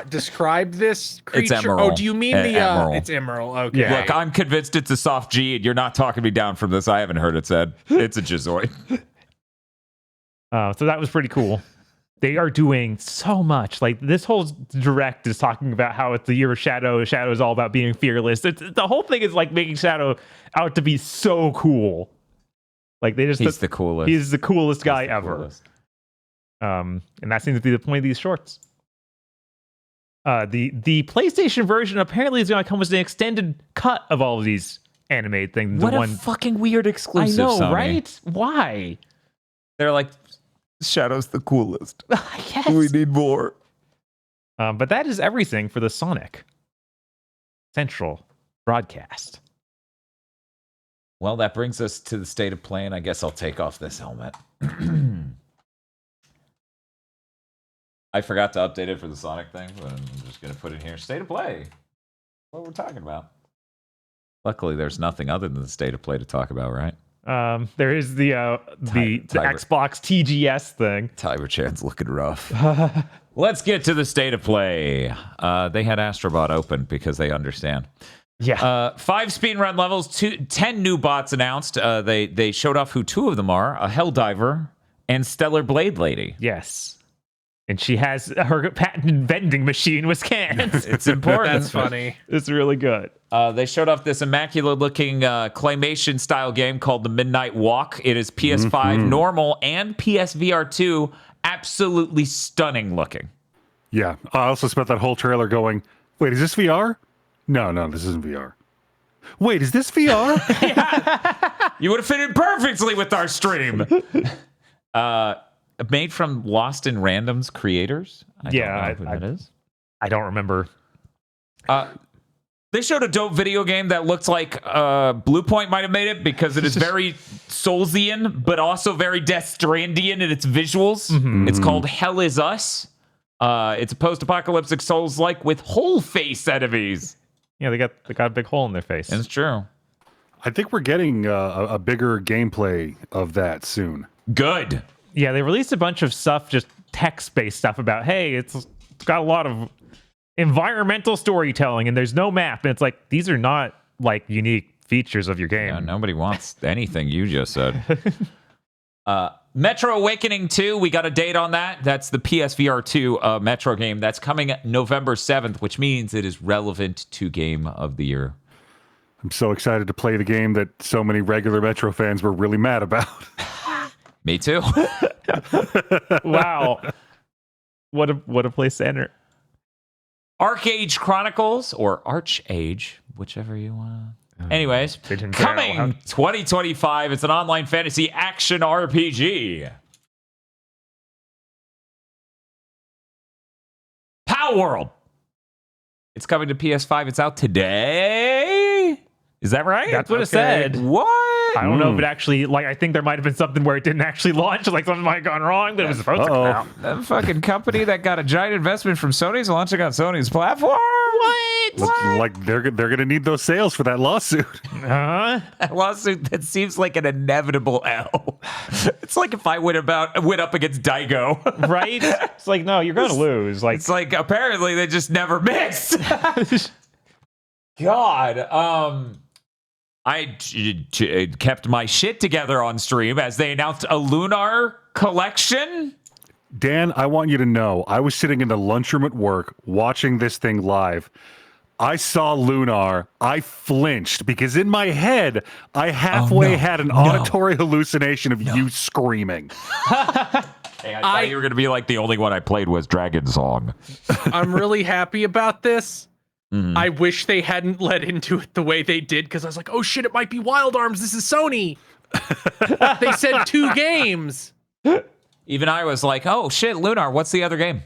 [SPEAKER 4] Describe this creature.
[SPEAKER 2] It's Emerald.
[SPEAKER 4] Oh, do you mean
[SPEAKER 2] Emerald.
[SPEAKER 4] It's Emerald. Okay.
[SPEAKER 3] Yeah.
[SPEAKER 2] Look, I'm convinced it's a soft G, and you're not talking me down from this. I haven't heard it said. It's a Jizzoid.
[SPEAKER 3] So that was pretty cool. They are doing so much. Like this whole direct is talking about how it's the year of Shadow. Shadow is all about being fearless. The whole thing is like making Shadow out to be so cool. Like he's
[SPEAKER 2] the coolest.
[SPEAKER 3] He's the coolest guy ever. And that seems to be the point of these shorts. The PlayStation version apparently is going to come with an extended cut of all of these animated things.
[SPEAKER 2] What a fucking weird exclusive.
[SPEAKER 3] I know,
[SPEAKER 2] Sony.
[SPEAKER 3] right? Why?
[SPEAKER 2] They're like, Shadow's the coolest.
[SPEAKER 3] Yes.
[SPEAKER 2] We need more.
[SPEAKER 3] But that is everything for the Sonic Central broadcast.
[SPEAKER 2] Well, that brings us to the state of play, and I guess I'll take off this helmet. I forgot to update it for the Sonic thing, but I'm just going to put it here. State of play. What we're talking about. Luckily, there's nothing other than the state of play to talk about, right?
[SPEAKER 3] There is the Xbox TGS thing.
[SPEAKER 2] Tiber Chan's looking rough. Let's get to the state of play. They had Astrobot open because they understand.
[SPEAKER 3] Yeah.
[SPEAKER 2] 5 speedrun levels, 10 new bots announced. They showed off who 2 of them are, a Helldiver and Stellar Blade Lady.
[SPEAKER 3] Yes. And she has her patented vending machine with cans.
[SPEAKER 2] It's important.
[SPEAKER 4] That's funny.
[SPEAKER 3] It's really good.
[SPEAKER 2] They showed off this immaculate-looking claymation-style game called The Midnight Walk. It is PS5 normal and PSVR 2. Absolutely stunning looking.
[SPEAKER 5] Yeah. I also spent that whole trailer going, wait, is this VR? No, this isn't VR. Wait, is this VR?
[SPEAKER 2] You would have fit in perfectly with our stream. Made from Lost in Random's creators. I don't know who that is.
[SPEAKER 3] I don't remember.
[SPEAKER 2] They showed a dope video game that looked like Blue Point might have made it because it is very Soulsian, but also very Death Strandian in its visuals. It's called Hell Is Us. It's a post-apocalyptic Souls-like with whole face enemies.
[SPEAKER 3] Yeah, they got a big hole in their face.
[SPEAKER 2] It's true.
[SPEAKER 5] I think we're getting a bigger gameplay of that soon.
[SPEAKER 2] Good.
[SPEAKER 3] Yeah, they released a bunch of stuff, just text-based stuff about, hey, it's got a lot of environmental storytelling, and there's no map. And it's like, these are not, like, unique features of your game.
[SPEAKER 2] Yeah, nobody wants anything you just said. Metro Awakening 2, we got a date on that. That's the PSVR 2 Metro game. That's coming November 7th, which means it is relevant to Game of the Year.
[SPEAKER 5] I'm so excited to play the game that so many regular Metro fans were really mad about.
[SPEAKER 2] Me too.
[SPEAKER 3] Wow. What a place to enter.
[SPEAKER 2] Arcade Chronicles, or Archage, whichever you want Anyways,
[SPEAKER 3] They didn't say it out
[SPEAKER 2] coming
[SPEAKER 3] loud.
[SPEAKER 2] 2025, it's an online fantasy action RPG. Power World. It's coming to PS5. It's out today. Is that right?
[SPEAKER 3] That's what it said.
[SPEAKER 2] What?
[SPEAKER 3] I don't know if it actually, like, I think there might have been something where it didn't actually launch, like something might have gone wrong, but it was supposed to come out.
[SPEAKER 2] That fucking company that got a giant investment from Sony is launching on Sony's platform? What?
[SPEAKER 5] Like they're gonna need those sales for that lawsuit.
[SPEAKER 3] Huh?
[SPEAKER 2] A lawsuit that seems like an inevitable L. It's like if I went up against Daigo.
[SPEAKER 3] Right? It's like, no, you're going to lose. Like,
[SPEAKER 2] It's like apparently they just never miss. God, I kept my shit together on stream as they announced a Lunar collection.
[SPEAKER 5] Dan, I want you to know, I was sitting in the lunchroom at work watching this thing live. I saw Lunar. I flinched because in my head, I halfway had an auditory hallucination of you screaming.
[SPEAKER 2] Hey, I thought you were going to be like the only one I played was Dragon Song.
[SPEAKER 4] I'm really happy about this. I wish they hadn't led into it the way they did, because I was like, oh shit, it might be Wild Arms. This is Sony. They said 2 games.
[SPEAKER 2] Even I was like, oh shit, Lunar, what's the other game?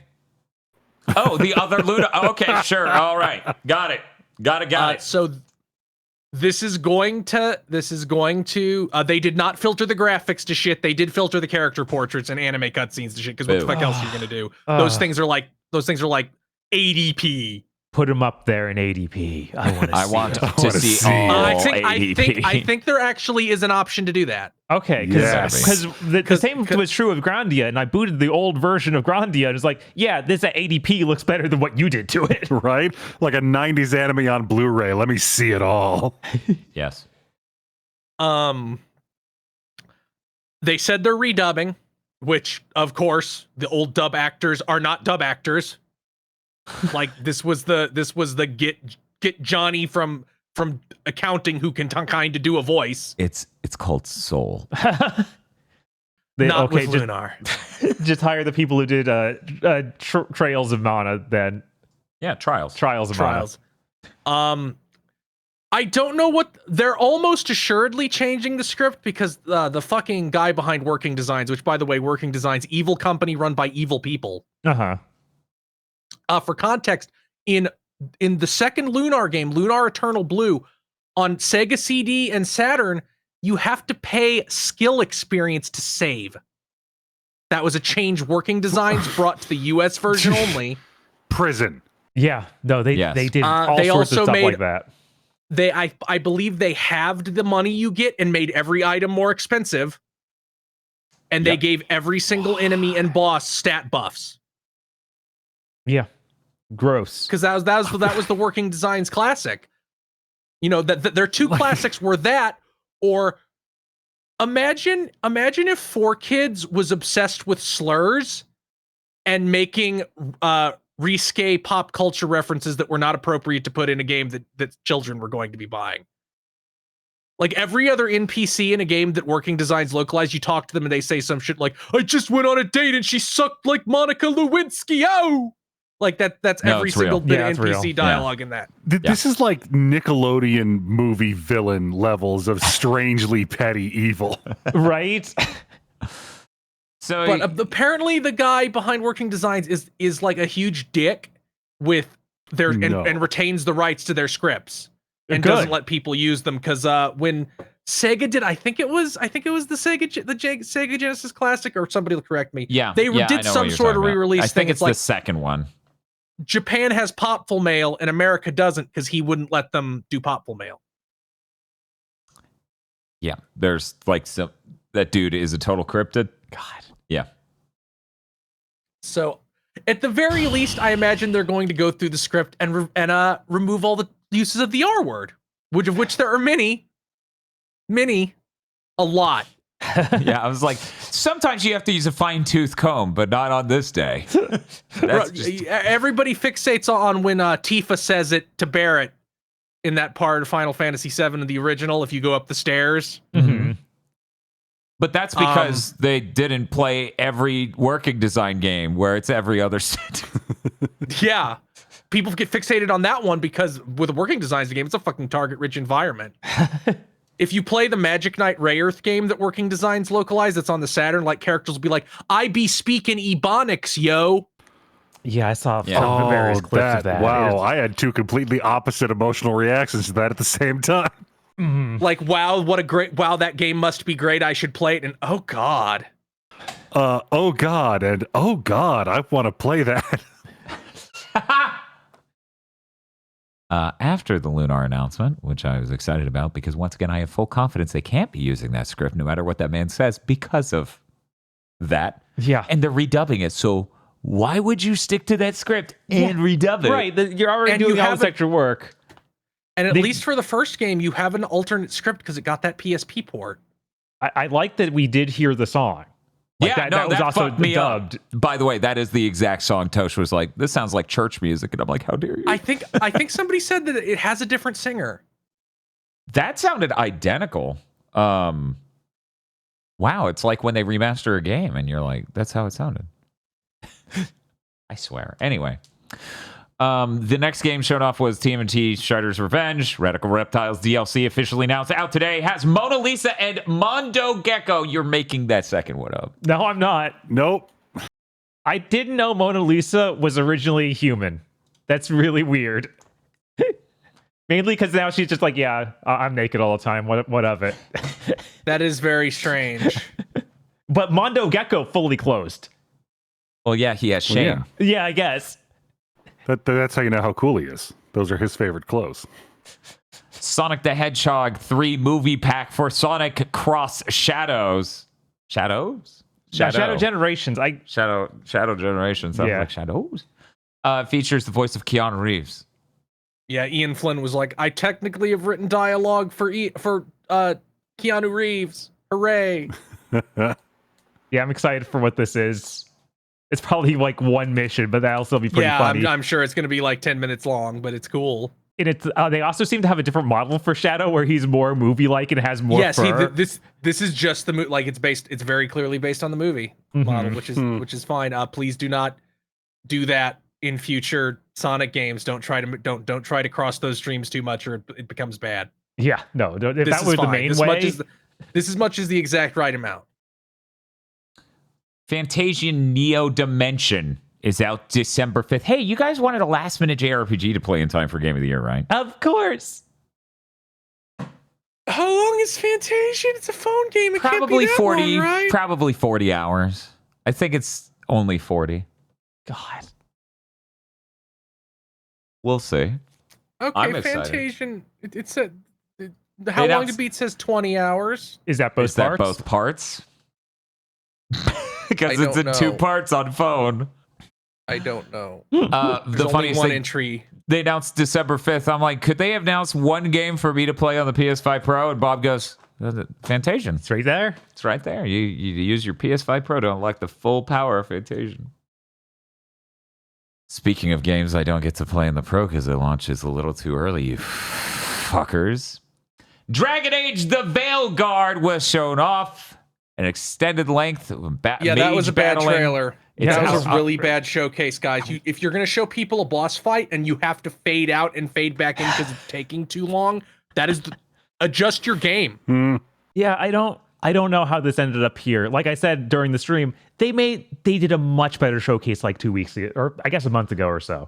[SPEAKER 2] Oh, the other Lunar. Okay, sure. All right. Got it. Got it.
[SPEAKER 4] So this is going to they did not filter the graphics to shit. They did filter the character portraits and anime cutscenes to shit, because what the fuck else are you gonna do? Those things are like 80p.
[SPEAKER 3] put them up there in ADP. I want to see.
[SPEAKER 4] I think there actually is an option to do that.
[SPEAKER 3] Okay, because the same was true of Grandia, and I booted the old version of Grandia, and it's like, yeah, this at ADP looks better than what you did to it.
[SPEAKER 5] Right? Like a 90s anime on Blu-ray. Let me see it all.
[SPEAKER 2] Yes.
[SPEAKER 4] They said they're redubbing, which, of course, the old dub actors are not dub actors. Like this was the get Johnny from accounting who can kind of do a voice.
[SPEAKER 2] It's called Soul.
[SPEAKER 4] Not with Lunar.
[SPEAKER 3] Just hire the people who did Trails of Mana then.
[SPEAKER 2] Yeah, Trials.
[SPEAKER 3] Trials of
[SPEAKER 4] Mana. I don't know what they're almost assuredly changing the script, because the fucking guy behind Working Designs, which by the way, Working Designs, evil company run by evil people. For context, in the second Lunar game, Lunar Eternal Blue, on Sega CD and Saturn, you have to pay skill experience to save. That was a change Working Designs brought to the US version only.
[SPEAKER 5] Prison.
[SPEAKER 3] Yeah, no, they did all
[SPEAKER 4] they
[SPEAKER 3] sorts
[SPEAKER 4] also
[SPEAKER 3] of stuff
[SPEAKER 4] made,
[SPEAKER 3] like that.
[SPEAKER 4] I believe they halved the money you get and made every item more expensive. And they gave every single enemy and boss stat buffs.
[SPEAKER 3] Yeah, gross.
[SPEAKER 4] Because that was the Working Designs classic. You know, that their two classics were that, or imagine if 4Kids was obsessed with slurs and making risque pop culture references that were not appropriate to put in a game that children were going to be buying. Like every other NPC in a game that Working Designs localized, you talk to them and they say some shit like, I just went on a date and she sucked like Monica Lewinsky. Oh! Like that's every single bit of NPC dialogue in that.
[SPEAKER 5] This is like Nickelodeon movie villain levels of strangely petty evil.
[SPEAKER 3] Right?
[SPEAKER 4] So, but apparently the guy behind Working Designs is like a huge dick with their and retains the rights to their scripts and doesn't let people use them, because when Sega did, I think it was the Sega Genesis Classic, or somebody will correct me.
[SPEAKER 2] Yeah,
[SPEAKER 4] they did some sort of re-release.
[SPEAKER 2] I think it's
[SPEAKER 4] like,
[SPEAKER 2] the second one.
[SPEAKER 4] Japan has Popful Mail and America doesn't, because he wouldn't let them do Popful Mail.
[SPEAKER 2] Yeah, there's like that dude is a total cryptid. God. Yeah.
[SPEAKER 4] So, at the very least, I imagine they're going to go through the script and remove all the uses of the R word, of which there are many, a lot.
[SPEAKER 2] Yeah, I was like, sometimes you have to use a fine-tooth comb, but not on this day.
[SPEAKER 4] Everybody fixates on when Tifa says it to Barrett in that part of Final Fantasy VII in the original, if you go up the stairs.
[SPEAKER 3] Mm-hmm.
[SPEAKER 2] But that's because they didn't play every Working Design game where it's every other set.
[SPEAKER 4] Yeah. people get fixated on that one because with working designs, the game, it's a fucking target-rich environment. If you play the Magic Knight Rayearth game that Working Designs localized, that's on the Saturn, like characters will be like, I be speaking Ebonics, yo.
[SPEAKER 3] Yeah, I saw some various clips of that.
[SPEAKER 5] Wow, I had two completely opposite emotional reactions to that at the same time.
[SPEAKER 4] Like, wow, what a great, wow, that game must be great. I should play it. And oh God.
[SPEAKER 5] Oh God, and oh God, I want to play that.
[SPEAKER 2] After the Lunar announcement, which I was excited about because once again, I have full confidence they can't be using that script no matter what that man says because of that.
[SPEAKER 3] Yeah.
[SPEAKER 2] And they're redubbing it. So why would you stick to that script and redub it?
[SPEAKER 3] Right. You're already doing all this extra work.
[SPEAKER 4] And at least for the first game, you have an alternate script because it got that PSP port.
[SPEAKER 3] I like that we did hear the song. Like that was also dubbed.
[SPEAKER 2] By the way, that is the exact song Tosh was like, this sounds like church music. And I'm like, how dare you?
[SPEAKER 4] I think somebody said that it has a different singer.
[SPEAKER 2] That sounded identical. Wow, it's like when they remaster a game and you're like, that's how it sounded. I swear. Anyway. The next game shown off was TMNT Shredder's Revenge. Radical Reptiles DLC officially announced out today. Has Mona Lisa and Mondo Gecko. You're making that second one up.
[SPEAKER 3] No, I'm not.
[SPEAKER 5] Nope.
[SPEAKER 3] I didn't know Mona Lisa was originally human. That's really weird. Mainly because now she's just like, yeah, I'm naked all the time. What of it?
[SPEAKER 4] That is very strange.
[SPEAKER 3] But Mondo Gecko fully closed.
[SPEAKER 2] Well, yeah, he has shame.
[SPEAKER 3] Yeah, I guess.
[SPEAKER 5] That's how you know how cool he is. Those are his favorite clothes.
[SPEAKER 2] Sonic the Hedgehog 3 movie pack for Sonic Cross Shadows. Shadows?
[SPEAKER 3] Shadow Generations.
[SPEAKER 2] Shadow Generations. Sounds like Shadows. Features the voice of Keanu Reeves.
[SPEAKER 4] Yeah, Ian Flynn was like, I technically have written dialogue for Keanu Reeves. Hooray.
[SPEAKER 3] Yeah, I'm excited for what this is. It's probably like one mission, but that'll still be pretty funny.
[SPEAKER 4] Yeah, I'm sure it's going to be like 10 minutes long, but it's cool.
[SPEAKER 3] And it's they also seem to have a different model for Shadow, where he's more movie-like and has more fur.
[SPEAKER 4] This is just the like it's very clearly based on the movie model, which is fine. Please do not do that in future Sonic games. Don't try to cross those streams too much, or it becomes bad.
[SPEAKER 3] Yeah, no. If that was the main way,
[SPEAKER 4] this is much as the exact right amount.
[SPEAKER 2] Fantasian Neo Dimension is out December 5th. Hey, you guys wanted a last-minute JRPG to play in time for Game of the Year, right?
[SPEAKER 3] Of course.
[SPEAKER 4] How long is Fantasian? It's a phone game. It
[SPEAKER 2] Probably
[SPEAKER 4] can't be that
[SPEAKER 2] 40.
[SPEAKER 4] long, right?
[SPEAKER 2] Probably 40 hours. I think it's only 40.
[SPEAKER 3] God.
[SPEAKER 2] We'll see.
[SPEAKER 4] Okay,
[SPEAKER 2] I'm excited.
[SPEAKER 4] Fantasian. It said how long to beat says 20 hours.
[SPEAKER 3] Is that both parts?
[SPEAKER 2] Both parts? Because it's in 2 parts on phone.
[SPEAKER 4] I don't know.
[SPEAKER 2] The funniest
[SPEAKER 4] one
[SPEAKER 2] thing,
[SPEAKER 4] entry.
[SPEAKER 2] They announced December 5th. I'm like, could they have announced one game for me to play on the PS5 Pro? And Bob goes, Fantasian.
[SPEAKER 3] It's right there.
[SPEAKER 2] It's right there. You use your PS5 Pro to unlock the full power of Fantasian. Speaking of games I don't get to play in the Pro because it launches a little too early, you fuckers. Dragon Age The Veilguard was shown off. An extended length.
[SPEAKER 4] That was a bad trailer. That was a really
[SPEAKER 2] bad.
[SPEAKER 4] bad showcase, guys. If you're going to show people a boss fight and you have to fade out and fade back in because it's taking too long, adjust your game.
[SPEAKER 3] Yeah, I don't know how this ended up here. Like I said during the stream, they did a much better showcase like 2 weeks ago, or I guess a month ago or so.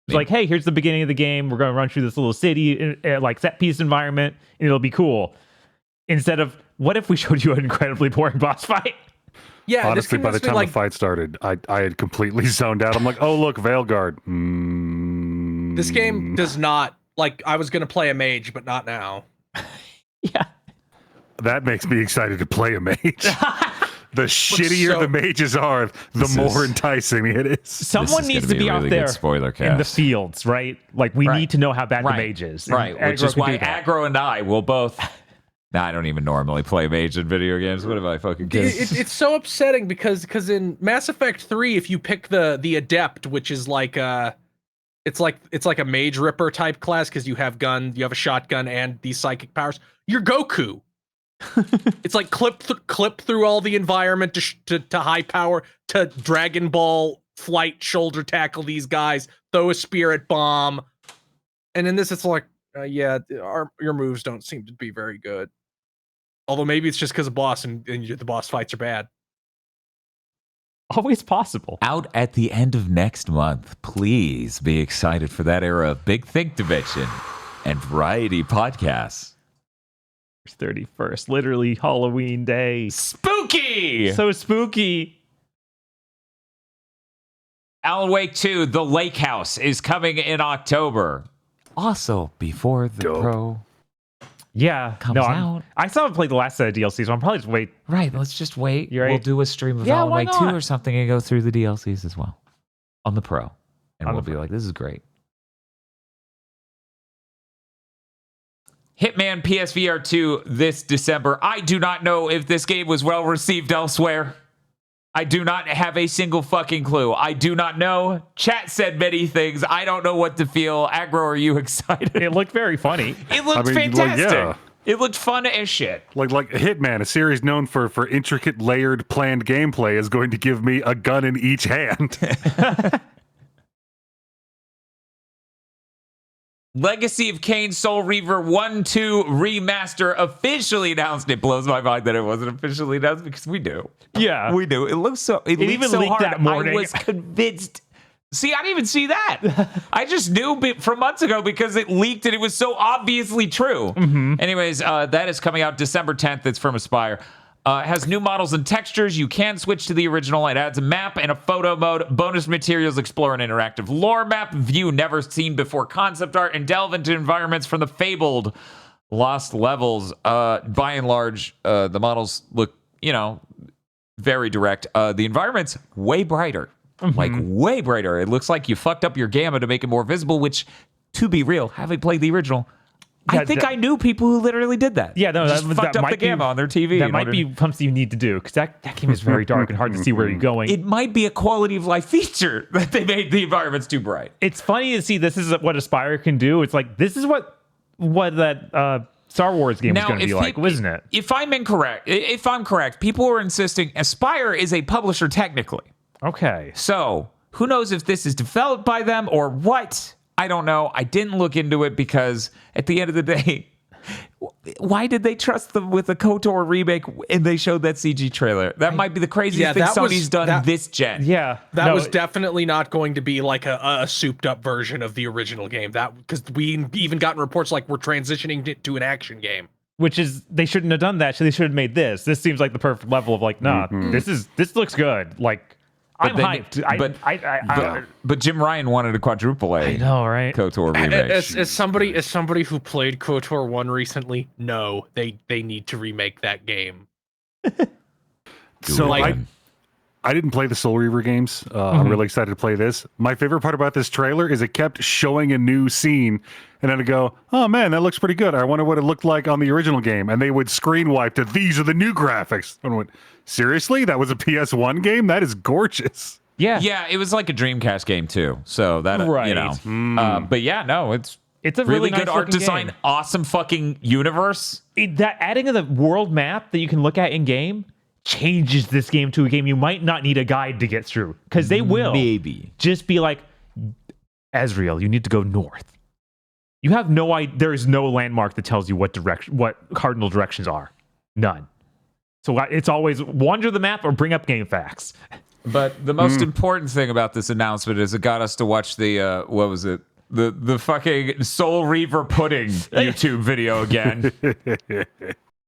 [SPEAKER 3] It's like, hey, here's the beginning of the game. We're going to run through this little city, like set piece environment, and it'll be cool. Instead of, what if we showed you an incredibly boring boss fight?
[SPEAKER 5] Yeah, honestly, by the time the fight started, I had completely zoned out. I'm like, oh, look, Veilguard.
[SPEAKER 4] This game does not, like, I was going to play a mage, but not now.
[SPEAKER 3] Yeah.
[SPEAKER 5] That makes me excited to play a mage. The shittier the mages are, the more enticing it is.
[SPEAKER 3] Someone needs to be out there in the fields, right? Like, we need to know how bad the mage is.
[SPEAKER 2] Right, which is why Aggro and I will both... Nah, I don't even normally play mage in video games. What have I fucking kidding?
[SPEAKER 4] It's so upsetting because in Mass Effect 3, if you pick the Adept, which is like it's like a mage ripper type class because you have a shotgun and these psychic powers. You're Goku. It's like clip through all the environment to high power to Dragon Ball flight shoulder tackle these guys, throw a spirit bomb. And in this, it's like, your moves don't seem to be very good. Although maybe it's just because of boss and the boss fights are bad.
[SPEAKER 3] Always possible.
[SPEAKER 2] Out at the end of next month. Please be excited for that era of Big Think Dimension and variety podcasts.
[SPEAKER 3] 31st, literally Halloween day.
[SPEAKER 2] Spooky!
[SPEAKER 3] So spooky.
[SPEAKER 2] Alan Wake 2, The Lake House, is coming in October. Also, before the Pro
[SPEAKER 3] Yeah,
[SPEAKER 2] comes out.
[SPEAKER 3] I still haven't played the last set of DLC, so I'm probably just wait.
[SPEAKER 2] Right, let's just wait.
[SPEAKER 3] You're right.
[SPEAKER 2] We'll do a stream of
[SPEAKER 3] Yeah,
[SPEAKER 2] Alan
[SPEAKER 3] why
[SPEAKER 2] Wake 2
[SPEAKER 3] not?
[SPEAKER 2] or something and go through the DLCs as well on the Pro. And
[SPEAKER 3] On
[SPEAKER 2] we'll
[SPEAKER 3] the
[SPEAKER 2] be
[SPEAKER 3] Pro.
[SPEAKER 2] like, this is great. Hitman PSVR 2 this December. I do not know if this game was well received elsewhere. I do not have a single fucking clue. I do not know. Chat said many things. I don't know what to feel. Aggro, are you excited?
[SPEAKER 3] It looked very funny.
[SPEAKER 2] It looked fantastic. It looked fun as shit.
[SPEAKER 5] Like Hitman, a series known for intricate, layered, planned gameplay, is going to give me a gun in each hand.
[SPEAKER 2] Legacy of Kain Soul Reaver 1-2 remaster officially announced. It blows my mind that it wasn't officially announced because we do.
[SPEAKER 3] Yeah.
[SPEAKER 2] We do. It looks so. It leaked
[SPEAKER 3] even
[SPEAKER 2] so
[SPEAKER 3] leaked
[SPEAKER 2] hard.
[SPEAKER 3] that morning.
[SPEAKER 2] I was convinced. See, I didn't even see that. I just knew from months ago because it leaked and it was so obviously true. Anyways, that is coming out December 10th. It's from Aspire. It has new models and textures. You can switch to the original. It adds a map and a photo mode. Bonus materials, explore an interactive lore map, view never seen before concept art, and delve into environments from the fabled Lost Levels. By and large, the models look, very direct. The environment's way brighter. Like, way brighter. It looks like you fucked up your gamma to make it more visible, which, to be real, having played the original, I think I knew people who literally did that.
[SPEAKER 3] Yeah, no,
[SPEAKER 2] just fucked up the gamma on their TV.
[SPEAKER 3] That might be something you need to do because that game is very dark and hard to see where you're going.
[SPEAKER 2] It might be a quality of life feature that they made the environments too bright.
[SPEAKER 3] It's funny to see this is what Aspire can do. It's like this is what that Star Wars game was going to be like, wasn't it?
[SPEAKER 2] If I'm correct, people are insisting Aspire is a publisher technically.
[SPEAKER 3] Okay.
[SPEAKER 2] So who knows if this is developed by them or what? I don't know. I didn't look into it because at the end of the day, why did they trust them with a KOTOR remake and they showed that CG trailer? That might be the craziest thing Sony's done this gen.
[SPEAKER 3] Yeah.
[SPEAKER 4] That was definitely not going to be like a souped up version of the original game. That because we even gotten reports like we're transitioning it to an action game.
[SPEAKER 3] Which is they shouldn't have done that. So they should have made this. This seems like the perfect level of like, nah, this looks good. Like I'm hyped.
[SPEAKER 2] But Jim Ryan wanted a quadruple A.
[SPEAKER 3] I know, right?
[SPEAKER 2] KOTOR remake.
[SPEAKER 4] As somebody who played KOTOR 1 recently, no, they need to remake that game.
[SPEAKER 5] So I didn't play the Soul Reaver games. I'm really excited to play this. My favorite part about this trailer is it kept showing a new scene, and then I'd go, oh man, that looks pretty good. I wonder what it looked like on the original game. And they would screen wipe to, these are the new graphics. And I went, seriously? That was a PS1 game? That is gorgeous.
[SPEAKER 2] Yeah, it was like a Dreamcast game too. So that, but yeah, no, it's
[SPEAKER 3] a
[SPEAKER 2] really
[SPEAKER 3] nice
[SPEAKER 2] good art design,
[SPEAKER 3] game.
[SPEAKER 2] awesome fucking universe.
[SPEAKER 3] That adding of the world map that you can look at in game changes this game to a game you might not need a guide to get through because they will
[SPEAKER 2] maybe
[SPEAKER 3] just be like, Ezreal, you need to go north. You have no idea. There is no landmark that tells you what cardinal directions are. None. So it's always wander the map or bring up game facts.
[SPEAKER 2] But the most important thing about this announcement is it got us to watch the what was it? The fucking Soul Reaver pudding YouTube video again.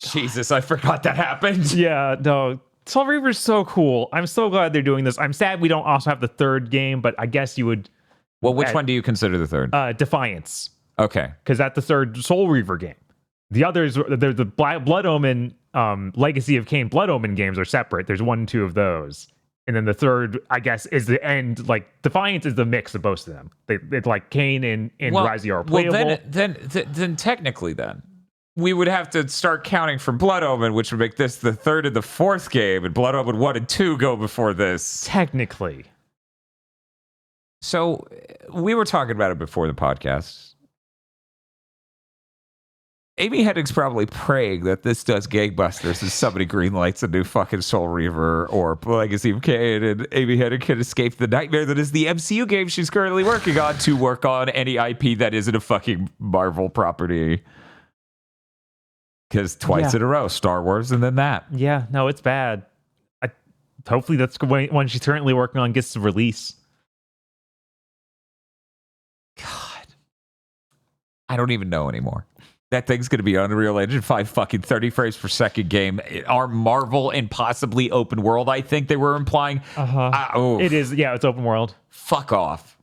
[SPEAKER 2] Jesus, I forgot that happened.
[SPEAKER 3] Yeah, no. Soul Reaver's so cool. I'm so glad they're doing this. I'm sad we don't also have the third game, but I guess you would.
[SPEAKER 2] Well, which one do you consider the third?
[SPEAKER 3] Defiance.
[SPEAKER 2] Okay.
[SPEAKER 3] Because that's the third Soul Reaver game. The others, they're the Blood Omen, Legacy of Kain Blood Omen games are separate. There's 1 and 2 of those. And then the third, I guess, is the end. Like, Defiance is the mix of both of them. It's like Kain and Ryze are playable.
[SPEAKER 2] Well, then technically, we would have to start counting from Blood Omen, which would make this the third and the fourth game, and Blood Omen 1 and 2 go before this.
[SPEAKER 3] Technically.
[SPEAKER 2] So, we were talking about it before the podcast. Amy Hennig's probably praying that this does gangbusters and somebody greenlights a new fucking Soul Reaver or Legacy of Kain, and Amy Hennig can escape the nightmare that is the MCU game she's currently working on to work on any IP that isn't a fucking Marvel property. Because twice in a row, Star Wars and then that.
[SPEAKER 3] Yeah, no, it's bad. Hopefully that's one she's currently working on gets to release.
[SPEAKER 2] God. I don't even know anymore. That thing's going to be Unreal Engine 5 fucking 30 frames per second game. Our Marvel and possibly open world, I think they were implying.
[SPEAKER 3] It is, yeah, it's open world.
[SPEAKER 2] Fuck off.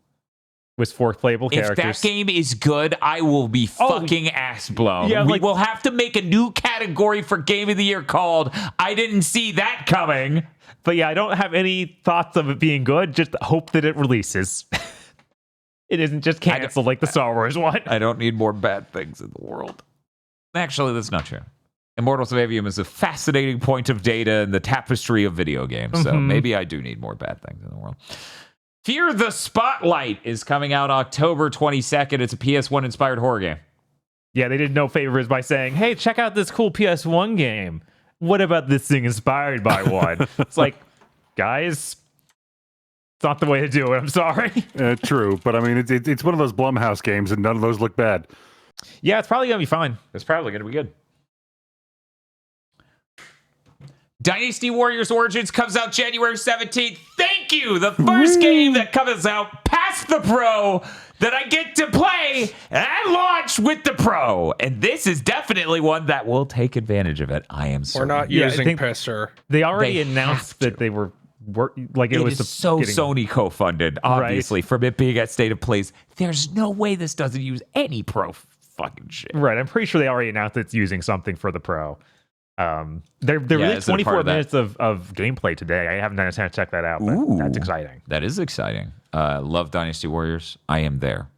[SPEAKER 3] With 4 playable characters.
[SPEAKER 2] If that game is good, I will be fucking ass blown. Yeah, we will have to make a new category for Game of the Year called I Didn't See That Coming.
[SPEAKER 3] But yeah, I don't have any thoughts of it being good. Just hope that it releases. It isn't just canceled like the Star Wars one.
[SPEAKER 2] I don't need more bad things in the world. Actually, that's not true. Immortals of Avium is a fascinating point of data in the tapestry of video games. So maybe I do need more bad things in the world. Fear the Spotlight is coming out October 22nd. It's a PS1-inspired horror game.
[SPEAKER 3] Yeah, they did no favors by saying, hey, check out this cool PS1 game. What about this thing inspired by one? It's like, guys, it's not the way to do it. I'm sorry.
[SPEAKER 5] True, but I mean, it's one of those Blumhouse games, and none of those look bad.
[SPEAKER 3] Yeah, it's probably going to be fine.
[SPEAKER 2] It's probably going to be good. Dynasty Warriors Origins comes out January 17th. Thank you! The first game that comes out past the Pro that I get to play and launch with the Pro. And this is definitely one that will take advantage of it. I am certain.
[SPEAKER 4] We're not using Pisser.
[SPEAKER 3] They already announced that they were like it was
[SPEAKER 2] so Sony co-funded, obviously, from it being at State of Plays. There's no way this doesn't use any Pro fucking shit.
[SPEAKER 3] Right, I'm pretty sure they already announced it's using something for the Pro. They released 24 minutes of gameplay today. I haven't had a chance to check that out, but that's exciting.
[SPEAKER 2] That is exciting. Love Dynasty Warriors. I am there.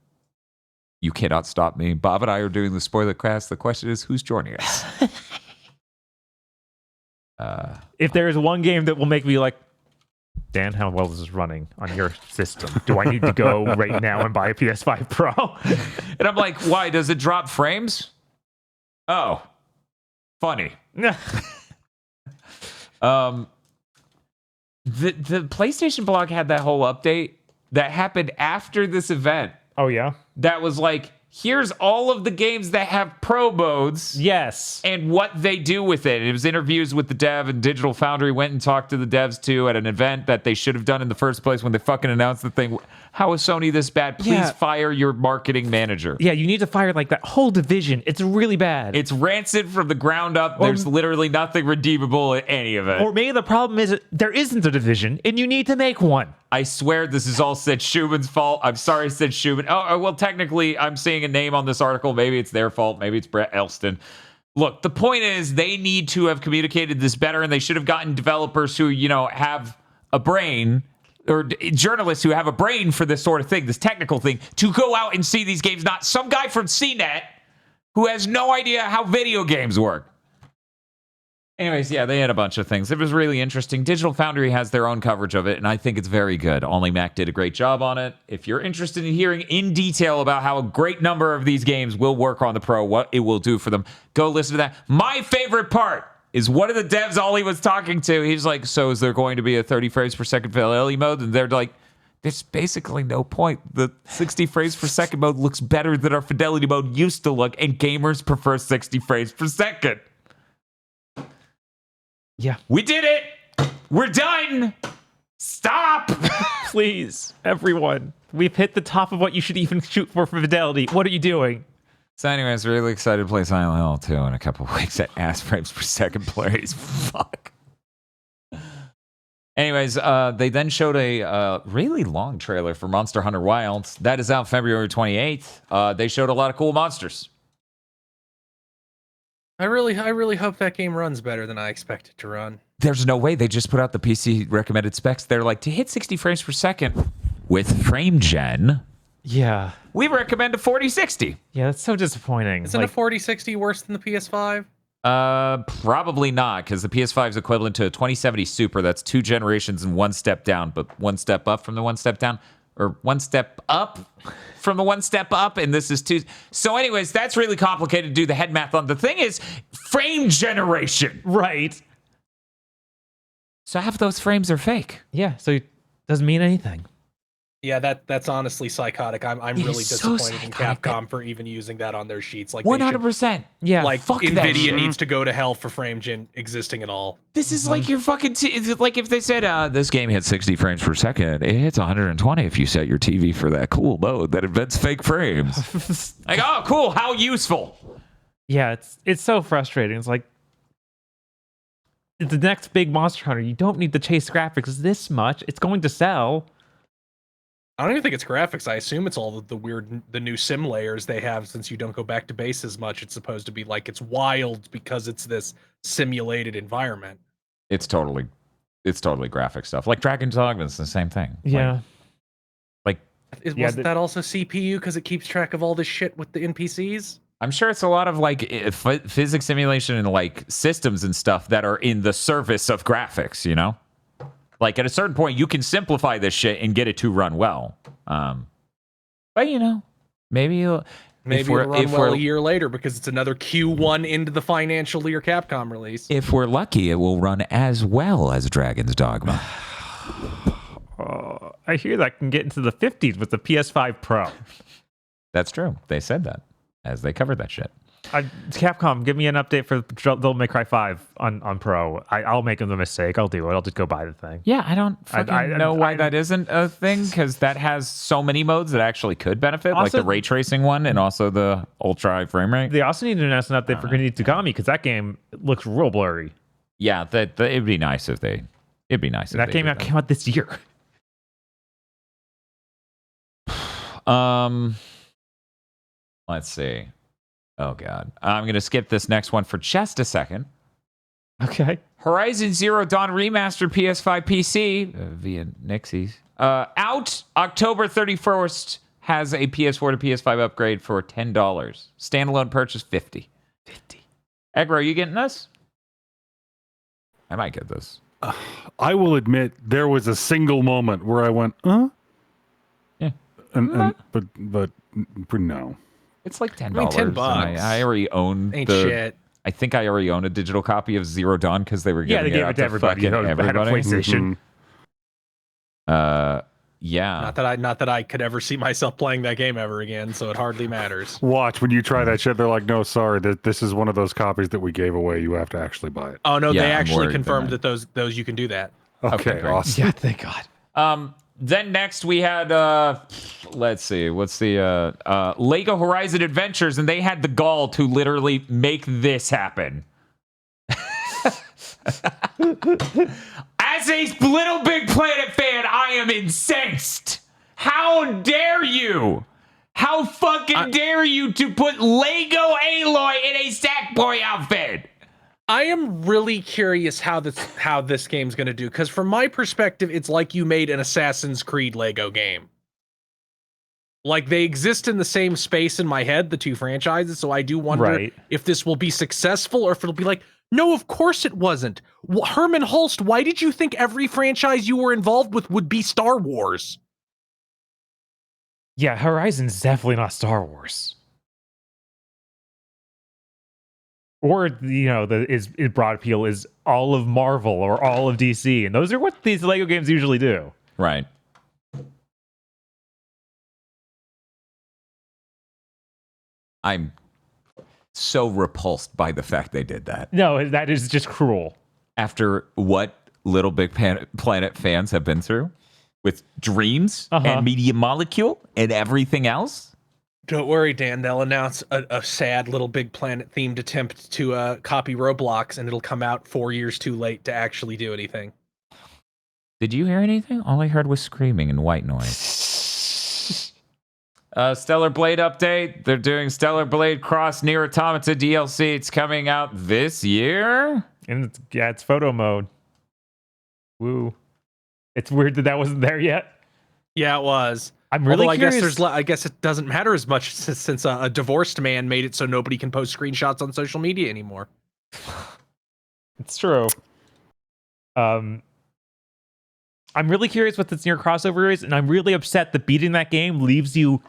[SPEAKER 2] You cannot stop me. Bob and I are doing the spoiler cast. The question is, who's joining us?
[SPEAKER 3] If there is one game that will make me like, Dan, how well is this running on your system? Do I need to go right now and buy a PS5 Pro?
[SPEAKER 2] And I'm like, why? Does it drop frames? Oh, funny. The PlayStation blog had that whole update that happened after this event.
[SPEAKER 3] Oh, yeah?
[SPEAKER 2] That was like, here's all of the games that have Pro modes.
[SPEAKER 3] Yes.
[SPEAKER 2] And what they do with it. It was interviews with the dev, and Digital Foundry went and talked to the devs too at an event that they should have done in the first place when they fucking announced the thing. How is Sony this bad? Please fire your marketing manager.
[SPEAKER 3] Yeah, you need to fire like that whole division. It's really bad.
[SPEAKER 2] It's rancid from the ground up. There's literally nothing redeemable in any of it.
[SPEAKER 3] Or maybe the problem is there isn't a division and you need to make one.
[SPEAKER 2] I swear this is all Sid Schumann's fault. I'm sorry, Sid Schumann. Oh, well, technically, I'm seeing a name on this article. Maybe it's their fault. Maybe it's Brett Elston. Look, the point is they need to have communicated this better, and they should have gotten developers who, have a brain, or journalists who have a brain for this sort of thing, this technical thing, to go out and see these games, not some guy from CNET who has no idea how video games work. Anyways, yeah, they had a bunch of things. It was really interesting. Digital Foundry has their own coverage of it, and I think it's very good. Only Mac did a great job on it. If you're interested in hearing in detail about how a great number of these games will work on the Pro, what it will do for them, go listen to that. My favorite part is one of the devs Ollie was talking to. He's like, so is there going to be a 30 frames per second fidelity mode? And they're like, there's basically no point. The 60 frames per second mode looks better than our fidelity mode used to look, and gamers prefer 60 frames per second.
[SPEAKER 3] Yeah.
[SPEAKER 2] We did it. We're done. Stop.
[SPEAKER 3] Please, everyone. We've hit the top of what you should even shoot for fidelity. What are you doing?
[SPEAKER 2] So anyways, really excited to play Silent Hill 2 in a couple of weeks at ass frames per second plays. Fuck. Anyways, they then showed a really long trailer for Monster Hunter Wilds. That is out February 28th. They showed a lot of cool monsters.
[SPEAKER 4] I really hope that game runs better than I expect it to run.
[SPEAKER 2] There's no way. They just put out the PC recommended specs. They're like, to hit 60 frames per second with frame gen,
[SPEAKER 3] yeah,
[SPEAKER 2] we recommend a 4060.
[SPEAKER 3] Yeah, that's so disappointing.
[SPEAKER 4] Isn't a 4060 worse than the PS5?
[SPEAKER 2] Probably not, because the PS5 is equivalent to a 2070 Super. That's 2 generations and 1 step down, but 1 step up from the 1 step down. or one step up from the one step up, and this is 2. So anyways, that's really complicated to do the head math on. The thing is frame generation.
[SPEAKER 3] Right.
[SPEAKER 2] So half those frames are fake.
[SPEAKER 3] Yeah, so it doesn't mean anything.
[SPEAKER 4] Yeah, that's honestly psychotic. I'm
[SPEAKER 2] It
[SPEAKER 4] really
[SPEAKER 2] is so
[SPEAKER 4] disappointed in
[SPEAKER 2] psychotic.
[SPEAKER 4] Capcom for even using that on their sheets. Like
[SPEAKER 2] 100%.
[SPEAKER 3] Yeah.
[SPEAKER 4] like
[SPEAKER 2] fuck that
[SPEAKER 4] Nvidia
[SPEAKER 2] shit.
[SPEAKER 4] needs to go to hell for frame gen existing at all.
[SPEAKER 2] This is like your fucking like if they said this game hits 60 frames per second, it hits 120 if you set your TV for that cool mode that invents fake frames. Like, oh, cool, how useful.
[SPEAKER 3] Yeah, it's so frustrating. It's like the next big Monster Hunter. You don't need to chase graphics this much. It's going to sell.
[SPEAKER 4] I don't even think it's graphics. I assume it's all the new sim layers they have since you don't go back to base as much. It's supposed to be like it's wild because it's this simulated environment.
[SPEAKER 2] It's totally graphic stuff. Like Dragon's Dogma is the same thing.
[SPEAKER 3] Yeah.
[SPEAKER 4] Wasn't that also CPU because it keeps track of all this shit with the NPCs?
[SPEAKER 2] I'm sure it's a lot of like physics simulation and like systems and stuff that are in the service of graphics, you know? Like at a certain point, you can simplify this shit and get it to run well. But you know, maybe it'll
[SPEAKER 4] run well a year later because it's another Q1 into the financial year Capcom release.
[SPEAKER 2] If we're lucky, it will run as well as Dragon's Dogma.
[SPEAKER 3] I hear that can get into the 50s with the PS5 Pro.
[SPEAKER 2] That's true. They said that as they covered that shit.
[SPEAKER 3] Capcom, give me an update for Devil May Cry 5 on Pro. I'll make the mistake. I'll do it. I'll just go buy the thing.
[SPEAKER 2] Yeah, I don't know why that isn't a thing, because that has so many modes that actually could benefit,
[SPEAKER 3] Also,
[SPEAKER 2] like the ray tracing one and also the ultra high frame rate.
[SPEAKER 3] They also need to announce an update for Granny Togami because that game looks real blurry.
[SPEAKER 2] Yeah, it'd be nice if they. It'd be nice if
[SPEAKER 3] that
[SPEAKER 2] they did
[SPEAKER 3] came out this year.
[SPEAKER 2] Let's see. Oh god, I'm gonna skip this next one for just a second.
[SPEAKER 3] Okay.
[SPEAKER 2] Horizon Zero Dawn Remastered PS5 PC via Nixies. Out October 31st, has a PS4 to PS5 upgrade for $10. Standalone purchase $50. Egro, are you getting this? I might get this.
[SPEAKER 5] I will admit there was a single moment where I went, huh?
[SPEAKER 2] Yeah.
[SPEAKER 5] But no.
[SPEAKER 2] It's like $10.
[SPEAKER 4] I mean, $10.
[SPEAKER 2] I already own
[SPEAKER 4] Shit.
[SPEAKER 2] I think I already own a digital copy of Zero Dawn because they were giving
[SPEAKER 3] they gave
[SPEAKER 2] out
[SPEAKER 3] it to everybody.
[SPEAKER 2] fucking
[SPEAKER 3] Had a
[SPEAKER 2] everybody.
[SPEAKER 3] PlayStation.
[SPEAKER 2] Yeah.
[SPEAKER 4] Not that I could ever see myself playing that game ever again, so it hardly matters.
[SPEAKER 5] Watch when you try that shit. They're like, no, sorry, this is one of those copies that we gave away. You have to actually buy it.
[SPEAKER 4] Oh no,
[SPEAKER 2] Yeah,
[SPEAKER 4] they
[SPEAKER 2] I'm
[SPEAKER 4] actually
[SPEAKER 2] worried
[SPEAKER 4] confirmed
[SPEAKER 2] that
[SPEAKER 4] that those you can do that.
[SPEAKER 5] Okay,
[SPEAKER 2] great.
[SPEAKER 5] awesome.
[SPEAKER 3] Yeah, thank God.
[SPEAKER 2] Then next we had let's see, what's the Lego Horizon Adventures, and they had the gall to literally make this happen. As a Little Big Planet fan, I am incensed. How dare you? How fucking dare you to put Lego Aloy in a Sackboy outfit?
[SPEAKER 4] I am really curious how this game's gonna do, because from my perspective, it's like you made an Assassin's Creed Lego game. Like they exist in the same space in my head, the two franchises. So I do wonder if this will be successful or if it'll be like, no, of course it wasn't. Herman Hulst, why did you think every franchise you were involved with would be Star Wars?
[SPEAKER 3] Yeah, Horizon's definitely not Star Wars. Or, you know, his broad appeal is all of Marvel or all of DC. And those are what these Lego games usually do.
[SPEAKER 2] Right. I'm so repulsed by the fact they did that.
[SPEAKER 3] No, that is just cruel.
[SPEAKER 2] After what Little Big Planet fans have been through with Dreams and Media Molecule and everything else.
[SPEAKER 4] Don't worry, Dan. They'll announce a sad Little Big Planet themed attempt to copy Roblox, and it'll come out 4 years too late to actually do anything.
[SPEAKER 2] Did you hear anything? All I heard was screaming and white noise. Stellar Blade update. They're doing Stellar Blade Cross Near Automata DLC. It's coming out this year.
[SPEAKER 3] And it's photo mode. Woo. It's weird that wasn't there yet.
[SPEAKER 4] Yeah, it was.
[SPEAKER 3] I'm really
[SPEAKER 4] Although
[SPEAKER 3] curious.
[SPEAKER 4] I guess it doesn't matter as much since a divorced man made it so nobody can post screenshots on social media anymore.
[SPEAKER 3] It's true. I'm really curious what this near crossover is, and I'm really upset that beating that game leaves you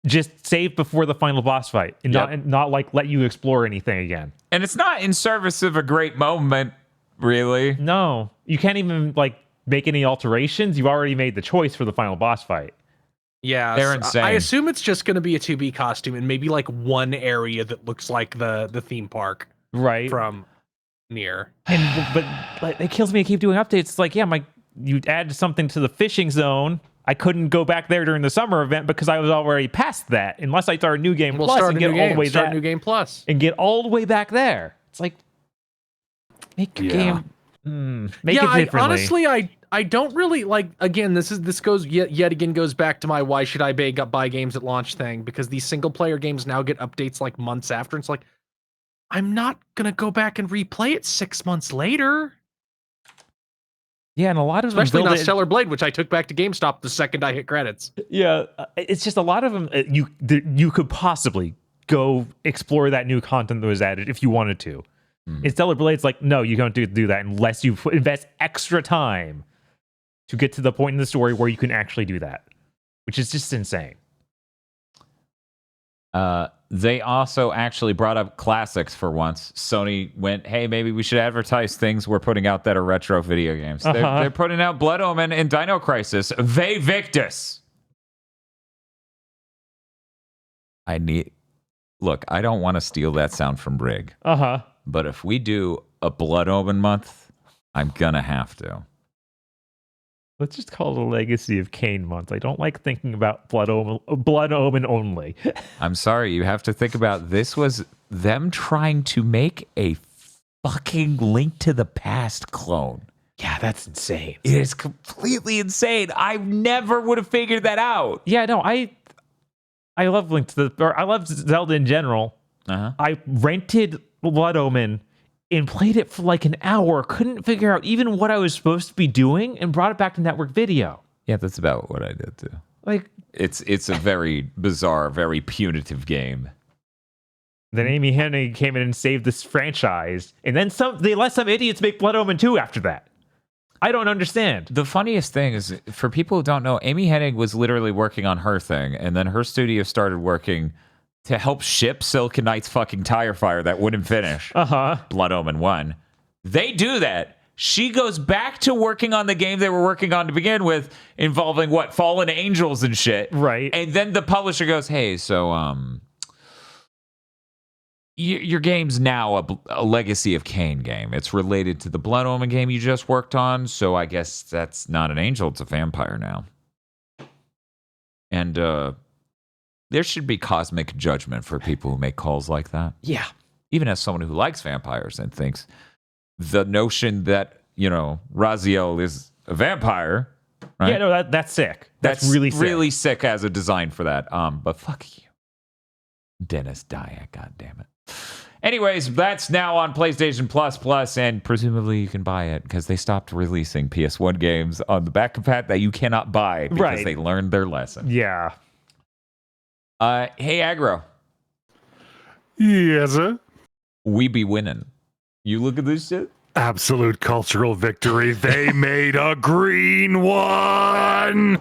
[SPEAKER 3] just saved before the final boss fight and not like let you explore anything again.
[SPEAKER 2] And it's not in service of a great moment, really.
[SPEAKER 3] No, you can't even like make any alterations. You've already made the choice for the final boss fight.
[SPEAKER 4] Yeah,
[SPEAKER 2] They're insane.
[SPEAKER 4] I assume it's just going to be a 2B costume and maybe like one area that looks like the theme park,
[SPEAKER 3] right?
[SPEAKER 4] From near.
[SPEAKER 3] And but it kills me to keep doing updates. It's like, yeah, you add something to the fishing zone. I couldn't go back there during the summer event because I was already past that. Unless I start a new game plus and get all the way
[SPEAKER 4] start a new game plus
[SPEAKER 3] and get all the way back there. It's like make your game. Make it differently.
[SPEAKER 4] Honestly, I don't really like. Again, this goes yet again goes back to my why should I buy games at launch thing, because these single player games now get updates like months after. And it's like, I'm not gonna go back and replay it 6 months later.
[SPEAKER 3] Yeah, and a lot of them,
[SPEAKER 4] especially not Stellar Blade, which I took back to GameStop the second I hit credits.
[SPEAKER 3] Yeah, it's just a lot of them. You could possibly go explore that new content that was added if you wanted to. In Stellar Blade's like, no, you don't do that unless you invest extra time to get to the point in the story where you can actually do that, which is just insane.
[SPEAKER 2] They also actually brought up classics for once. Sony went, hey, maybe we should advertise things we're putting out that are retro video games. They're putting out Blood Omen and Dino Crisis. Ve Victus. Look, I don't want to steal that sound from Brig. But if we do a Blood Omen month, I'm gonna have to.
[SPEAKER 3] Let's just call it a Legacy of Kain month. I don't like thinking about Blood Omen only.
[SPEAKER 2] I'm sorry, you have to think about this was them trying to make a fucking Link to the Past clone.
[SPEAKER 3] Yeah, that's insane.
[SPEAKER 2] It is completely insane. I never would have figured that out.
[SPEAKER 3] Yeah, no, I love I love Zelda in general. I rented Blood Omen and played it for like an hour, couldn't figure out even what I was supposed to be doing, and brought it back to network video.
[SPEAKER 2] Yeah, that's about what I did too.
[SPEAKER 3] Like,
[SPEAKER 2] it's a very bizarre, very punitive game.
[SPEAKER 3] Then Amy Hennig came in and saved this franchise, and then they let some idiots make Blood Omen 2 after that. I don't understand.
[SPEAKER 2] The funniest thing is, for people who don't know, Amy Hennig was literally working on her thing, and then her studio started working to help ship Silicon Knight's fucking tire fire that wouldn't finish. Blood Omen 1. They do that. She goes back to working on the game they were working on to begin with, involving what? Fallen angels and shit.
[SPEAKER 3] Right.
[SPEAKER 2] And then the publisher goes, hey, so your game's now a Legacy of Kain game. It's related to the Blood Omen game you just worked on, so I guess that's not an angel, it's a vampire now. And there should be cosmic judgment for people who make calls like that.
[SPEAKER 3] Yeah.
[SPEAKER 2] Even as someone who likes vampires and thinks the notion that, Raziel is a vampire, right?
[SPEAKER 3] Yeah, no, that's sick. That's really sick.
[SPEAKER 2] Really sick as a design for that. But fuck you. Dennis Dyack, god damn it. Anyways, that's now on PlayStation Plus, and presumably you can buy it because they stopped releasing PS1 games on the back compat that you cannot buy because they learned their lesson.
[SPEAKER 3] Yeah.
[SPEAKER 2] Hey, Aggro.
[SPEAKER 5] Yes, sir.
[SPEAKER 2] We be winning. You look at this shit?
[SPEAKER 5] Absolute cultural victory. They made a green one.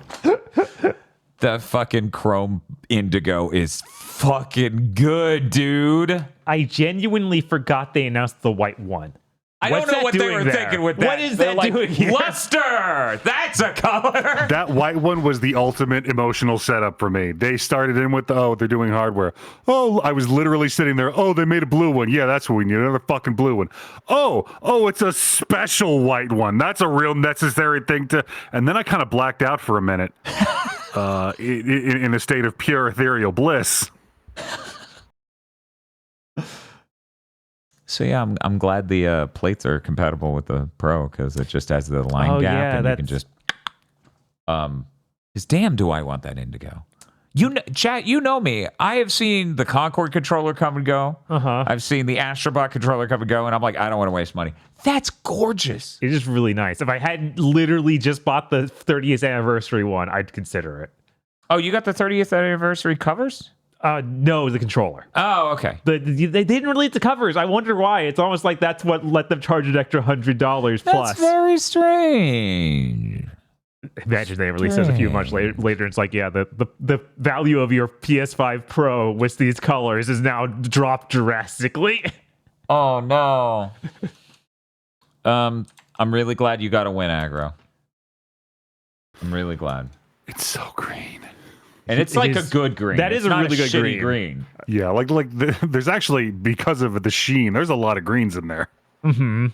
[SPEAKER 2] The fucking Chrome Indigo is fucking good, dude.
[SPEAKER 3] I genuinely forgot they announced the white one.
[SPEAKER 2] I don't know what they were thinking with that.
[SPEAKER 3] What is that doing here?
[SPEAKER 2] Luster! That's a color!
[SPEAKER 5] That white one was the ultimate emotional setup for me. They started in with they're doing hardware. Oh, I was literally sitting there. Oh, they made a blue one. Yeah, that's what we need. Another fucking blue one. Oh, it's a special white one. That's a real necessary thing to... And then I kind of blacked out for a minute in a state of pure ethereal bliss.
[SPEAKER 2] So yeah, I'm glad the plates are compatible with the Pro because it just has the line gap and you can just. Because damn, do I want that Indigo? Chat, you know me. I have seen the Concord controller come and go. I've seen the Astrobot controller come and go, and I'm like, I don't want to waste money. That's gorgeous.
[SPEAKER 3] It is really nice. If I hadn't literally just bought the 30th anniversary one, I'd consider it.
[SPEAKER 2] Oh, you got the 30th anniversary covers?
[SPEAKER 3] No, the controller.
[SPEAKER 2] Oh, okay.
[SPEAKER 3] They didn't release the covers. I wonder why. It's almost like that's what let them charge an extra $100 plus.
[SPEAKER 2] That's very strange.
[SPEAKER 3] Imagine they release this a few months later. It's like, yeah, the value of your PS5 Pro with these colors is now dropped drastically.
[SPEAKER 2] Oh no. I'm really glad you got a win, Aggro. I'm really glad.
[SPEAKER 5] It's so green.
[SPEAKER 2] And it's like a good green.
[SPEAKER 3] That is a really good
[SPEAKER 2] green.
[SPEAKER 5] Yeah, there's actually, because of the sheen, there's a lot of greens in there.
[SPEAKER 3] Mm-hmm.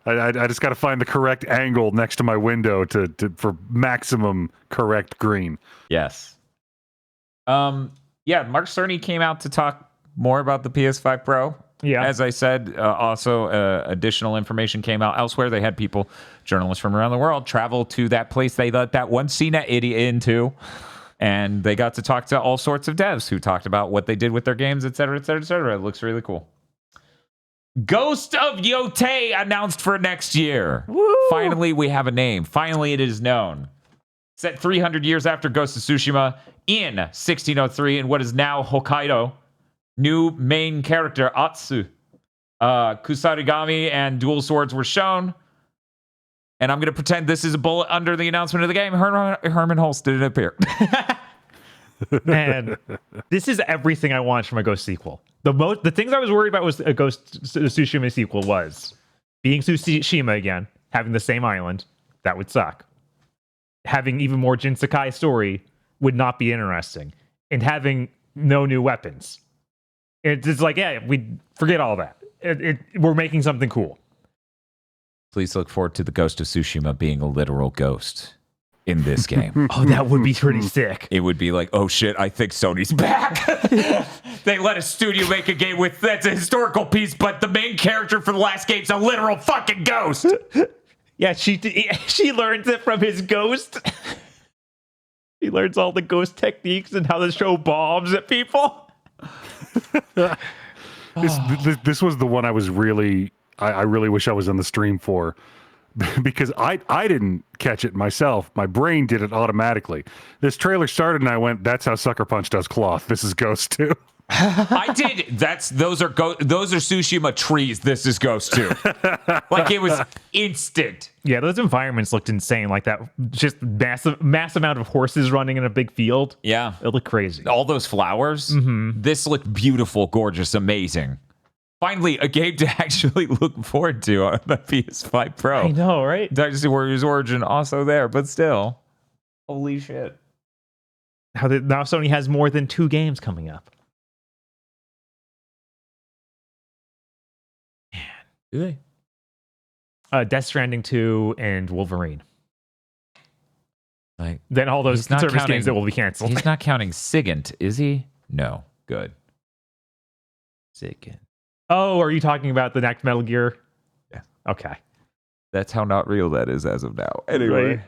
[SPEAKER 5] I just got to find the correct angle next to my window for maximum correct green.
[SPEAKER 2] Yes. Yeah, Mark Cerny came out to talk more about the PS5 Pro.
[SPEAKER 3] Yeah.
[SPEAKER 2] As I said, also additional information came out elsewhere. They had journalists from around the world, travel to that place they let that one CNET idiot into. And they got to talk to all sorts of devs who talked about what they did with their games, et cetera, et cetera, et cetera. It looks really cool. Ghost of Yotei announced for next year. Woo! Finally, we have a name. Finally, it is known. Set 300 years after Ghost of Tsushima in 1603 in what is now Hokkaido. New main character, Atsu. Kusarigami and dual swords were shown. And I'm going to pretend this is a bullet under the announcement of the game. Herman Holst didn't appear.
[SPEAKER 3] Man, this is everything I want from a Ghost sequel. The things I was worried about was a Ghost Tsushima sequel was being Tsushima again, having the same island. That would suck. Having even more Jin Sakai story would not be interesting. And having no new weapons. It's like, yeah, we forget all that. We're making something cool.
[SPEAKER 2] Please look forward to the Ghost of Tsushima being a literal ghost in this game.
[SPEAKER 3] Oh, that would be pretty sick.
[SPEAKER 2] It would be like, oh shit, I think Sony's back. They let a studio make a game that's a historical piece, but the main character for the last game's a literal fucking ghost.
[SPEAKER 3] Yeah, she learns it from his ghost. He learns all the ghost techniques and how to show bombs at people.
[SPEAKER 5] This was the one I was I really wish I was on the stream for, because I didn't catch it myself. My brain did it automatically. This trailer started and I went, that's how Sucker Punch does cloth. This is Ghost 2.
[SPEAKER 2] I did. Those are Tsushima trees. This is Ghost 2. Like, it was instant.
[SPEAKER 3] Yeah, those environments looked insane. Like that, just mass amount of horses running in a big field.
[SPEAKER 2] Yeah.
[SPEAKER 3] It looked crazy.
[SPEAKER 2] All those flowers.
[SPEAKER 3] Mm-hmm.
[SPEAKER 2] This looked beautiful, gorgeous, amazing. Finally, a game to actually look forward to on the PS5 Pro.
[SPEAKER 3] I know, right?
[SPEAKER 2] Dynasty Warriors Origin also there, but still. Holy shit.
[SPEAKER 3] Now Sony has more than 2 games coming up. Man.
[SPEAKER 2] Do they?
[SPEAKER 3] Death Stranding 2 and Wolverine.
[SPEAKER 2] Like,
[SPEAKER 3] then all those service games that will be canceled.
[SPEAKER 2] He's not counting Sigint, is he? No. Good. Sigint.
[SPEAKER 3] Oh, are you talking about the next Metal Gear?
[SPEAKER 2] Yeah.
[SPEAKER 3] Okay.
[SPEAKER 2] That's how not real that is as of now. Anyway.
[SPEAKER 3] Right.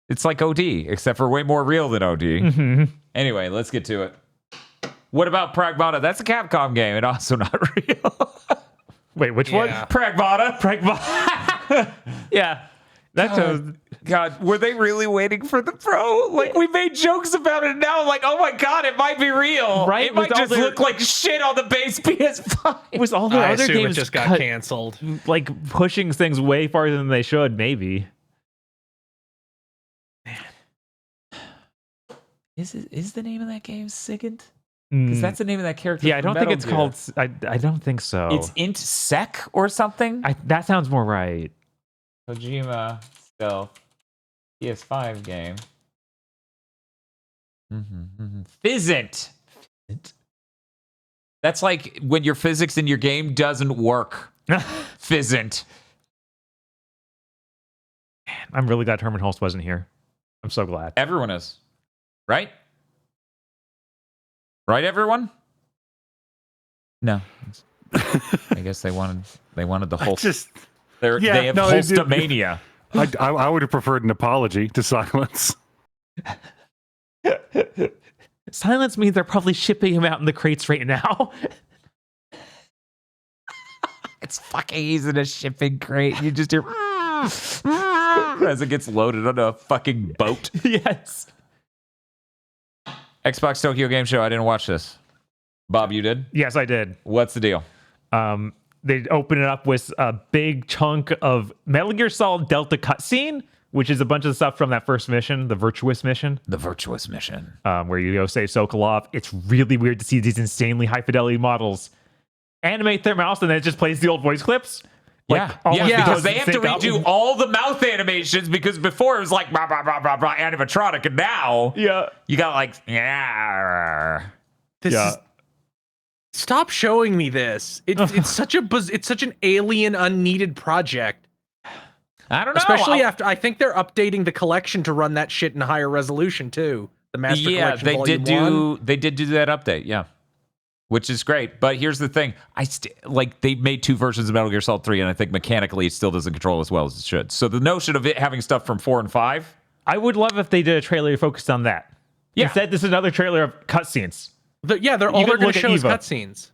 [SPEAKER 2] It's like OD, except for way more real than OD.
[SPEAKER 3] Mm-hmm.
[SPEAKER 2] Anyway, let's get to it. What about Pragmata? That's a Capcom game and also not real.
[SPEAKER 3] Wait, which one?
[SPEAKER 2] Pragmata.
[SPEAKER 3] Yeah. That's
[SPEAKER 2] God, were they really waiting for the Pro? Like, we made jokes about it now. Like, oh my God, it might be real.
[SPEAKER 3] Right?
[SPEAKER 2] It might just look like shit on the base PS5.
[SPEAKER 3] It was all the
[SPEAKER 4] I
[SPEAKER 3] other
[SPEAKER 4] assume
[SPEAKER 3] games
[SPEAKER 4] it just got canceled.
[SPEAKER 3] Like pushing things way farther than they should, maybe.
[SPEAKER 2] Man. Is the name of that game Sigint? Because that's the name of that character.
[SPEAKER 3] Yeah, I don't think it's called. I don't think so.
[SPEAKER 2] It's Int Sec or something.
[SPEAKER 3] That sounds more right.
[SPEAKER 2] Kojima stealth PS5 game. Physint. That's like when your physics in your game doesn't work. Physint.
[SPEAKER 3] I'm really glad Herman Holst wasn't here. I'm so glad.
[SPEAKER 2] Everyone is. Right? Right, everyone? No. I guess they wanted the whole. They have Holstomania.
[SPEAKER 5] I would have preferred an apology to Silence.
[SPEAKER 3] Silence means they're probably shipping him out in the crates right now.
[SPEAKER 2] It's fucking easy to shipping crate. You just hear as it gets loaded on a fucking boat.
[SPEAKER 3] Yes.
[SPEAKER 2] Xbox Tokyo Game Show. I didn't watch this. Bob, you did?
[SPEAKER 3] Yes, I did.
[SPEAKER 2] What's the deal?
[SPEAKER 3] They open it up with a big chunk of Metal Gear Solid Delta cutscene which is a bunch of stuff from that first mission, the Virtuous mission.
[SPEAKER 2] The Virtuous mission.
[SPEAKER 3] Where you go save Sokolov. It's really weird to see these insanely high fidelity models animate their mouths and then it just plays the old voice clips.
[SPEAKER 2] Because they have to redo all the mouth animations because before it was like blah, blah, blah, blah, blah, animatronic, and now you got like
[SPEAKER 4] Stop showing me this. It's such an alien, unneeded project.
[SPEAKER 2] I don't know.
[SPEAKER 4] Especially after I think they're updating the collection to run that shit in higher resolution too. The Master Collection.
[SPEAKER 2] They did do that update. Yeah. Which is great, but here's the thing: they made 2 versions of Metal Gear Solid 3, and I think mechanically it still doesn't control as well as it should. So the notion of it having stuff from 4 and 5,
[SPEAKER 3] I would love if they did a trailer focused on that.
[SPEAKER 2] Yeah.
[SPEAKER 3] Instead, this is another trailer of cutscenes.
[SPEAKER 4] They're all they're going to show is cutscenes,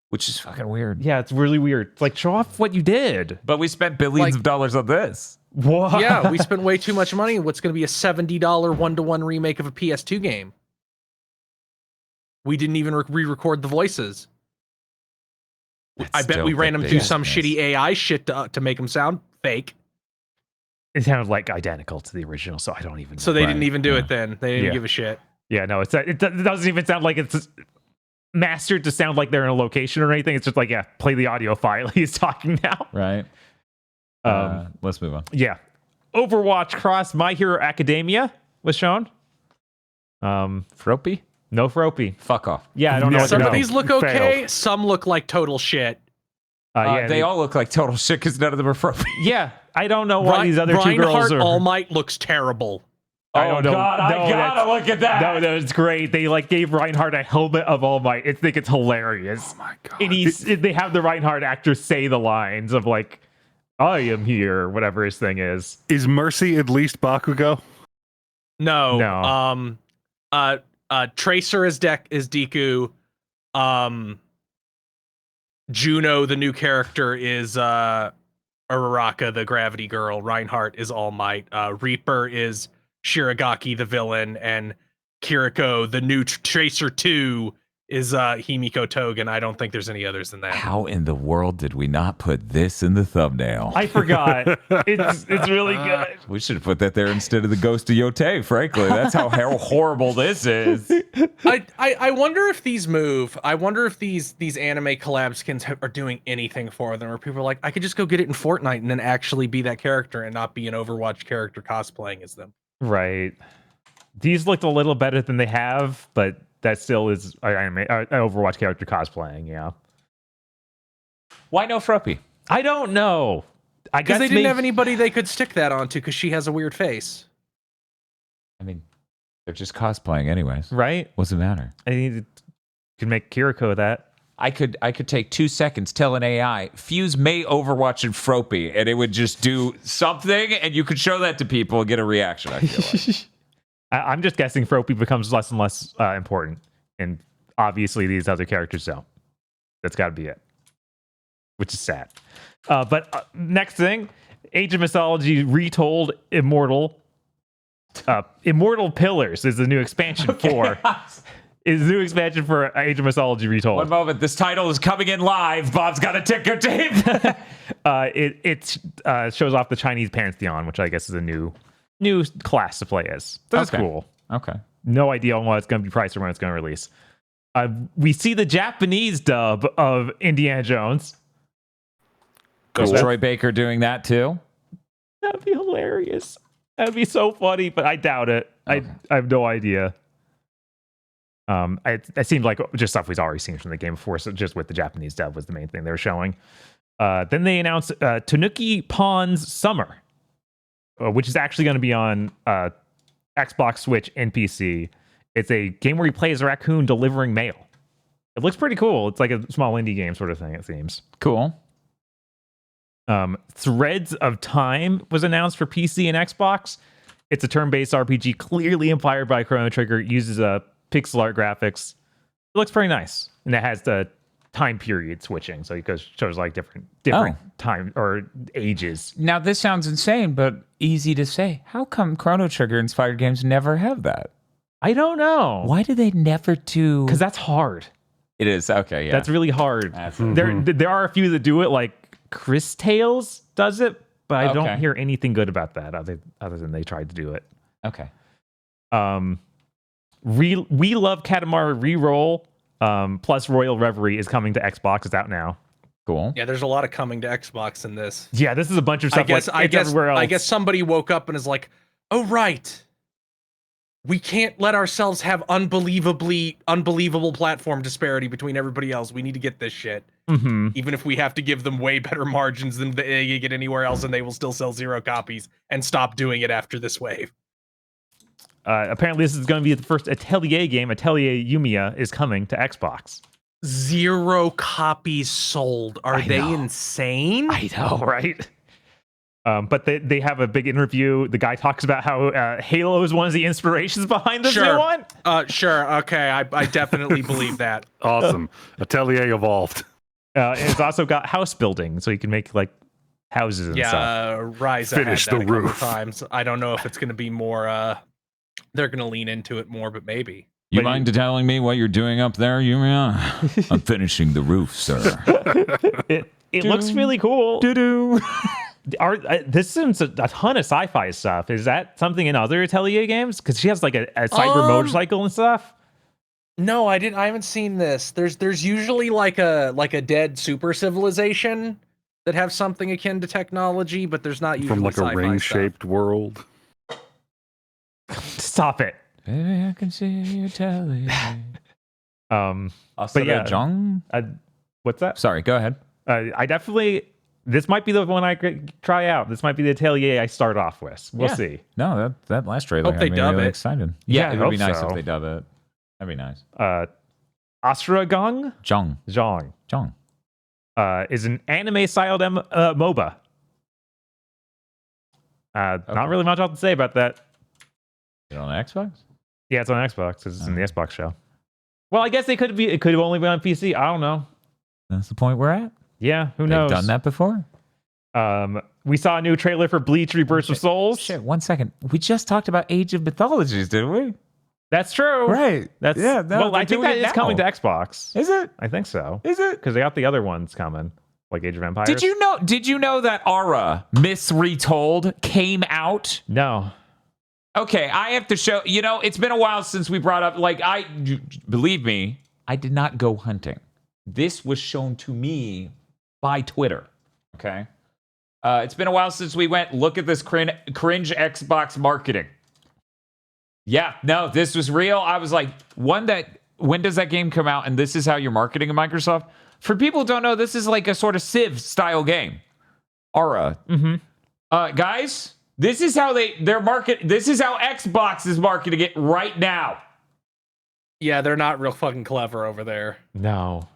[SPEAKER 2] which is fucking weird.
[SPEAKER 3] Yeah, it's really weird. It's like, show off what you did.
[SPEAKER 2] But we spent billions of dollars on this.
[SPEAKER 3] What?
[SPEAKER 4] Yeah, we spent way too much money. What's going to be a $70 1-to-1 remake of a PS2 game? We didn't even re-record the voices. I bet we ran them through some shitty AI shit to make them sound fake.
[SPEAKER 3] It sounded like identical to the original, so I don't even know.
[SPEAKER 4] So they didn't even do it then. They didn't give a shit.
[SPEAKER 3] Yeah, no, it doesn't even sound like it's mastered to sound like they're in a location or anything. It's just like, play the audio file. He's talking now.
[SPEAKER 2] Right. Let's move on.
[SPEAKER 3] Yeah. Overwatch Cross My Hero Academia was shown.
[SPEAKER 2] Fropey?
[SPEAKER 3] No Fropey.
[SPEAKER 2] Fuck off.
[SPEAKER 3] Yeah, I don't know.
[SPEAKER 4] Some of these look okay. Failed. Some look like total shit.
[SPEAKER 2] They all look like total shit because none of them are Fropey.
[SPEAKER 3] Yeah, I don't know why these other two girls
[SPEAKER 4] Reinhardt
[SPEAKER 3] are.
[SPEAKER 4] All Might looks terrible.
[SPEAKER 2] I gotta look at that.
[SPEAKER 3] No, it's great. They gave Reinhardt a helmet of All Might. I think it's hilarious.
[SPEAKER 2] Oh my god!
[SPEAKER 3] And they have the Reinhardt actor say the lines of like, "I am here," whatever his thing is.
[SPEAKER 5] Is Mercy at least Bakugo?
[SPEAKER 4] No. Tracer is Deku. Juno, the new character, is Uraraka, the Gravity Girl. Reinhardt is All Might. Reaper is Shiragaki, the villain, and Kiriko, the new Tracer 2, is Himiko Togen. I don't think there's any others than that.
[SPEAKER 2] How in the world did we not put this in the thumbnail?
[SPEAKER 3] I forgot. It's really good.
[SPEAKER 2] We should have put that there instead of the Ghost of Yotei, frankly. That's how horrible this is.
[SPEAKER 4] I wonder if these move. I wonder if these anime collab skins are doing anything for them, or people are like, I could just go get it in Fortnite and then actually be that character and not be an Overwatch character cosplaying as them.
[SPEAKER 3] Right. These looked a little better than they have, but that still is an Overwatch character cosplaying, yeah.
[SPEAKER 2] Why no Froppy?
[SPEAKER 3] I don't know. I guess
[SPEAKER 4] because they didn't have anybody they could stick that onto because she has a weird face.
[SPEAKER 2] I mean, they're just cosplaying anyways.
[SPEAKER 3] Right?
[SPEAKER 2] What's the matter?
[SPEAKER 3] Could make Kiriko that.
[SPEAKER 2] I could take 2 seconds, tell an AI, fuse May, Overwatch, and Froppy, and it would just do something, and you could show that to people and get a reaction, I feel like.
[SPEAKER 3] I'm just guessing Froppy becomes less and less important, and obviously these other characters don't. That's got to be it, which is sad. But next thing, Age of Mythology Retold Immortal. Immortal Pillars is the new expansion for... Is the new expansion for Age of Mythology Retold.
[SPEAKER 2] One moment, this title is coming in live. Bob's got a ticker tape.
[SPEAKER 3] It shows off the Chinese Pantheon, which I guess is a new class to play as. So that's cool.
[SPEAKER 2] Okay.
[SPEAKER 3] No idea on what it's going to be priced or when it's going to release. We see the Japanese dub of Indiana Jones.
[SPEAKER 2] Cool. Is Troy Baker doing that too?
[SPEAKER 3] That'd be hilarious. That'd be so funny, but I doubt it. Okay. I have no idea. It seemed like just stuff we've already seen from the game before, so just with the Japanese dub was the main thing they were showing. Then they announced Tanuki Pawn's Summer, which is actually going to be on Xbox, Switch, and PC. It's a game where you play as a raccoon delivering mail. It looks pretty cool. It's like a small indie game sort of thing, it seems.
[SPEAKER 2] Cool.
[SPEAKER 3] Threads of Time was announced for PC and Xbox. It's a turn-based RPG clearly inspired by Chrono Trigger. It uses pixel art graphics. It looks pretty nice, and it has the time period switching, so it shows like different time or ages.
[SPEAKER 2] Now this sounds insane, but easy to say. How come Chrono Trigger inspired games never have that?
[SPEAKER 3] I don't know.
[SPEAKER 2] Why do they never do?
[SPEAKER 3] Because that's hard.
[SPEAKER 2] It is okay. Yeah,
[SPEAKER 3] that's really hard. There are a few that do it, like Chris Tales does it, but I
[SPEAKER 2] Okay.
[SPEAKER 3] don't hear anything good about that other than they tried to do it.
[SPEAKER 2] Okay.
[SPEAKER 3] We Love Katamari Reroll plus Royal Reverie is coming to Xbox. It's out now.
[SPEAKER 2] Cool.
[SPEAKER 4] Yeah, there's a lot of coming to Xbox in this.
[SPEAKER 3] Yeah, this is a bunch of stuff.
[SPEAKER 4] I guess
[SPEAKER 3] everywhere else.
[SPEAKER 4] I guess somebody woke up and is like, "Oh right, we can't let ourselves have unbelievable platform disparity between everybody else. We need to get this shit, even if we have to give them way better margins than they get anywhere else, and they will still sell 0 copies and stop doing it after this wave."
[SPEAKER 3] Apparently, this is going to be the first Atelier game. Atelier Yumiya is coming to Xbox.
[SPEAKER 4] 0 copies sold. Are they insane?
[SPEAKER 3] I know, right? But they have a big interview. The guy talks about how Halo is one of the inspirations behind this new one.
[SPEAKER 4] Sure. Okay, I definitely believe that.
[SPEAKER 5] Awesome. Atelier evolved.
[SPEAKER 3] And it's also got house building, so you can make like houses and stuff.
[SPEAKER 4] Rise
[SPEAKER 5] Finish
[SPEAKER 4] had that
[SPEAKER 5] the
[SPEAKER 4] a couple
[SPEAKER 5] roof.
[SPEAKER 4] times. I don't know if it's going to be more. They're going to lean into it more, but maybe.
[SPEAKER 2] You mind telling me what you're doing up there, Yumiya? I'm finishing the roof, sir.
[SPEAKER 3] It looks really cool.
[SPEAKER 2] Doo-doo.
[SPEAKER 3] This is a ton of sci-fi stuff. Is that something in other Atelier games? Because she has like a cyber motorcycle and stuff.
[SPEAKER 4] No, I didn't. I haven't seen this. There's usually like a dead super civilization that have something akin to technology, but there's not usually
[SPEAKER 5] From like a
[SPEAKER 4] sci-fi
[SPEAKER 5] ring-shaped
[SPEAKER 4] stuff.
[SPEAKER 5] world.
[SPEAKER 3] Stop it.
[SPEAKER 2] Baby, I can see you telling me.
[SPEAKER 3] But yeah,
[SPEAKER 2] Jong?
[SPEAKER 3] what's that?
[SPEAKER 2] Sorry, go ahead.
[SPEAKER 3] I definitely. This might be the one I could try out. This might be the Atelier I start off with. We'll see.
[SPEAKER 2] No, that last trailer
[SPEAKER 4] Hope
[SPEAKER 2] got
[SPEAKER 4] they
[SPEAKER 2] me
[SPEAKER 4] dub
[SPEAKER 2] really
[SPEAKER 4] it.
[SPEAKER 2] excited.
[SPEAKER 3] Yeah,
[SPEAKER 2] Yeah,
[SPEAKER 3] I
[SPEAKER 2] it would be
[SPEAKER 3] hope
[SPEAKER 2] nice
[SPEAKER 3] so.
[SPEAKER 2] if they dub it. That'd be nice.
[SPEAKER 3] Astragong
[SPEAKER 2] Jong.
[SPEAKER 3] Zhong is an anime-styled MOBA. Not really much else to say about that.
[SPEAKER 2] Is it on Xbox?
[SPEAKER 3] Yeah, it's on Xbox 'cause it's in the Xbox show. Well, I guess it could have only been on PC. I don't know.
[SPEAKER 2] That's the point we're at.
[SPEAKER 3] Yeah, who knows?
[SPEAKER 2] They've done that before.
[SPEAKER 3] We saw a new trailer for Bleach Rebirth of Souls.
[SPEAKER 2] Shit, 1 second. We just talked about Age of Mythologies, didn't we?
[SPEAKER 3] That's true.
[SPEAKER 2] Right.
[SPEAKER 3] That's
[SPEAKER 2] Yeah, no,
[SPEAKER 3] well,
[SPEAKER 2] they're
[SPEAKER 3] I think
[SPEAKER 2] doing
[SPEAKER 3] that
[SPEAKER 2] it
[SPEAKER 3] is coming to
[SPEAKER 2] now.
[SPEAKER 3] Xbox.
[SPEAKER 2] Is it?
[SPEAKER 3] I think so.
[SPEAKER 2] Is it?
[SPEAKER 3] Because they got the other ones coming, like Age of Empires.
[SPEAKER 2] Did you know that Aura Miss Retold came out?
[SPEAKER 3] No.
[SPEAKER 2] Okay, I have to show, it's been a while since we brought up, believe me, I did not go hunting. This was shown to me by Twitter, okay? It's been a while since we went, look at this cringe Xbox marketing. Yeah, no, this was real. I was like, when does that game come out? And this is how you're marketing at Microsoft? For people who don't know, this is like a sort of Civ style game. Aura. Guys, this is how this is how Xbox is marketing it right now.
[SPEAKER 4] Yeah, they're not real fucking clever over there.
[SPEAKER 3] No.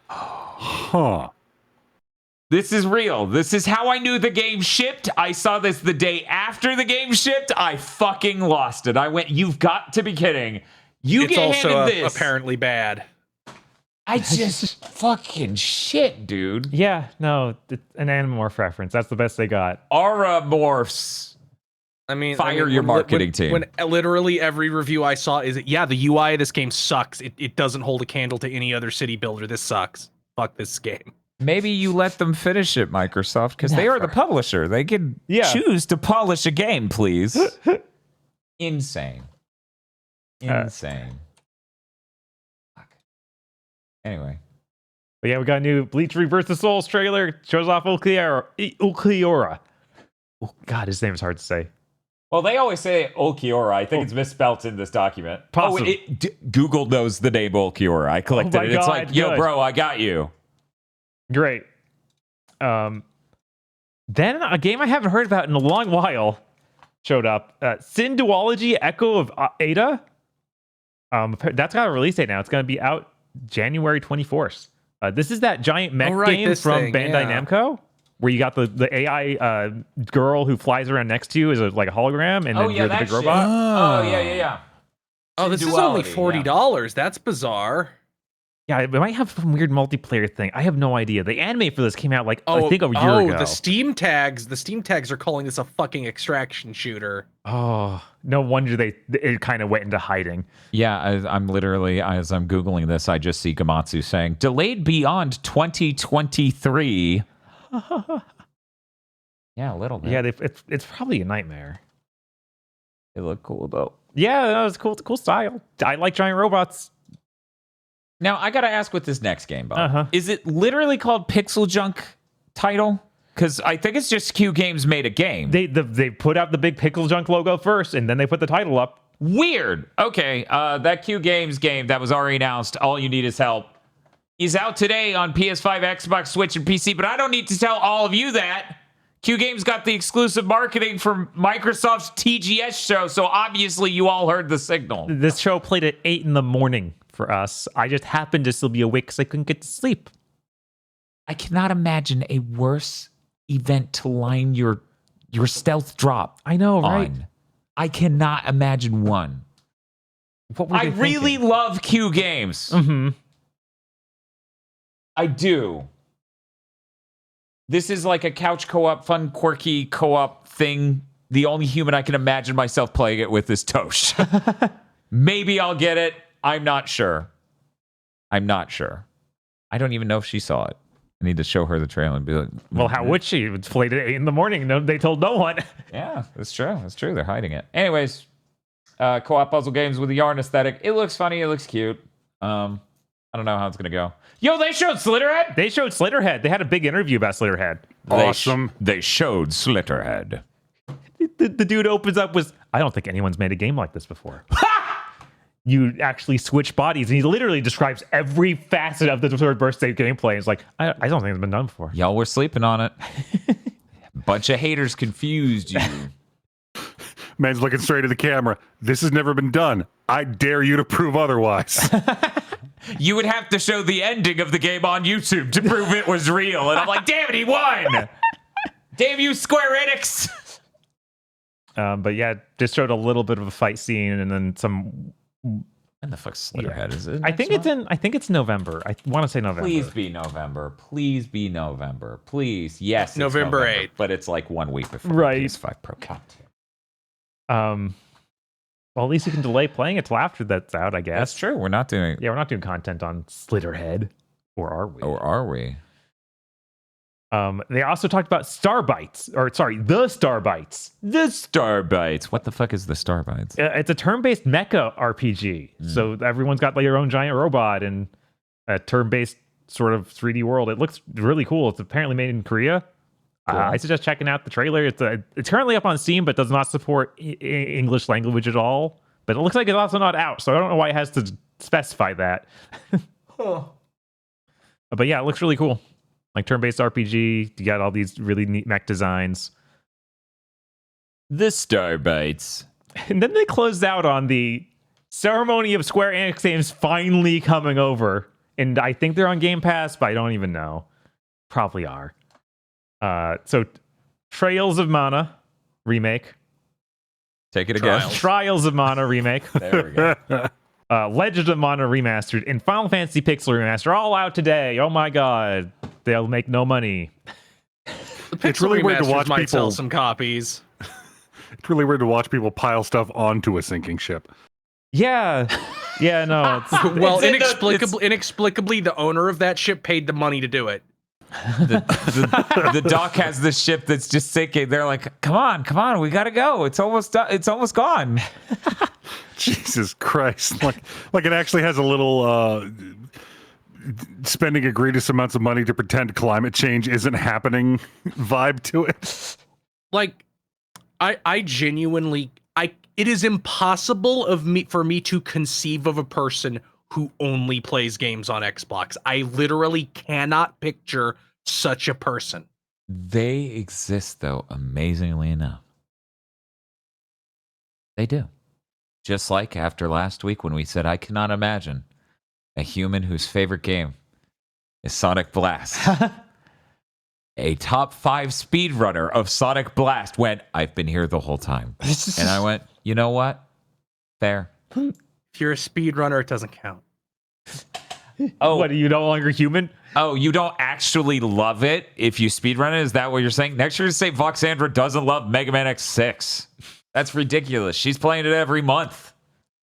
[SPEAKER 5] Huh.
[SPEAKER 2] This is real. This is how I knew the game shipped. I saw this the day after the game shipped. I fucking lost it. I went, you've got to be kidding.
[SPEAKER 4] It's
[SPEAKER 2] get
[SPEAKER 4] also
[SPEAKER 2] handed this.
[SPEAKER 4] apparently bad.
[SPEAKER 2] I just fucking shit, dude.
[SPEAKER 3] Yeah, no, it's an Animorph reference. That's the best they got.
[SPEAKER 2] Aura morphs. Fire your marketing team.
[SPEAKER 4] When literally every review I saw is, the UI of this game sucks. It doesn't hold a candle to any other city builder. This sucks. Fuck this game.
[SPEAKER 2] Maybe you let them finish it, Microsoft, because they are the publisher. They can choose to polish a game, please. Insane. Insane. Fuck. Anyway.
[SPEAKER 3] But yeah, we got a new Bleach Rebirth of Souls trailer. Shows off Ulquiorra. Oh, God, his name is hard to say.
[SPEAKER 2] Well, they always say Ulquiorra. I think it's misspelt in this document.
[SPEAKER 3] Possibly.
[SPEAKER 2] Google knows the name Ulquiorra. I collected it. It's like, yo, bro, I got you.
[SPEAKER 3] Great. Then a game I haven't heard about in a long while showed up. Sin Duology Echo of Ada. That's got a release date now. It's going to be out January 24th. This is that giant mech game from Bandai Namco, where you got the AI girl who flies around next to you as like a hologram, and then you're the big robot.
[SPEAKER 2] Oh, yeah.
[SPEAKER 4] Oh, this is only $40. That's bizarre.
[SPEAKER 3] Yeah, it might have some weird multiplayer thing. I have no idea. The anime for this came out I think a year ago.
[SPEAKER 4] The Steam tags are calling this a fucking extraction shooter.
[SPEAKER 3] Oh, no wonder it kind of went into hiding.
[SPEAKER 2] Yeah, I'm literally, as I'm Googling this, I just see Gamatsu saying, delayed beyond 2023. Yeah, a little bit.
[SPEAKER 3] Yeah, it's probably a nightmare.
[SPEAKER 2] They look cool though.
[SPEAKER 3] Yeah, that was cool. It's a cool style. I like giant robots.
[SPEAKER 2] Now I gotta ask with this next game, Bob.
[SPEAKER 3] Uh-huh.
[SPEAKER 2] Is it literally called Pixel Junk title? Because I think it's just Q Games made a game.
[SPEAKER 3] They put out the big Pickle Junk logo first, and then they put the title up.
[SPEAKER 2] Weird. Okay, that Q Games game that was already announced, All You Need Is Help, is out today on PS5, Xbox, Switch, and PC, but I don't need to tell all of you that. Q Games got the exclusive marketing for Microsoft's TGS show, so obviously you all heard the signal.
[SPEAKER 3] This show played at 8 in the morning for us. I just happened to still be awake because I couldn't get to sleep.
[SPEAKER 2] I cannot imagine a worse event to line your stealth drop.
[SPEAKER 3] I know, right?
[SPEAKER 2] On. I cannot imagine one.
[SPEAKER 3] What were
[SPEAKER 2] I
[SPEAKER 3] they
[SPEAKER 2] really
[SPEAKER 3] thinking?
[SPEAKER 2] love Q Games.
[SPEAKER 3] Mm-hmm.
[SPEAKER 2] I do. This is like a couch co-op, fun, quirky co-op thing. The only human I can imagine myself playing it with is Tosh. Maybe I'll get it. I'm not sure. I don't even know if she saw it. I need to show her the trailer and be like,
[SPEAKER 3] Well, how would she? It's played at 8 in the morning. No, they told no one.
[SPEAKER 2] Yeah, that's true. That's true. They're hiding it. Anyways, co-op puzzle games with a yarn aesthetic. It looks funny. It looks cute. I don't know how it's going to go. Yo, they showed Slitterhead?
[SPEAKER 3] They showed Slitterhead. They had a big interview about Slitterhead.
[SPEAKER 5] Awesome.
[SPEAKER 2] They showed Slitterhead.
[SPEAKER 3] The dude opens up with, I don't think anyone's made a game like this before. You actually switch bodies, and he literally describes every facet of the third birthday gameplay. It's like, I don't think it's been done before.
[SPEAKER 2] Y'all were sleeping on it. Bunch of haters confused you.
[SPEAKER 5] Man's looking straight at the camera. This has never been done. I dare you to prove otherwise.
[SPEAKER 2] You would have to show the ending of the game on YouTube to prove it was real. And I'm like, damn it, he won. Damn you, Square Enix.
[SPEAKER 3] But yeah, just showed a little bit of a fight scene, and then some.
[SPEAKER 2] When the fuck's Slitterhead? Is it?
[SPEAKER 3] I think it's November. I want to say November.
[SPEAKER 2] Please be November. Please be November. Please. Yes. It's
[SPEAKER 4] November 8th.
[SPEAKER 2] But it's like 1 week before
[SPEAKER 3] Right.
[SPEAKER 2] PS5 Pro. God.
[SPEAKER 3] Well, at least you can delay playing it till after that's out, I guess.
[SPEAKER 2] That's true. We're not doing.
[SPEAKER 3] Yeah, we're not doing content on Slitterhead, or are we?
[SPEAKER 2] Or are we?
[SPEAKER 3] They also talked about Starbites, the Starbites.
[SPEAKER 2] The Starbites. What the fuck is the Starbites?
[SPEAKER 3] It's a turn-based mecha RPG. So everyone's got like their own giant robot and a turn-based sort of 3D world. It looks really cool. It's apparently made in Korea.
[SPEAKER 2] Cool.
[SPEAKER 3] I suggest checking out the trailer. It's currently up on Steam, but does not support English language at all. But it looks like it's also not out, so I don't know why it has to specify that. But yeah, it looks really cool. Like turn-based RPG, you got all these really neat mech designs.
[SPEAKER 2] The Starbites.
[SPEAKER 3] And then they closed out on the ceremony of Square Enix games finally coming over. And I think they're on Game Pass, but I don't even know. Probably are. So Trails of Mana remake.
[SPEAKER 2] Take it again.
[SPEAKER 3] Trials of Mana remake.
[SPEAKER 2] There we go.
[SPEAKER 3] Legend of Mana remastered and Final Fantasy Pixel remaster all out today. Oh my god. They'll make no money.
[SPEAKER 4] The
[SPEAKER 5] It's really weird to
[SPEAKER 4] remasters
[SPEAKER 5] watch
[SPEAKER 4] might sell
[SPEAKER 5] people-
[SPEAKER 4] some copies.
[SPEAKER 5] It's really weird to watch people pile stuff onto a sinking ship.
[SPEAKER 3] Yeah. Yeah, no.
[SPEAKER 4] Well,
[SPEAKER 2] It's
[SPEAKER 4] inexplicably, the owner of that ship paid the money to do it.
[SPEAKER 2] The dock has this ship that's just sinking. They're like, come on, we gotta go. It's almost done. It's almost gone.
[SPEAKER 5] Jesus Christ. Like it actually has a little spending egregious amounts of money to pretend climate change isn't happening vibe to it.
[SPEAKER 4] Like, I genuinely, it is impossible for me to conceive of a person who only plays games on Xbox. I literally cannot picture such a person.
[SPEAKER 2] They exist, though, amazingly enough. They do. Just like after last week when we said, I cannot imagine a human whose favorite game is Sonic Blast. A top 5 speedrunner of Sonic Blast went, I've been here the whole time. And I went, you know what? Fair.
[SPEAKER 4] If you're a speedrunner, it doesn't count.
[SPEAKER 2] Oh,
[SPEAKER 3] What, are you no longer human?
[SPEAKER 2] oh, you don't actually love it if you speedrun it? Is that what you're saying? Next year, say Voxandra doesn't love Mega Man X6. That's ridiculous. She's playing it every month.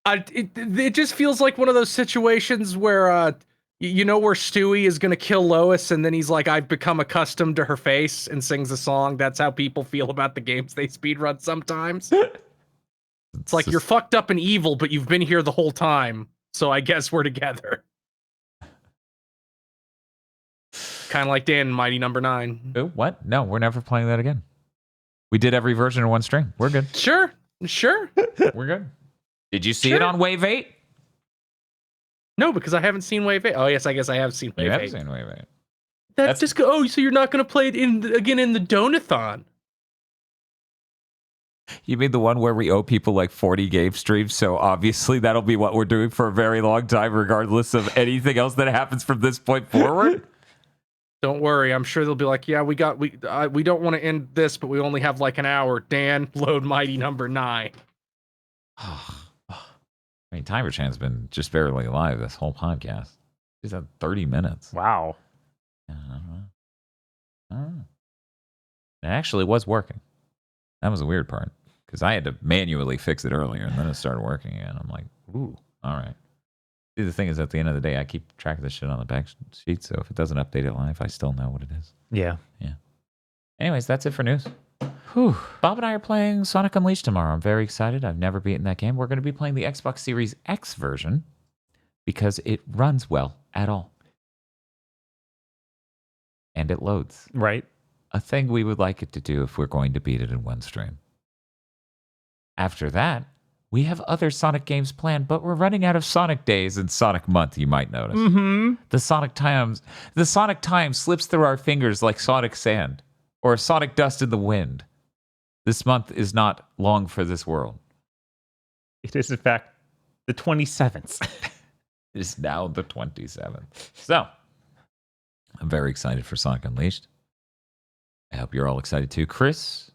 [SPEAKER 4] It just feels like one of those situations where You know where Stewie is going to kill Lois and then he's like, I've become accustomed to her face and sings a song. That's how people feel about the games they speedrun sometimes. It's like, you're fucked up and evil, but you've been here the whole time. So I guess we're together. Kind of like Dan in Mighty Number 9.
[SPEAKER 2] Ooh, what? No, we're never playing that again. We did every version in one stream. We're good.
[SPEAKER 4] Sure.
[SPEAKER 2] We're good. Did you see it on Wave 8?
[SPEAKER 4] No, because I haven't seen Wave 8. Oh, yes, I guess I have seen Wave 8.
[SPEAKER 2] You haven't seen Wave 8.
[SPEAKER 4] That's just so you're not going to play it again in the Donathon.
[SPEAKER 2] You mean the one where we owe people like 40 game streams? So obviously that'll be what we're doing for a very long time, regardless of anything else that happens from this point forward.
[SPEAKER 4] Don't worry, I'm sure they'll be like, yeah, we don't want to end this, but we only have like an hour. Dan, load Mighty Number 9.
[SPEAKER 2] I mean, Timer Chan's been just barely alive this whole podcast. He's had 30 minutes.
[SPEAKER 3] Wow.
[SPEAKER 2] I don't know. It actually was working. That was the weird part. Because I had to manually fix it earlier, and then it started working again. I'm like, ooh, all right. See, the thing is, at the end of the day, I keep track of this shit on the back sheet, so if it doesn't update it live, I still know what it is.
[SPEAKER 3] Yeah.
[SPEAKER 2] Anyways, that's it for news. Whew. Bob and I are playing Sonic Unleashed tomorrow. I'm very excited. I've never beaten that game. We're going to be playing the Xbox Series X version because it runs well at all. And it loads.
[SPEAKER 3] Right.
[SPEAKER 2] A thing we would like it to do if we're going to beat it in one stream. After that, we have other Sonic games planned, but we're running out of Sonic days and Sonic month, you might notice.
[SPEAKER 3] Mm-hmm.
[SPEAKER 2] The Sonic time slips through our fingers like Sonic sand or Sonic dust in the wind. This month is not long for this world.
[SPEAKER 3] It is, in fact, the 27th.
[SPEAKER 2] It is now the 27th. So, I'm very excited for Sonic Unleashed. I hope you're all excited too. Chris,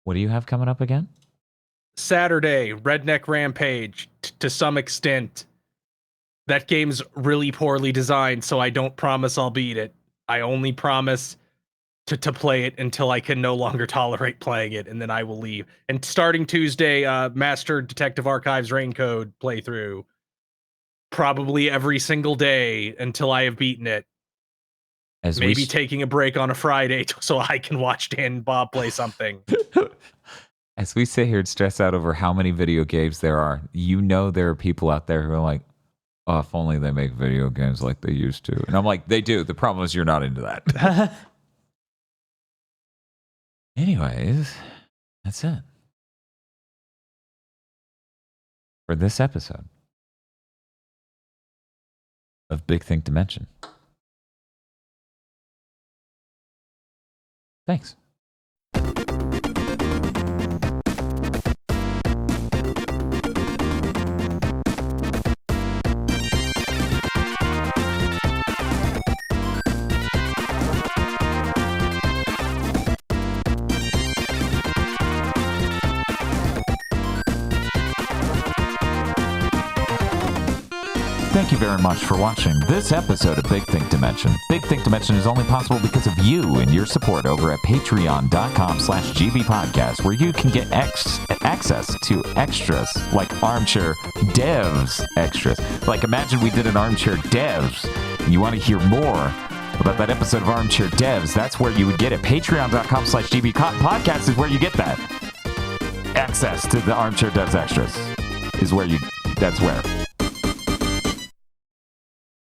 [SPEAKER 2] what do you have coming up again?
[SPEAKER 4] Saturday, Redneck Rampage, to some extent. That game's really poorly designed, so I don't promise I'll beat it. I only promise to play it until I can no longer tolerate playing it, and then I will leave. And starting Tuesday, Master Detective Archives Raincode playthrough. Probably every single day until I have beaten it. Maybe taking a break on a Friday so I can watch Dan and Bob play something.
[SPEAKER 2] As we sit here and stress out over how many video games there are, you know there are people out there who are like, oh, if only they make video games like they used to. And I'm like, they do. The problem is you're not into that. Anyways, that's it for this episode of Big Think Dimension. Thanks. Thank you very much for watching this episode of Big Think Dimension. Big Think Dimension is only possible because of you and your support over at patreon.com/gbpodcast, where you can get access to extras like Armchair Devs extras. Like, imagine we did an Armchair Devs and you want to hear more about that episode of Armchair Devs. That's where you would get it. Patreon.com/gbpodcast is where you get that. Access to the Armchair Devs extras is where that's where.